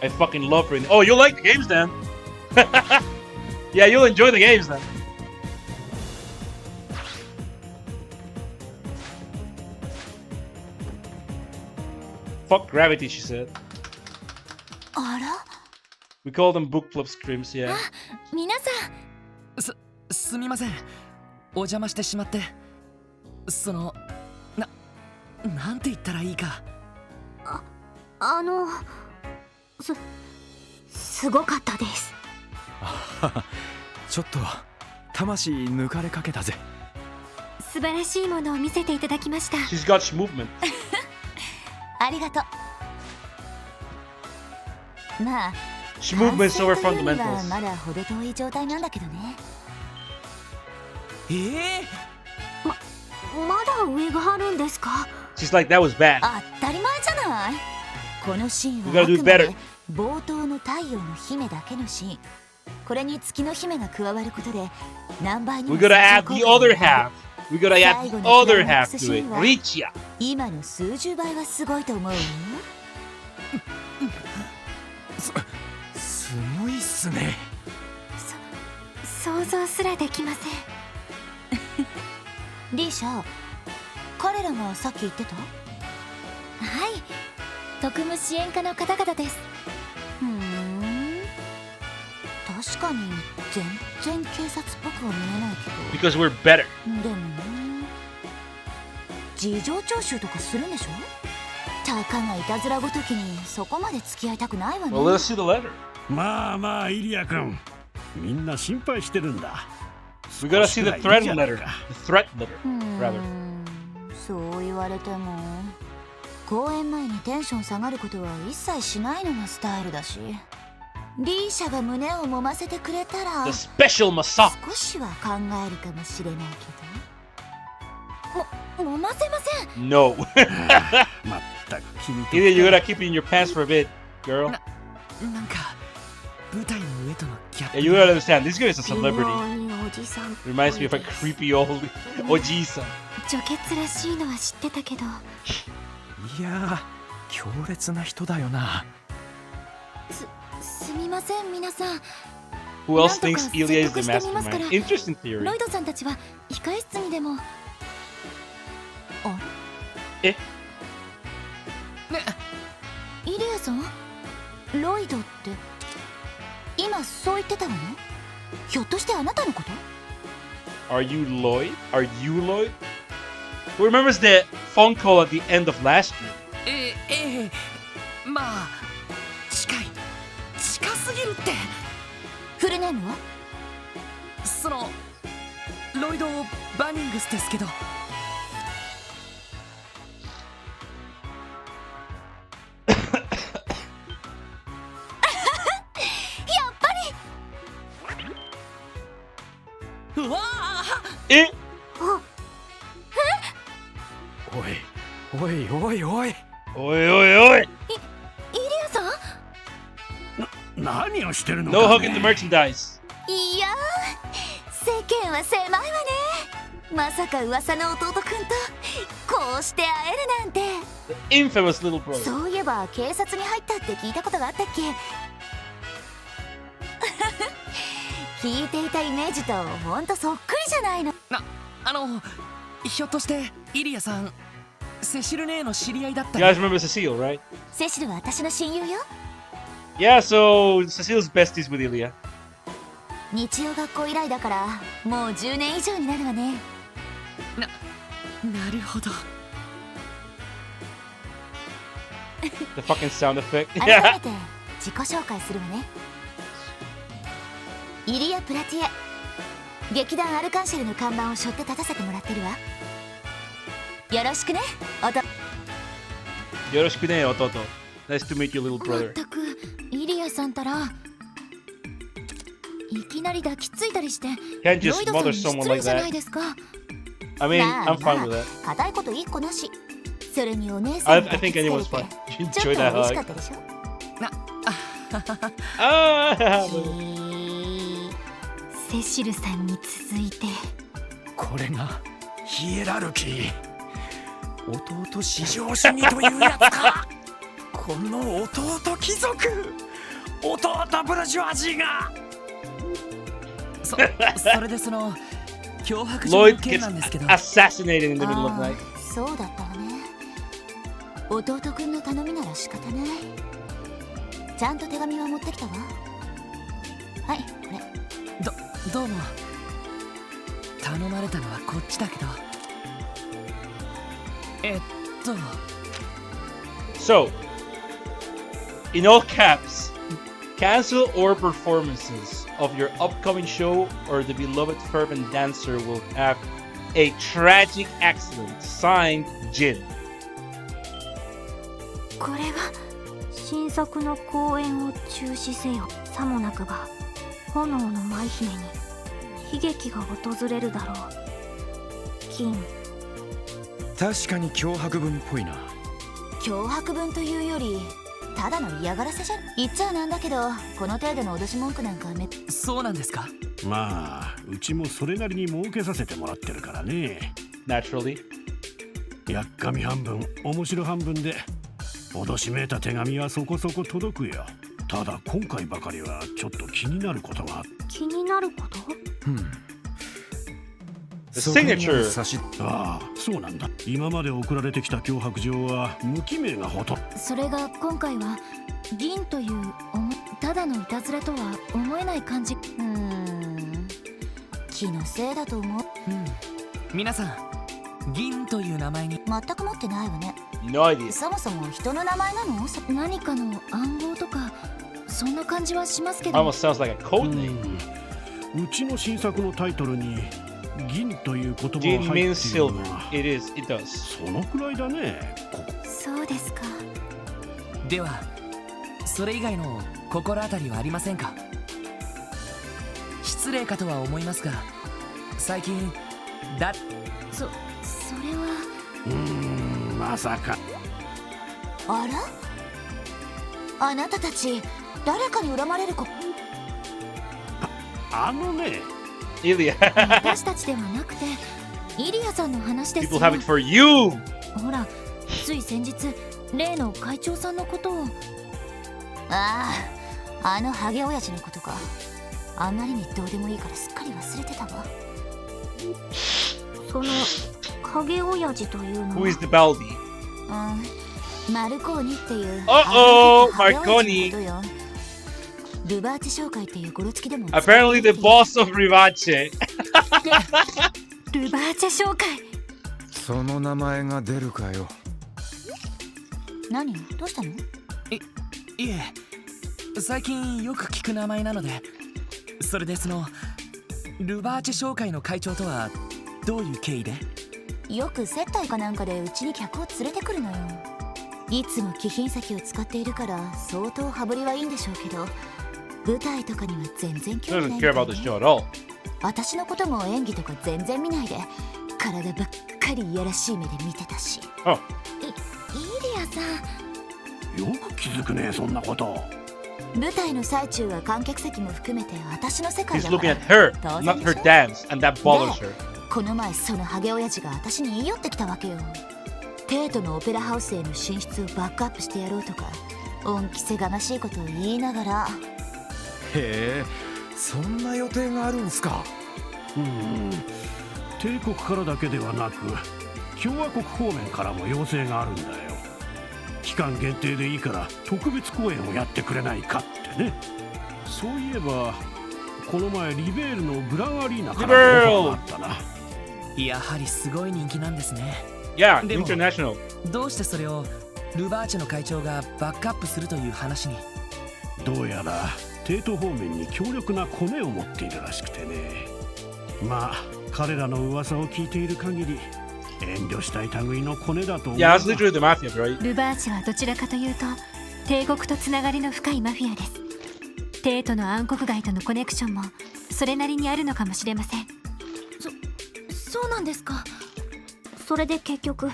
I fucking love her. Oh, you like the games then? Yeah, you'll enjoy the games then. Fuck gravity, she said. あら？ We call them book club scrims, yeah. あ、皆さすみません。お邪魔してしまって。なんて言ったらいいか。ん、すごかったです。ちょっと魂抜かれかけたぜ。素晴らしいものを見せていただきました。 She's got movement. ありがとう。まあ、 She movements over 完成というには fundamentals. まだ程遠い状態なんだけどね。まだ上があるんですか？ She's like, that was bad. 当たり前じゃない。このシーン We は gotta あ do くまで better. 冒頭の太陽の姫だけのシーン。これに月の姫が加わることで何倍にも We gotta add the 相乗効果 other がある。 half. We gotta add the other half to it. Reach ya. 今の数十倍はすごいと思うよ。すごいっすね。想像すらできません。リーシャ、彼らがさっき言ってた？はい、特務支援課の方々です。確かに全然警察っぽくは見えないけど。 Because we're better. でもね、事情聴取とかするんでしょ？たかがいたずらごときにそこまで付き合いたくないわね。 Well, let's see the letter. まあまあイリア君、みんな心配してるんだ。 We gotta see the threat letter. The threat letter, rather. そう言われても公演前にテンション下がることは一切しないのがスタイルだし。リーシャが胸を揉ませてくれたら The special massage. 少しは考えるかもしれないけど揉ませません No. まったく君と Either you gotta keep it in your pants for a bit, girl. なんか舞台の上とのギャップ Yeah, you gotta understand. This girl is a 微 celebrity. 妙におじさん Reminds me of a creepy old Oji-san. 女傑らしいのは知ってたけどいやー強烈な人だよな。すみません皆さん Who else なんとか thinks Ilya is the 説得してみますから。 mastermind? Interesting theory. ロイドさんたちは控室にでもあえねイリアさんロイドって今そう言ってたわねひょっとしてあなたのこと Are you Lloyd? Are you Lloyd? Who remembers the phone call at the end of last year? ええまあ近すぎるって。フルネームはそのロイド・バニングスですけど。うわあEh? おいおいおいおい。Oi, oi, oi! イリアさん何をしてるのか、 No ね、 hugging the merchandise. いやー世間は狭いわねまさか噂の弟くんとこうして会えるなんて The infamous little brother. そういえば警察に入ったって聞いたことがあったっけ聞いていたイメージとほんとそっくりじゃないのひょっとしてイリアさんセシル姉の知り合いだった You り guys remember Cecile, right? セシルは私の親友よ Yeah, so Cecile's besties with Ilya. 日曜学校以来だからもう10年以上になるわねなるほど The fucking sound effect. 改 Yeah. めて自己紹介するわねイリア・プラティエ劇団アルカンシェルの看板を背負って立たせてもらってるわよろしくねおと Yoroshiku ne, ototo. Nice to meet you, little ま brother. ったくイリアさんたらいきなり抱きついたりして Can't just ロイドさん smother に失 someone 礼 like じゃない that. ですか I mean, なあ I'm fine な with あ that. 固いこと一個なしそれにお姉さ I, んに I 抱 think きつけれ anyone's て fine. You ちょ enjoy っと that 嬉しか hug. ったでしょ Ah! セシルさんに続いてこれがヒエラルキー。弟至上主義というやつか。この弟貴族。弟ブルジョワジーが。それでその脅迫状の Lloyd 件 gets なんですけど assassinated in the middle of あ night. あそうだったわね弟くんの頼みなら仕方ないちゃんと手紙は持ってきたわはいこれどうも頼まれたのはこっちだけどSo, in all caps, cancel all performances of your upcoming show or the beloved fervent dancer will have a tragic accident. Signed, Jin. これは新作の公演を中止せよさもなくば炎の舞姫に悲劇が訪れるだろう金確かに脅迫文っぽいな。脅迫文というよりただの嫌がらせじゃ言っちゃなんだけどこの程度の脅し文句なんかそうなんですか。まあうちもそれなりに儲けさせてもらってるからね Naturally. やっかみ半分面白半分で脅しめいた手紙はそこそこ届くよただ今回ばかりはちょっと気になることが気になること The signature. ああそうなんだ今まで送られてきた脅迫状は無記名がほとんどそれが今回は銀というただのいたずらとは思えない感じ気のせいだと思う皆さん銀という名前に全く持ってないわね No idea. そもそも人の名前なの何かの暗号とかそんな感じはしますけど Almost sounds like a code name. うちの新作のタイトルに銀という言葉 Jin が入 means っている silver. のは It is. It does. そのくらいだねここそうですかではそれ以外の心当たりはありませんか？失礼かとは思いますが、最近それはまさか。あら、あなたたち誰かに恨まれる子？あのね、Ilya. 私たちではなくてイリアさんの話です People よ。 have it for you. ほら、つい先日例の会長さんのことを。あのハゲ親父のことか。あんまりにどうでもいいからすっかり忘れてたわ。そのハゲ親父というの Who は is the Baldi? マルコーニっていう Uh-oh, ハゲ親父の Marconi. ことよ。ルバーチェ商会っていうゴロつきでも Apparently the boss of Rivache. ルバーチェ商会。その名前が出るかよ。何？どうしたの？いえ、最近よく聞く名前なので。それでルバーチェ商会の会長とはどういう経緯で？よく接待かなんかでうちに客を連れてくるのよ。いつも貴賓席を使っているから相当羽振りはいいんでしょうけど、舞台とかには全然興味 Doesn't ないみ care た about い the で、 show at all. 私のことも演技とか全然見ないで体ばっかりいやらしい目で見てたし。Oh. イリアさん、よく気づくね、そんなこと。舞台の最中は観客席も含めて私の世界 He's だか looking ら at her, 当 not 然 her でしょ。 dance, and that bothers her. この前そのハゲ親父が私に言い寄ってきたわけよ。テートのオペラハウスへの進出をバックアップしてやろうとか恩着せがましいことを言いながら。へえ、そんな予定があるんすか。帝国からだけではなく共和国方面からも要請があるんだよ。期間限定でいいから特別公演をやってくれないかってね。そういえばこの前リベールのグランアリーナからもオファーがあったな。やはりすごい人気なんですね。 Yeah, でも international. どうしてそれをルバーチェの会長がバックアップするという話に？どうやら帝都方面に強力なコネを持っているらしくてね。まあ彼らの噂を聞いている限り遠慮したい類のコネだと思う。 Yeah, that's literally the mafia, right? ルバーチはどちらかというと帝国とつながりの深いマフィアです。帝都の暗黒街とのコネクションもそれなりにあるのかもしれません。そうなんですか。それで結局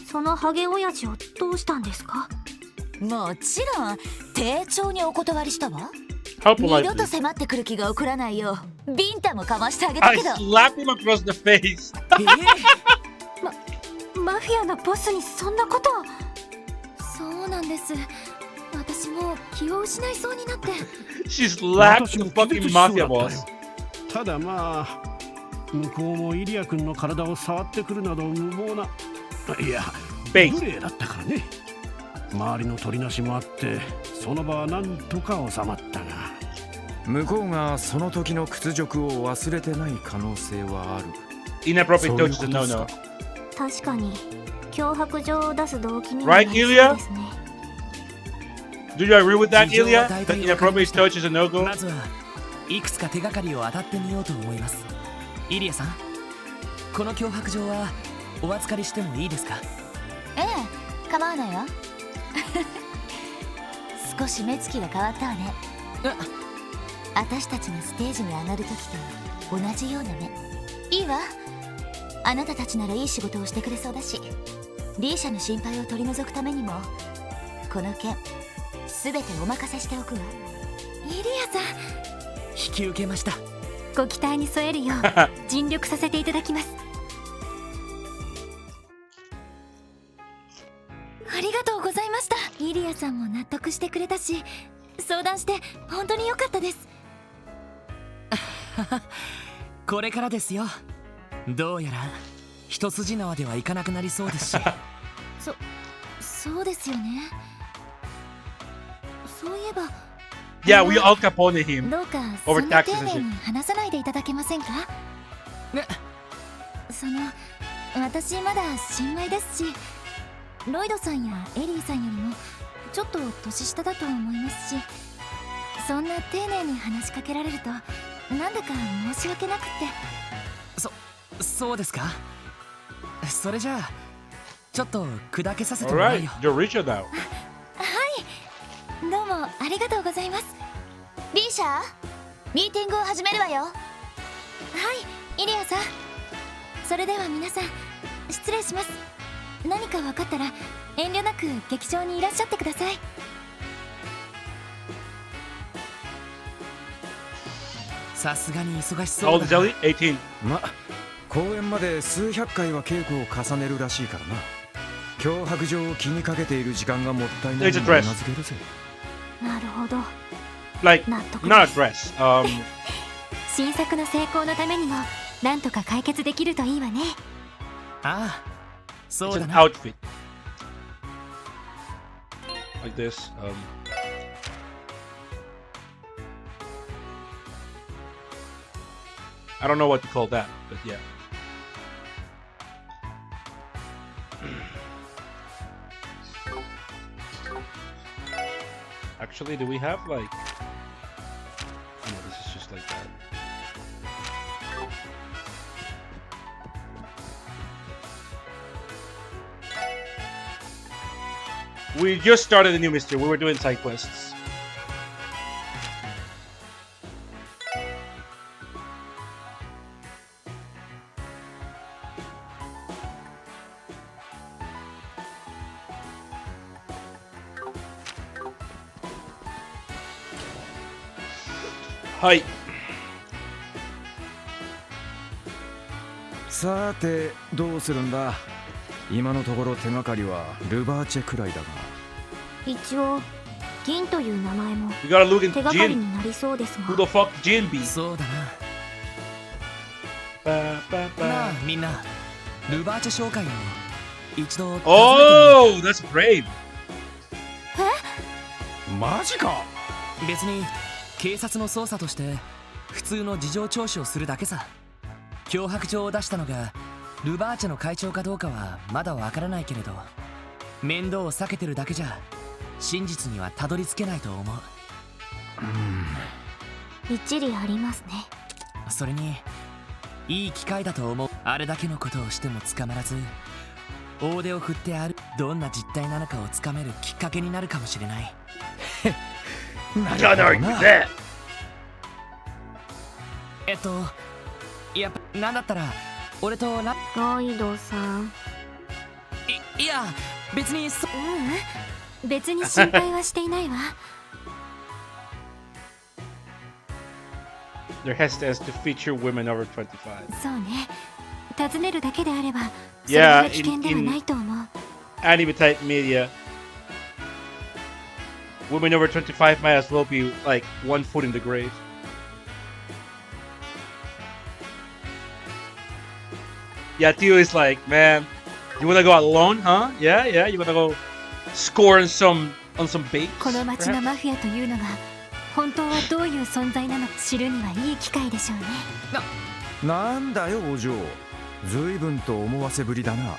そのハゲ親父をどうしたんですか？もちろん丁重にお断りしたわ。 How 二度と politely? 迫ってくる気が起こらないようビンタもかましてあげた I けど。 slap him across the face. マフィアのボスにそんなことを。そうなんです。私もう気を失いそうになって。 She slapped 私 the も気絶 fucking しそうだ mafia ったよ boss. ただまあ向こうもイリア君の体を触ってくるなど無謀な、いやベイ無礼だったからね。周りの取りなしもあってその場はなんとか収まったが、向こうがその時の屈辱を忘れてない可能性はある。 Inappropriate そういう touch こ is と a です no-no. か。確かに脅迫状を出す動機に Right, なりそう Ilya? ですね。 Do you agree with that, 事情は Ilya? 大 That 体わかりま inappropriate した。 touch is a no-go? まずはいくつか手がかりを当たってみようと思います。イリアさん、この脅迫状はお預かりしてもいいですか？ええ、構わないわ。少し目つきが変わったわね。私たちのステージに上がる時と同じような目。いいわ。あなたたちならいい仕事をしてくれそうだし、リーシャの心配を取り除くためにもこの件すべてお任せしておくわ。イリアさん、引き受けました。ご期待に添えるよう尽力させていただきます。ありがとうございました。イリアさんも納得してくれたし、相談して本当に良かったです。これからですよ。どうやら一筋縄ではいかなくなりそうですし。そうですよね。そういえば Yeah, we Al Capone him. どうか Over そんな taxes 丁 and 寧 shit. に話さないでいただけませんか？ね、私まだ新米ですし、ロイドさんやエリーさんよりもちょっと年下だと思いますし、そんな丁寧に話しかけられるとなんだか申し訳なくって。そうですか。それじゃあちょっと砕けさせてもらう Alright, よ。you're richer now. どうもりがとうございます。リーシャミーティングを始めるわよ。はい、イリアさん。それでは皆さん、失礼します。何か分かったら遠慮なく劇場にいらっしゃってください。さすがに忙し How そう old だ is Ellie? 18. ま、公演まで数百回は稽古を重ねるらしいからな。脅迫状を気にかけている時間がもったいないのもうなずけるぜ。なるほど。 Like, 納得 not で a す。 dress. 新作の成功のためにもなんとか解決できるといいわね。ああ、そ It's うだ an な。 outfit. Like this. I don't know what to call that, but yeah. Actually, do we have like... No, this is just like that. We just started a new mystery. We were doing side quests. Hi. さてどうするんだ。今のところ手がかりはルバーチェくらいだが。一応銀という名前も We gotta look 手 into がかり Jin. になりそうですが。 Who the fuck Jin be? そうだな。 Ba, ba, なあ ba. みんな、ルバーチェ紹介を一度訪ねてみる。 Oh, that's brave. マジか。別に警察の捜査として普通の事情聴取をするだけさ。脅迫状を出したのがルバーチェの会長かどうかはまだわからないけれど、面倒を避けてるだけじゃ真実にはたどり着けないと思う。一理ありますね。それにいい機会だと思う。あれだけのことをしても捕まらず、大手を振ってあるどんな実態なのかをつかめるきっかけになるかもしれない。な Can't るほど argue な。 that. やっぱなんだったら俺とライドさん。いや別に別に心配はしていないわ。 Their hesitance to feature women over 25. そうね。尋ねるだけであればそ Yeah, れほど危険ではないと思う。 Enigmatic media. Women over 25 might as well be like 1 foot in the grave. Yeah, Tio is like, man, you wanna go out alone, huh? Yeah, you wanna go score on some bait? この町のマフィアというのが本当はどういう存在なのか知るにはいい機会でしょうね。なんだよお嬢。随分と思わせぶりだな。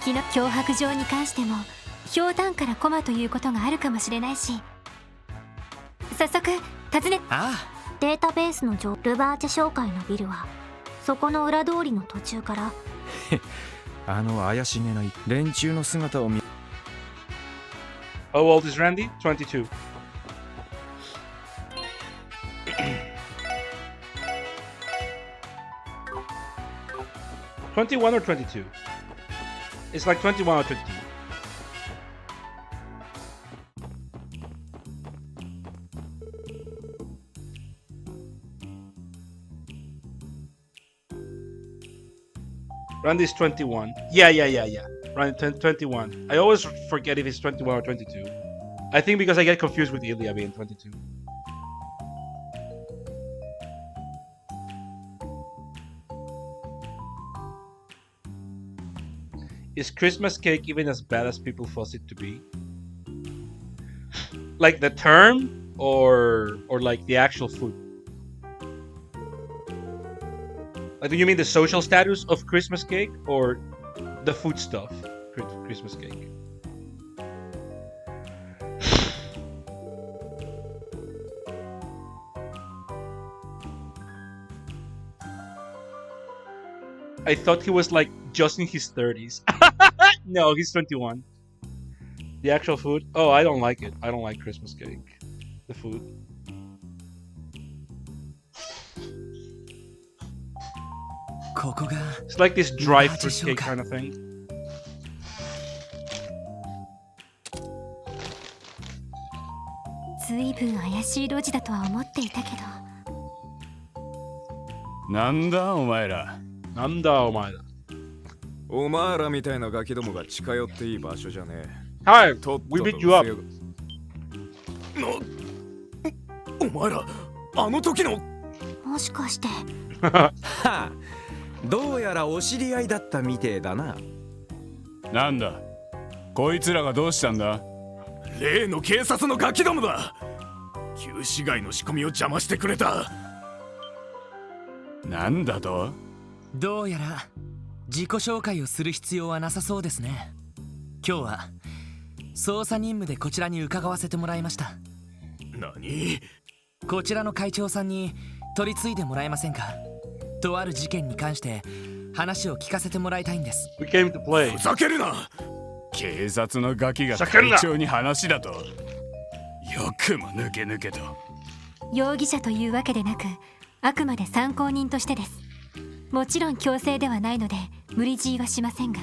昨日脅迫状に関してもひょうたんからコマということがあるかもしれないし、早速訪ね。あデータベースのルバーチェ紹介のビルはそこの裏通りの途中から。あの怪しげな連中の姿を見。 How old is Randy? 22. $21 or 22? It's like 21 or 22. Randy's 21. Yeah. Randy 21. I always forget if he's 21 or 22. I think because I get confused with Ilya being 22. Is Christmas cake even as bad as people force it to be? Like the term or like the actual food? Like, do you mean the social status of Christmas cake or the food stuff? Christmas cake. I thought he was like just in his 30s. No, he's 21. The actual food? Oh, I don't like it. I don't like Christmas cake. The food. It's like this dry fruit cake kind of thing. ずいぶん怪しい路地だとは思っていたけど。なんだお前ら。なんだお前ら。お前らみたいなガキどもが近寄っていい場所じゃねえ。Hi, とっと we と beat you up. お前ら、あの時の。もしかして。はあ、どうやらお知り合いだったみてえだな。なんだこいつらがどうしたんだ。例の警察のガキどもだ。旧市街の仕込みを邪魔してくれた。なんだと。どうやら自己紹介をする必要はなさそうですね。今日は捜査任務でこちらに伺わせてもらいました。何？こちらの会長さんに取り次いでもらえませんか。とある事件に関して話を聞かせてもらいたいんです。 We came to play. ふざけるな。警察のガキが会長に話だと。よくも抜け抜けと。容疑者というわけでなく、あくまで参考人としてです。もちろん強制ではないので無理強いはしませんが。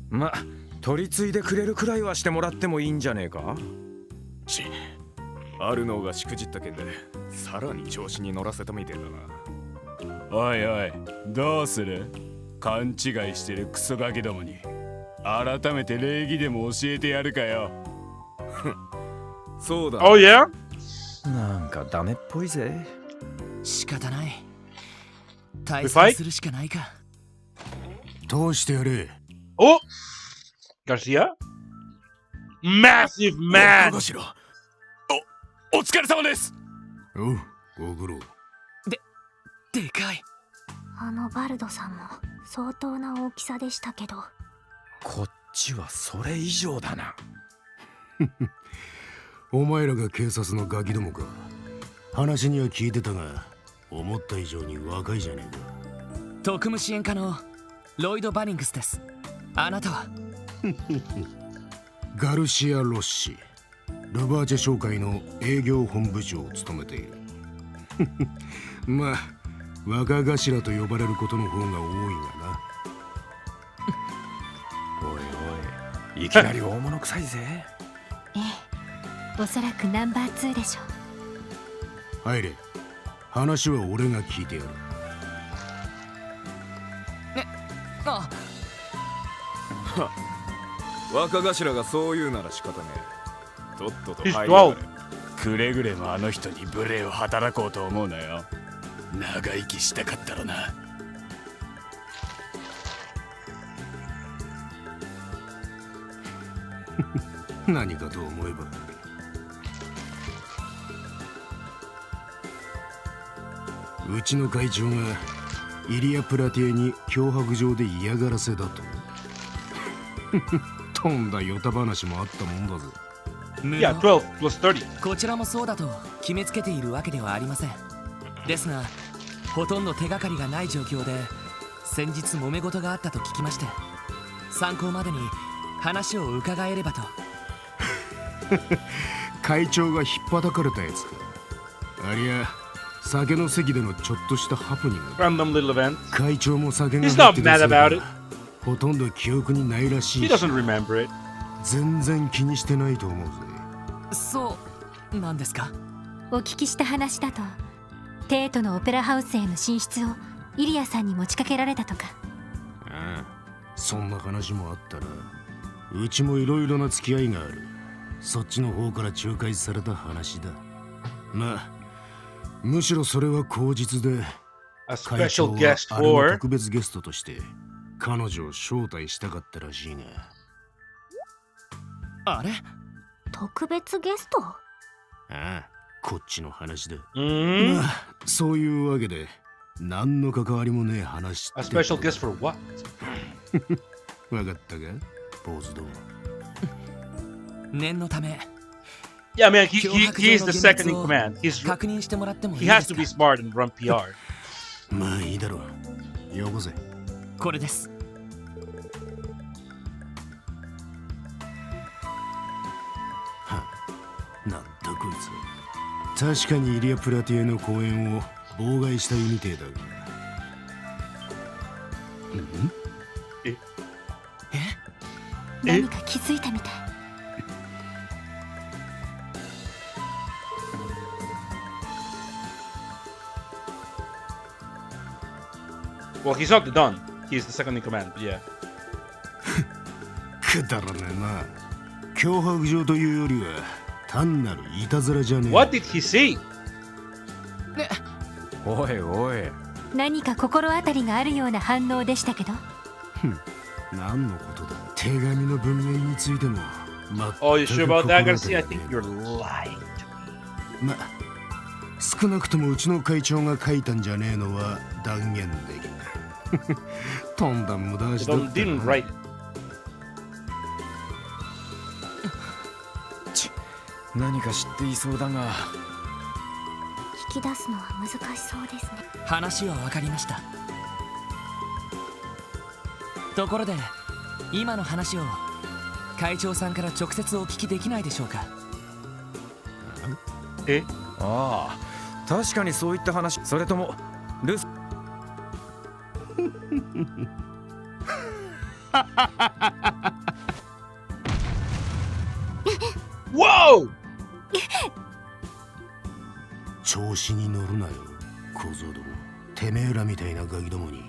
ま、取り継いでくれるくらいはしてもらってもいいんじゃねえか。あるのがしくじった件でさらに調子に乗らせたみてえだな。おいおいどうする。勘違いしてるクソガキどもに改めて礼儀でも教えてやるかよ。そうだ。Oh yeah? なんかダメっぽいぜ。仕方ない。対戦するしかないか。通してやれ。 Oh! Garcia? Massive man! お疲れ様です。おう、ご苦労。でかい。あのバルドさんも相当な大きさでしたけど。こっちはそれ以上だな。お前らが警察のガキどもか。話には聞いてたが、思った以上に若いじゃねえか。特務支援課のロイド・バニングスです。あなたは？ガルシア・ロッシ、ルバーチェ商会の営業本部長を務めている。まあ若頭と呼ばれることの方が多いがな。おいおい、いきなり大物臭いぜ。ええ、おそらくナンバー2でしょう。入れ。話は俺が聞いてやる。あ、若頭がそう言うなら仕方ねえ。とっとと入 He's りやがれ。くれぐれもあの人に無礼を働こうと思うなよ。長生きしたかったらな。何かと思えば。うちの会長がイリア・プラティエに脅迫状で嫌がらせだと。とんだヨタ話もあったもんだぜ。Yeah, 12 plus 30. こちらもそうだと決めつけているわけではありません。ですがほとんど手がかりがない状況で先日揉め事があったと聞きまして、参考までに話を伺えればと。会長がひっぱたかれたやつか。ありゃ酒の席でのちょっとしたハプニング。 Random little event. 会長も酒が He's 入っ not て mad て about it. ほとんど記憶にないらし He いし。 doesn't remember it. 全然気にしてないと思うぜ。そうなんですか。お聞きした話だと、テートのオペラハウスへの進出をイリアさんに持ちかけられたとか。ああ、そんな話もあったな。うちもいろいろな付き合いがある。そっちの方から仲介された話だ。まあむしろそれは口実で、 A 会長 special は guest あれの for. 特別ゲストとして彼女を招待したかったらしいが。あれ、特別ゲスト？ああ、こっちの話だ。 Mm? まあそういうわけで何の関わりもねえ話 A special guest for what? わかったかポーズども。念のため Yeah, man, he is the second in command. 確認してもらってもいい He で has す to か。 be smart and run PR. まあいいだろう。よこせ。これです。確かにイリア・プラティエの公演を妨害した意味程だが。何か気づいたみたい。Well, he's not the Don. He's the second in command, but yeah. くだらねえな。脅迫状というよりは単なるいたずらじゃねえ。 What did he say? おいおい、何か心当たりがあるような反応でしたけど。何のことだ。手紙の文面についても Oh, you sure about that, 全く Garcia? I 心当たり think you're lying. ま、少なくともうちの会長が書いたんじゃねえのは断言できる。とんだ無駄足だっ Don た didn't な。 write it. 何か知っていそうだが。引き出すのは難しそうですね。話は分かりました。ところで今の話を会長さんから直接お聞きできないでしょうか。Eh? ああ、確かにそういった話。それともルス。Whoa! 調子に乗るなよ、小僧ども。てめえらみたいなガキどもに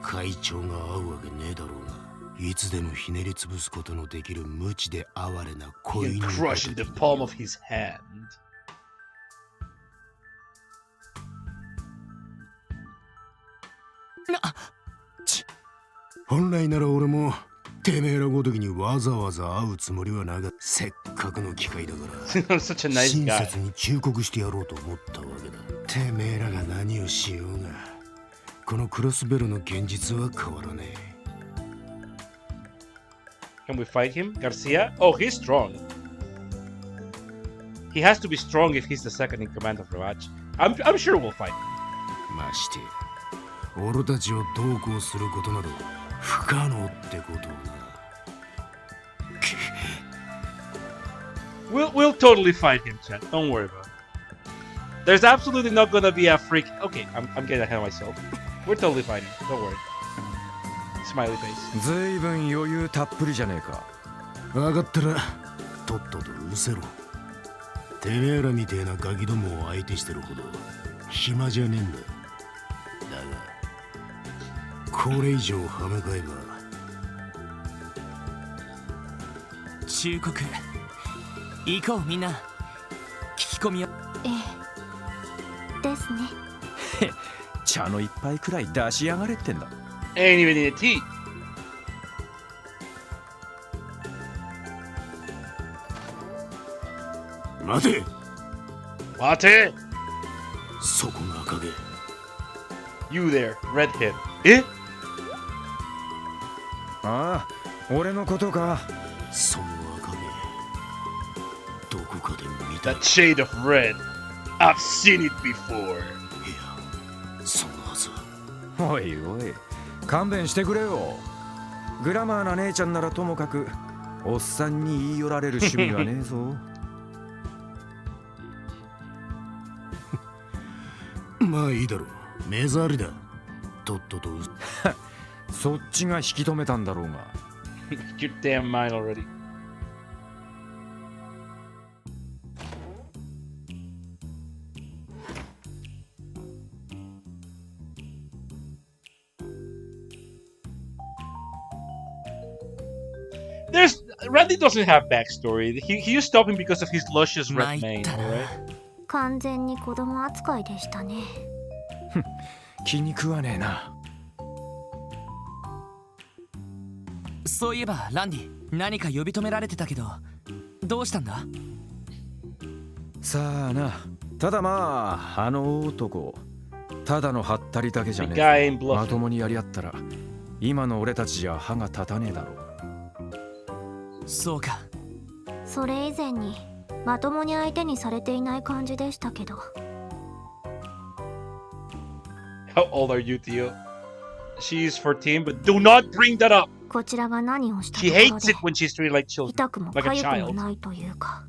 会長が会うわけねえだろうが。いつでもひねりつぶすことのできる無知で哀れな You 恋 can 人 crush in the palm of his hand. 本来なら俺もてめえらごときにわざわざ会うつもりはなかった。せっかくの機会だから Such a nice 親 guy. 切に忠告してやろうと思ったわけだ。てめえらが何をしようがこのクロスベルの現実は変わらねえ。 Can we fight him? Garcia? Oh, he's strong. He has to be strong if he's the second in command of Ravage. I'm sure we'll fight him. まして俺たちをどうこうすることなど不可能ってことをな。We'll totally fight him, chat. Don't worry about it. There's absolutely not gonna be a freak. Okay, I'm getting ahead of myself. We're totally fighting. Don't worry. Smiley face. ずいぶん余裕たっぷりじゃねえか。分かったらとっととうせろ。てめえらみてえなガキどもを相手してるほど暇じゃねえんだ。だがこれ以上歯向かえば忠告。行こうみんな。聞き込みを。ええ。ですね。茶の一杯くらい出しやがれってんだ。 Ain't even need a tea. 待て。 Mate! そこの赤毛。 You there, redhead. Eh? ああ、俺のことか。その赤毛どこかで見た。い That shade of red. I've seen it before. やそのはず。おいおい、勘弁してくれよ。グラマーな姉ちゃんならともかくおっさんに言い寄られる趣味はねえぞ。まあいいだろう。目障りだ。とっととそっちが引き止めたんだろうが。Your damn mind already. Randy doesn't have backstory. He just stopped him because of his luscious red mane, alright? 完全に子供扱いでしたね。気に食わねえな。そういえばランディ、何か呼び止められてたけどどうしたんだ。さあな、ただまああの男ただのハったりだけじゃ The ね guy え。 ain't bluffing. まともにやり合ったら今の俺たちじゃ歯が立たねえだろう。そうか。それ以前にまともに相手にされていない感じでしたけど。 How old are you, Theo? She's 14, but do not bring that up. こちらが何をしたと She ころ hates で it when she's treated like children. 痛くも like a 痒くも child. ないというか。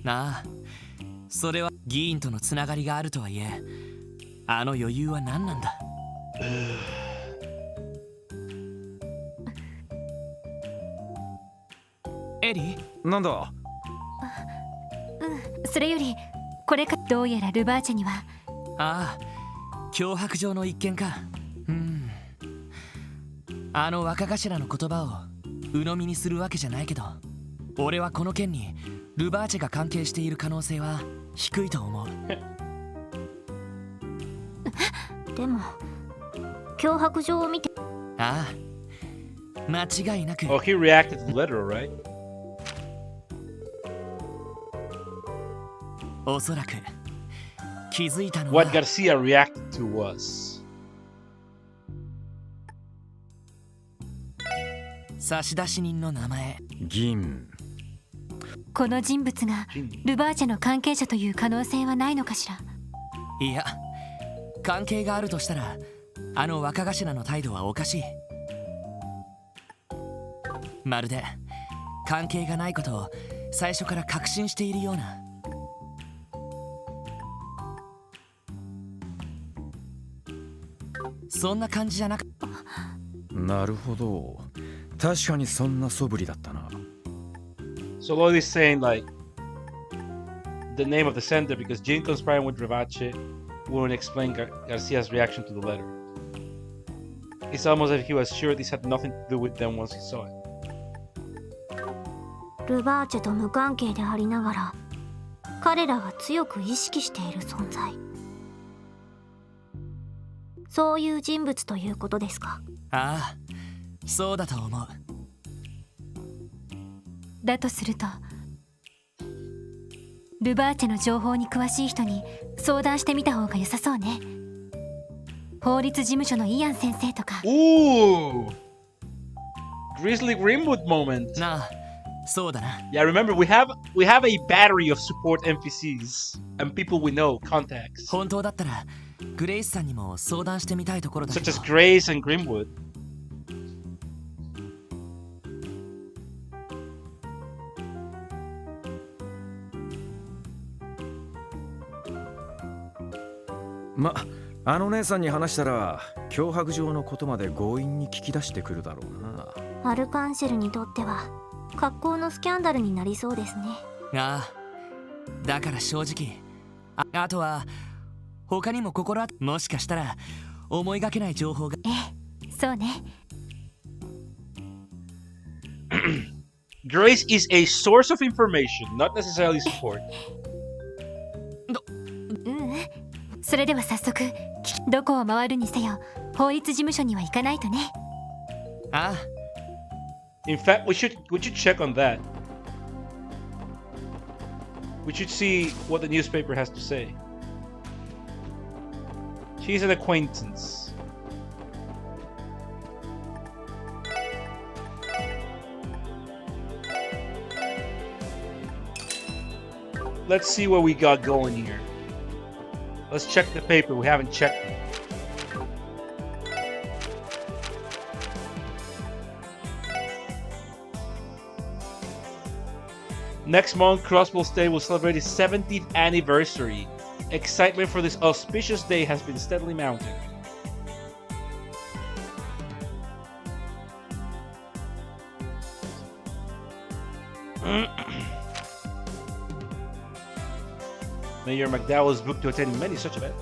なあ、それは議員とのつながりがあるとはいえ、あの余裕は何なんだ。エリー、なんだ。それよりこれか、どうやらルバーチェには。ああ、脅迫状の一件か。あの若頭の言葉を鵜呑みにするわけじゃないけど、俺はこの件にルバーチェが関係している可能性は低いと思う。でも脅迫状を見て。ああ、間違いなく。 Oh, he reacted to the letter, right? おそらく気づいたのは What Garcia reacted to was 差出人の名前。銀。この人物がルバーチェの関係者という可能性はないのかしら。いや、関係があるとしたらあの若頭の態度はおかしい。まるで関係がないことを最初から確信しているような。そんな感じじゃなか。なるほど。確かにそんな素振りだったな。So Lloyd is saying like the name of the sender because Jin conspiring with Ravache wouldn't explain Garcia's reaction to the letter. It's almost as if he was sure this had nothing to do with them once he saw it. ルバーチェと無関係でありながら彼らが強く意識している存在、そういう人物ということですか。ああ、そうだと思う。だとするとルバーチェの情報に詳しい人に相談してみた方が良さそうね。法律事務所のイアン先生とか。Ooh! Grizzly Grimwood moment. なあ、そうだな。 Yeah, remember we have a battery of support NPCs and people we know, contacts. 本当だったらグレイスさんにも相談してみたいところだけ Such ど。 as Grace and Grimwood. あの姉さんに話したら脅迫状のことまで強引に聞き出してくるだろうな。アルカンシェルにとっては格好のスキャンダルになりそうですね。ああ、だから正直、あとは他にももしかしたら思いがけない情報が。そうね。Grace is a source of information, not necessarily support. それでは早速どこを回るにせよ法律事務所には行かないとね。ああ、 In fact, we should check on that. We should see what the newspaper has to say. She's an acquaintance. Let's see what we got going here. Let's check the paper. We haven't checked it. Next month, Crossbow State will celebrate its 70th anniversary. Excitement for this auspicious day has been steadily mounting. Mayor McDowell is booked to attend many such events.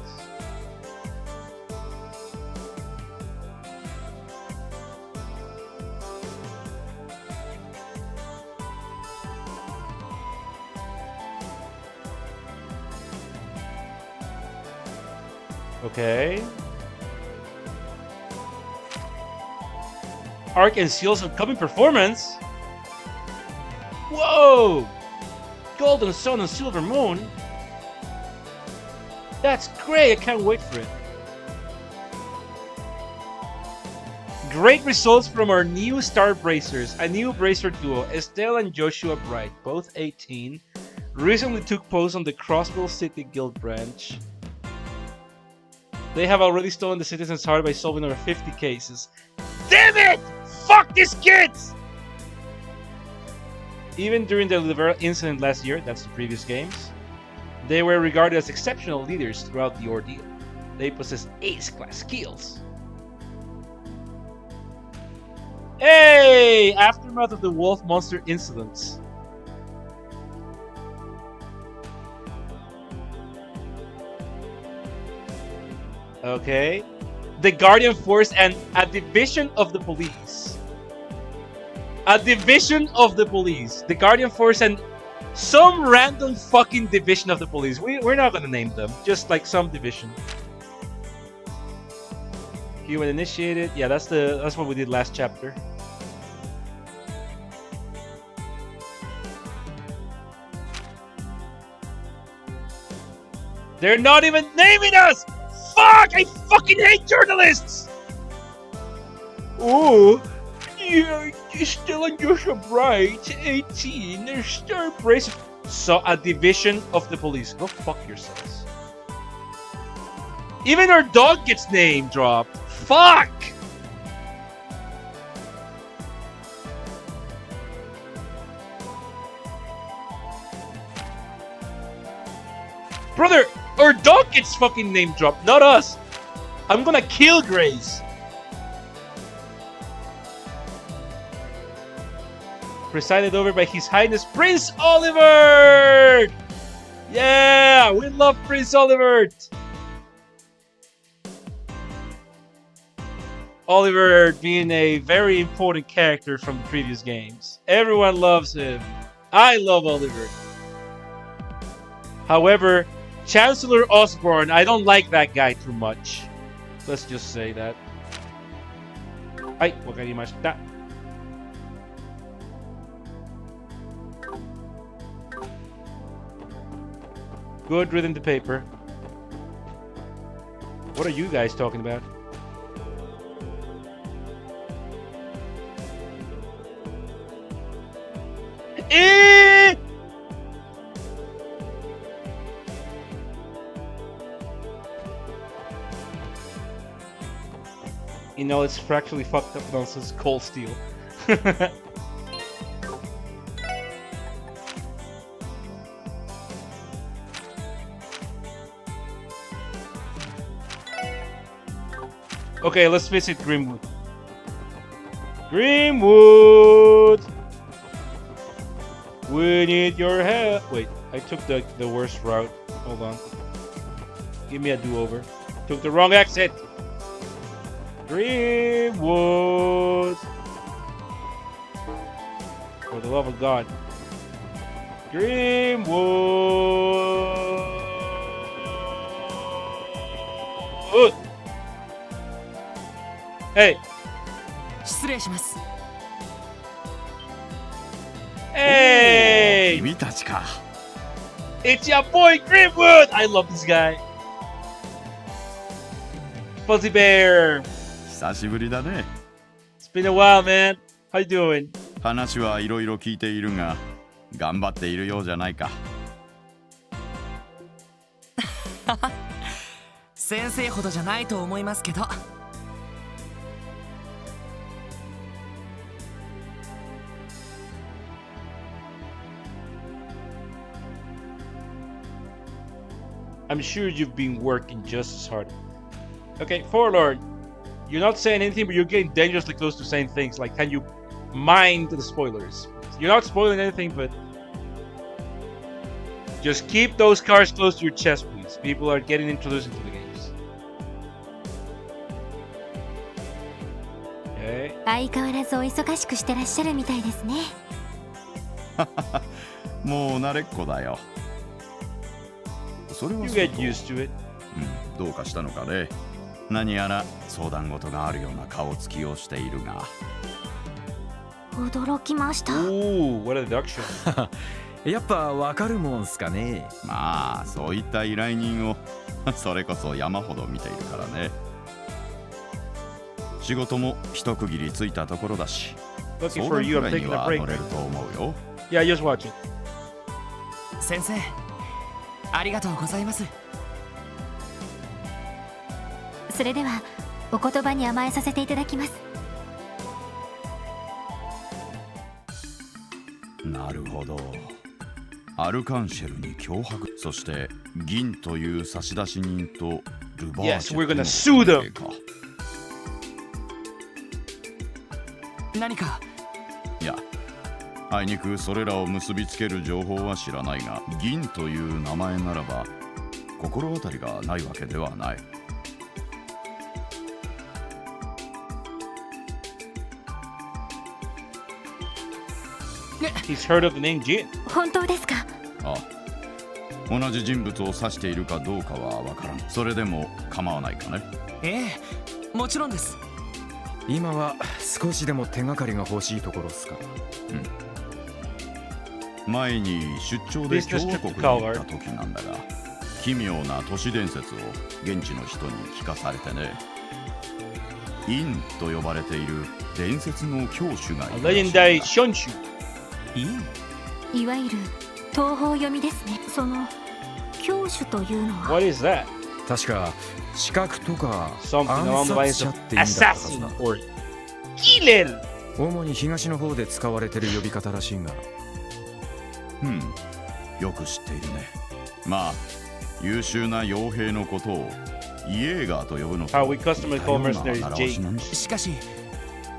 Okay. Arc and Seal's upcoming performance. Whoa! Golden Sun and Silver Moon. That's great. I can't wait for it. Great results from our new Star Bracers. A new Bracer duo, Estelle and Joshua Bright, both 18, recently took post on the Crossville City Guild branch. They have already stolen the citizens' heart by solving over 50 cases. Damn it! Fuck these kids! Even during the Livera incident last year, that's the previous games, They were regarded as exceptional leaders throughout the ordeal. They possessed ace-class skills. Hey! Aftermath of the wolf monster incidents. Okay. The Guardian Force and a division of the police. A division of the police. The Guardian Force and some random fucking division of the police. We're not gonna name them. Just like some division. Human initiated. Yeah, that's what we did last chapter. They're not even naming us! Fuck! I fucking hate journalists! Oh, you're still on your right, 18, they're still bracing. So, a division of the police. Go fuck yourselves. Even our dog gets name dropped. Fuck! Brother, our dog gets fucking name dropped, not us. I'm gonna kill Grace. Presided over by His Highness Prince Oliver! Yeah, we love Prince Oliver! Oliver being a very important character from the previous games. Everyone loves him. I love Oliver. However, Chancellor Osborne, I don't like that guy too much. Let's just say that. Ai, wakarimashita. Good, reading the paper. What are you guys talking about? You know, it's fractally fucked up nonsense. Cold steel. Okay, let's visit Grimwood. Grimwood! We need your help. Wait, I took the worst route. Hold on. Give me a do-over. Took the wrong exit. Grimwood! For the love of God. Grimwood! Hey! 失礼します。 Hey! 君たちか。 It's your boy Grimwood! I love this guy. Fuzzy Bear. 久しぶりだね。 It's been a while, man. How you doing? 話はいろいろ聞いているが、頑張っているようじゃないか。先生ほどじゃないと思いますけど。I'm sure you've been working just as hard. Okay, Forlord, you're not saying anything, but you're getting dangerously close to saying things. Like, can you mind the spoilers? You're not spoiling anything, but just keep those cards close to your chest, please. People are getting introduced into the games. Okay. 相変わらずお忙しくしてらっしゃるみたいですね。もう慣れっこだよ。それは You そう get と used to it. どうかしたのかね。何やら相談事があるような顔つきをしているが。驚きました。 Ooh, what a deduction. やっぱわかるもんすかね。まあそういった依頼人をそれこそ山ほど見ているからね。仕事も一区切りついたところだし、 Lucky 相 for 談 you, く I'm らいに taking a は break. 乗れると思うよ。 Yeah, just watch it. 先生、ありがとうございます。それではお言葉に甘えさせていただきます。なるほど。アルカンシェルに脅迫、そして銀という差出人とルバー Yes, チ we're ェと gonna の sue 関 them. 係か。何かいや、あいにくそれらを結びつける情報は知らないが、銀という名前ならば心当たりがないわけではない。He's heard of the name Jin. 本当ですか？あ、同じ人物を指しているかどうかはわからん。それでも構わないかね。ええ、もちろんです。今は少しでも手がかりが欲しいところっすから。前に出張で共和国に行った時なんだが、奇妙な都市伝説を現地の人に聞かされてね。インと呼ばれている伝説の教主がい A るらしい legendary んだ。 Shonshu. いいいわゆる東方読みですね。その教主というのは What is that? 確か資格とか Something 暗 along the 殺 lines 者 of って意味だったはず assassin だ。 or killer. 主に東の方で使われてる呼び方らしいが、よく知っているね。まあ、優秀な傭兵のことをイエーガーと呼ぶのと How we customary call 似たよう mercenaries な表しなんだ。しかし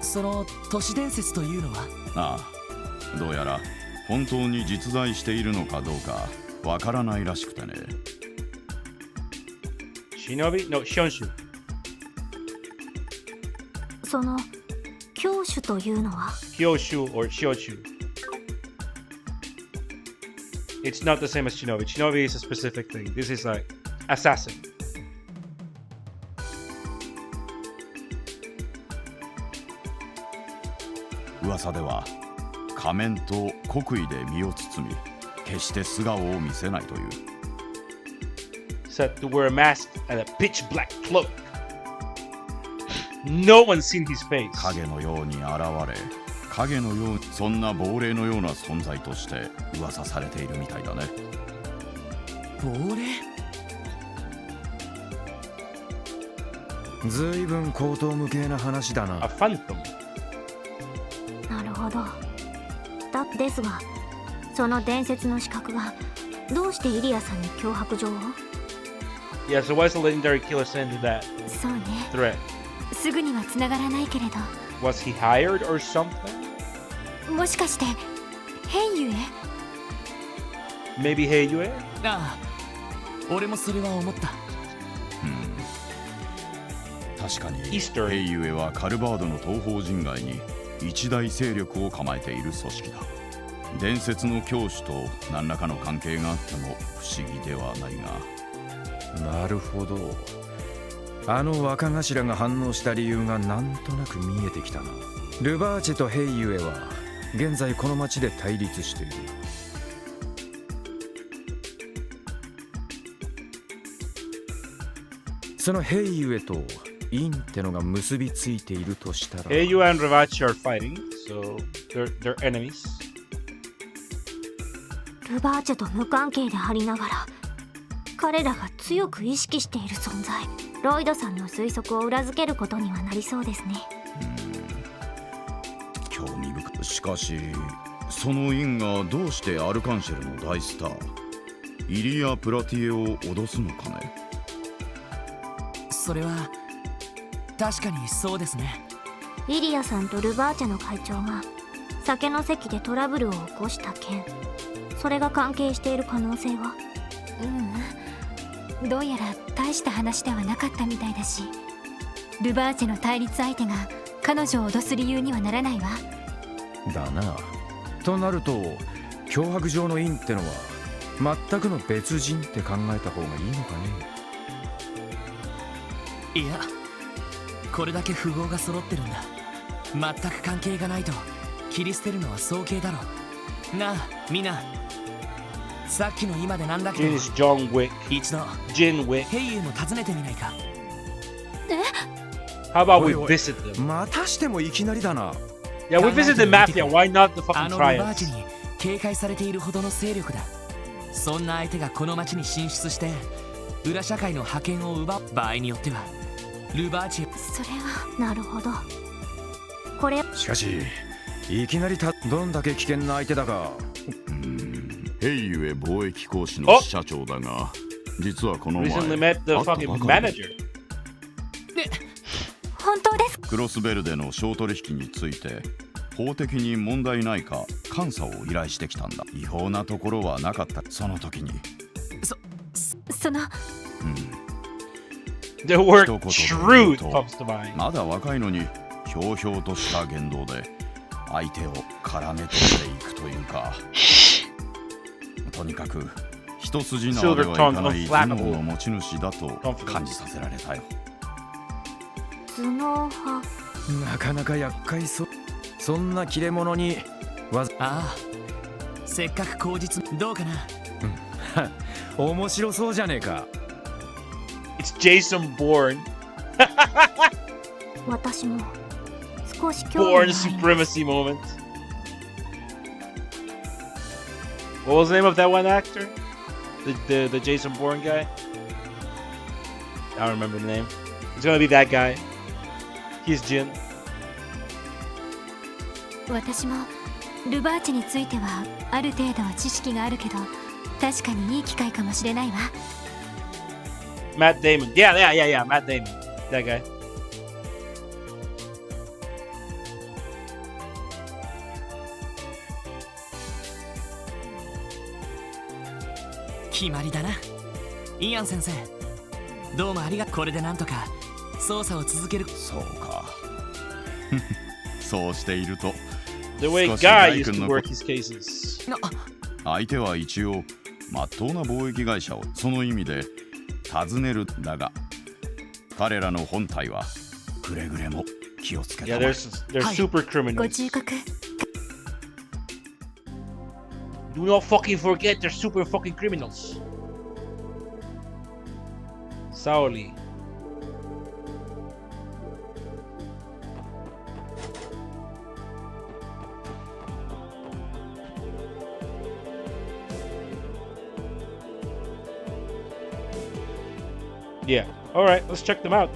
その都市伝説というのはああ、どうやら本当に実在しているのかどうかわからないらしくてね。Shinobi? No, Shonshu. その教主というのは Kyoshu or Shioshu. It's not the same as Shinobi. Shinobi is a specific thing. This is like assassin. 噂では仮面と国威で身を包み、決して素顔を見せないという。Said to wear a mask and a pitch black cloak. No one's seen his face. 影のように現れ、影のように、そんな亡霊のような存在として噂されているみたいだね。亡霊？ずいぶん高等無形な話だ A な。 phantom. なるほど。ですが、その伝説の資格がどうしてイリアさんに脅迫状を？ Yeah, so why is the legendary killer sending that そうね。 threat? すぐには繋がらないけれど、 Was he hired or something? もしかして変ゆえ？ Maybe Heiyue? ああ、俺もそれは思った。確かに Easter ヘイユエはカルバードの東方人外に一大勢力を構えている組織だ。伝説の教師と何らかの関係があっても不思議ではないが。なるほど。あの若頭が反応した理由がなんとなく見えてきたな。ルバーチェとヘイユエは現在この町で対立している。そのヘイユエとインってのが結びついているとしたら、 Heiyue and Ravachi are fighting, so they're enemies. ルバーチェと無関係でありながら、彼らが強く意識している存在。ロイドさんの推測を裏付けることにはなりそうですね。興味深い。しかしそのインがどうしてアルカンシェルの大スターイリア・プラティエを脅すのかね。それは確かにそうですね。イリアさんとルバーチェの会長が酒の席でトラブルを起こした件、それが関係している可能性は？どうやら大した話ではなかったみたいだし、ルバーチェの対立相手が彼女を脅す理由にはならないわ。だな。となると脅迫状のインってのは全くの別人って考えた方がいいのかね。いや、これだけ符号が揃ってるんだ。全く関係がないと切り捨てるのは早計だろう。なあ、みんな。さっきの今でなんだけ Jin ど、 is John Wick. 一度 Jin Wick. ヘイユーも訪ねてみないか。 How about we おいおい visit them? またしてもいきなりだな。 Yeah, we visit the mafia. Why not the あ fucking のルバー triads? チェに警戒されているほどの勢力だ。そんな相手がこの町に進出して裏社会の覇権を奪う場合によってはルバーチェ。それはなるほど。これしかしいきなりどんだけ危険な相手だか。ヘイユエ貿易公使の支社長だが、実はこの前 Recently met the 会った fucking ばかり manager. 本当です。クロスベルでの商取引について法的に問題ないか監査を依頼してきたんだ。違法なところはなかった。その時にその The word 一言で shrewd 言う comes to mind. まだ若いのにひょうひょうとした言動で相手を絡め取っていくというか、とにかく一筋縄ではいかない頭脳の持ち主だと感じさせられたよ。頭脳派。なかなか厄介そう。そんな切れ者にわざああ、せっかく口実どうかな。面白そうじゃねえか。 It's Jason Bourne. 私も少し興味があ Bourne ります。 supremacy moment. What was the name of that one actor? The Jason Bourne guy? I don't remember the name. It's gonna be that guy. He's Jin. 私もルバーチェについてはある程度は知識があるけど、確かにいい機会かもしれないわ。 Matt Damon. Yeah. Matt Damon. That guy. 決まりだな。イアン先生、どうもありがとう。これでなんとか捜査を続ける。そうか。そうしていると The way 少し Guy 大 used 君 to の work his cases. 相手は一応まっとうな貿易会社をその意味で尋ねるだが、彼らの本体はくれぐれも気をつけた Yeah, まえ。 they're super ご criminals. 忠告。 Do not fucking forget they're super fucking criminals. Saoli. Yeah. All right, let's check them out.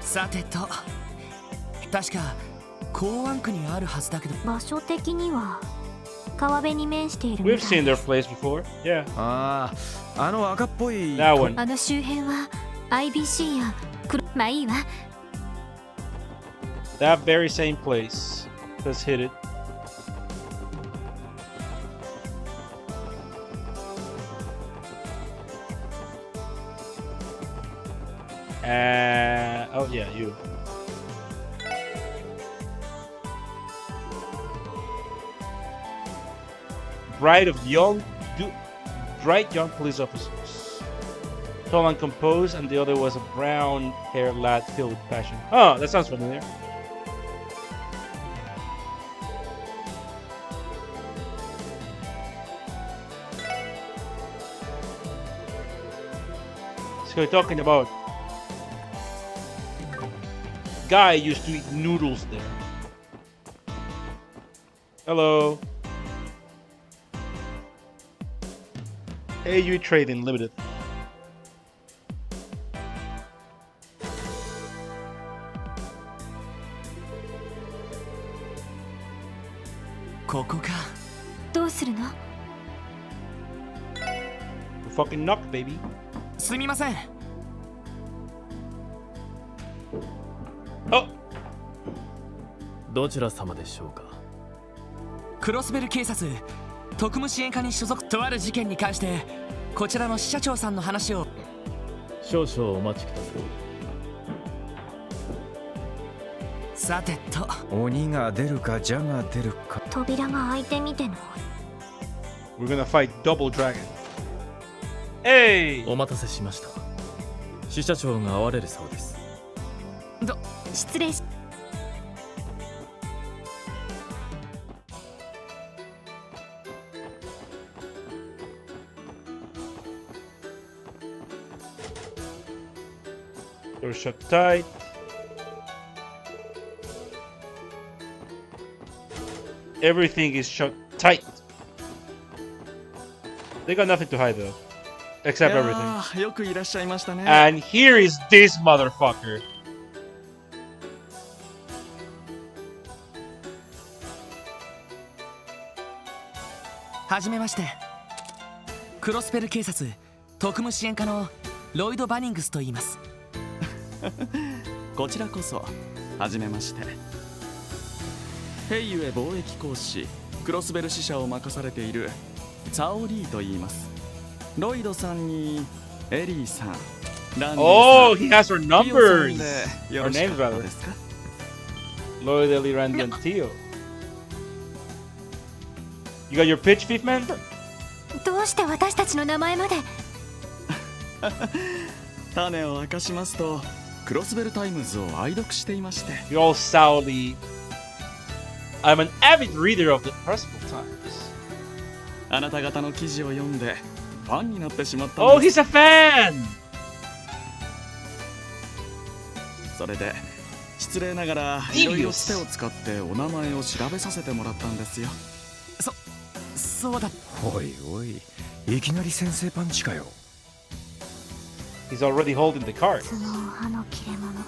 さてと、確か港湾区にあるはずだけど。場所的には川辺に面しているみ We've た seen い。 their place before. Yeah. ああ、あの赤っぽい That one. あの周辺は IBC やまあいいわ。 That very same place. Let's hit it. Oh yeah, you. Bright young police officers. Tall and composed, and the other was a brown-haired lad filled with passion. Oh, that sounds familiar. So we're talking about Guy used to eat noodles there. Hello. AU Trading Limited. ここか。どうするの？ Fucking knock, baby. すみません。Oh, どちら様でしょうか。クロスベル警察特務支援課に所属。とある事件に関してこちらの支社長さんの話を。少々お待ちください。さてと、鬼が出るか蛇が出るか。扉が開いてみての。 we're gonna fight Double Dragon. Hey! お待たせしました。支社長が会われるそうです。失礼し。 Door shut tight. Everything is shut tight. They got nothing to hide though. Except everything. よくいらっしゃいましたね。 And here is this motherfucker. はじめまして。クロスペル警察特務支援課のロイド・バニングスと言います。こちらこそはじめまして。ヘイユエ貿易講師クロスベル支社を任されているツァオリーと言います。ロイドさんにエリーさん、ランディさん、Oh, he has our numbers. よ Our ろし names かった rather. ですか。Lloyd, Ellie, Randy, and Tio. You got your pitch, Fifth Man? どうして私たちの名前まで。種を明かしますと、クロスベルタイムズを愛読していまして。You're all Saudi. I'm an avid reader of the Crossbow Times. あなた方の記事を読んでファンになってしまったん Oh, です。 he's a fan! それで失礼ながらいろいろつてを使ってお名前を調べさせてもらったんですよ。そうだ。おいおい、いきなり先制パンチかよ。He's already holding the card. その歯の切れ者。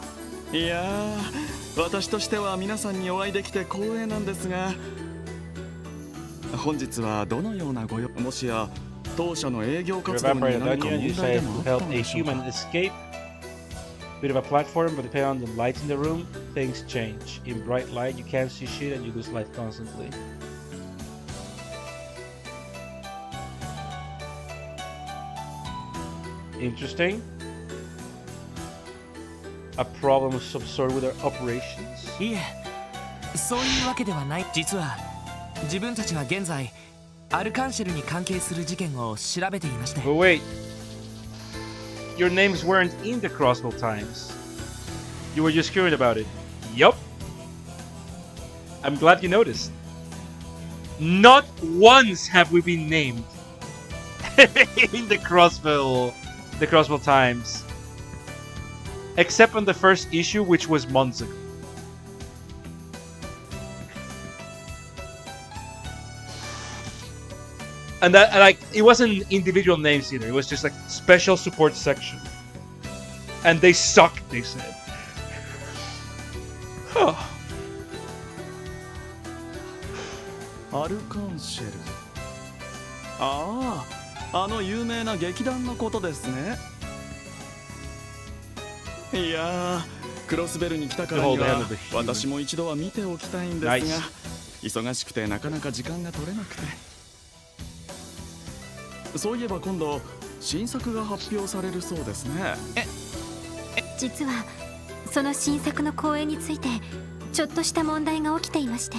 いやー、私としては皆さんにお会いできて光栄なんですが、本日はどのようなご用、もしや当社の営業 You 活動に evaporate 何 an か onion, you 問題で decided も to あった help ん a でしょうか。 human escape. Bit of a platform, but depending on the light in the room, things change. In bright light, you can't see shit and you lose life constantly. Interesting. A problem of some sort with our operations. いえ、そういうわけではない。実は自分たちは現在アルカンシェルに関係する事件を調べていまして。 But wait, your names weren't in the Crossbow Times. You were just curious about it. Yup. I'm glad you noticed. Not once have we been named in the Crossbow Times, except on the first issue, which was months ago. And that, like, it wasn't individual names either. It was just like special support section, and they suck. They said. Huh. アルカンシェル。ああ、あの有名な劇団のことですね。いやー、クロスベルに来たからには私も一度は見ておきたいんですが、忙しくてなかなか時間が取れなくて。そういえば今度新作が発表されるそうですね。実はその新作の公演についてちょっとした問題が起きていまして。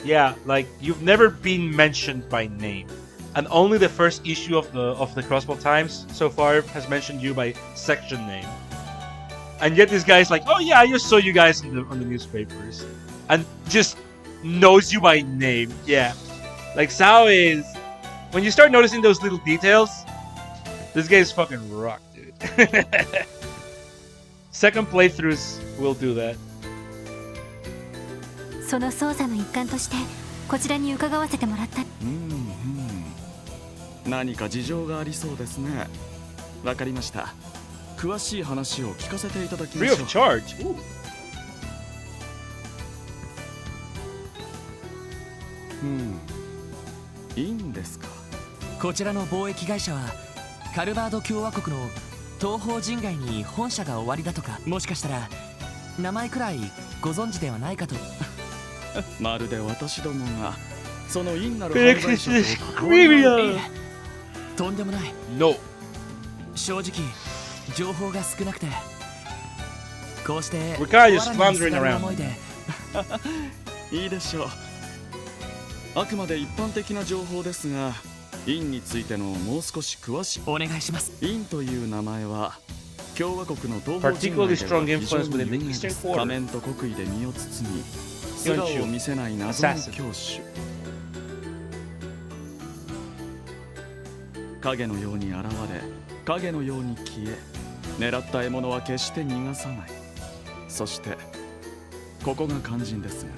Yeah, like you've never been mentioned by name, and only the first issue of the Crossbow Times so far has mentioned you by section name. And yet this guy's like, oh yeah, I just saw you guys on the newspapers, and just knows you by name. Yeah, like Sao is. When you start noticing those little details, this guy's fucking rock, dude. Second playthroughs will do that. その捜査の一環としてこちらに伺わせてもらった。何か事情がありそうですね。わかりました。詳しい話を聞かせていただきましょう。 Free of charge. Ooh. いいんですか。こちらの貿易会社はカルバード共和国の東方人街に本社が終わりだとか、もしかしたら名前くらいご存知ではないかと。まるで私どもがその因なる犯罪者ととんでもない。 No. 正直情報が少なくて、こうして We're kind of just wandering around. 思いで。いいでしょう。あくまで一般的な情報ですが、因についてのもう少し詳しいお願いします。因という名前は共和国の東方人 Particularly 内で strong は非常 influence に within 有 the 名で Eastern す。 Quarter. 仮面と国威で身を包み、素顔を見せない謎の教主。影のように現れ、影のように消え、狙った獲物は決して逃がさない。そしてここが肝心ですが、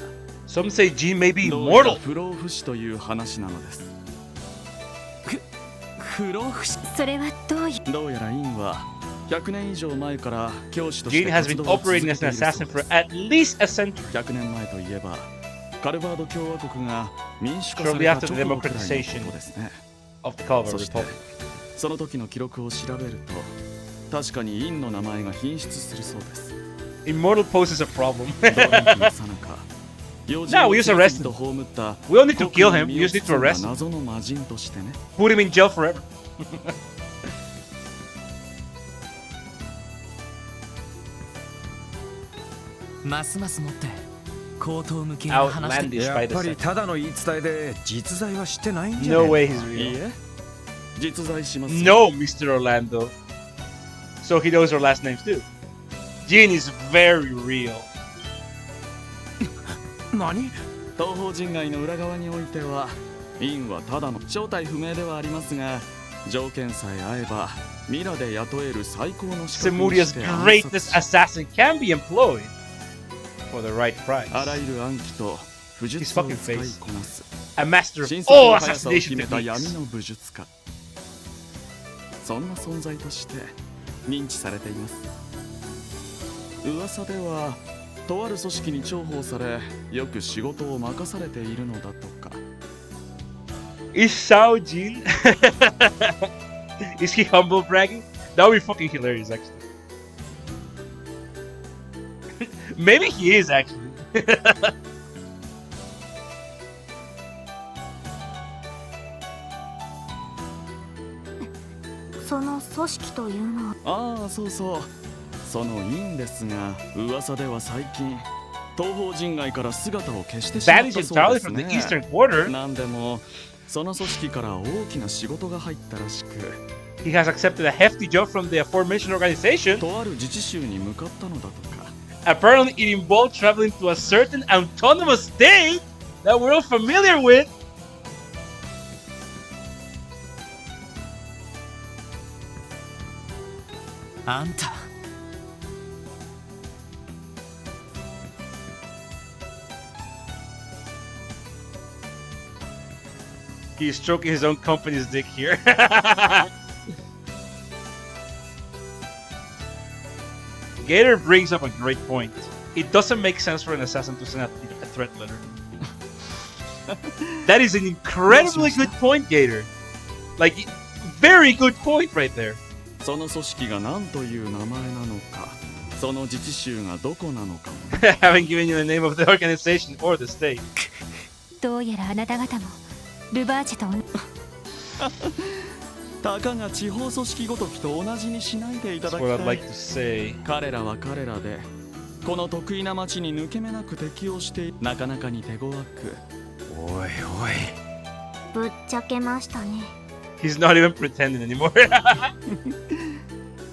Some say Gene may be どうやら immortal. 不老不死という話なのです。不老不死。それはどういう。どうやら因は100年以上前から教師として Gene has 活 been 動を続け operating てい as る an そう assassin で for す。 at least a century. 100年前といえばカルバード共和国が民主化さ Shortly れた after the 直後くらいの democratization ことですね。 of the Calvary そして Republic. その時の記録を調べると確かにインの名前が品質するそうです。 Immortal poses a problem. 同年期の最中 No, we just arrest him. と葬った We don't need to kill him. We just need to arrest him. 謎の魔人としてね。 Put him in jail forever. ますますもって口頭無形な話で Outlandish や by っ the ぱり second. ただの言い伝えで実在はしてないんじゃ No ね way え he's のかいい real. え、実在しますよ。 No, Mr. Orlando. So he knows our last names too. Gene is very real. 何東方人街の裏側においてはインはただの正体不明ではありますが条件さえ合えばミラで雇える最高の資格に Samuria's して暗 greatest 殺 assassin can be employed for the right price. あらゆる暗記と武術 His を fucking 使い face. こなす A master of 新作 all の速さを決 assassination めた闇 techniques. の武術家そんな存在として認知されています。噂ではとある組織に重宝されよく仕事を任されているのだとか。 Is Sao Gene? Is he humble bragging? That would be fucking hilarious, actually. Maybe he is, actually. その組織というのはああそうそうそのインですが噂では最近東方人外から姿を消してしまった Vanished そう entirely です from the ね。 Eastern Quarter. なんでもその組織から大きな仕事が入ったらしく He has accepted a hefty job from the aforementioned organization. とある自治州に向かったのだとか。 Apparently, it involved traveling to a certain autonomous state that we're all familiar with. あんた He's stroking his own company's dick here. Gator brings up a great point. It doesn't make sense for an assassin to send a threat letter. That is an incredibly good point, Gator. Like, very good point right there. その組織が何という名前なのかその自治州がどこなのかも Haven't given you the name of the organization or the state. どうやらあなた方もルバーチェとたかが地方組織ごときと同じにしないでいた That's だき what た I'd い like to say. 彼らは彼らでこの得意な町に抜け目なく適応してなかなかに手強くおいおいぶっちゃけましたね。 He's not even pretending anymore.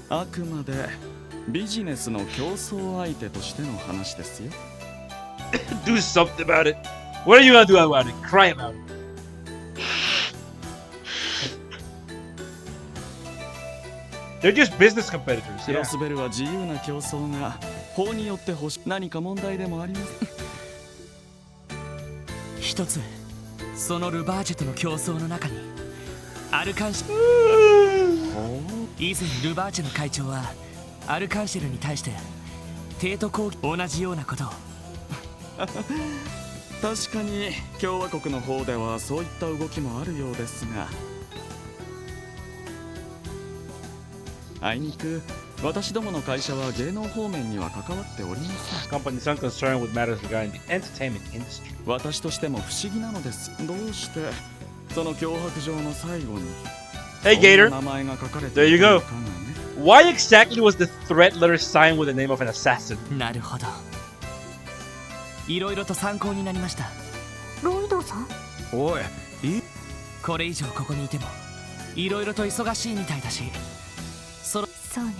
あくまでビジネスの競争相手としての話ですよ Do something about it. What are you gonna do about it? Cry about it. They're just business competitors. ク Yeah. ロスベルは自由な競争が法によって何か問題でもあります一つそのルバーチェとの競争の中にアルカンシェ以前ルバーチェの会長はアルカンシェルに対して帝都攻撃同じようなことを確かに共和国の方ではそういった動きもあるようですがあいにく私どもの会社は芸能方面には関わっておりません Companies aren't concerned with matters regarding the entertainment industry. 私としても不思議なのですどうしてその脅迫状の最後に Hey そん Gator, な名前が書かれ there て you いた go. のかがね Why exactly was the threat letter signed with the name of an assassin? なるほどいろいろと参考になりましたロイドさんおいこれ以上ここにいてもいろいろと忙しいみたいだしそうね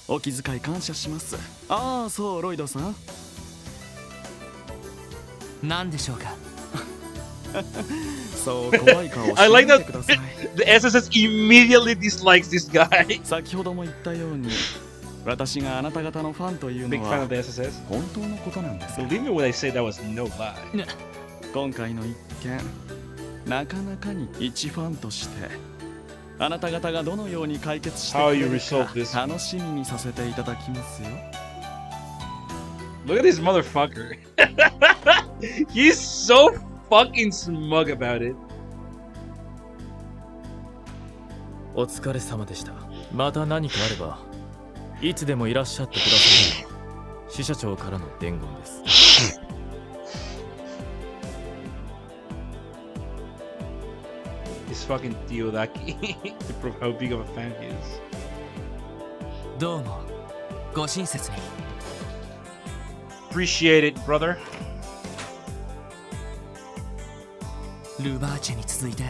お気遣い感謝しますああそうロイドさん何でしょうかそう怖い顔をし I ない like で that ください the SSS immediately dislikes this guy. 先ほども言ったように私があなた方のファンという Big の fan は of the SSS. 本当のことなんです Believe me when I say that was no lie. 今回の一件なかなかに一ファンとしてあなた方がどのように解決して How く you れる resolve this か楽しみにさせていただきますよ。 Look at this motherfucker. He's so fucking smug about it. お疲れ様でした。また何かあればいつでもいらっしゃってください。支社長からの伝言です。He's fucking Theodaki to prove how big of a fan he is. どうもご親切に。 Appreciate it, brother. ルバーチェに続いて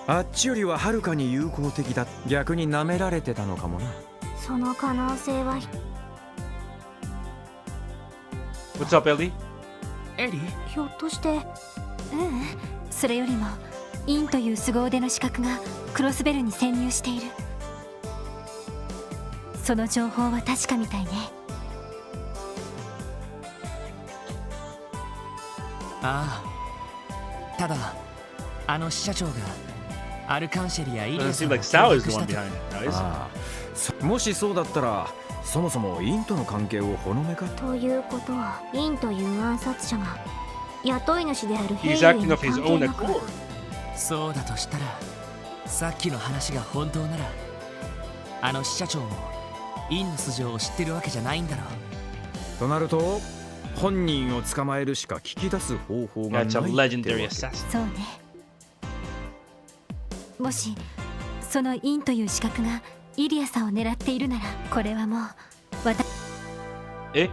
あっちよりははるかに友好的だ。逆に舐められてたのかもな。その可能性は What's up, Ellie? エリひょっとして。それよりもインという凄腕の資格がクロスベルに潜入している。その情報は確かみたいね。ああ、ただあの支社長がアルカンシェリやイリア Doesn't さ seem んを like Sal 脅 is 迫 the し one たと。 behind it, guys. ああ、もしそうだったらそもそもインとの関係をほのめか。ということはインという暗殺者が雇い主であるヘイ He's ユエ acting に of his 関 own 係なく。 accord. そうだとしたらさっきの話が本当ならあの支社長もインの素性を知ってるわけじゃないんだろう。となると本人を捕まえるしか聞き出す方法がないって That's わ a け。 legendary assassin. そうね。もしそのインという資格がイリアさんを狙っているなら、これはもうえ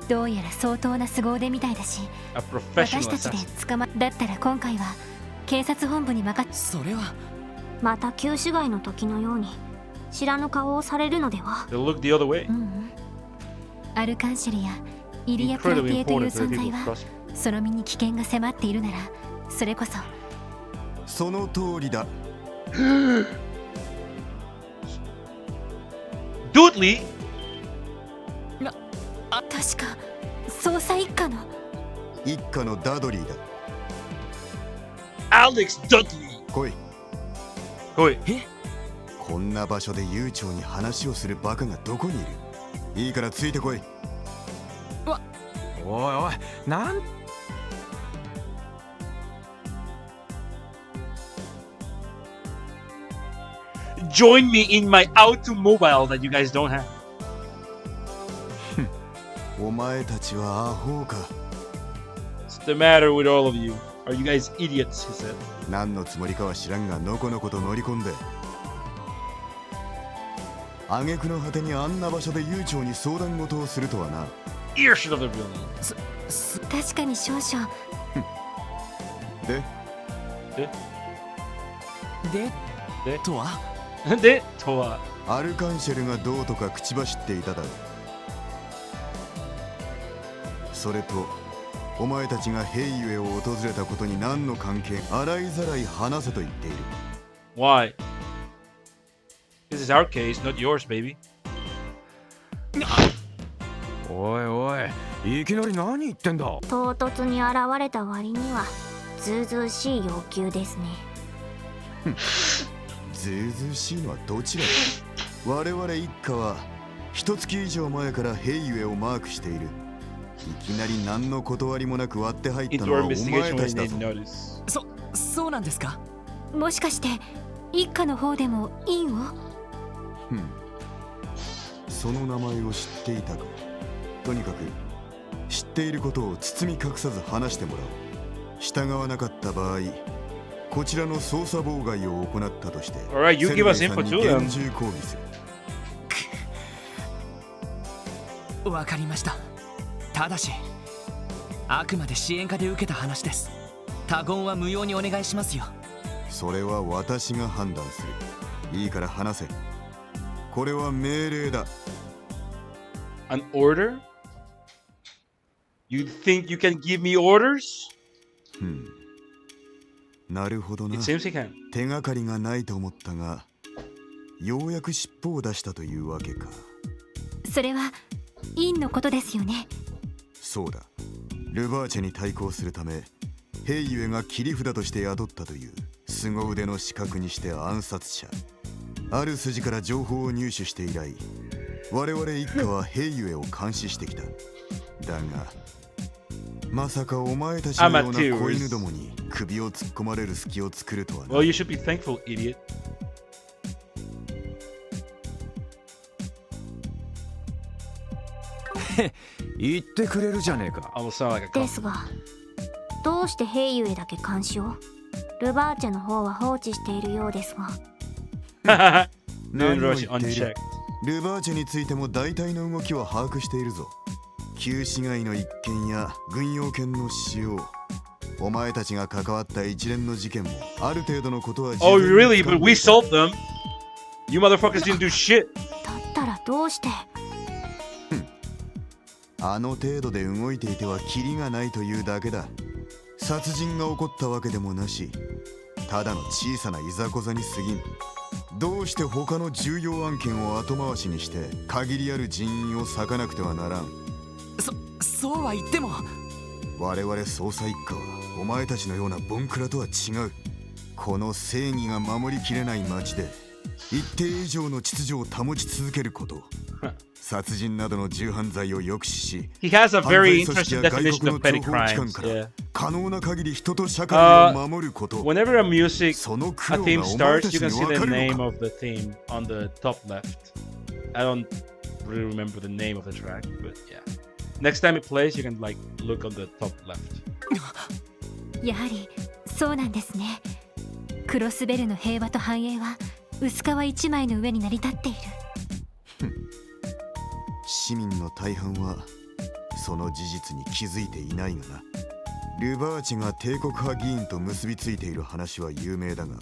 どうやら相当な凄腕みたいだし、 A professional 私たちで assassin. だったら今回は警察本部に任それはまた旧市街の時のように知らぬ顔をされるのでは。 They'll look the other way. アルカンシェリやイリア・プラティ Incredibly エという important to the 存在 people は across. その身に危険が迫っているなら、それこそその通りだ。Dudley? 確か捜査一課の一家のダドリーだ。 Alex Dudley. 来い。来い。こんな場所で悠長に話をするバカがどこにいる。いいからついてこい。おいおい、なんJoin me in my automobile that you guys don't have. お前たちはアホか。 What's the matter with all of you? Are you guys idiots? He said. 何のつもりかは知らんがのこのこと乗り込んで挙句の果てにあんな場所で悠長に相談事をするとはな。 Earshot of the villain. 確かに少々でとはでとはアルカンシェルがどうとか口走っていただろう。それとお前たちがヘイユエを訪れたことに何の関係。洗いざらい話せと言っている。 Why? This is our case, not yours, baby. おいおい、いきなり何言ってんだ。唐突に現れた割にはずうずうしい要求ですね。ずうずうしいのはどちらだ。我々一家は一月以上前からヘイユエをマークしている。いきなり何の断りもなく割って入ったのはお前たちだぞ。そうなんですか。もしかして一家の方でもインをその名前を知っていたか。とにかく知っていることを包み隠さず話してもらおう。従わなかった場合こちらの捜査妨害を行ったとして Alright, you give us info too, then. 厳重抗議する。わかりました。ただしあくまで支援課で受けた話です。他言は無用にお願いしますよ。それは私が判断する。いいから話せ。これは命令だ。 An order? You think you can give me orders? なるほどな。 It seems he can. 手がかりがないと思ったがようやく尻尾を出したというわけか。それはインのことですよね。そうだ。ルバーチェに対抗するためヘイユエが切り札として雇ったという。凄腕の刺客にして暗殺者。ある筋から情報を入手して以来、我々一家はヘイユエを監視してきた。だがまさかお前たちのような子犬どもに首を突っ込まれる隙を作るとはな。Well, you should be thankful, idiot. 言ってくれるじゃねえか。 Almost sound like a ですが、どうしてヘイユエだけ監視を？ルバーチェの方は放置しているようですが。何を言っている？ルバーチェについても大体の動きは把握しているぞ。旧市街の一件や軍用犬の使用、お前たちが関わった一連の事件もある程度のことは。Oh, really? But we solved them. You motherfuckers didn't do shit. だったらどうして？あの程度で動いていてはキリがないというだけだ。殺人が起こったわけでもなし、ただの小さないざこざに過ぎん。どうして他の重要案件を後回しにして限りある人員を割かなくてはならん。そうは言っても、我々捜査一課はお前たちのようなボンクラとは違う。この正義が守りきれない街で一定以上の秩序を保ち続けること、殺人などの重犯罪を抑止し、 He has a very interesting definition of petty crimes. Yeah. 可能な限り人と社会を守ること。 Whenever a theme starts, you can see the name of the theme on the top left. I don't really remember the name of the track, but yeah. Next time it plays, you can like look on the top left. やはりそうなんですね。クロスベルの平和と繁栄は薄皮一枚の上に成り立っている。市民の大半はその事実に気づいていないがな。ルバーチが帝国派議員と結びついている話は有名だが、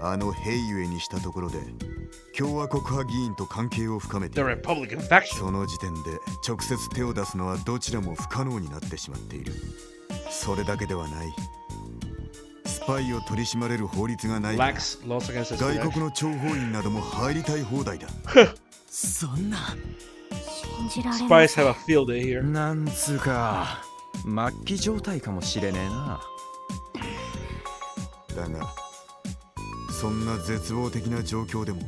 あのヘイユエにしたところで共和国派議員と関係を深めている。その時点で直接手を出すのはどちらも不可能になってしまっている。それだけではない。スパイを取り締まれる法律がないから、外国の諜報員なども入りたい放題だ。そんな。信じられない。 Spies have a field day here. なんつうか末期状態かもしれねえな。だがそんな絶望的な状況でも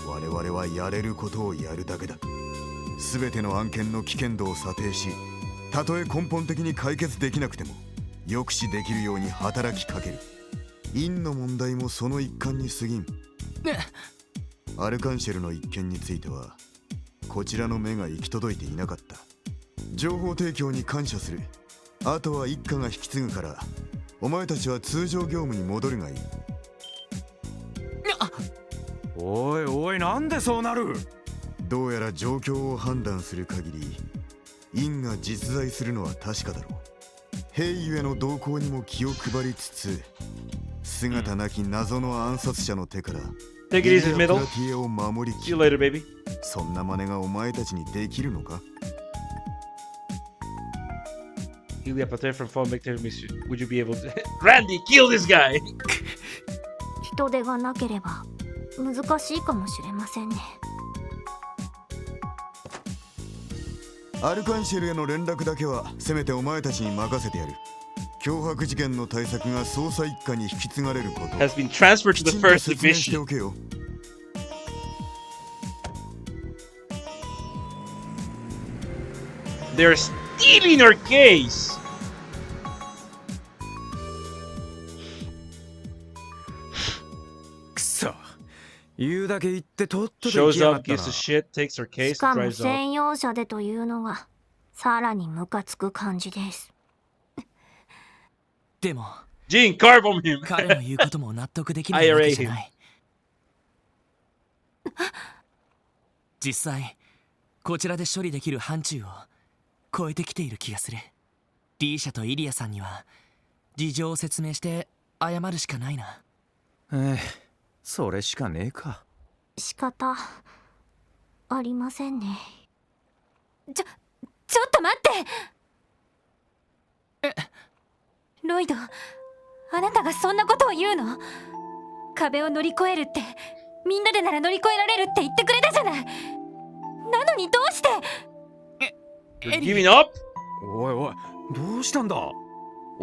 我々はやれることをやるだけだ。全ての案件の危険度を査定し、たとえ根本的に解決できなくても抑止できるように働きかける。院の問題もその一環に過ぎん。アルカンシェルの一件についてはこちらの目が行き届いていなかった。情報提供に感謝する。あとは一家が引き継ぐから、お前たちは通常業務に戻るがいい。おいおい、なんでそうなる？どうやら状況を判断する限り院が実在するのは確かだろう。ヘイユエの動向にも気を配りつつ、姿なき謎の暗殺者の手からTake it easy, middle. プラティエを守り See you later, baby. そんな真似がお前たちにできるのか？ Ilya Pater from Phone Victor Mission. Would you be able to Randy, kill this guy! 人手がなければ難しいかもしれませんね。アルカンシェルへの連絡だけはせめてお前たちに任せてやる。脅迫事件の対策が捜査一課に引き継がれること has been transferred to the first きちんと説明して division. おけよ。They're stealing our case! くそ、言うだけ言ってとっとと行 Shows きやが up, ったな。 gives a shit, takes our し case, か and も drives off. 専用車でというのがさらにムカつく感じです。でも Gene, carve on him! 彼の言うことも納得できないわけじゃない。実際こちらで処理できる範疇を超えてきている気がする。リーシャとイリアさんには事情を説明して謝るしかないな。それしかねえか。仕方ありませんね。ちょっと待って。ロイド、あなたがそんなことを言うの？壁を乗り越えるってみんなでなら乗り越えられるって言ってくれたじゃない。なのにどうしてYou're giving up? おいおい、どうしたんだ？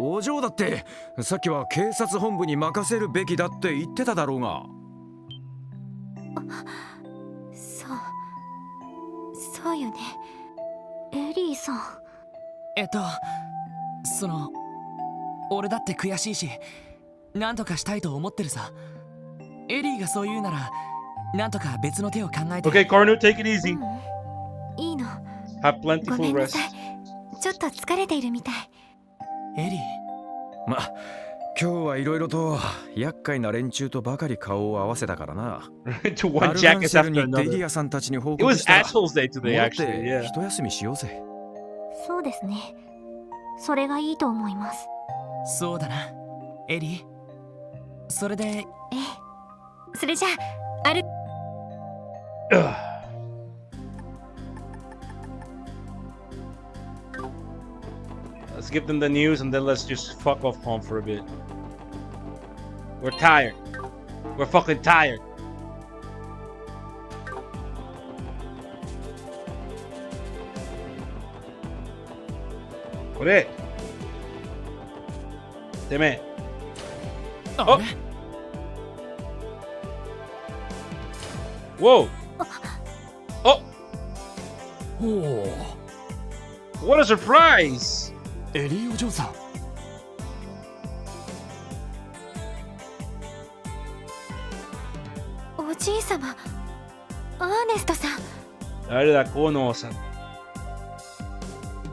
お嬢だってさっきは警察本部に任せるべきだって言ってただろうが。そうよね。エリーさん。俺だって悔しいし、なんとかしたいと思ってるさ。エリーがそう言うなら、なんとか別の手を考えて。Okay, Cornu, take it easy. いいの。 Have plenty ごめ full んな rest. さい。ちょっと疲れているみたい。エリー。今日はいろいろと厄介な連中とばかり顔を合わせたからな。To one アルガン jacket シェル after に行ってイ another. リアさんたちに報 It 告 was したら、 Assholes Day today, 戻っ actually. て Yeah. 一休みしようぜ。そうですね。それがいいと思います。そうだな、エリー。それで、ええ。それじゃあ、Let's give them the news and then let's just fuck off home for a bit. We're tired. We're fucking tired. What it? Damn it. Oh. Whoa. Oh. What a surprise. エリーお嬢さん。おじいさま、アーネストさん。誰だ、このさん。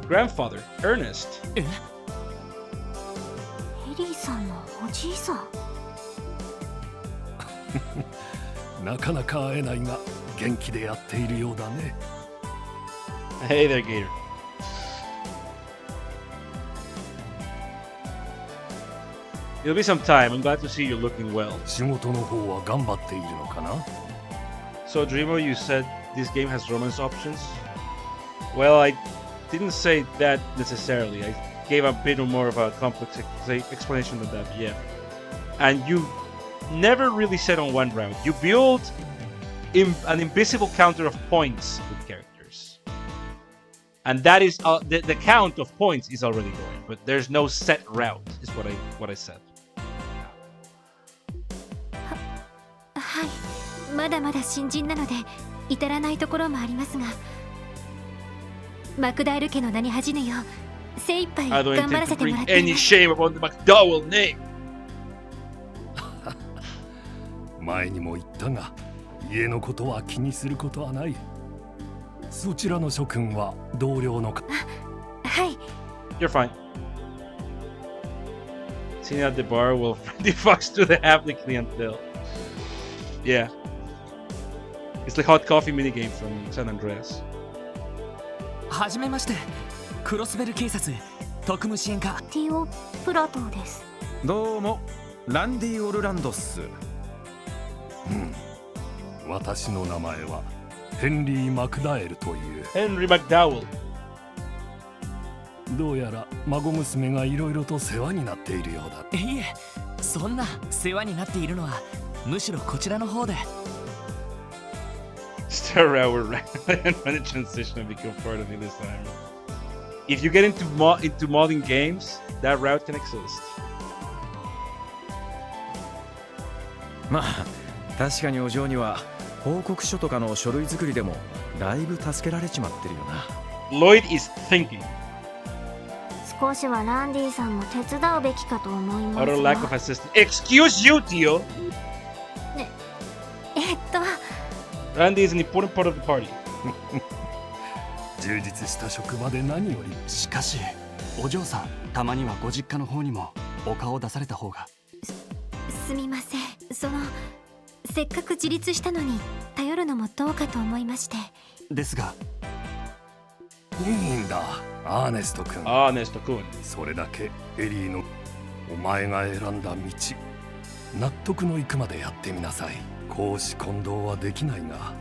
Grandfather, Ernest. エリーさんのおじいさん。なかなか会えないが元気でやっているようだね。Hey there, Gator. It'll be some time. I'm glad to see you looking well. 仕事の方は頑張っているのかな。 So, Dreamer, you said this game has romance options? Well, I didn't say that necessarily. I gave a bit more of a complex explanation than that, yeah. And you never really said on one round. You build an invisible counter of points with characters. And that is the count of points is already going, but there's no set route, is what I said. はい。まだまだ新人なので至らないところもありますが、マクダール家の名に恥じぬよう精一杯 I don't 頑張ら intend せ to ても bring らってい any ます。 shame upon the McDowell name. 前にも言ったが、家のことは気にすることはない。そちらの諸君は同僚のか。はい。 You're fine. Sitting at the bar will Freddy Fox to the half the clientele. Yeah. It's like hot coffee minigame from San Andreas. はじめまして、クロスベル警察特務支援課ティオ・プラトーです。どうも、ランディ・オルランドっす。私の名前はヘンリー・マクダエルという。Henry McDowell. どうやら孫娘がいろいろと世話になっているようだ。いえ、そんな世話になっているのはむしろこちらの方で。Star Hour run a transition and become part of it this time. If you get into modding games, that route can exist. まあ、確かにお嬢には報告書とかの書類作りでもだいぶ助けられちまってるよな。Lloyd is thinking. 少しはランディさんも手伝うべきかと思います Utter lack of assistance. Excuse you, Tio. Randy is an important part of the party. 充実した職場で何より。しかしお嬢さん、たまにはご実家の方にもお顔を出された方が。すみません。せっかく自立したのに頼るのもどうかと思いまして。ですが、いいんだ、アーネスト君。アーネスト君。それだけエリーのお前が選んだ道、納得のいくまでやってみなさい。公私混同はできないが、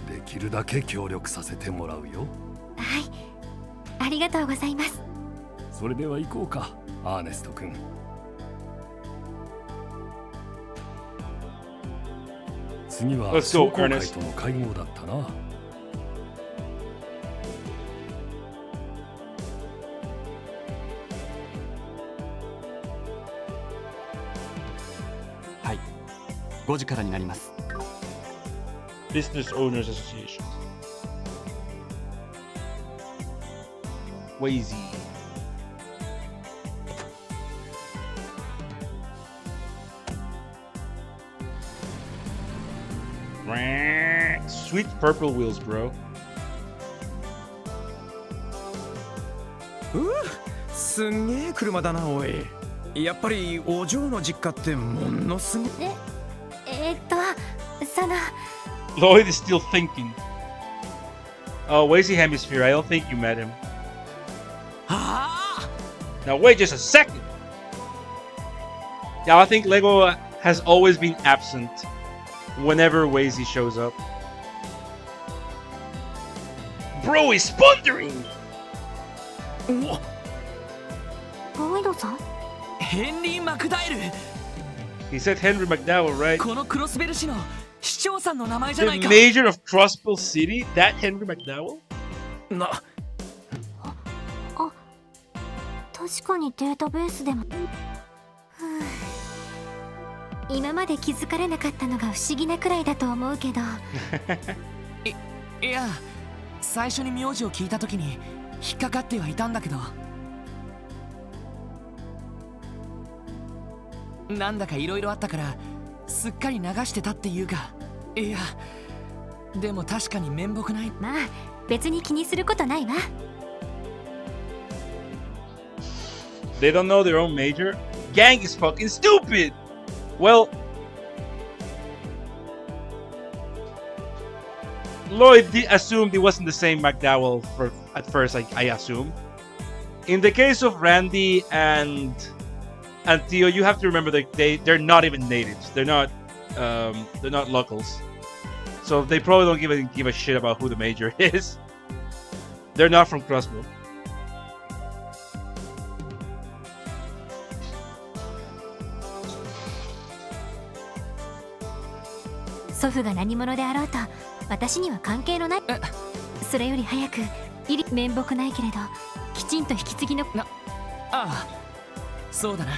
できるだけ協力させてもらうよ。はい、ありがとうございます。それでは行こうか、アーネスト君。次は商工会との会合だったな。5時からになります。 Business Owners Association. Wazy. Sweet purple wheels, bro. すんげえ車だな、おい。やっぱりお嬢の実家ってものすごい。その Lloyd is still thinking. Oh, Wazy Hemisphere, I don't think you met him. Now wait just a second. Yeah, I think Lego has always been absent whenever Wazy shows up. Bro is pondering! ロイドさん？ヘンリー・マクダイル。 He said Henry McDowell, right? このクロスベル市の市長さんの名前じゃない The か。 Major of Crossbill City? That Henry McDowell? 確かにデータベースでも。今まで気づかれなかったのが不思議なくらいだと思うけど。いや、最初に名字を聞いた時に引っかかってはいたんだけど、なんだかいろいろあったからすっかり流してたっていうか。いや、でも確かに面目ない。まあ別に気にすることないわ。They don't know their own major? Gang is fucking stupid! Well, Lloyd assumed it wasn't the same McDowell at first, I assume. In the case of Randy and Theo, you have to remember that they're not even natives. They're not locals. So they probably don't give a shit about who the major is. They're not from Crossbill. 祖父が何者であろうと私には関係のない。それより早く面目ないけれどきちんと引き継ぎの。ああ、そうだな。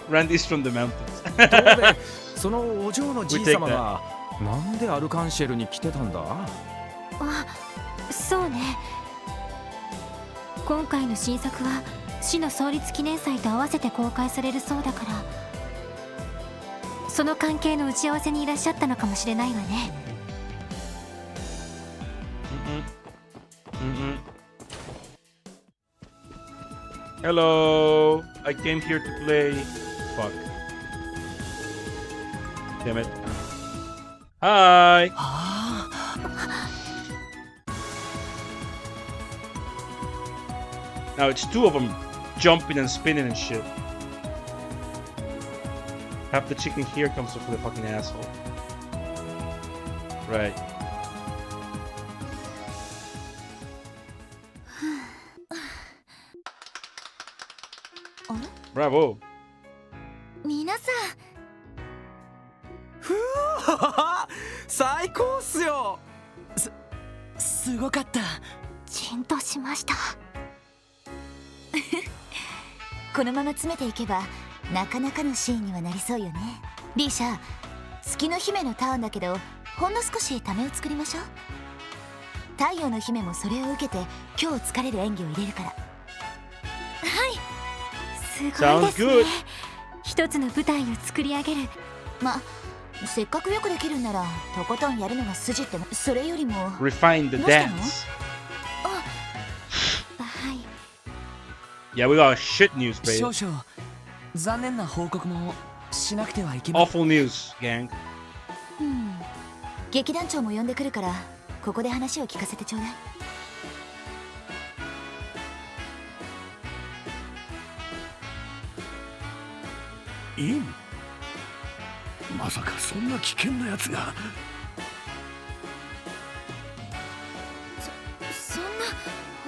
Randy's from the mountains. どうで、そのお嬢のじい様がなんでアルカンシェルに来てたんだ？あ、そうね。今回の新作は市の創立記念祭と合わせて公開されるそうだから、その関係の打ち合わせにいらっしゃったのかもしれないわね。Hello, I came here to play. Fuck. Damn it. Hi. Now it's two of them jumping and spinning and shit. Half the chicken here comes from the fucking asshole. Right. Bravo. 皆さん。ふう、最高っすよ。すごかった。じんとしました。このまま詰めていけばなかなかのシーンにはなりそうよね。リーシャ、月の姫のターンだけどほんの少しためを作りましょう。太陽の姫もそれを受けて今日疲れる演技を入れるから。はい、すごいですね。一つの舞台を作り上げる。ま、せっかくよくできるんならとことんやるのが筋っても。それよりも Refine the dance. はい。Yeah, we got shit news, babe. 少々残念な報告もしなくてはいけない。 Awful news, gang. 劇団長も呼んでくるからここで話を聞かせてちょうだい。イン、まさかそんな危険なやつが。そんな、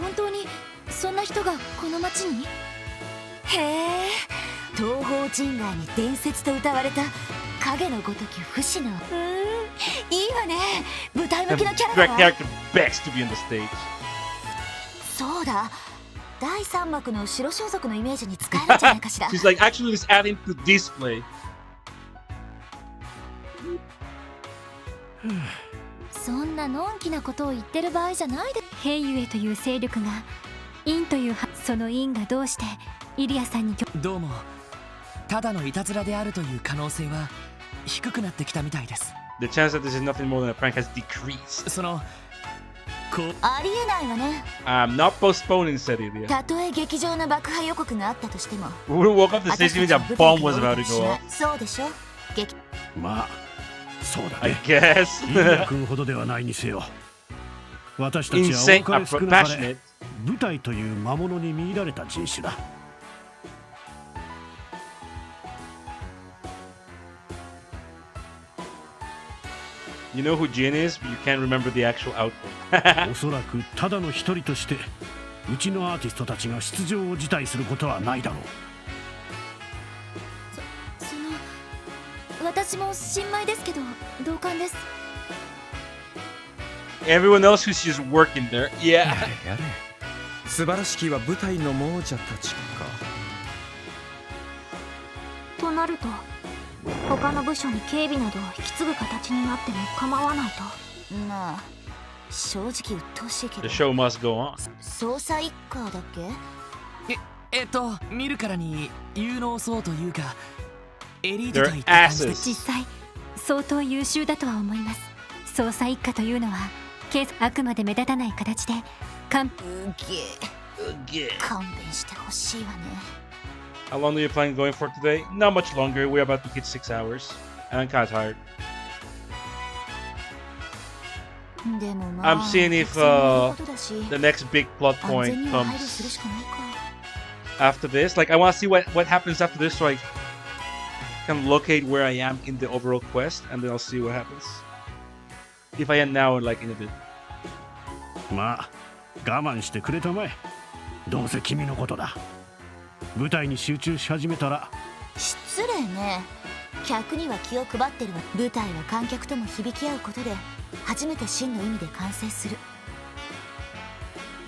本当にそんな人がこの町に？へえ、東方人外に伝説と歌われた影のごとき不死の。いいわね、舞台向きのキャラだわ。 Character begs to be on the stage. そうだ、第3幕の白装束のイメージに使えるんじゃないかしら。She's like, actually, let's add him to display. そんなのんきなことを言ってる場合じゃないで。ヘイユエという勢力がインというそのインがどうしてイリアさんにどうもただのいたずらであるという可能性は低くなってきたみたいです。 The chance that this is nothing more than a prank has decreased. そのありえないわね。 I'm not postponing, said Ilya. たとえ劇場の爆破予告があったとしても We would have woke up the station means a bomb was about to go off. そうでしょ。まあそうだ I ね。 guess. イリア君ほどではないにせよ。私たちは Insane, 多かれ少なか passionate. れ舞台という魔物に見入られた人種だ。You know who Jin is, but you can't remember the actual output. おそらくただの一人としてうちのアーティストたちが出場を辞退することはないだろう。私も新米ですけど同感です。 Everyone else who's just working there. Yeah. やれ素晴らしきは舞台の亡者たちか。となると他の部署に警備などを引き継ぐ形になっても構わないと。まあ正直鬱陶しいけど。 The show must go on. 捜査一課だっけ？見るからに有能そうというかエリートとい They're った感じで。 asses. 実際相当優秀だとは思います。捜査一課というのはあくまで目立たない形で勘勘弁してほしいわね。 How long do you plan going for today? Not much longer. We're about to hit 6 hours. And I'm kind of tired. でもまあ I'm seeing if たくさんいることだし the next big plot 安 point 全には配慮する comes しかないか。 after this. Like, I want to see what happens after this so I can locate where I am in the overall quest, and then I'll see what happens. If I am now or like in a bit. まあ我慢してくれたまえ。どうせ君のことだ。舞台に集中し始めたら。失礼ね。客には気を配ってるわ。舞台は観客とも響き合うことで初めて真の意味で完成する。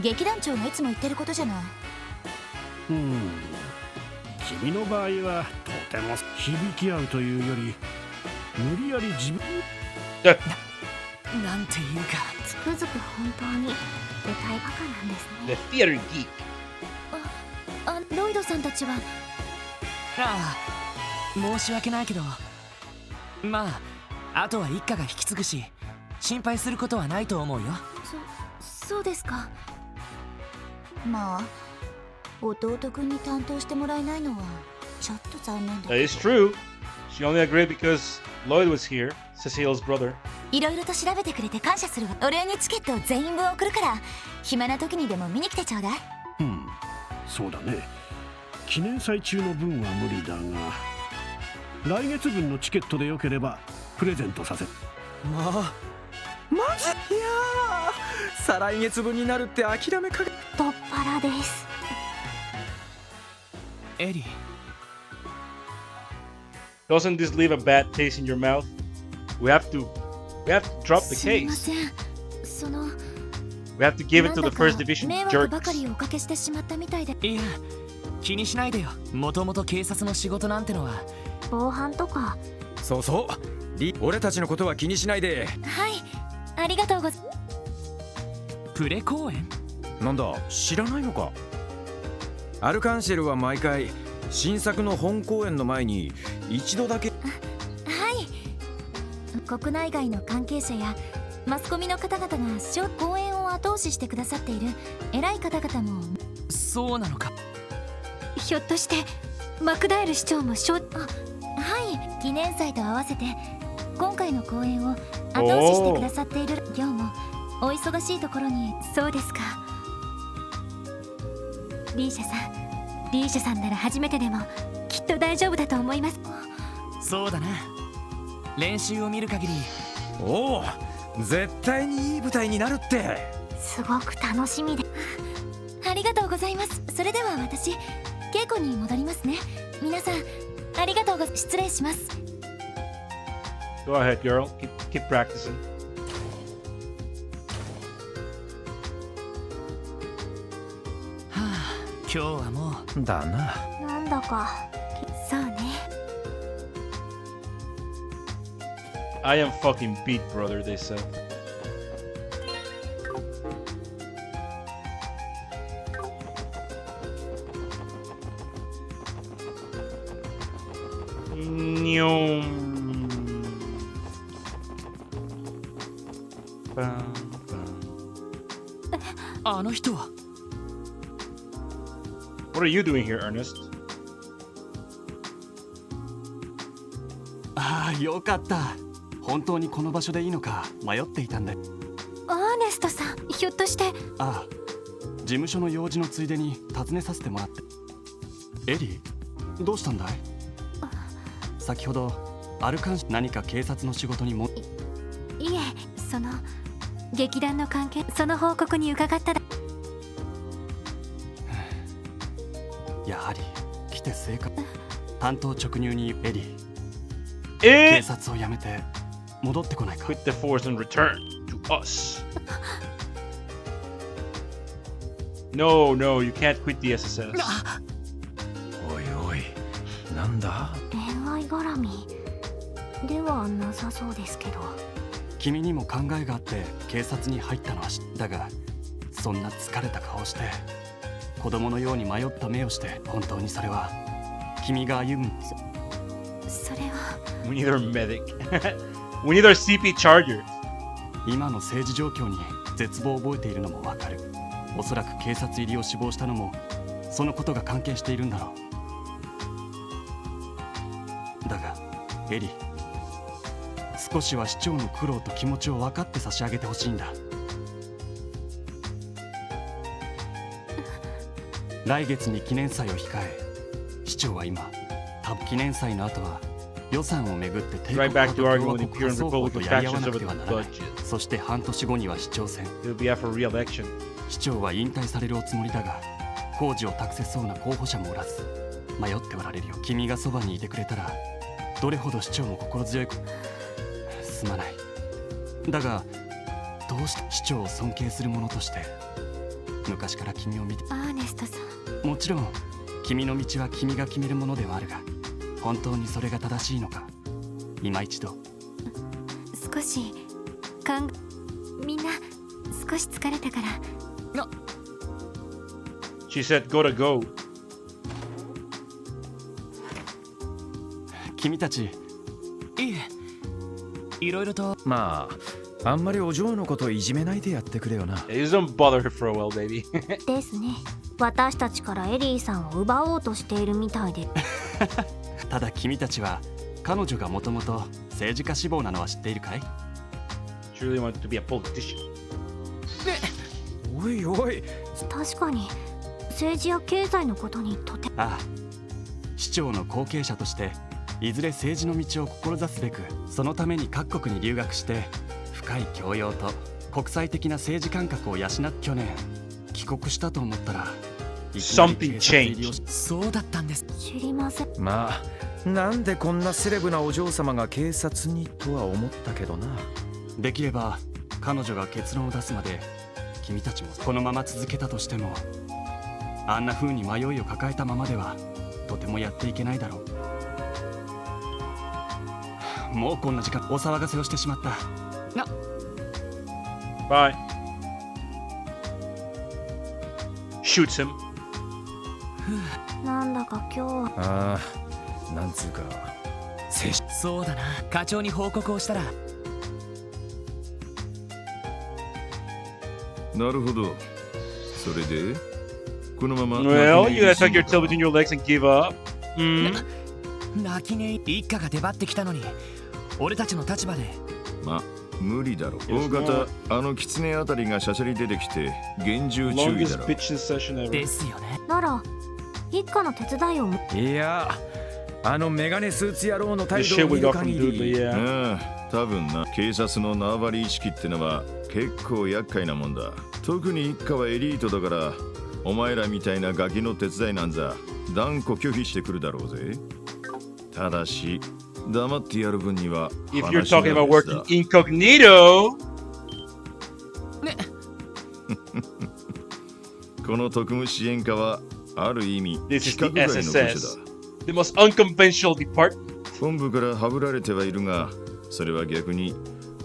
劇団長がいつも言ってることじゃない。君の場合はとても響き合うというより無理やり自分なんていうかつくづく本当に舞台バカなんですね。 The theater geek. ロイドさんたちはああ申し訳ないけどまああとは一家が引き継ぐし心配することはないと思うよ。そうですか。まあ弟くんに担当してもらえないのはちょっと残念だ。 That is true. She only agreed because Lloyd was here, Cecile's brother. いろいろと調べてくれて感謝するわ。お礼にチケットを全員分送るから暇な時にでも見に来てちょうだい。そうだね。記念祭中の分は無理だが来月分のチケットでよければプレゼントさせ。まずいやー再来月分になるって諦めかけ。太っ腹です。エリ Doesn't this leave a bad taste in your mouth? We have to drop the すいま case. せん。その We have to give it to なん the だか first division 迷惑ばか jerks. りおかけしてしまったみたいで。いや気にしないでよ。もともと警察の仕事なんてのは防犯とか。そうそう俺たちのことは気にしないで。はい、ありがとうございます。プレ公演なんだ知らないのか。アルカンシェルは毎回新作の本公演の前に一度だけ。はい。国内外の関係者やマスコミの方々が公演を後押ししてくださっている偉い方々も。そうなのか。ひょっとしてマクダエル市長もはい、記念祭と合わせて今回の公演を後押ししてくださっている。今日もお忙しいところに。そうですか。リーシャさんなら初めてでもきっと大丈夫だと思います。そうだな。練習を見る限りおお絶対にいい舞台になるって。すごく楽しみで。ありがとうございます。それでは私稽古に戻りますね。皆さんありがとう失礼します。 Go ahead, girl. Keep practicing. 今日はもうだな。なんだかそうね。I am fucking beat, brother, they said. What are you doing here, Ernest? ああ、よかった。本当にこの場所でいいのか迷っていたんだ。アーネストさん、ひょっとして。ああ、事務所の用事のついでに訪ねさせてもらって。エリー、どうしたんだい？先ほどアルカン何か警察の仕事にも。いえ、その劇団の関係、その報告に伺っただ。やはり来て正解。担当直入にエリー、警察を辞めて戻ってこないか。 Quit the force and return to us. No, no, you can't quit the SSS. おいおい、なんだ？恋愛絡みではなさそうですけど。君にも考えがあって警察に入ったのは知ったが、そんな疲れた顔して子供のように迷った目をして、本当にそれは君が歩む。それは We need our medic. We need our CP charger. 今の政治状況に絶望を覚えているのもわかる。おそらく警察入りを志望したのもそのことが関係しているんだろう。だがエリー、少しは市長の苦労と気持ちを分かって差し上げてほしいんだ。来月に記念祭を控え、市長は今多分記念祭の後は予算をめぐって帝国派と共和国派双方とやり合わなくてはならない。そして半年後には市長選。市長は引退されるおつもりだが、工事を託せそうな候補者もおらず迷っておられるよ。君がそばにいてくれたらどれほど市長も心強い。すまない。だがどうして市長を尊敬する者として昔から君を見て。アーネストさん、もちろん君の道は君が決めるものではあるが、本当にそれが正しいのか今一度。少しみんな少し疲れたから。She said gotta go. 君たち。いえ、いろいろと。まあ、あんまりお嬢のこといじめないでやってくれよな。You don't bother her for a while, baby. ですね。私たちからエリーさんを奪おうとしているみたいで。ただ君たちは彼女がもともと政治家志望なのは知っているかい？ She really wanted to be a politician. おいおい。確かに政治や経済のことにとて。ああ、市長の後継者としていずれ政治の道を志すべく、そのために各国に留学して深い教養と国際的な政治感覚を養って去年帰国したと思ったら、Something changed. そうだったんです。知りません。まあ、なんでこんなセレブなお嬢様が警察にとは思ったけどな。できれば彼女が結論を出すまで君たちもこのまま続けたとしても、あんな風に迷いを抱えたままではとてもやっていけないだろう。もうこんな時間お騒がせをしてしまった。Bye. Shoots him. なんだか今日は。ああ、なんつうか。そうだな。課長に報告をしたら。なるほど。それでこのまま。Well, you gotta tuck your tail between your legs and give up. 泣きねえ。一家が出張ってきたのに俺たちの立場で。ま、無理だろ。大方あの狐あたりがしゃしゃり出てきて厳重注意だろ。ですよね。なら一家の手伝いを。いや、あのメガネスーツ野郎の態度を見る限り。多分な、警察の縄張り意識ってのは結構厄介なもんだ。特に一家はエリートだから、お前らみたいなガキの手伝いなんざ断固拒否してくるだろうぜ。ただし黙ってやる分には。 If you're talking about working incognito. この特務支援課はある意味 This is 規 the 格外の部署だ。 SSS, the most unconventional department. 本部からはぶられてはいるが、それは逆に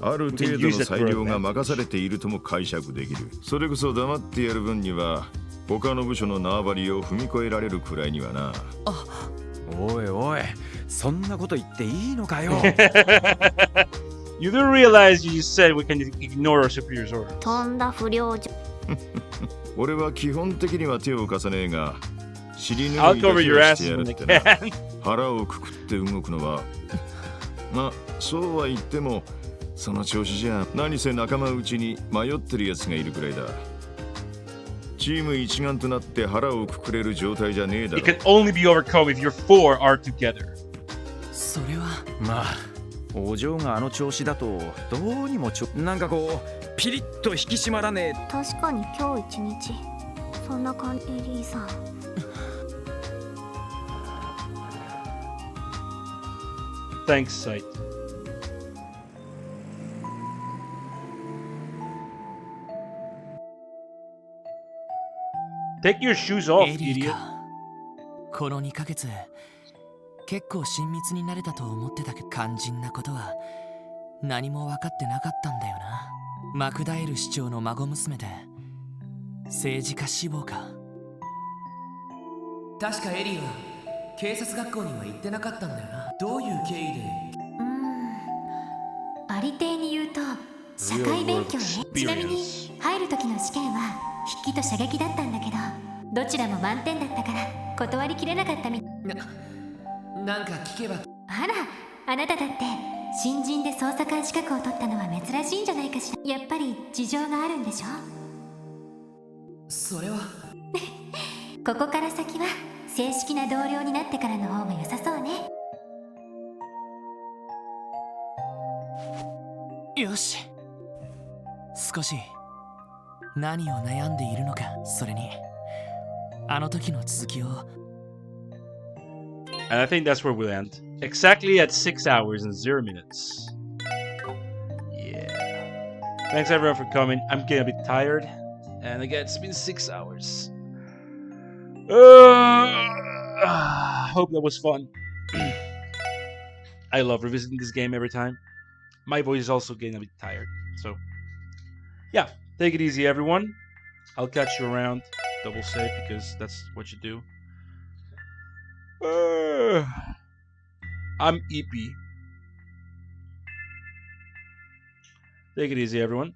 ある程度の裁量が任されているとも解釈できる。それこそ黙ってやる分には他の部署の縄張りを踏み越えられるくらいにはな。あ、おいおい、そんなこと言っていいのかよ。You do realize you said we can ignore our superior's order. とんだ不良じゃ。俺は基本的には手を重ねえが、尻拭 I'll いだ cover け your はして asses やる when っ they てな。 can. 腹をくくって動くのはまあそうは言ってもその調子じゃ何せ仲間内に迷ってるやつがいるくらいだ。チーム一丸となって腹をくくれる状態じゃねえだろ。 It can only be overcome if your four are together. それはまあお嬢があの調子だとどうにもなんかこうピリッと引き締まらねえ。確かに今日一日そんな感じ。エリーさん。Thanks, Sight. Take your shoes off, エリー idiot. か。この2ヶ月結構親密になれたと思ってたけど、肝心なことは何も分かってなかったんだよな。マクダエル市長の孫娘で政治家志望か。確かエリーは警察学校には行ってなかったんだよな。どういう経緯で？ありていに言うと社会勉強ね。ちなみに入る時の試験は筆記と射撃だったんだけど、どちらも満点だったから断りきれなかったみ。なんか聞けば。あら、あなただって新人で捜査官資格を取ったのは珍しいんじゃないかしら。やっぱり事情があるんでしょ。それはここから先は正式な同僚になってからの方が良さそうね。よし。少し何を悩んでいるのか、それにあの時の続きを。 And I think that's where we'll end. Exactly at 6 hours and 0 minutes. Yeah. Thanks everyone for coming. I'm getting a bit tired. And again, it's been 6 hours. Hope that was fun. I love revisiting this game every time. My voice is also getting a bit tired. So, yeah. Take it easy, everyone. I'll catch you around. Double save because that's what you do. I'm EP. Take it easy, everyone.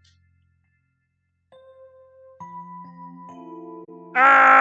Ah!